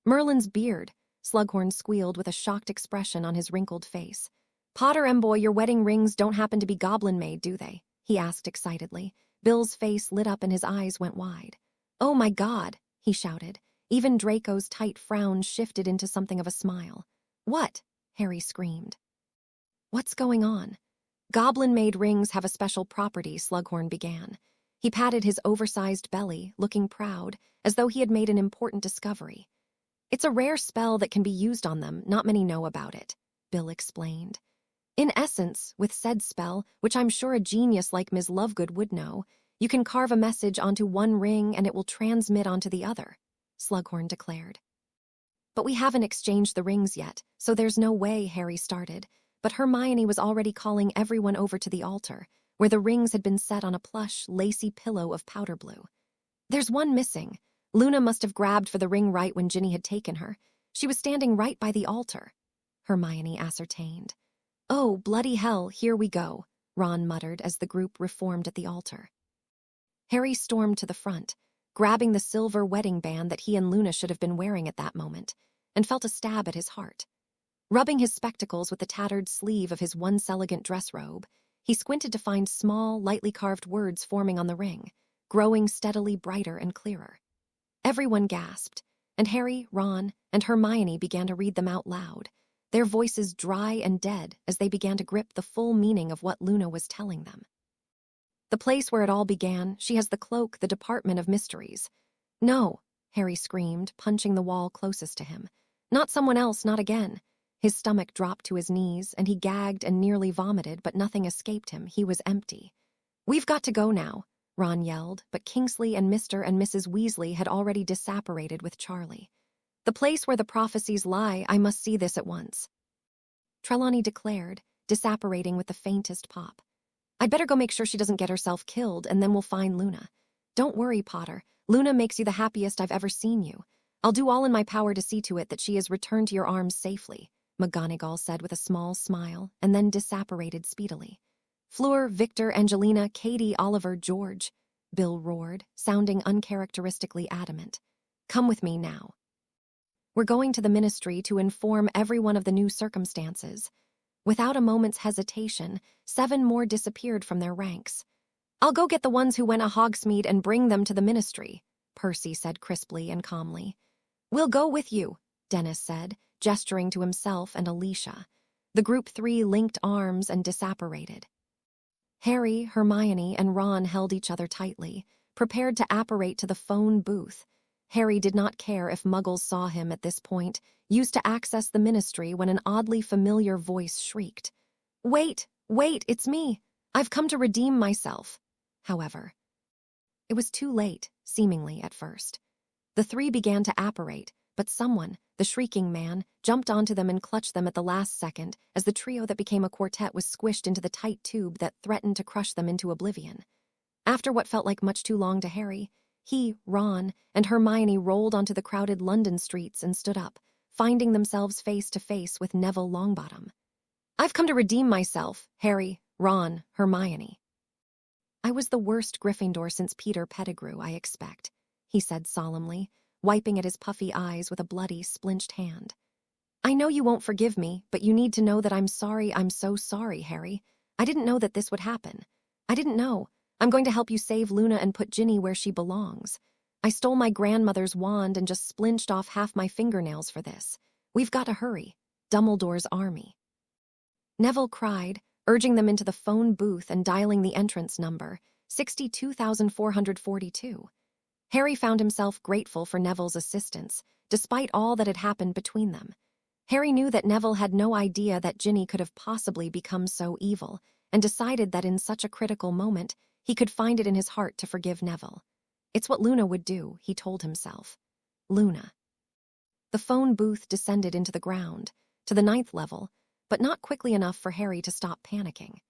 "Merlin's beard," Slughorn squealed with a shocked expression on his wrinkled face. "Potter and boy, your wedding rings don't happen to be goblin-made, do they?" he asked excitedly. Bill's face lit up and his eyes went wide. "Oh my God," he shouted. Even Draco's tight frown shifted into something of a smile. "What?" Harry screamed. "What's going on?" "Goblin-made rings have a special property," Slughorn began. He patted his oversized belly, looking proud, as though he had made an important discovery. "It's a rare spell that can be used on them. Not many know about it," Bill explained. "In essence, with said spell, which I'm sure a genius like Ms. Lovegood would know, you can carve a message onto one ring and it will transmit onto the other," Slughorn declared. "But we haven't exchanged the rings yet, so there's no way," Harry started, but Hermione was already calling everyone over to the altar, where the rings had been set on a plush, lacy pillow of powder blue. "There's one missing. Luna must have grabbed for the ring right when Ginny had taken her. She was standing right by the altar," Hermione ascertained. "Oh, bloody hell, here we go," Ron muttered as the group reformed at the altar. Harry stormed to the front. grabbing the silver wedding band that he and Luna should have been wearing at that moment, and felt a stab at his heart. Rubbing his spectacles with the tattered sleeve of his once elegant dress robe, he squinted to find small, lightly carved words forming on the ring, growing steadily brighter and clearer. Everyone gasped, and Harry, Ron, and Hermione began to read them out loud, their voices dry and dead as they began to grip the full meaning of what Luna was telling them. The place where it all began, she has the cloak, the Department of Mysteries. No, Harry screamed, punching the wall closest to him. Not someone else, not again. His stomach dropped to his knees, and he gagged and nearly vomited, but nothing escaped him. He was empty. "We've got to go now," Ron yelled, but Kingsley and Mr. and Mrs. Weasley had already disapparated with Charlie. "The place where the prophecies lie, I must see this at once," Trelawney declared, disapparating with the faintest pop. "I'd better go make sure she doesn't get herself killed, and then we'll find Luna. Don't worry, Potter. Luna makes you the happiest I've ever seen you. I'll do all in my power to see to it that she is returned to your arms safely," McGonagall said with a small smile, and then disapparated speedily. "Fleur, Victor, Angelina, Katie, Oliver, George," Bill roared, sounding uncharacteristically adamant. "Come with me now. We're going to the ministry to inform everyone of the new circumstances." Without a moment's hesitation, 7 more disappeared from their ranks. "I'll go get the ones who went a Hogsmeade and bring them to the ministry," Percy said crisply and calmly. "We'll go with you," Dennis said, gesturing to himself and Alicia. The group 3 linked arms and disapparated. Harry, Hermione, and Ron held each other tightly, prepared to apparate to the phone booth. Harry did not care if Muggles saw him at this point, used to access the ministry when an oddly familiar voice shrieked, "Wait, wait, it's me. I've come to redeem myself." However, it was too late, seemingly at first. The 3 began to apparate, but someone, the shrieking man, jumped onto them and clutched them at the last second as the trio that became a quartet was squished into the tight tube that threatened to crush them into oblivion. After what felt like much too long to Harry, he, Ron, and Hermione rolled onto the crowded London streets and stood up, finding themselves face to face with Neville Longbottom. "I've come to redeem myself, Harry, Ron, Hermione." "I was the worst Gryffindor since Peter Pettigrew, I expect," he said solemnly, wiping at his puffy eyes with a bloody, splinched hand. "I know you won't forgive me, but you need to know that I'm sorry. I'm so sorry, Harry. I didn't know that this would happen. I didn't know. I'm going to help you save Luna and put Ginny where she belongs. I stole my grandmother's wand and just splinched off half my fingernails for this. We've got to hurry. Dumbledore's army." Neville cried, urging them into the phone booth and dialing the entrance number, 62,442. Harry found himself grateful for Neville's assistance, despite all that had happened between them. Harry knew that Neville had no idea that Ginny could have possibly become so evil, and decided that in such a critical moment, he could find it in his heart to forgive Neville. It's what Luna would do, he told himself. Luna. The phone booth descended into the ground, to the 9th level, but not quickly enough for Harry to stop panicking.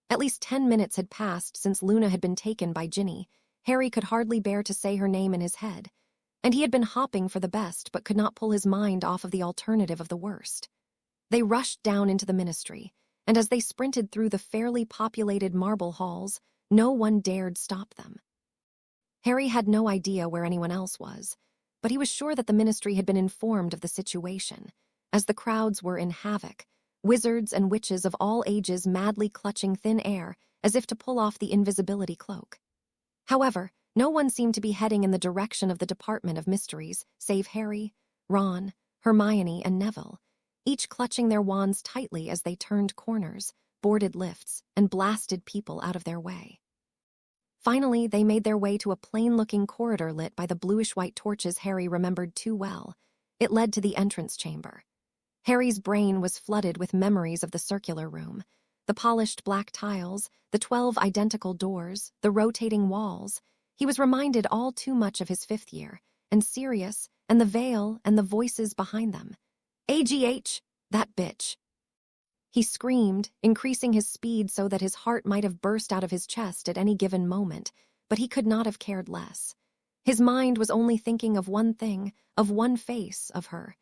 At least 10 minutes had passed since Luna had been taken by Ginny. Harry could hardly bear to say her name in his head, and he had been hoping for the best but could not pull his mind off of the alternative of the worst. They rushed down into the ministry, and as they sprinted through the fairly populated marble halls, no one dared stop them. Harry had no idea where anyone else was, but he was sure that the ministry had been informed of the situation, as the crowds were in havoc, wizards and witches of all ages madly clutching thin air as if to pull off the invisibility cloak. However, no one seemed to be heading in the direction of the Department of Mysteries, save Harry, Ron, Hermione, and Neville, each clutching their wands tightly as they turned corners, boarded lifts, and blasted people out of their way. Finally, they made their way to a plain-looking corridor lit by the bluish-white torches Harry remembered too well. It led to the entrance chamber. Harry's brain was flooded with memories of the circular room, the polished black tiles, the 12 identical doors, the rotating walls. He was reminded all too much of his 5th year, and Sirius, and the veil, and the voices behind them. "AGH, that bitch." He screamed, increasing his speed so that his heart might have burst out of his chest at any given moment, but he could not have cared less. His mind was only thinking of one thing, of one face, of her.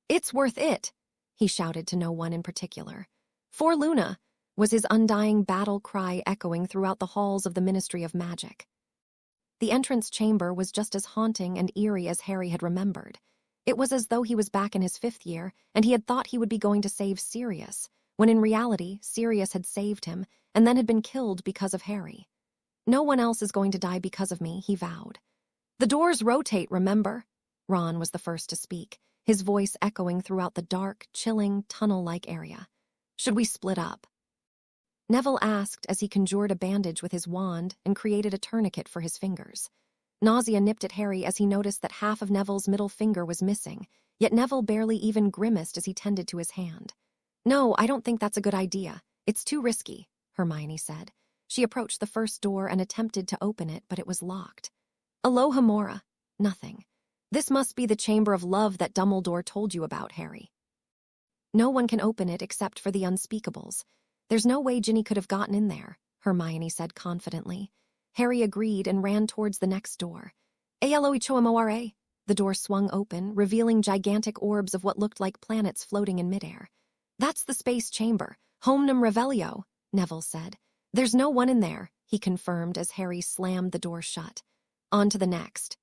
"It's worth it," he shouted to no one in particular. "For Luna," was his undying battle cry echoing throughout the halls of the Ministry of Magic. The entrance chamber was just as haunting and eerie as Harry had remembered. It was as though he was back in his 5th year, and he had thought he would be going to save Sirius, when in reality, Sirius had saved him, and then had been killed because of Harry. "No one else is going to die because of me," he vowed. "The doors rotate, remember?" Ron was the first to speak, his voice echoing throughout the dark, chilling, tunnel-like area. "Should we split up?" Neville asked as he conjured a bandage with his wand and created a tourniquet for his fingers. Nausea nipped at Harry as he noticed that half of Neville's middle finger was missing, yet Neville barely even grimaced as he tended to his hand. "No, I don't think that's a good idea. It's too risky," Hermione said. She approached the first door and attempted to open it, but it was locked. "Alohomora." Nothing. "This must be the Chamber of Love that Dumbledore told you about, Harry." "No one can open it except for the unspeakables. There's no way Ginny could have gotten in there," Hermione said confidently. Harry agreed and ran towards the next door. "Aloichoamora." The door swung open, revealing gigantic orbs of what looked like planets floating in midair. "That's the space chamber. Homnum Revelio," Neville said. "There's no one in there," he confirmed as Harry slammed the door shut. On to the next.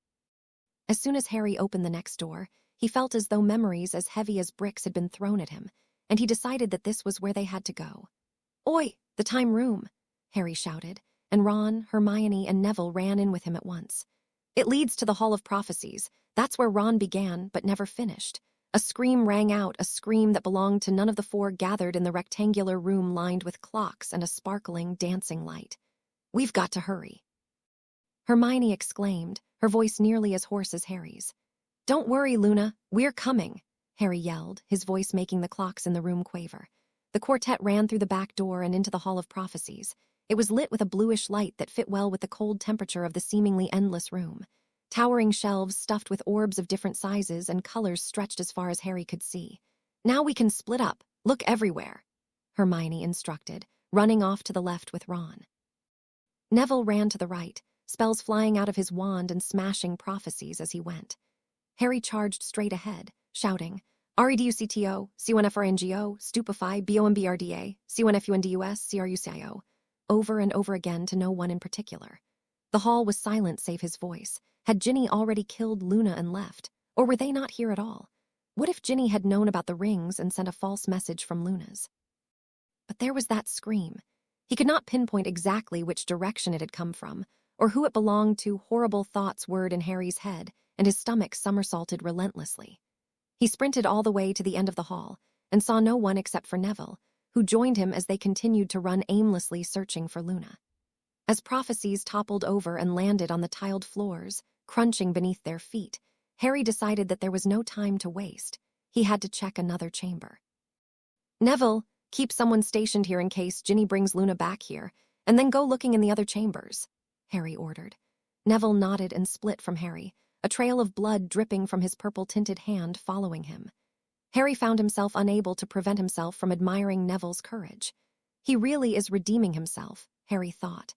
As soon as Harry opened the next door, he felt as though memories as heavy as bricks had been thrown at him, and he decided that this was where they had to go. "Oi, the time room," Harry shouted, and Ron, Hermione, and Neville ran in with him at once. "It leads to the Hall of Prophecies. That's where Ron began, but never finished." A scream rang out, a scream that belonged to none of the four gathered in the rectangular room lined with clocks and a sparkling, dancing light. "We've got to hurry," Hermione exclaimed, her voice nearly as hoarse as Harry's. "Don't worry, Luna, we're coming," Harry yelled, his voice making the clocks in the room quaver. The quartet ran through the back door and into the Hall of Prophecies. It was lit with a bluish light that fit well with the cold temperature of the seemingly endless room. Towering shelves stuffed with orbs of different sizes and colors stretched as far as Harry could see. "Now we can split up. Look everywhere," Hermione instructed, running off to the left with Ron. Neville ran to the right, spells flying out of his wand and smashing prophecies as he went. Harry charged straight ahead, shouting, "REDUCTO, C1FRNGO, Stupefy, BOMBRDA, C1FUNDUS, CRUCIO," over and over again to no one in particular. The hall was silent save his voice. Had Ginny already killed Luna and left? Or were they not here at all? What if Ginny had known about the rings and sent a false message from Luna's? But there was that scream. He could not pinpoint exactly which direction it had come from, or who it belonged to. Horrible thoughts whirred in Harry's head, and his stomach somersaulted relentlessly. He sprinted all the way to the end of the hall, and saw no one except for Neville, who joined him as they continued to run aimlessly searching for Luna. As prophecies toppled over and landed on the tiled floors, crunching beneath their feet, Harry decided that there was no time to waste. He had to check another chamber. "Neville, keep someone stationed here in case Ginny brings Luna back here, and then go looking in the other chambers," Harry ordered. Neville nodded and split from Harry, a trail of blood dripping from his purple-tinted hand following him. Harry found himself unable to prevent himself from admiring Neville's courage. He really is redeeming himself, Harry thought.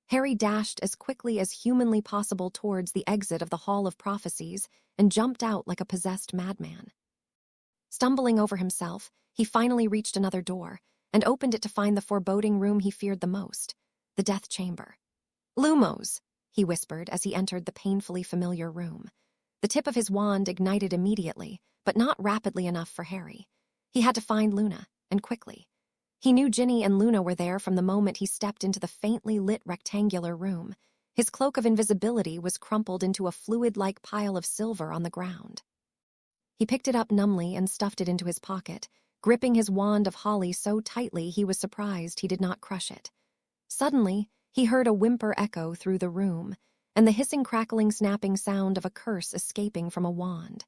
Harry dashed as quickly as humanly possible towards the exit of the Hall of Prophecies and jumped out like a possessed madman. Stumbling over himself, he finally reached another door and opened it to find the foreboding room he feared the most, the Death Chamber. "Lumos," he whispered as he entered the painfully familiar room. The tip of his wand ignited immediately, but not rapidly enough for Harry. He had to find Luna, and quickly. He knew Ginny and Luna were there from the moment he stepped into the faintly lit rectangular room. His cloak of invisibility was crumpled into a fluid-like pile of silver on the ground. He picked it up numbly and stuffed it into his pocket, gripping his wand of holly so tightly he was surprised he did not crush it. Suddenly, he heard a whimper echo through the room, and the hissing, crackling, snapping sound of a curse escaping from a wand.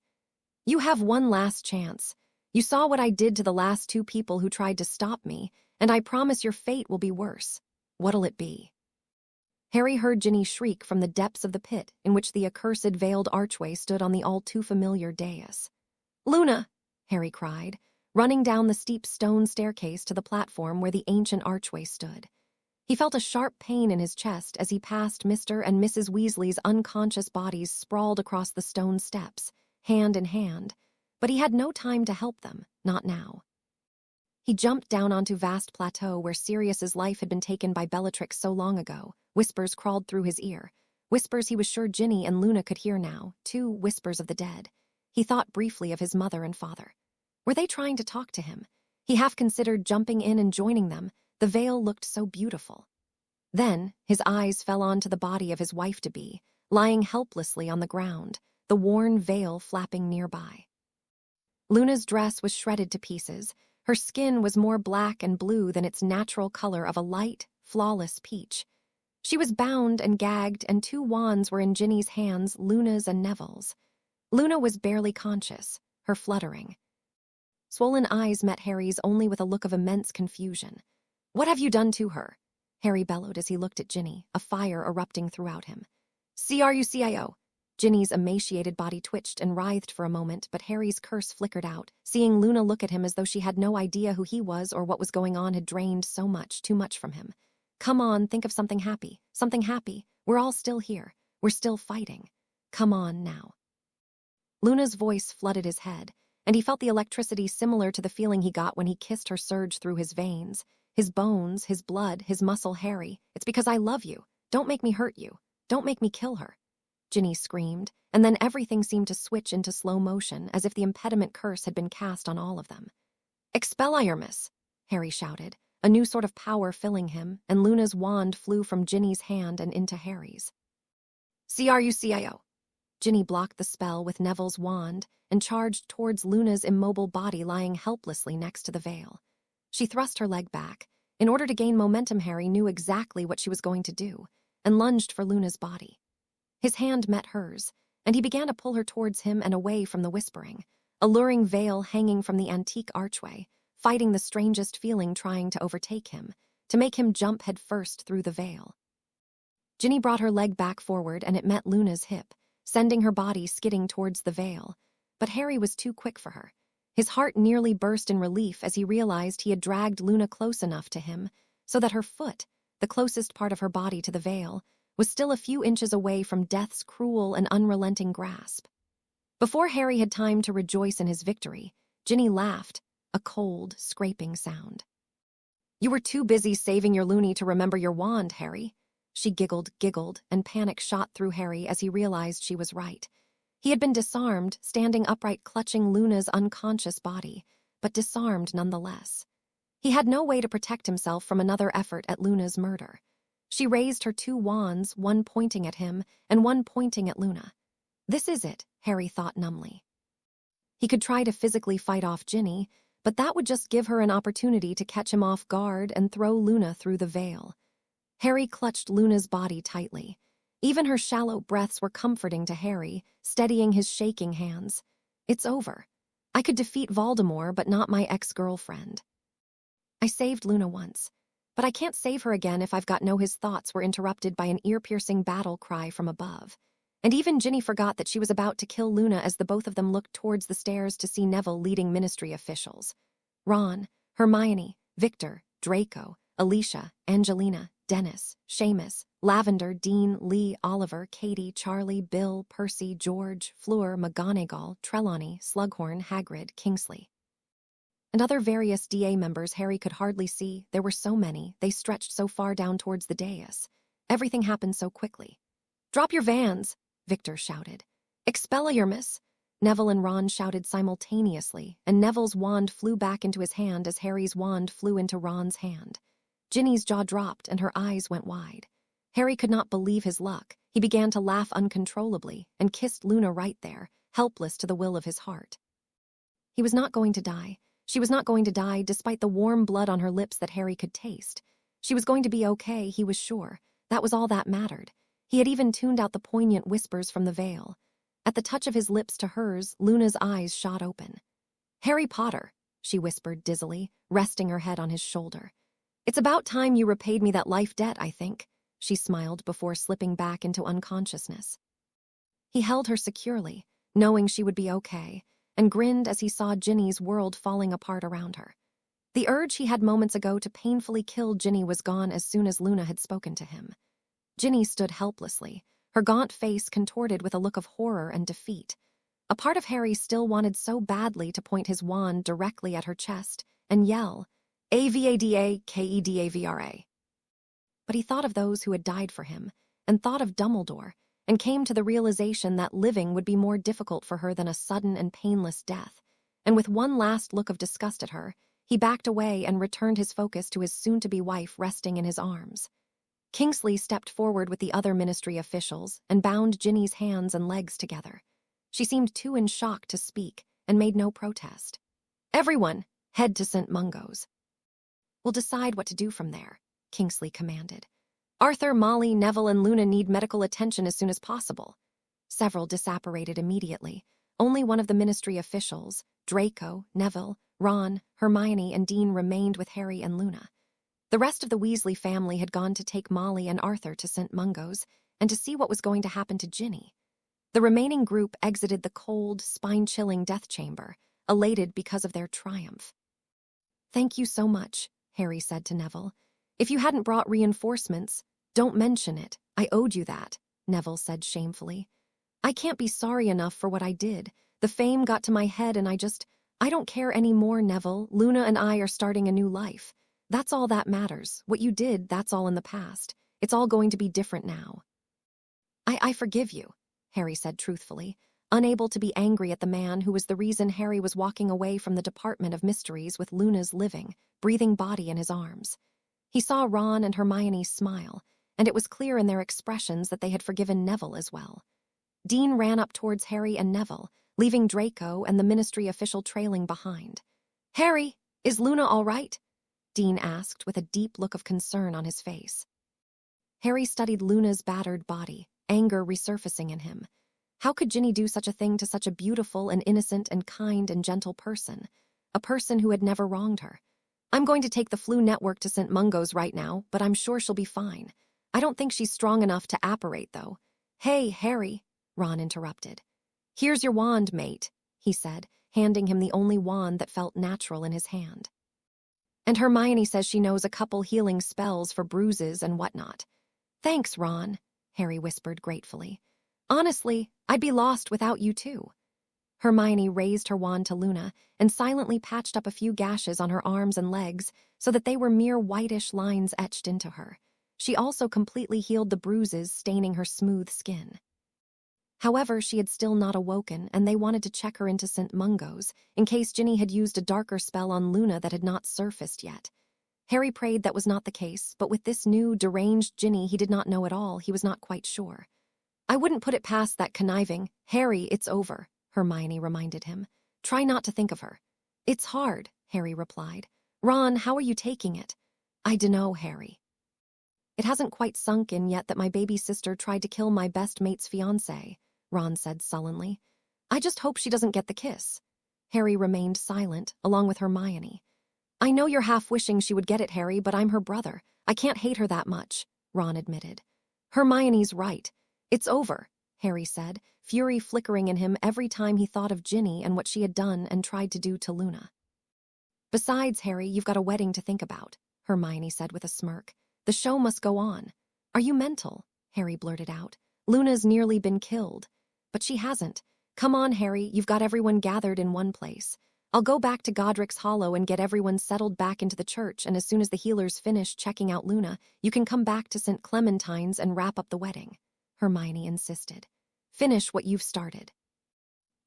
"You have one last chance. You saw what I did to the last two people who tried to stop me, and I promise your fate will be worse. What'll it be?" Harry heard Ginny shriek from the depths of the pit in which the accursed veiled archway stood on the all-too-familiar dais. "Luna!" Harry cried, running down the steep stone staircase to the platform where the ancient archway stood. He felt a sharp pain in his chest as he passed Mr. and Mrs. Weasley's unconscious bodies sprawled across the stone steps, hand in hand, but he had no time to help them, not now. He jumped down onto vast plateau where Sirius's life had been taken by Bellatrix so long ago. Whispers crawled through his ear. Whispers he was sure Ginny and Luna could hear now, 2 whispers of the dead. He thought briefly of his mother and father. Were they trying to talk to him? He half considered jumping in and joining them. The veil looked so beautiful. Then, his eyes fell onto the body of his wife-to-be, lying helplessly on the ground, the worn veil flapping nearby. Luna's dress was shredded to pieces. Her skin was more black and blue than its natural color of a light, flawless peach. She was bound and gagged, and 2 wands were in Ginny's hands, Luna's and Neville's. Luna was barely conscious, her fluttering. Swollen eyes met Harry's only with a look of immense confusion. "What have you done to her?" Harry bellowed as he looked at Ginny, a fire erupting throughout him. "CRUCIO." Ginny's emaciated body twitched and writhed for a moment, but Harry's curse flickered out. Seeing Luna look at him as though she had no idea who he was or what was going on had drained so much, too much from him. "Come on, think of something happy. Something happy. We're all still here. We're still fighting. Come on now." Luna's voice flooded his head, and he felt the electricity similar to the feeling he got when he kissed her surge through his veins. His bones, his blood, his muscle. "Harry, it's because I love you. Don't make me hurt you. Don't make me kill her." Ginny screamed, and then everything seemed to switch into slow motion, as if the impediment curse had been cast on all of them. "Expelliarmus!" Harry shouted, a new sort of power filling him, and Luna's wand flew from Ginny's hand and into Harry's. "CRUCIO!" Ginny blocked the spell with Neville's wand and charged towards Luna's immobile body lying helplessly next to the veil. She thrust her leg back. In order to gain momentum, Harry knew exactly what she was going to do, and lunged for Luna's body. His hand met hers, and he began to pull her towards him and away from the whispering, alluring veil hanging from the antique archway, fighting the strangest feeling trying to overtake him, to make him jump headfirst through the veil. Ginny brought her leg back forward, and it met Luna's hip, sending her body skidding towards the veil. But Harry was too quick for her. His heart nearly burst in relief as he realized he had dragged Luna close enough to him so that her foot, the closest part of her body to the veil, was still a few inches away from death's cruel and unrelenting grasp. Before Harry had time to rejoice in his victory, Ginny laughed, a cold, scraping sound. "You were too busy saving your loony to remember your wand, Harry." She giggled, and panic shot through Harry as he realized she was right. He had been disarmed, standing upright clutching Luna's unconscious body, but disarmed nonetheless. He had no way to protect himself from another effort at Luna's murder. She raised her 2 wands, one pointing at him and one pointing at Luna. This is it, Harry thought numbly. He could try to physically fight off Ginny, but that would just give her an opportunity to catch him off guard and throw Luna through the veil. Harry clutched Luna's body tightly. Even her shallow breaths were comforting to Harry, steadying his shaking hands. "It's over. I could defeat Voldemort, but not my ex-girlfriend. I saved Luna once, but I can't save her again if I've got no." His thoughts were interrupted by an ear-piercing battle cry from above. And even Ginny forgot that she was about to kill Luna as the both of them looked towards the stairs to see Neville leading ministry officials. Ron, Hermione, Victor, Draco, Alicia, Angelina, Dennis, Seamus, Lavender, Dean, Lee, Oliver, Katie, Charlie, Bill, Percy, George, Fleur, McGonagall, Trelawney, Slughorn, Hagrid, Kingsley. And other various DA members Harry could hardly see. There were so many, they stretched so far down towards the dais. Everything happened so quickly. "Drop your vans!" Victor shouted. "Expelliarmus!" Neville and Ron shouted simultaneously, and Neville's wand flew back into his hand as Harry's wand flew into Ron's hand. Ginny's jaw dropped and her eyes went wide. Harry could not believe his luck. He began to laugh uncontrollably and kissed Luna right there, helpless to the will of his heart. He was not going to die. She was not going to die, despite the warm blood on her lips that Harry could taste. She was going to be okay, he was sure. That was all that mattered. He had even tuned out the poignant whispers from the veil. At the touch of his lips to hers, Luna's eyes shot open. "Harry Potter," she whispered dizzily, resting her head on his shoulder. "It's about time you repaid me that life debt, I think." She smiled before slipping back into unconsciousness. He held her securely, knowing she would be okay, and grinned as he saw Ginny's world falling apart around her. The urge he had moments ago to painfully kill Ginny was gone as soon as Luna had spoken to him. Ginny stood helplessly, her gaunt face contorted with a look of horror and defeat. A part of Harry still wanted so badly to point his wand directly at her chest and yell, "Avada Kedavra." But he thought of those who had died for him, and thought of Dumbledore, and came to the realization that living would be more difficult for her than a sudden and painless death. And with one last look of disgust at her, he backed away and returned his focus to his soon-to-be wife resting in his arms. Kingsley stepped forward with the other ministry officials and bound Ginny's hands and legs together. She seemed too in shock to speak and made no protest. "Everyone, head to St. Mungo's. We'll decide what to do from there," Kingsley commanded. "Arthur, Molly, Neville, and Luna need medical attention as soon as possible." Several disapparated immediately. Only one of the ministry officials, Draco, Neville, Ron, Hermione, and Dean remained with Harry and Luna. The rest of the Weasley family had gone to take Molly and Arthur to St. Mungo's and to see what was going to happen to Ginny. The remaining group exited the cold, spine-chilling death chamber, elated because of their triumph. "Thank you so much," Harry said to Neville. "If you hadn't brought reinforcements, don't mention it. I owed you that," Neville said shamefully. "I can't be sorry enough for what I did. The fame got to my head and I don't care anymore, Neville. Luna and I are starting a new life. That's all that matters. What you did, that's all in the past. It's all going to be different now." I forgive you," Harry said truthfully, unable to be angry at the man who was the reason Harry was walking away from the Department of Mysteries with Luna's living, breathing body in his arms. He saw Ron and Hermione smile, and it was clear in their expressions that they had forgiven Neville as well. Dean ran up towards Harry and Neville, leaving Draco and the ministry official trailing behind. "Harry, is Luna all right?" Dean asked with a deep look of concern on his face. Harry studied Luna's battered body, anger resurfacing in him. How could Ginny do such a thing to such a beautiful and innocent and kind and gentle person, a person who had never wronged her? "I'm going to take the flu network to St. Mungo's right now, but I'm sure she'll be fine. I don't think she's strong enough to apparate, though." "Hey, Harry," Ron interrupted. "Here's your wand, mate," he said, handing him the only wand that felt natural in his hand. "And Hermione says she knows a couple healing spells for bruises and whatnot." "Thanks, Ron," Harry whispered gratefully. "Honestly, I'd be lost without you too." Hermione raised her wand to Luna and silently patched up a few gashes on her arms and legs so that they were mere whitish lines etched into her. She also completely healed the bruises staining her smooth skin. However, she had still not awoken, and they wanted to check her into St. Mungo's in case Ginny had used a darker spell on Luna that had not surfaced yet. Harry prayed that was not the case, but with this new, deranged Ginny he did not know at all, he was not quite sure. "I wouldn't put it past that conniving. Harry, it's over," Hermione reminded him. "Try not to think of her." "It's hard," Harry replied. "Ron, how are you taking it?" "I dunno, Harry. It hasn't quite sunk in yet that my baby sister tried to kill my best mate's fiancé," Ron said sullenly. "I just hope she doesn't get the kiss." Harry remained silent, along with Hermione. "I know you're half wishing she would get it, Harry, but I'm her brother. I can't hate her that much," Ron admitted. "Hermione's right. It's over," Harry said, fury flickering in him every time he thought of Ginny and what she had done and tried to do to Luna. "Besides, Harry, you've got a wedding to think about," Hermione said with a smirk. "The show must go on." "Are you mental?" Harry blurted out. "Luna's nearly been killed." "But she hasn't. Come on, Harry, you've got everyone gathered in one place. I'll go back to Godric's Hollow and get everyone settled back into the church, and as soon as the healers finish checking out Luna, you can come back to St. Clementine's and wrap up the wedding," Hermione insisted. "Finish what you've started."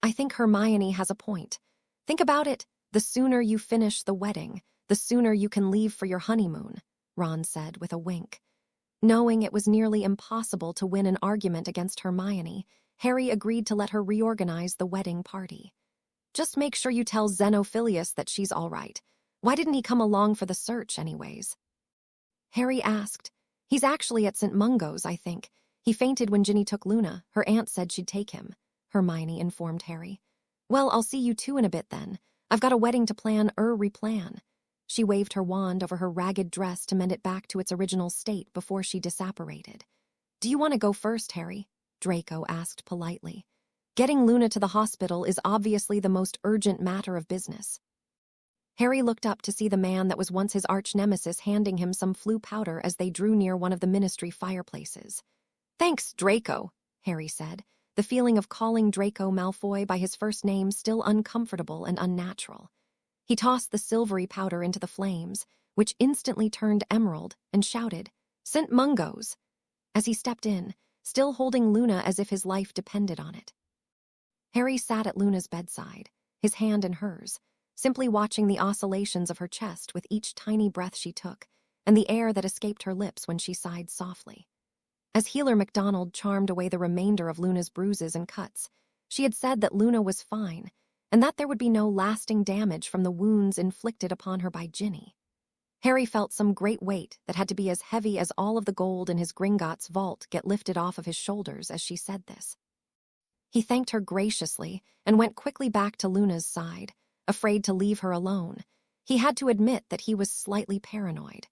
"I think Hermione has a point. Think about it. The sooner you finish the wedding, the sooner you can leave for your honeymoon," Ron said with a wink. Knowing it was nearly impossible to win an argument against Hermione, Harry agreed to let her reorganize the wedding party. "Just make sure you tell Xenophilius that she's all right. Why didn't he come along for the search, anyways?" Harry asked. "He's actually at St. Mungo's, I think. He fainted when Ginny took Luna. Her aunt said she'd take him," Hermione informed Harry. "Well, I'll see you two in a bit then. I've got a wedding to replan." She waved her wand over her ragged dress to mend it back to its original state before she disapparated. "Do you want to go first, Harry?" Draco asked politely. "Getting Luna to the hospital is obviously the most urgent matter of business." Harry looked up to see the man that was once his arch-nemesis handing him some flu powder as they drew near one of the ministry fireplaces. "Thanks, Draco," Harry said, the feeling of calling Draco Malfoy by his first name still uncomfortable and unnatural. He tossed the silvery powder into the flames, which instantly turned emerald, and shouted, "St. Mungo's!" as he stepped in, still holding Luna as if his life depended on it. Harry sat at Luna's bedside, his hand in hers, simply watching the oscillations of her chest with each tiny breath she took, and the air that escaped her lips when she sighed softly. As Healer MacDonald charmed away the remainder of Luna's bruises and cuts, she had said that Luna was fine, and that there would be no lasting damage from the wounds inflicted upon her by Ginny. Harry felt some great weight that had to be as heavy as all of the gold in his Gringotts vault get lifted off of his shoulders as she said this. He thanked her graciously and went quickly back to Luna's side, afraid to leave her alone. He had to admit that he was slightly paranoid.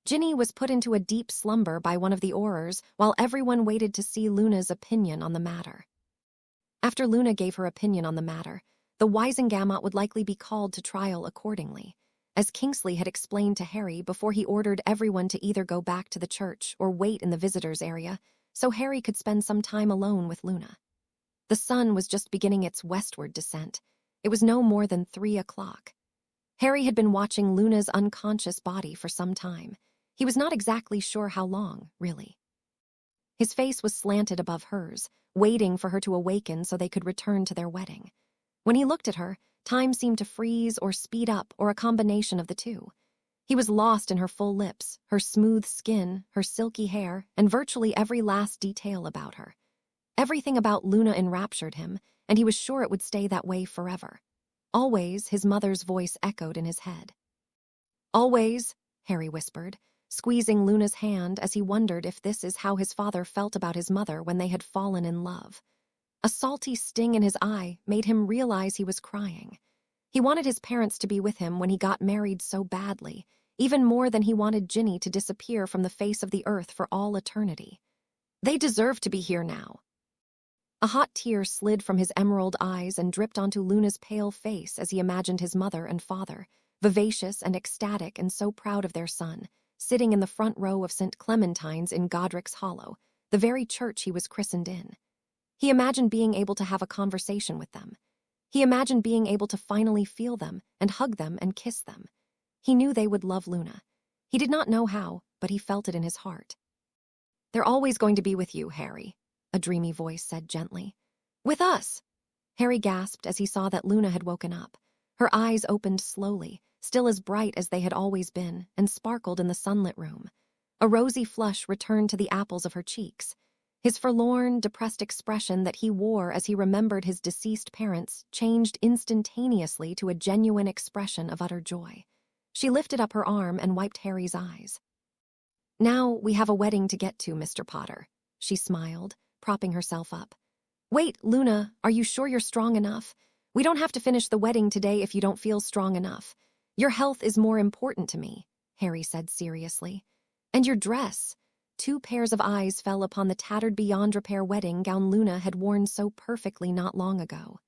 Ginny was put into a deep slumber by one of the Aurors while everyone waited to see Luna's opinion on the matter. After Luna gave her opinion on the matter, the Wisengamot would likely be called to trial accordingly, as Kingsley had explained to Harry before he ordered everyone to either go back to the church or wait in the visitors' area so Harry could spend some time alone with Luna. The sun was just beginning its westward descent. It was no more than 3 o'clock. Harry had been watching Luna's unconscious body for some time. He was not exactly sure how long, really. His face was slanted above hers, waiting for her to awaken so they could return to their wedding. When he looked at her, time seemed to freeze or speed up or a combination of the two. He was lost in her full lips, her smooth skin, her silky hair, and virtually every last detail about her. Everything about Luna enraptured him, and he was sure it would stay that way forever. Always, his mother's voice echoed in his head. "Always," Harry whispered, squeezing Luna's hand as he wondered if this is how his father felt about his mother when they had fallen in love. A salty sting in his eye made him realize he was crying. He wanted his parents to be with him when he got married so badly, even more than he wanted Ginny to disappear from the face of the earth for all eternity. They deserve to be here now. A hot tear slid from his emerald eyes and dripped onto Luna's pale face as he imagined his mother and father, vivacious and ecstatic and so proud of their son, sitting in the front row of St. Clementine's in Godric's Hollow, the very church he was christened in. He imagined being able to have a conversation with them. He imagined being able to finally feel them and hug them and kiss them. He knew they would love Luna. He did not know how, but he felt it in his heart. "They're always going to be with you, Harry," a dreamy voice said gently. "With us!" Harry gasped as he saw that Luna had woken up. Her eyes opened slowly, still as bright as they had always been, and sparkled in the sunlit room. A rosy flush returned to the apples of her cheeks. His forlorn, depressed expression that he wore as he remembered his deceased parents changed instantaneously to a genuine expression of utter joy. She lifted up her arm and wiped Harry's eyes. "Now we have a wedding to get to, Mr. Potter," she smiled, propping herself up. "Wait, Luna, are you sure you're strong enough? We don't have to finish the wedding today if you don't feel strong enough. Your health is more important to me," Harry said seriously. "And your dress." 2 pairs of eyes fell upon the tattered beyond repair wedding gown Luna had worn so perfectly not long ago.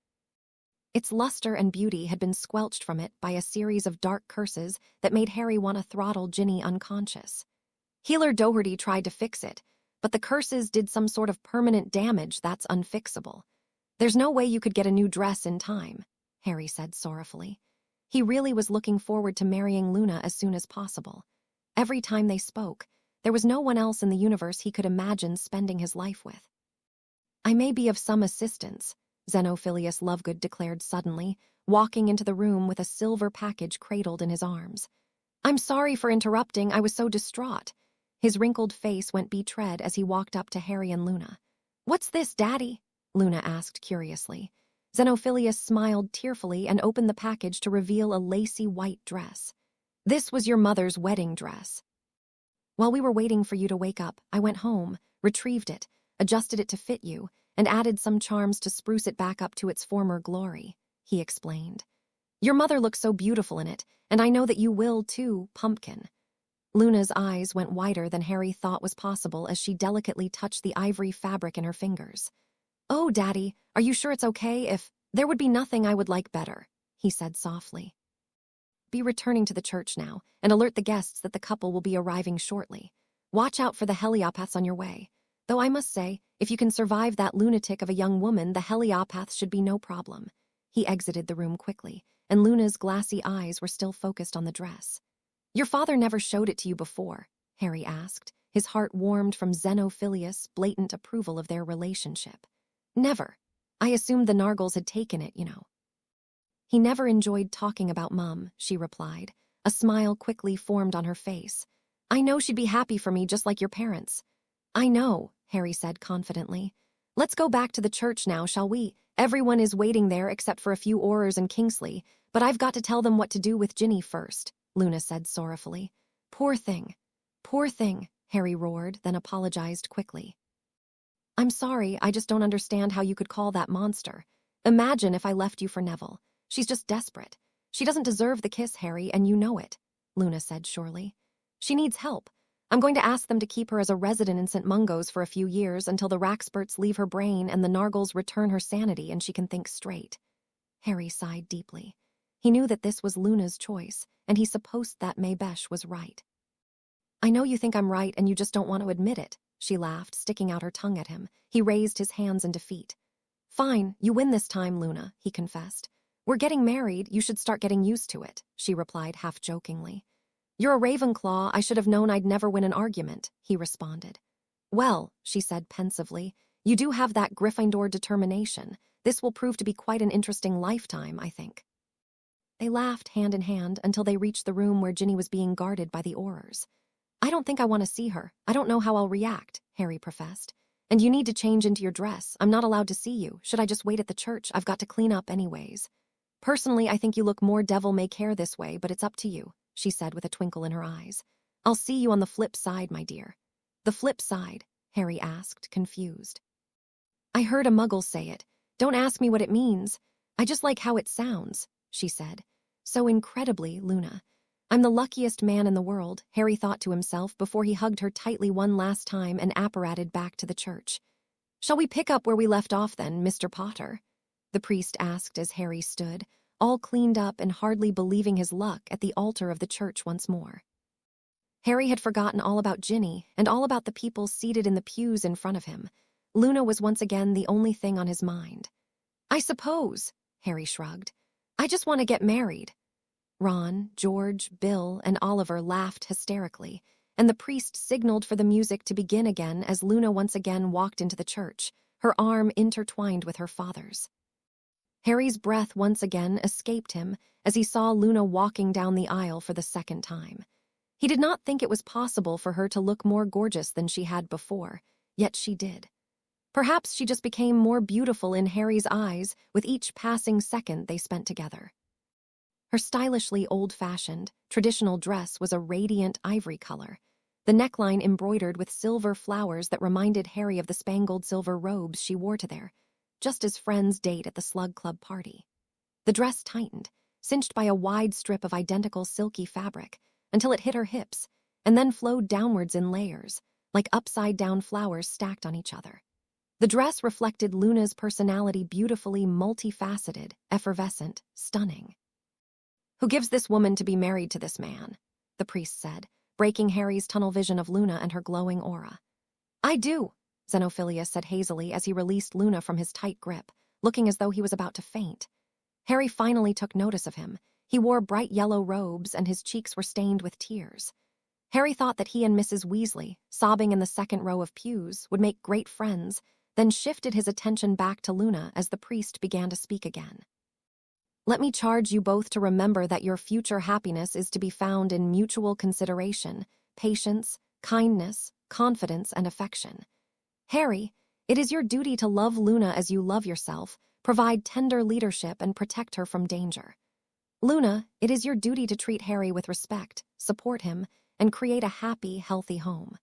Its luster and beauty had been squelched from it by a series of dark curses that made Harry want to throttle Ginny unconscious. Healer Doherty tried to fix it, but the curses did some sort of permanent damage that's unfixable. "There's no way you could get a new dress in time," Harry said sorrowfully. He really was looking forward to marrying Luna as soon as possible. Every time they spoke, there was no one else in the universe he could imagine spending his life with. "I may be of some assistance," Xenophilius Lovegood declared suddenly, walking into the room with a silver package cradled in his arms. "I'm sorry for interrupting, I was so distraught." His wrinkled face went betread as he walked up to Harry and Luna. "What's this, Daddy?" Luna asked curiously. Xenophilius smiled tearfully and opened the package to reveal a lacy white dress. "This was your mother's wedding dress. While we were waiting for you to wake up, I went home, retrieved it, adjusted it to fit you, and added some charms to spruce it back up to its former glory," he explained. "Your mother looks so beautiful in it, and I know that you will too, Pumpkin." Luna's eyes went wider than Harry thought was possible as she delicately touched the ivory fabric in her fingers. "Oh, Daddy, are you sure it's okay if— There would be nothing I would like better," he said softly. "Be returning to the church now, and alert the guests that the couple will be arriving shortly. Watch out for the heliopaths on your way. Though I must say, if you can survive that lunatic of a young woman, the heliopaths should be no problem." He exited the room quickly, and Luna's glassy eyes were still focused on the dress. "Your father never showed it to you before?" Harry asked, His heart warmed from Xenophilius' blatant approval of their relationship. Never. I assumed the Nargles had taken it, you know. He never enjoyed talking about Mum, she replied. A smile quickly formed on her face. I know she'd be happy for me just like your parents. I know, Harry said confidently. Let's go back to the church now, shall we? Everyone is waiting there except for a few Aurors and Kingsley, but I've got to tell them what to do with Ginny first, Luna said sorrowfully. Poor thing, Harry roared, then apologized quickly. I'm sorry, I just don't understand how you could call that monster. Imagine if I left you for Neville. She's just desperate. She doesn't deserve the kiss, Harry, and you know it, Luna said surely. She needs help. I'm going to ask them to keep her as a resident in St. Mungo's for a few years until the Raxburts leave her brain and the Nargles return her sanity and she can think straight. Harry sighed deeply. He knew that this was Luna's choice, and he supposed that Maybesh was right. I know you think I'm right and you just don't want to admit it, she laughed, sticking out her tongue at him. He raised his hands in defeat. Fine, you win this time, Luna, he confessed. We're getting married, you should start getting used to it, she replied half-jokingly. You're a Ravenclaw, I should have known I'd never win an argument, he responded. Well, she said pensively, you do have that Gryffindor determination. This will prove to be quite an interesting lifetime, I think. They laughed hand in hand until they reached the room where Ginny was being guarded by the Aurors. I don't think I want to see her. I don't know how I'll react, Harry professed. And you need to change into your dress. I'm not allowed to see you. Should I just wait at the church? I've got to clean up anyways. Personally, I think you look more devil-may-care this way, but it's up to you, she said with a twinkle in her eyes. I'll see you on the flip side, my dear. The flip side? Harry asked, confused. I heard a Muggle say it. Don't ask me what it means. I just like how it sounds, she said. So incredibly, Luna. I'm the luckiest man in the world, Harry thought to himself before he hugged her tightly one last time and apparated back to the church. Shall we pick up where we left off then, Mr. Potter? The priest asked as Harry stood, all cleaned up and hardly believing his luck at the altar of the church once more. Harry had forgotten all about Ginny and all about the people seated in the pews in front of him. Luna was once again the only thing on his mind. I suppose, Harry shrugged. I just want to get married. Ron, George, Bill, and Oliver laughed hysterically, and the priest signaled for the music to begin again as Luna once again walked into the church, her arm intertwined with her father's. Harry's breath once again escaped him as he saw Luna walking down the aisle for the second time. He did not think it was possible for her to look more gorgeous than she had before, yet she did. Perhaps she just became more beautiful in Harry's eyes with each passing second they spent together. Her stylishly old-fashioned, traditional dress was a radiant ivory color, the neckline embroidered with silver flowers that reminded Harry of the spangled silver robes she wore to their just as friends date at the Slug Club party. The dress tightened, cinched by a wide strip of identical silky fabric, until it hit her hips, and then flowed downwards in layers, like upside-down flowers stacked on each other. The dress reflected Luna's personality beautifully multifaceted, effervescent, stunning. Who gives this woman to be married to this man? The priest said, breaking Harry's tunnel vision of Luna and her glowing aura. I do, Xenophilius said hazily as he released Luna from his tight grip, looking as though he was about to faint. Harry finally took notice of him. He wore bright yellow robes and his cheeks were stained with tears. Harry thought that he and Mrs. Weasley, sobbing in the second row of pews, would make great friends, then shifted his attention back to Luna as the priest began to speak again. Let me charge you both to remember that your future happiness is to be found in mutual consideration, patience, kindness, confidence, and affection. Harry, it is your duty to love Luna as you love yourself, provide tender leadership, and protect her from danger. Luna, it is your duty to treat Harry with respect, support him, and create a happy, healthy home.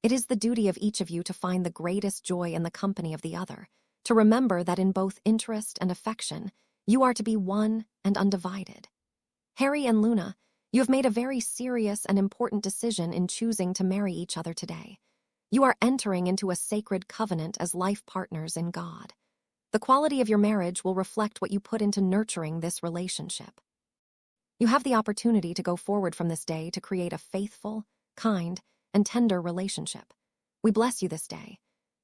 It is the duty of each of you to find the greatest joy in the company of the other, to remember that in both interest and affection, you are to be one and undivided. Harry and Luna, you have made a very serious and important decision in choosing to marry each other today. You are entering into a sacred covenant as life partners in God. The quality of your marriage will reflect what you put into nurturing this relationship. You have the opportunity to go forward from this day to create a faithful, kind, and tender relationship. We bless you this day.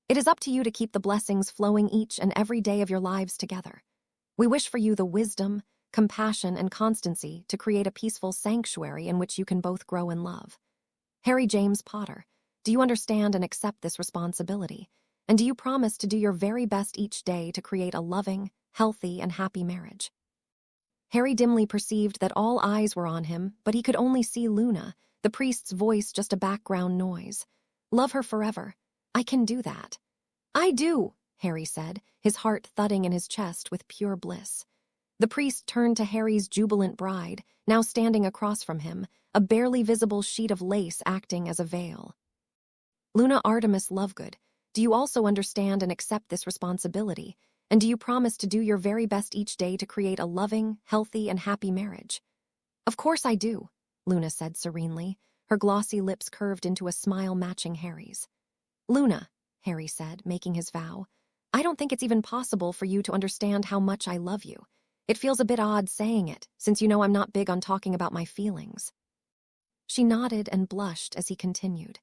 It is up to you to keep the blessings flowing each and every day of your lives together. We wish for you the wisdom, compassion, and constancy to create a peaceful sanctuary in which you can both grow in love. Harry James Potter, Do you understand and accept this responsibility? And do you promise to do your very best each day to create a loving, healthy, and happy marriage? Harry dimly perceived that all eyes were on him, but he could only see Luna, the priest's voice just a background noise. Love her forever. I can do that. I do, Harry said, his heart thudding in his chest with pure bliss. The priest turned to Harry's jubilant bride, now standing across from him, a barely visible sheet of lace acting as a veil. Luna Artemis Lovegood, do you also understand and accept this responsibility? And do you promise to do your very best each day to create a loving, healthy, and happy marriage? Of course I do, Luna said serenely, her glossy lips curved into a smile matching Harry's. Luna, Harry said, making his vow, I don't think it's even possible for you to understand how much I love you. It feels a bit odd saying it, since you know I'm not big on talking about my feelings. She nodded and blushed as he continued.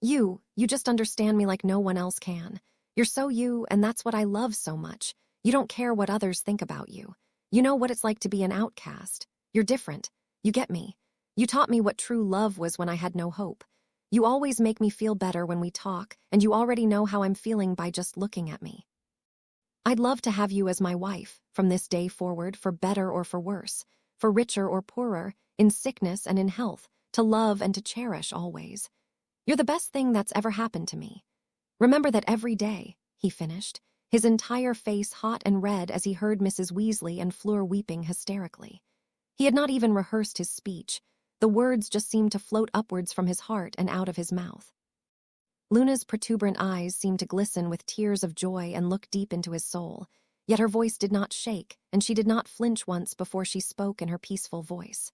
You just understand me like no one else can. You're so you, and that's what I love so much. You don't care what others think about you. You know what it's like to be an outcast. You're different. You get me. You taught me what true love was when I had no hope. You always make me feel better when we talk, and you already know how I'm feeling by just looking at me. I'd love to have you as my wife, from this day forward, for better or for worse, for richer or poorer, in sickness and in health, to love and to cherish always. You're the best thing that's ever happened to me. Remember that every day, he finished, his entire face hot and red as he heard Mrs. Weasley and Fleur weeping hysterically. He had not even rehearsed his speech. The words just seemed to float upwards from his heart and out of his mouth. Luna's protuberant eyes seemed to glisten with tears of joy and look deep into his soul, yet her voice did not shake, and she did not flinch once before she spoke in her peaceful voice.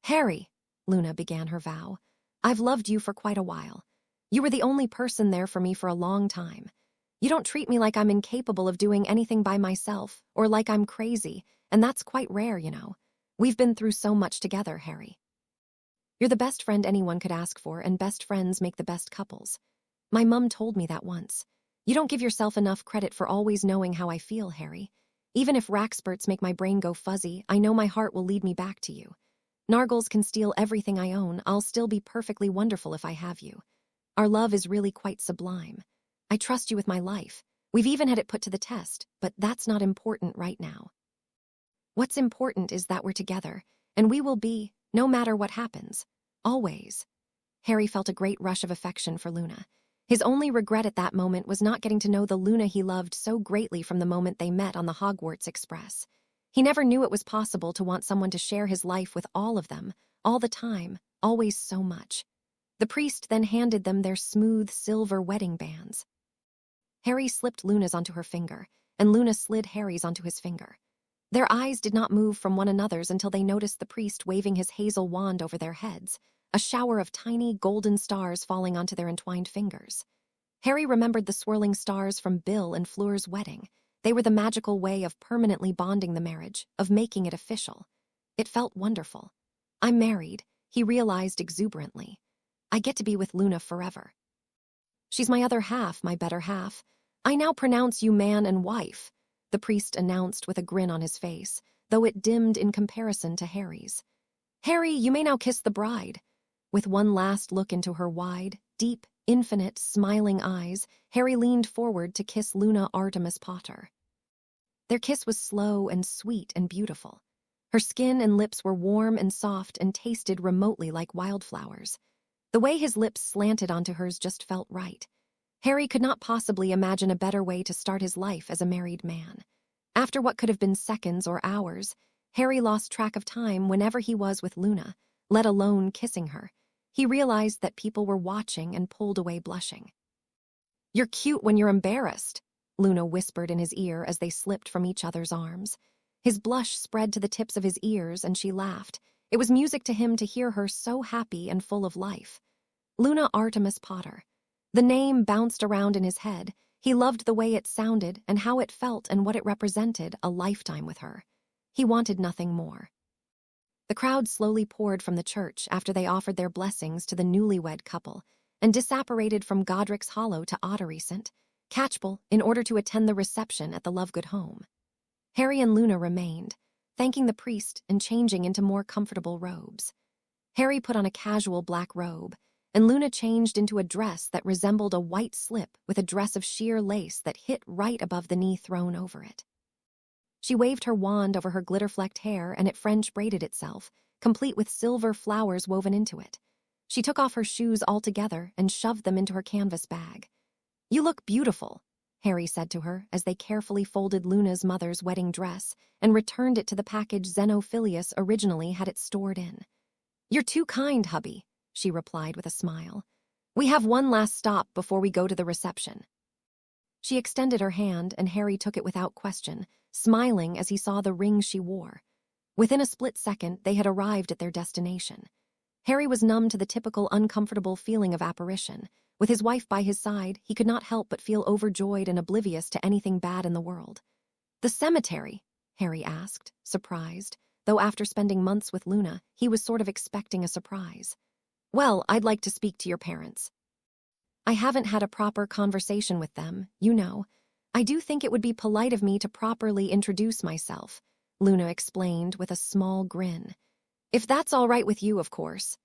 Harry, Luna began her vow, I've loved you for quite a while. You were the only person there for me for a long time. You don't treat me like I'm incapable of doing anything by myself, or like I'm crazy, and that's quite rare, you know. We've been through so much together, Harry. You're the best friend anyone could ask for, and best friends make the best couples. My mum told me that once. You don't give yourself enough credit for always knowing how I feel, Harry. Even if Rackspurts make my brain go fuzzy, I know my heart will lead me back to you. Nargles can steal everything I own, I'll still be perfectly wonderful if I have you. Our love is really quite sublime. I trust you with my life. We've even had it put to the test, but that's not important right now. What's important is that we're together, and we will be, no matter what happens. Always. Harry felt a great rush of affection for Luna. His only regret at that moment was not getting to know the Luna he loved so greatly from the moment they met on the Hogwarts Express. He never knew it was possible to want someone to share his life with all of them, all the time, always so much. The priest then handed them their smooth silver wedding bands. Harry slipped Luna's onto her finger, and Luna slid Harry's onto his finger. Their eyes did not move from one another's until they noticed the priest waving his hazel wand over their heads, a shower of tiny golden stars falling onto their entwined fingers. Harry remembered the swirling stars from Bill and Fleur's wedding. They were the magical way of permanently bonding the marriage, of making it official. It felt wonderful. I'm married, he realized exuberantly. I get to be with Luna forever. She's my other half, my better half. I now pronounce you man and wife, the priest announced with a grin on his face, though it dimmed in comparison to Harry's. Harry, you may now kiss the bride. With one last look into her wide, deep, infinite, smiling eyes, Harry leaned forward to kiss Luna Artemis Potter. Their kiss was slow and sweet and beautiful. Her skin and lips were warm and soft and tasted remotely like wildflowers. The way his lips slanted onto hers just felt right. Harry could not possibly imagine a better way to start his life as a married man. After what could have been seconds or hours, Harry lost track of time whenever he was with Luna, let alone kissing her. He realized that people were watching and pulled away blushing. You're cute when you're embarrassed, Luna whispered in his ear as they slipped from each other's arms. His blush spread to the tips of his ears and she laughed. It was music to him to hear her so happy and full of life. Luna Artemis Potter. The name bounced around in his head. He loved the way it sounded and how it felt and what it represented, a lifetime with her. He wanted nothing more. The crowd slowly poured from the church after they offered their blessings to the newlywed couple and disapparated from Godric's Hollow to Otterycent, Catchpole, in order to attend the reception at the Lovegood home. Harry and Luna remained, thanking the priest and changing into more comfortable robes. Harry put on a casual black robe, and Luna changed into a dress that resembled a white slip with a dress of sheer lace that hit right above the knee thrown over it. She waved her wand over her glitter-flecked hair and it French braided itself, complete with silver flowers woven into it. She took off her shoes altogether and shoved them into her canvas bag. "You look beautiful," Harry said to her as they carefully folded Luna's mother's wedding dress and returned it to the package Xenophilius originally had it stored in. "You're too kind, hubby," she replied with a smile. "We have one last stop before we go to the reception." She extended her hand and Harry took it without question, smiling as he saw the ring she wore. Within a split second, they had arrived at their destination. Harry was numb to the typical uncomfortable feeling of apparition. With his wife by his side, he could not help but feel overjoyed and oblivious to anything bad in the world. "The cemetery?" Harry asked, surprised, though after spending months with Luna, he was sort of expecting a surprise. "Well, I'd like to speak to your parents. I haven't had a proper conversation with them, you know. I do think it would be polite of me to properly introduce myself," Luna explained with a small grin. "If that's all right with you, of course."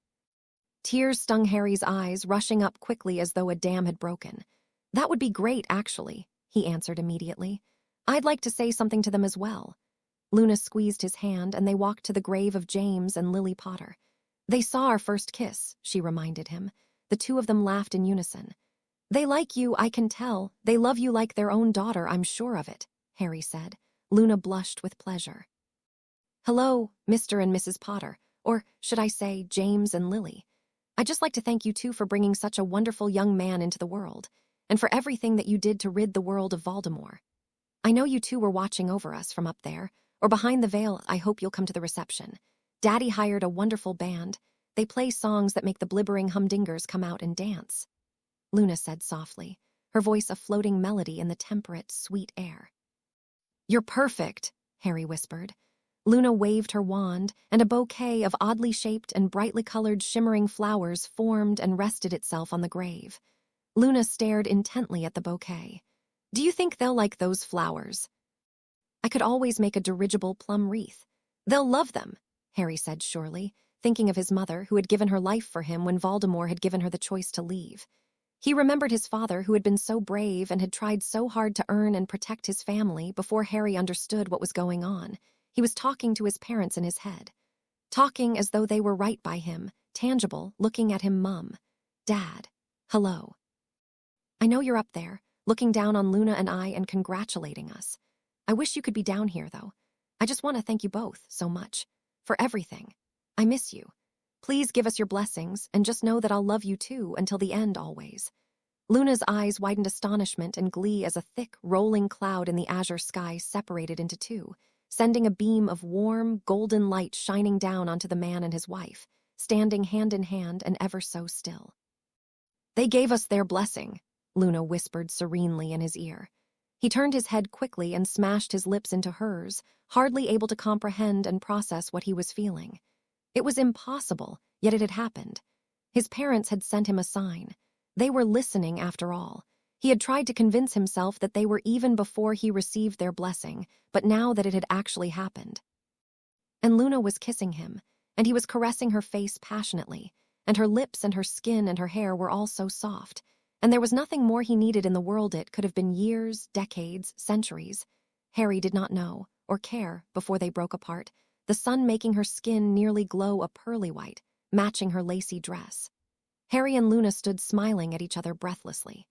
Tears stung Harry's eyes, rushing up quickly as though a dam had broken. "That would be great, actually," he answered immediately. "I'd like to say something to them as well." Luna squeezed his hand and they walked to the grave of James and Lily Potter. "They saw our first kiss," she reminded him. The two of them laughed in unison. "They like you, I can tell. They love you like their own daughter, I'm sure of it," Harry said. Luna blushed with pleasure. "Hello, Mr. and Mrs. Potter, or should I say James and Lily. I'd just like to thank you two for bringing such a wonderful young man into the world, and for everything that you did to rid the world of Voldemort. I know you two were watching over us from up there, or behind the veil. I hope you'll come to the reception. Daddy hired a wonderful band. They play songs that make the blibbering humdingers come out and dance," Luna said softly, her voice a floating melody in the temperate, sweet air. "You're perfect," Harry whispered. Luna waved her wand, and a bouquet of oddly shaped and brightly colored shimmering flowers formed and rested itself on the grave. Luna stared intently at the bouquet. "Do you think they'll like those flowers?" "I could always make a dirigible plum wreath. They'll love them," Harry said surely, thinking of his mother who had given her life for him when Voldemort had given her the choice to leave. He remembered his father who had been so brave and had tried so hard to earn and protect his family before Harry understood what was going on. He was talking to his parents in his head. Talking as though they were right by him, tangible, looking at him. "Mum. Dad. Hello. I know you're up there, looking down on Luna and I and congratulating us. I wish you could be down here, though. I just want to thank you both so much. For everything. I miss you. Please give us your blessings, and just know that I'll love you too until the end always." Luna's eyes widened astonishment and glee as a thick, rolling cloud in the azure sky separated into two, sending a beam of warm, golden light shining down onto the man and his wife, standing hand in hand and ever so still. "They gave us their blessing," Luna whispered serenely in his ear. He turned his head quickly and smashed his lips into hers, hardly able to comprehend and process what he was feeling. It was impossible, yet it had happened. His parents had sent him a sign. They were listening after all. He had tried to convince himself that they were even before he received their blessing, but now that it had actually happened. And Luna was kissing him, and he was caressing her face passionately, and her lips and her skin and her hair were all so soft, and there was nothing more he needed in the world. It could have been years, decades, centuries. Harry did not know, or care, before they broke apart, the sun making her skin nearly glow a pearly white, matching her lacy dress. Harry and Luna stood smiling at each other breathlessly.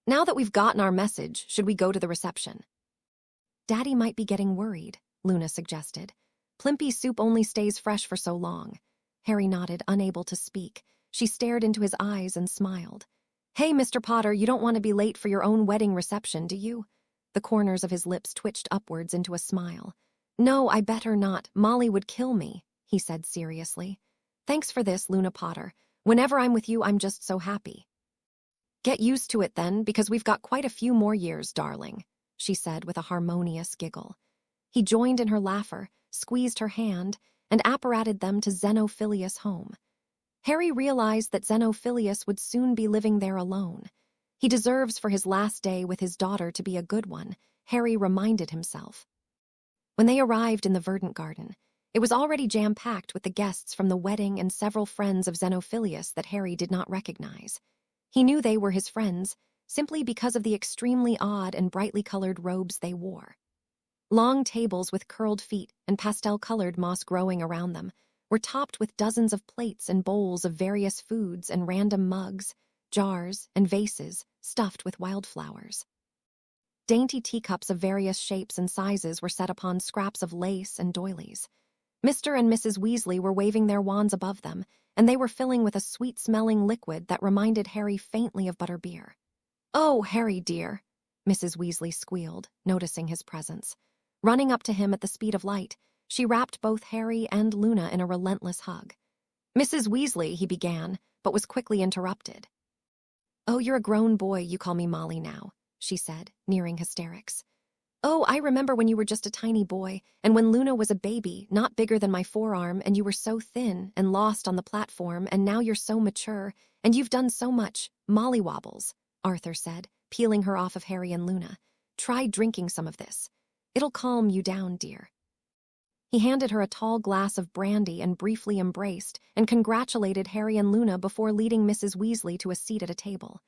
"Now that we've gotten our message, should we go to the reception?" "Daddy might be getting worried," Luna suggested. "Plimpy soup only stays fresh for so long." Harry nodded, unable to speak. She stared into his eyes and smiled. "Hey, Mr. Potter, you don't want to be late for your own wedding reception, do you?" The corners of his lips twitched upwards into a smile. "No, I better not. Molly would kill me," he said seriously. "Thanks for this, Luna Potter. Whenever I'm with you, I'm just so happy." "Get used to it then, because we've got quite a few more years, darling," she said with a harmonious giggle. He joined in her laughter, squeezed her hand, and apparated them to Xenophilius' home. Harry realized that Xenophilius would soon be living there alone. He deserves for his last day with his daughter to be a good one, Harry reminded himself. When they arrived in the verdant garden, It was already jam-packed with the guests from the wedding and several friends of Xenophilius that Harry did not recognize. He knew they were his friends, simply because of the extremely odd and brightly colored robes they wore. Long tables with curled feet and pastel-colored moss growing around them were topped with dozens of plates and bowls of various foods and random mugs, jars, and vases stuffed with wildflowers. Dainty teacups of various shapes and sizes were set upon scraps of lace and doilies. Mr. and Mrs. Weasley were waving their wands above them, and they were filling with a sweet-smelling liquid that reminded Harry faintly of butterbeer. "Oh, Harry, dear," Mrs. Weasley squealed, noticing his presence. Running up to him at the speed of light, she wrapped both Harry and Luna in a relentless hug. "Mrs. Weasley," he began, but was quickly interrupted. "Oh, you're a grown boy, you call me Molly now," she said, nearing hysterics. "Oh, I remember when you were just a tiny boy, and when Luna was a baby, not bigger than my forearm, and you were so thin and lost on the platform, and now you're so mature, and you've done so much. Mollywobbles," Arthur said, peeling her off of Harry and Luna. "Try drinking some of this. It'll calm you down, dear." He handed her a tall glass of brandy and briefly embraced and congratulated Harry and Luna before leading Mrs. Weasley to a seat at a table.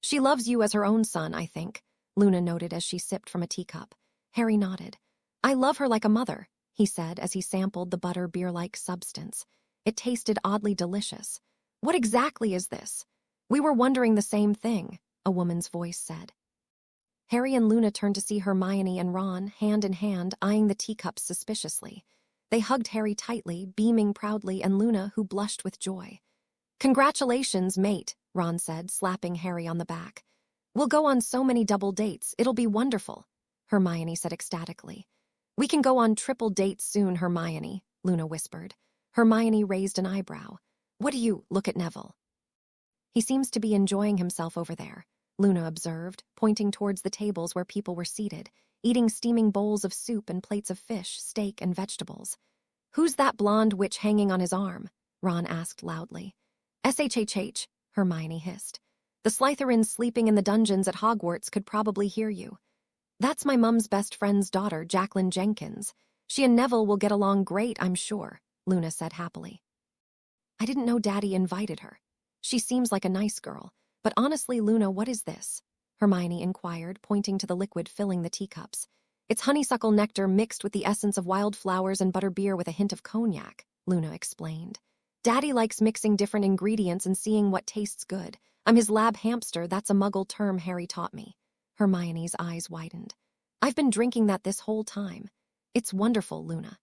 "She loves you as her own son, I think," Luna noted as she sipped from a teacup. Harry nodded. "I love her like a mother," he said as he sampled the butter beer-like substance. It tasted oddly delicious. "What exactly is this?" "We were wondering the same thing," a woman's voice said. Harry and Luna turned to see Hermione and Ron, hand in hand, eyeing the teacups suspiciously. They hugged Harry tightly, beaming proudly, and Luna, who blushed with joy. "Congratulations, mate," Ron said, slapping Harry on the back. "We'll go on so many double dates, it'll be wonderful," Hermione said ecstatically. "We can go on triple dates soon, Hermione," Luna whispered. Hermione raised an eyebrow. "What do you look at Neville?" "He seems to be enjoying himself over there," Luna observed, pointing towards the tables where people were seated, eating steaming bowls of soup and plates of fish, steak, and vegetables. "Who's that blonde witch hanging on his arm?" Ron asked loudly. "SHHH," Hermione hissed. "The Slytherins sleeping in the dungeons at Hogwarts could probably hear you." "That's my mum's best friend's daughter, Jacqueline Jenkins. She and Neville will get along great, I'm sure," Luna said happily. "I didn't know Daddy invited her. She seems like a nice girl. But honestly, Luna, what is this?" Hermione inquired, pointing to the liquid filling the teacups. "It's honeysuckle nectar mixed with the essence of wildflowers and butterbeer with a hint of cognac," Luna explained. "Daddy likes mixing different ingredients and seeing what tastes good. I'm his lab hamster, that's a muggle term Harry taught me." Hermione's eyes widened. "I've been drinking that this whole time. It's wonderful, Luna."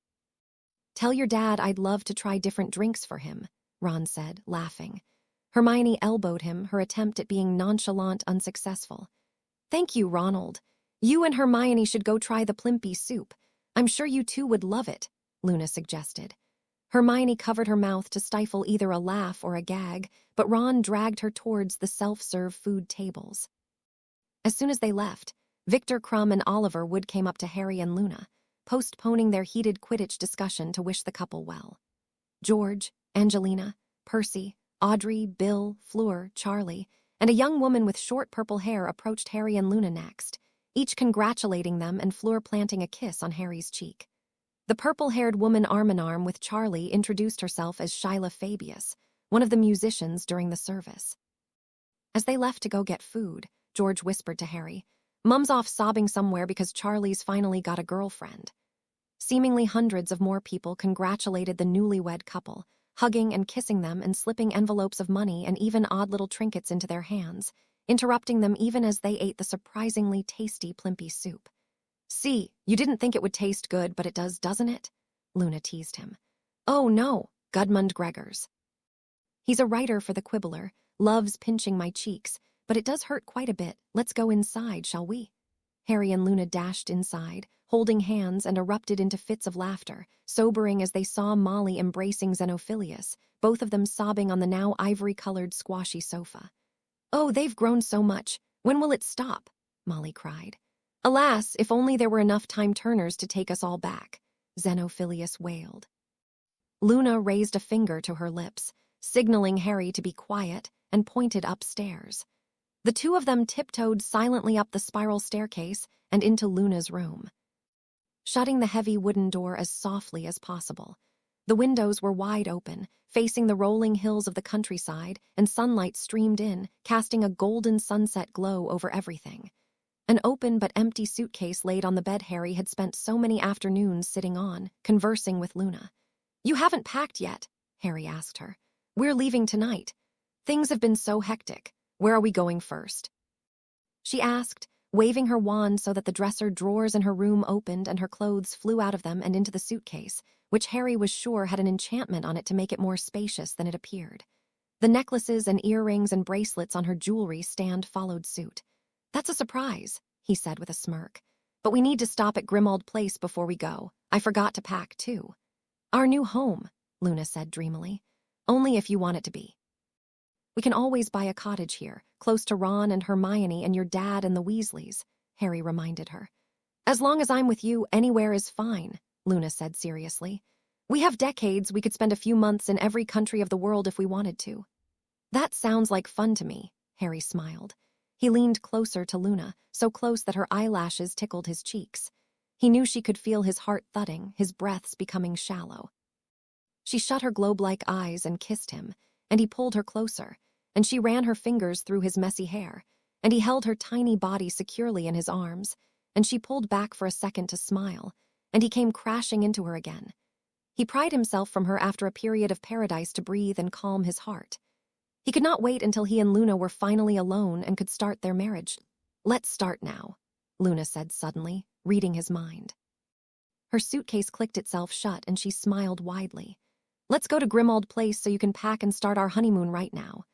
"Tell your dad I'd love to try different drinks for him," Ron said, laughing. Hermione elbowed him, her attempt at being nonchalant unsuccessful. "Thank you, Ronald. You and Hermione should go try the Plimpy soup. I'm sure you two would love it," Luna suggested. Hermione covered her mouth to stifle either a laugh or a gag, but Ron dragged her towards the self-serve food tables. As soon as they left, Victor Crumb and Oliver Wood came up to Harry and Luna, postponing their heated Quidditch discussion to wish the couple well. George, Angelina, Percy, Audrey, Bill, Fleur, Charlie, and a young woman with short purple hair approached Harry and Luna next, each congratulating them and Fleur planting a kiss on Harry's cheek. The purple-haired woman arm-in-arm with Charlie introduced herself as Shyla Fabius, one of the musicians during the service. As they left to go get food, George whispered to Harry, "Mum's off sobbing somewhere because Charlie's finally got a girlfriend." Seemingly hundreds of more people congratulated the newlywed couple, hugging and kissing them and slipping envelopes of money and even odd little trinkets into their hands, interrupting them even as they ate the surprisingly tasty Plimpy soup. "See, you didn't think it would taste good, but it does, doesn't it?" Luna teased him. "Oh, no," Gudmund Gregors. "He's a writer for the Quibbler, loves pinching my cheeks, but it does hurt quite a bit. Let's go inside, shall we?" Harry and Luna dashed inside, holding hands, and erupted into fits of laughter, sobering as they saw Molly embracing Xenophilius, both of them sobbing on the now ivory-colored squashy sofa. "Oh, they've grown so much. When will it stop?" Molly cried. "Alas, if only there were enough time-turners to take us all back," Xenophilius wailed. Luna raised a finger to her lips, signaling Harry to be quiet, and pointed upstairs. The two of them tiptoed silently up the spiral staircase and into Luna's room. shutting the heavy wooden door as softly as possible. The windows were wide open, facing the rolling hills of the countryside, and sunlight streamed in, casting a golden sunset glow over everything. An open but empty suitcase laid on the bed Harry had spent so many afternoons sitting on, conversing with Luna. "You haven't packed yet?" Harry asked her. "We're leaving tonight. Things have been so hectic. Where are we going first?" She asked, waving her wand so that the dresser drawers in her room opened and her clothes flew out of them and into the suitcase, which Harry was sure had an enchantment on it to make it more spacious than it appeared. The necklaces and earrings and bracelets on her jewelry stand followed suit. "That's a surprise," he said with a smirk. "But we need to stop at Grimmauld Place before we go. I forgot to pack, too." "Our new home," Luna said dreamily. "Only if you want it to be. We can always buy a cottage here, close to Ron and Hermione and your dad and the Weasleys," Harry reminded her. "As long as I'm with you, anywhere is fine," Luna said seriously. "We have decades. We could spend a few months in every country of the world if we wanted to." "That sounds like fun to me," Harry smiled. He leaned closer to Luna, so close that her eyelashes tickled his cheeks. He knew she could feel his heart thudding, his breaths becoming shallow. She shut her globe-like eyes and kissed him, and he pulled her closer, and she ran her fingers through his messy hair, and he held her tiny body securely in his arms, and she pulled back for a second to smile, and he came crashing into her again. He pried himself from her after a period of paradise to breathe and calm his heart. He could not wait until he and Luna were finally alone and could start their marriage. "Let's start now," Luna said suddenly, reading his mind. Her suitcase clicked itself shut and she smiled widely. "Let's go to Grimmauld Place so you can pack and start our honeymoon right now."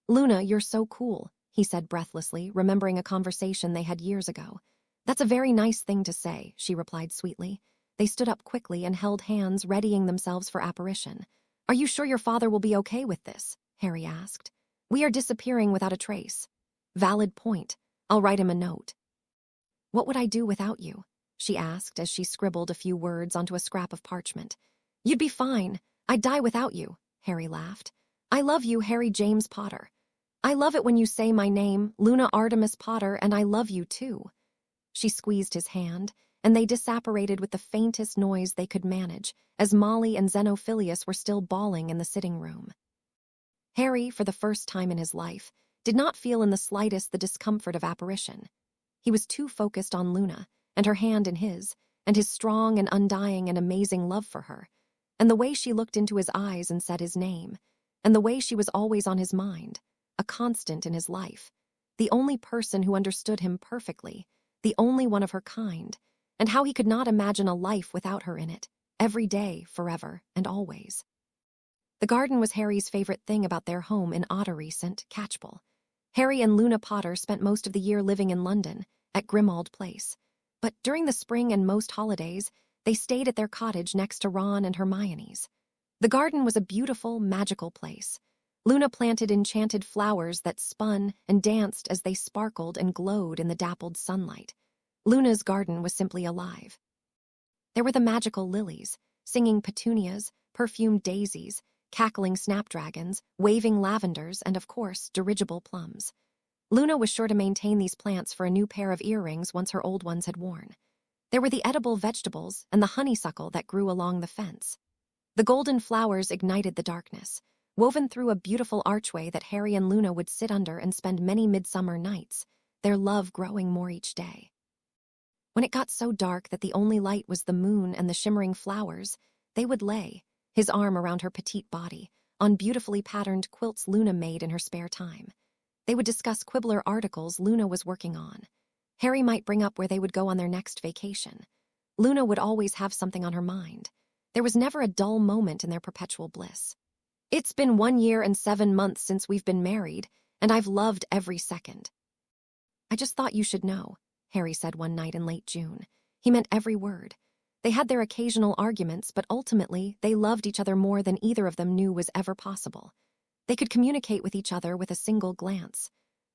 "Luna, you're so cool," he said breathlessly, remembering a conversation they had years ago. "That's a very nice thing to say," she replied sweetly. They stood up quickly and held hands, readying themselves for apparition. "Are you sure your father will be okay with this?" Harry asked. "We are disappearing without a trace." "Valid point. I'll write him a note." "What would I do without you?" she asked as she scribbled a few words onto a scrap of parchment. "You'd be fine. I'd die without you," Harry laughed. "I love you, Harry James Potter. I love it when you say my name, Luna Artemis Potter, and I love you too." She squeezed his hand, and they disapparated with the faintest noise they could manage, as Molly and Xenophilius were still bawling in the sitting room. Harry, for the first time in his life, did not feel in the slightest the discomfort of apparition. He was too focused on Luna, and her hand in his, and his strong and undying and amazing love for her, and the way she looked into his eyes and said his name, and the way she was always on his mind, a constant in his life, the only person who understood him perfectly, the only one of her kind, and how he could not imagine a life without her in it, every day, forever, and always. The garden was Harry's favorite thing about their home in Ottery, St. Catchpole. Harry and Luna Potter spent most of the year living in London, at Grimmauld Place, but during the spring and most holidays, they stayed at their cottage next to Ron and Hermione's. The garden was a beautiful, magical place. Luna planted enchanted flowers that spun and danced as they sparkled and glowed in the dappled sunlight. Luna's garden was simply alive. There were the magical lilies, singing petunias, perfumed daisies, cackling snapdragons, waving lavenders, and, of course, dirigible plums. Luna was sure to maintain these plants for a new pair of earrings once her old ones had worn. There were the edible vegetables and the honeysuckle that grew along the fence. The golden flowers ignited the darkness, woven through a beautiful archway that Harry and Luna would sit under and spend many midsummer nights, their love growing more each day. When it got so dark that the only light was the moon and the shimmering flowers, they would lay, his arm around her petite body, on beautifully patterned quilts Luna made in her spare time. They would discuss quibbler articles Luna was working on. Harry might bring up where they would go on their next vacation. Luna would always have something on her mind. There was never a dull moment in their perpetual bliss. "It's been 1 year and 7 months since we've been married, and I've loved every second." "I just thought you should know," Harry said one night in late June. He meant every word. They had their occasional arguments, but ultimately they loved each other more than either of them knew was ever possible. They could communicate with each other with a single glance.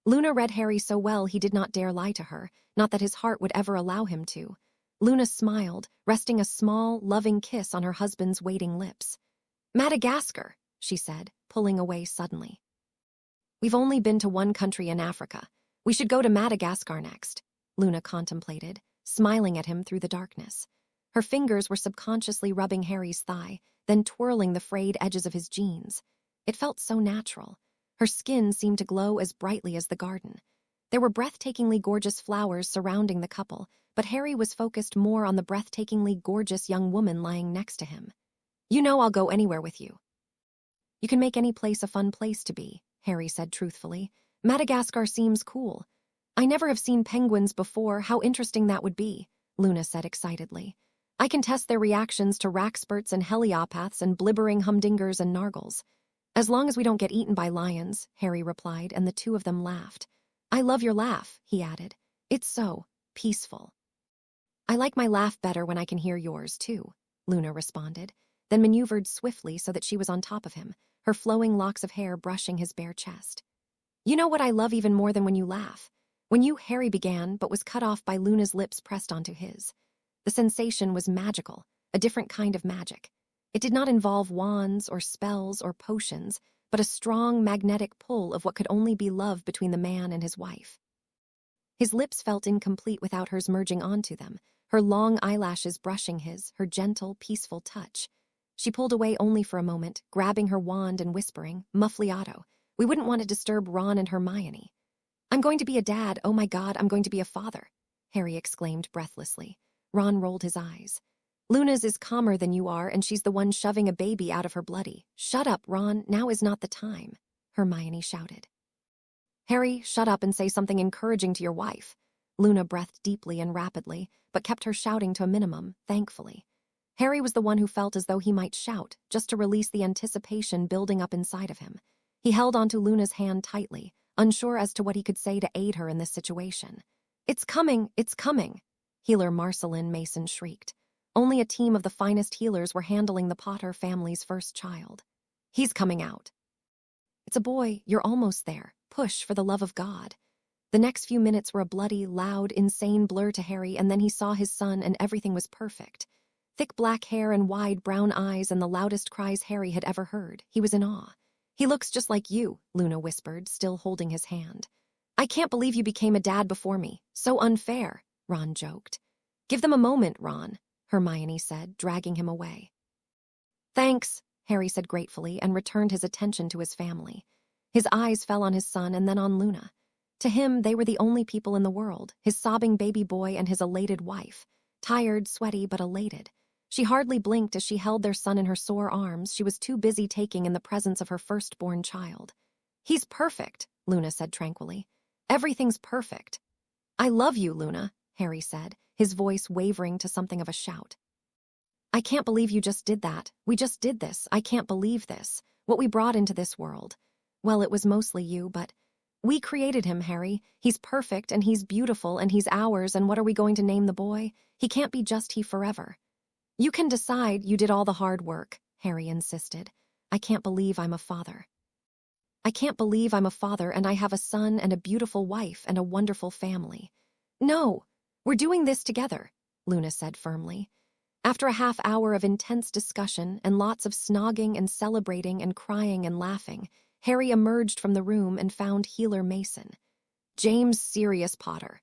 Luna read Harry so well he did not dare lie to her, not that his heart would ever allow him to. Luna smiled, resting a small, loving kiss on her husband's waiting lips. "Madagascar," she said, pulling away suddenly. "We've only been to one country in Africa. We should go to Madagascar next," Luna contemplated, smiling at him through the darkness. Her fingers were subconsciously rubbing Harry's thigh, then twirling the frayed edges of his jeans. It felt so natural. Her skin seemed to glow as brightly as the garden. There were breathtakingly gorgeous flowers surrounding the couple, but Harry was focused more on the breathtakingly gorgeous young woman lying next to him. "You know I'll go anywhere with you." "You can make any place a fun place to be," Harry said truthfully. "Madagascar seems cool." "I never have seen penguins before. How interesting that would be," Luna said excitedly. "I can test their reactions to rackspurts and heliopaths and blibbering humdingers and nargles." "As long as we don't get eaten by lions," Harry replied, and the two of them laughed. "I love your laugh," he added. "It's so peaceful." "I like my laugh better when I can hear yours, too," Luna responded, then maneuvered swiftly so that she was on top of him, her flowing locks of hair brushing his bare chest. "You know what I love even more than when you laugh? When you," Harry began, but was cut off by Luna's lips pressed onto his. The sensation was magical, a different kind of magic. It did not involve wands or spells or potions, but a strong magnetic pull of what could only be love between the man and his wife. His lips felt incomplete without hers merging onto them, her long eyelashes brushing his, her gentle, peaceful touch. She pulled away only for a moment, grabbing her wand and whispering, "Muffliato. We wouldn't want to disturb Ron and Hermione." "I'm going to be a dad. Oh my God, I'm going to be a father," Harry exclaimed breathlessly. Ron rolled his eyes. "Luna's is calmer than you are, and she's the one shoving a baby out of her bloody." "Shut up, Ron. Now is not the time," Hermione shouted. "Harry, shut up and say something encouraging to your wife." Luna breathed deeply and rapidly, but kept her shouting to a minimum, thankfully. Harry was the one who felt as though he might shout, just to release the anticipation building up inside of him. He held onto Luna's hand tightly, unsure as to what he could say to aid her in this situation. "It's coming, it's coming," healer Marceline Mason shrieked. Only a team of the finest healers were handling the Potter family's first child. "He's coming out." "It's a boy, you're almost there. Push, for the love of God." The next few minutes were a bloody, loud, insane blur to Harry, and then he saw his son and everything was perfect. Thick black hair and wide brown eyes and the loudest cries Harry had ever heard. He was in awe. "He looks just like you," Luna whispered, still holding his hand. "I can't believe you became a dad before me. So unfair," Ron joked. "Give them a moment, Ron," Hermione said, dragging him away. "Thanks," Harry said gratefully and returned his attention to his family. His eyes fell on his son and then on Luna. To him, they were the only people in the world, his sobbing baby boy and his elated wife. Tired, sweaty, but elated. She hardly blinked as she held their son in her sore arms. She was too busy taking in the presence of her firstborn child. "He's perfect," Luna said tranquilly. "Everything's perfect." "I love you, Luna," Harry said, his voice wavering to something of a shout. "I can't believe you just did that. We just did this. I can't believe this. What we brought into this world. Well, it was mostly you, but we created him, Harry. He's perfect, and he's beautiful, and he's ours, and what are we going to name the boy? He can't be just he forever." "You can decide. You did all the hard work," Harry insisted. "I can't believe I'm a father. I can't believe I'm a father, and I have a son and a beautiful wife and a wonderful family." "No, we're doing this together," Luna said firmly. After a half hour of intense discussion and lots of snogging and celebrating and crying and laughing, Harry emerged from the room and found Healer Mason. "James Sirius Potter."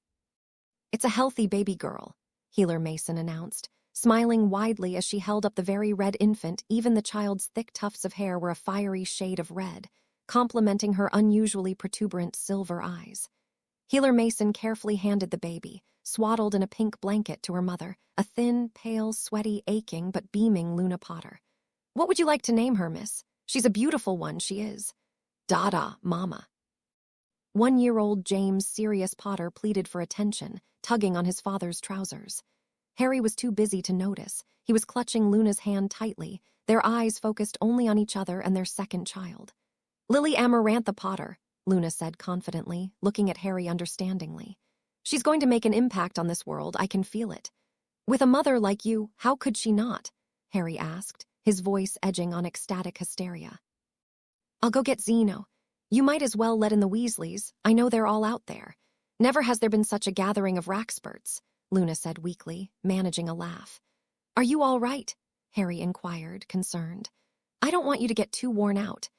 "It's a healthy baby girl," Healer Mason announced, smiling widely as she held up the very red infant. Even the child's thick tufts of hair were a fiery shade of red, complementing her unusually protuberant silver eyes. Healer Mason carefully handed the baby, swaddled in a pink blanket, to her mother, a thin, pale, sweaty, aching but beaming Luna Potter. "What would you like to name her, miss? She's a beautiful one, she is." "Dada, Mama." 1-year-old James Sirius Potter pleaded for attention, tugging on his father's trousers. Harry was too busy to notice. He was clutching Luna's hand tightly, their eyes focused only on each other and their second child. "Lily Amarantha Potter," Luna said confidently, looking at Harry understandingly. "She's going to make an impact on this world, I can feel it." "With a mother like you, how could she not?" Harry asked, his voice edging on ecstatic hysteria. "I'll go get Zeno. You might as well let in the Weasleys. I know they're all out there. Never has there been such a gathering of rackspurts," Luna said weakly, managing a laugh. "Are you all right?" Harry inquired, concerned. "I don't want you to get too worn out."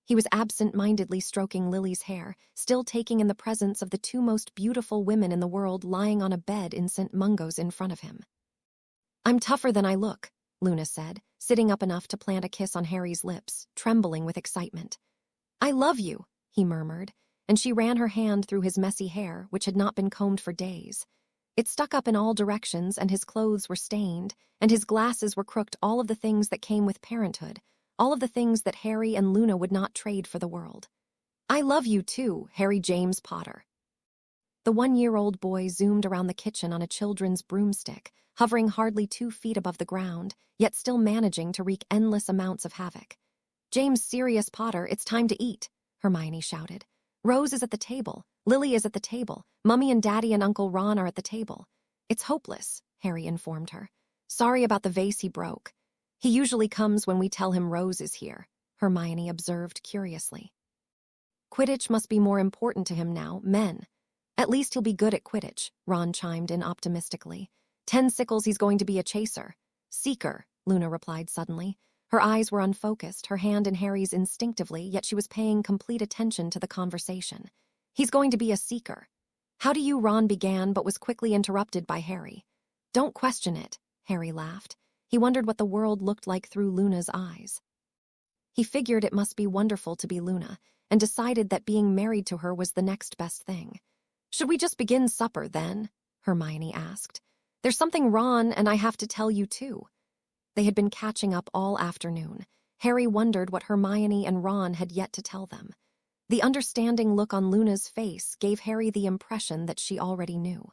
He was absent-mindedly stroking Lily's hair, still taking in the presence of the two most beautiful women in the world lying on a bed in St. Mungo's in front of him. I'm tougher than I look, Luna said, sitting up enough to plant a kiss on Harry's lips, trembling with excitement. I love you, he murmured, and she ran her hand through his messy hair, which had not been combed for days. It stuck up in all directions, and his clothes were stained, and his glasses were crooked, all of the things that came with parenthood, all of the things that Harry and Luna would not trade for the world. I love you too, Harry James Potter. The 1-year-old boy zoomed around the kitchen on a children's broomstick, hovering hardly 2 feet above the ground, yet still managing to wreak endless amounts of havoc. James Sirius Potter, it's time to eat, Hermione shouted. Rose is at the table, Lily is at the table, Mummy and Daddy and Uncle Ron are at the table. It's hopeless, Harry informed her. Sorry about the vase he broke. He usually comes when we tell him Rose is here, Hermione observed curiously. Quidditch must be more important to him now, men. At least he'll be good at Quidditch, Ron chimed in optimistically. 10 sickles he's going to be a chaser. Seeker, Luna replied suddenly. Her eyes were unfocused, her hand in Harry's instinctively, yet she was paying complete attention to the conversation. He's going to be a seeker. How do you, Ron began, but was quickly interrupted by Harry. Don't question it, Harry laughed. He wondered what the world looked like through Luna's eyes. He figured it must be wonderful to be Luna, and decided that being married to her was the next best thing. Should we just begin supper, then? Hermione asked. There's something Ron and I have to tell you, too. They had been catching up all afternoon. Harry wondered what Hermione and Ron had yet to tell them. The understanding look on Luna's face gave Harry the impression that she already knew.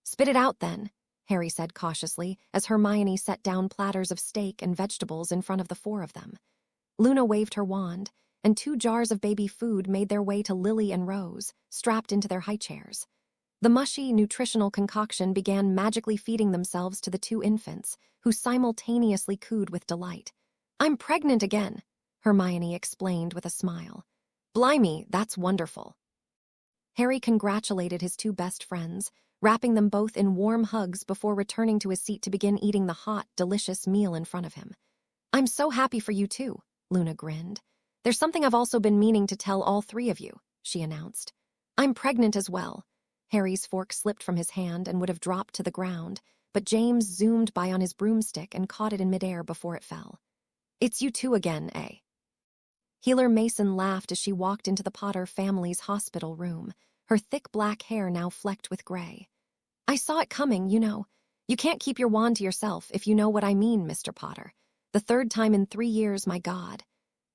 Spit it out, then, Harry said cautiously, as Hermione set down platters of steak and vegetables in front of the 4 of them. Luna waved her wand, and 2 jars of baby food made their way to Lily and Rose, strapped into their high chairs. The mushy, nutritional concoction began magically feeding themselves to the 2 infants, who simultaneously cooed with delight. I'm pregnant again, Hermione explained with a smile. Blimey, that's wonderful. Harry congratulated his 2 best friends, wrapping them both in warm hugs before returning to his seat to begin eating the hot, delicious meal in front of him. I'm so happy for you too, Luna grinned. There's something I've also been meaning to tell all 3 of you, she announced. I'm pregnant as well. Harry's fork slipped from his hand and would have dropped to the ground, but James zoomed by on his broomstick and caught it in midair before it fell. It's you 2 again, eh? Healer Mason laughed as she walked into the Potter family's hospital room, her thick black hair now flecked with gray. I saw it coming, you know. You can't keep your wand to yourself, if you know what I mean, Mr. Potter. The 3rd time in 3 years, my God.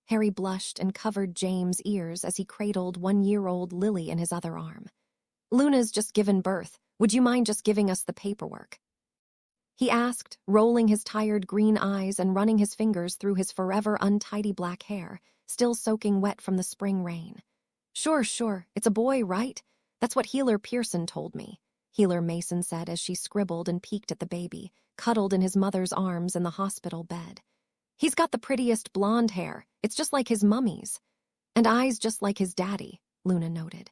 Harry blushed and covered James' ears as he cradled 1-year-old Lily in his other arm. Luna's just given birth. Would you mind just giving us the paperwork? He asked, rolling his tired green eyes and running his fingers through his forever untidy black hair, still soaking wet from the spring rain. Sure, it's a boy, right? That's what Healer Pearson told me, Healer Mason said as she scribbled and peeked at the baby, cuddled in his mother's arms in the hospital bed. He's got the prettiest blonde hair, it's just like his mummy's. And eyes just like his daddy, Luna noted.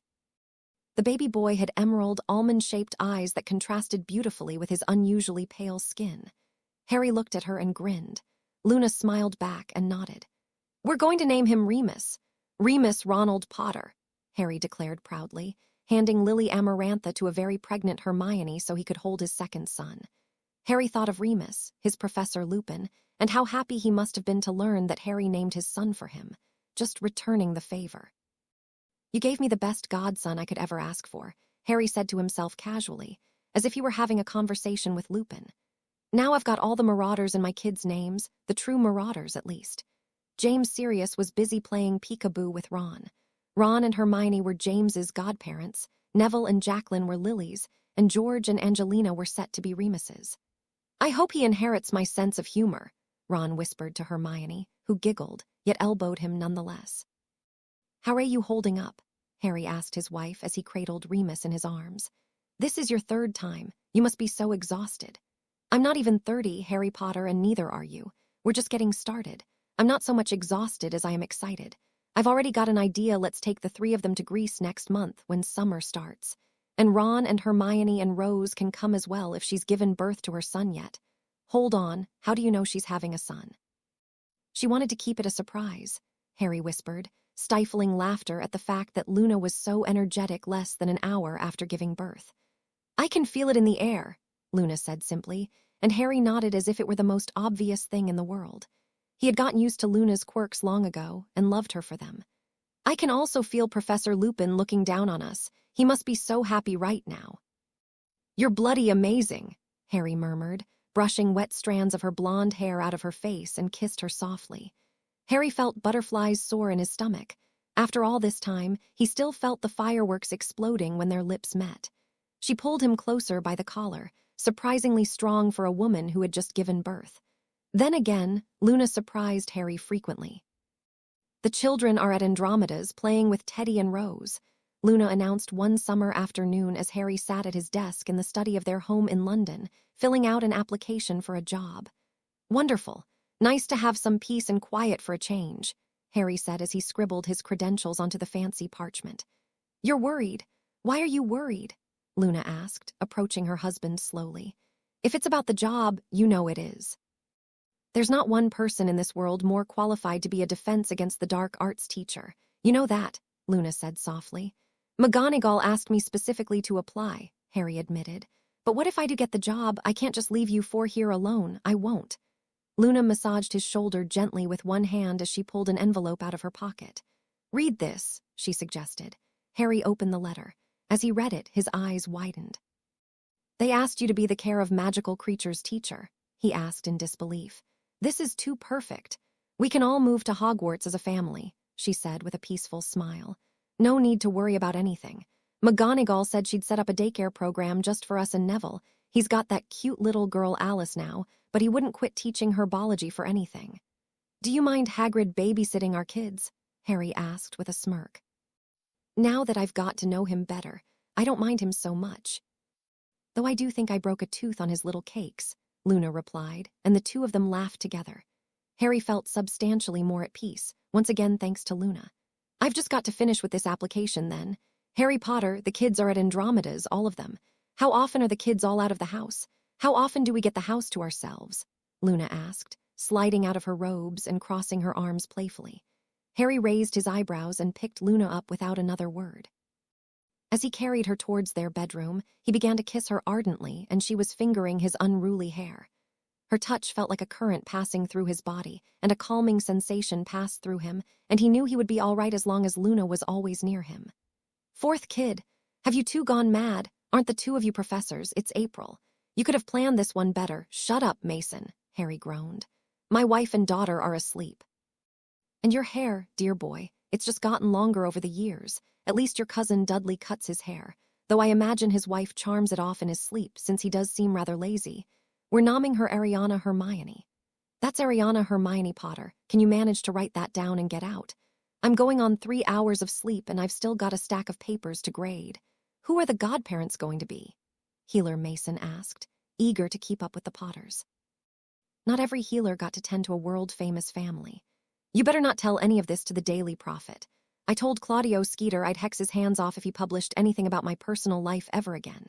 The baby boy had emerald, almond-shaped eyes that contrasted beautifully with his unusually pale skin. Harry looked at her and grinned. Luna smiled back and nodded. We're going to name him Remus. Remus Ronald Potter, Harry declared proudly, handing Lily Amarantha to a very pregnant Hermione so he could hold his 2nd son. Harry thought of Remus, his Professor Lupin, and how happy he must have been to learn that Harry named his son for him, just returning the favor. You gave me the best godson I could ever ask for, Harry said to himself casually, as if he were having a conversation with Lupin. Now I've got all the marauders in my kids' names, the true marauders at least. James Sirius was busy playing peekaboo with Ron. Ron and Hermione were James's godparents, Neville and Jacqueline were Lily's, and George and Angelina were set to be Remus's. I hope he inherits my sense of humor, Ron whispered to Hermione, who giggled, yet elbowed him nonetheless. How are you holding up? Harry asked his wife as he cradled Remus in his arms. This is your 3rd time. You must be so exhausted. I'm not even 30, Harry Potter, and neither are you. We're just getting started. I'm not so much exhausted as I am excited. I've already got an idea. Let's take the 3 of them to Greece next month when summer starts. And Ron and Hermione and Rose can come as well if she's given birth to her son yet. Hold on, how do you know she's having a son? She wanted to keep it a surprise, Harry whispered, stifling laughter at the fact that Luna was so energetic less than an hour after giving birth. I can feel it in the air, Luna said simply, and Harry nodded as if it were the most obvious thing in the world. He had gotten used to Luna's quirks long ago and loved her for them. I can also feel Professor Lupin looking down on us. He must be so happy right now. You're bloody amazing, Harry murmured, brushing wet strands of her blonde hair out of her face and kissed her softly. Harry felt butterflies soar in his stomach. After all this time, he still felt the fireworks exploding when their lips met. She pulled him closer by the collar, surprisingly strong for a woman who had just given birth. Then again, Luna surprised Harry frequently. The children are at Andromeda's playing with Teddy and Rose, Luna announced one summer afternoon as Harry sat at his desk in the study of their home in London, filling out an application for a job. Wonderful. Nice to have some peace and quiet for a change, Harry said as he scribbled his credentials onto the fancy parchment. You're worried. Why are you worried? Luna asked, approaching her husband slowly. If it's about the job, you know it is. There's not one person in this world more qualified to be a defense against the dark arts teacher. You know that, Luna said softly. McGonagall asked me specifically to apply, Harry admitted. But what if I do get the job? I can't just leave you four here alone. I won't. Luna massaged his shoulder gently with one hand as she pulled an envelope out of her pocket. Read this, she suggested. Harry opened the letter. As he read it, his eyes widened. They asked you to be the care of magical creatures teacher, he asked in disbelief. This is too perfect. We can all move to Hogwarts as a family, she said with a peaceful smile. No need to worry about anything. McGonagall said she'd set up a daycare program just for us and Neville. He's got that cute little girl Alice now, but he wouldn't quit teaching herbology for anything. Do you mind Hagrid babysitting our kids? Harry asked with a smirk. Now that I've got to know him better, I don't mind him so much. Though I do think I broke a tooth on his little cakes, Luna replied, and the two of them laughed together. Harry felt substantially more at peace, once again thanks to Luna. I've just got to finish with this application then. Harry Potter, the kids are at Andromeda's, all of them. How often are the kids all out of the house? How often do we get the house to ourselves? Luna asked, sliding out of her robes and crossing her arms playfully. Harry raised his eyebrows and picked Luna up without another word. As he carried her towards their bedroom, he began to kiss her ardently, and she was fingering his unruly hair. Her touch felt like a current passing through his body, and a calming sensation passed through him, and he knew he would be all right as long as Luna was always near him. Fourth kid, have you two gone mad? Aren't the two of you professors? It's April. You could have planned this one better. Shut up, Mason, Harry groaned. My wife and daughter are asleep. And your hair, dear boy, it's just gotten longer over the years. At least your cousin Dudley cuts his hair, though I imagine his wife charms it off in his sleep since he does seem rather lazy. We're naming her Ariana Hermione. That's Ariana Hermione Potter. Can you manage to write that down and get out? I'm going on 3 hours of sleep and I've still got a stack of papers to grade. Who are the godparents going to be? Healer Mason asked, eager to keep up with the Potters. Not every healer got to tend to a world-famous family. You better not tell any of this to the Daily Prophet. I told Claudio Skeeter I'd hex his hands off if he published anything about my personal life ever again.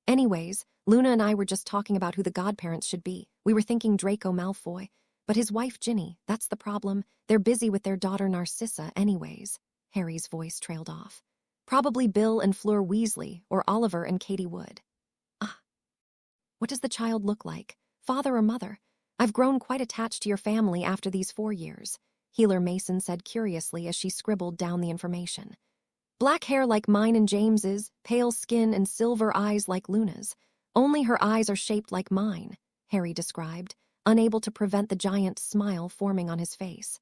Anyways, Luna and I were just talking about who the godparents should be. We were thinking Draco Malfoy, but his wife Ginny, that's the problem. They're busy with their daughter Narcissa anyways. Harry's voice trailed off. Probably Bill and Fleur Weasley, or Oliver and Katie Wood. Ah. What does the child look like? Father or mother? I've grown quite attached to your family after these 4 years. Healer Mason said curiously as she scribbled down the information. Black hair like mine and James's, pale skin and silver eyes like Luna's. Only her eyes are shaped like mine, Harry described, unable to prevent the giant smile forming on his face.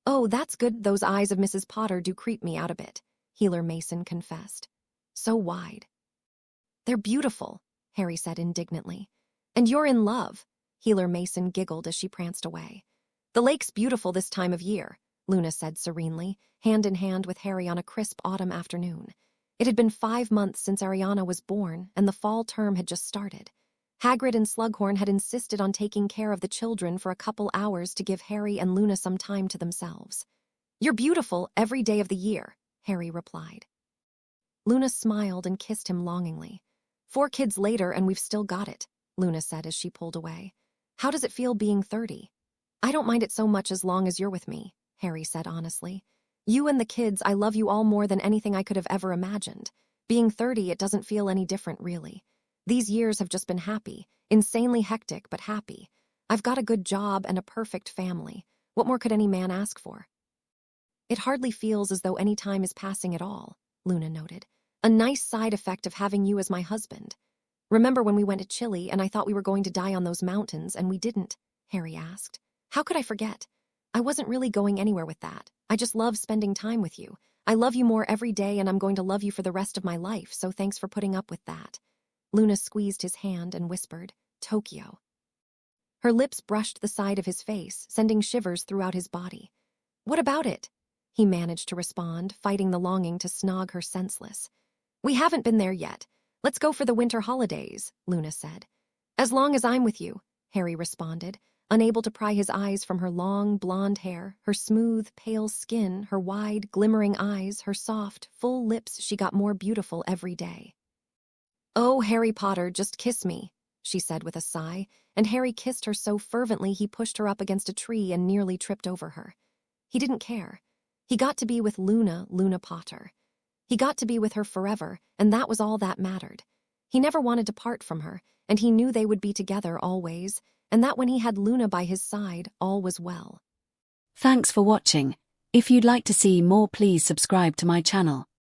Oh, that's good. Those eyes of Mrs. Potter do creep me out a bit, Healer Mason confessed. So wide. They're beautiful, Harry said indignantly. And you're in love, Healer Mason giggled as she pranced away. The lake's beautiful this time of year, Luna said serenely, hand in hand with Harry on a crisp autumn afternoon. It had been 5 months since Ariana was born, and the fall term had just started. Hagrid and Slughorn had insisted on taking care of the children for a couple hours to give Harry and Luna some time to themselves. You're beautiful every day of the year, Harry replied. Luna smiled and kissed him longingly. 4 kids later and we've still got it, Luna said as she pulled away. How does it feel being 30? I don't mind it so much as long as you're with me, Harry said honestly. You and the kids, I love you all more than anything I could have ever imagined. Being 30, it doesn't feel any different, really. These years have just been happy, insanely hectic but happy. I've got a good job and a perfect family. What more could any man ask for? It hardly feels as though any time is passing at all, Luna noted. A nice side effect of having you as my husband. Remember when we went to Chile and I thought we were going to die on those mountains and we didn't? Harry asked. How could I forget? I wasn't really going anywhere with that. I just love spending time with you. I love you more every day and I'm going to love you for the rest of my life, so thanks for putting up with that. Luna squeezed his hand and whispered, Tokyo. Her lips brushed the side of his face, sending shivers throughout his body. What about it? He managed to respond, fighting the longing to snog her senseless. We haven't been there yet. Let's go for the winter holidays, Luna said. As long as I'm with you, Harry responded, unable to pry his eyes from her long, blonde hair, her smooth, pale skin, her wide, glimmering eyes, her soft, full lips. She got more beautiful every day. Oh, Harry Potter, just kiss me, she said with a sigh, and Harry kissed her so fervently he pushed her up against a tree and nearly tripped over her. He didn't care. He got to be with Luna Potter. He got to be with her forever, and that was all that mattered. He never wanted to part from her, and he knew they would be together always, and that when he had Luna by his side, all was well. Thanks for watching. If you'd like to see more, please subscribe to my channel.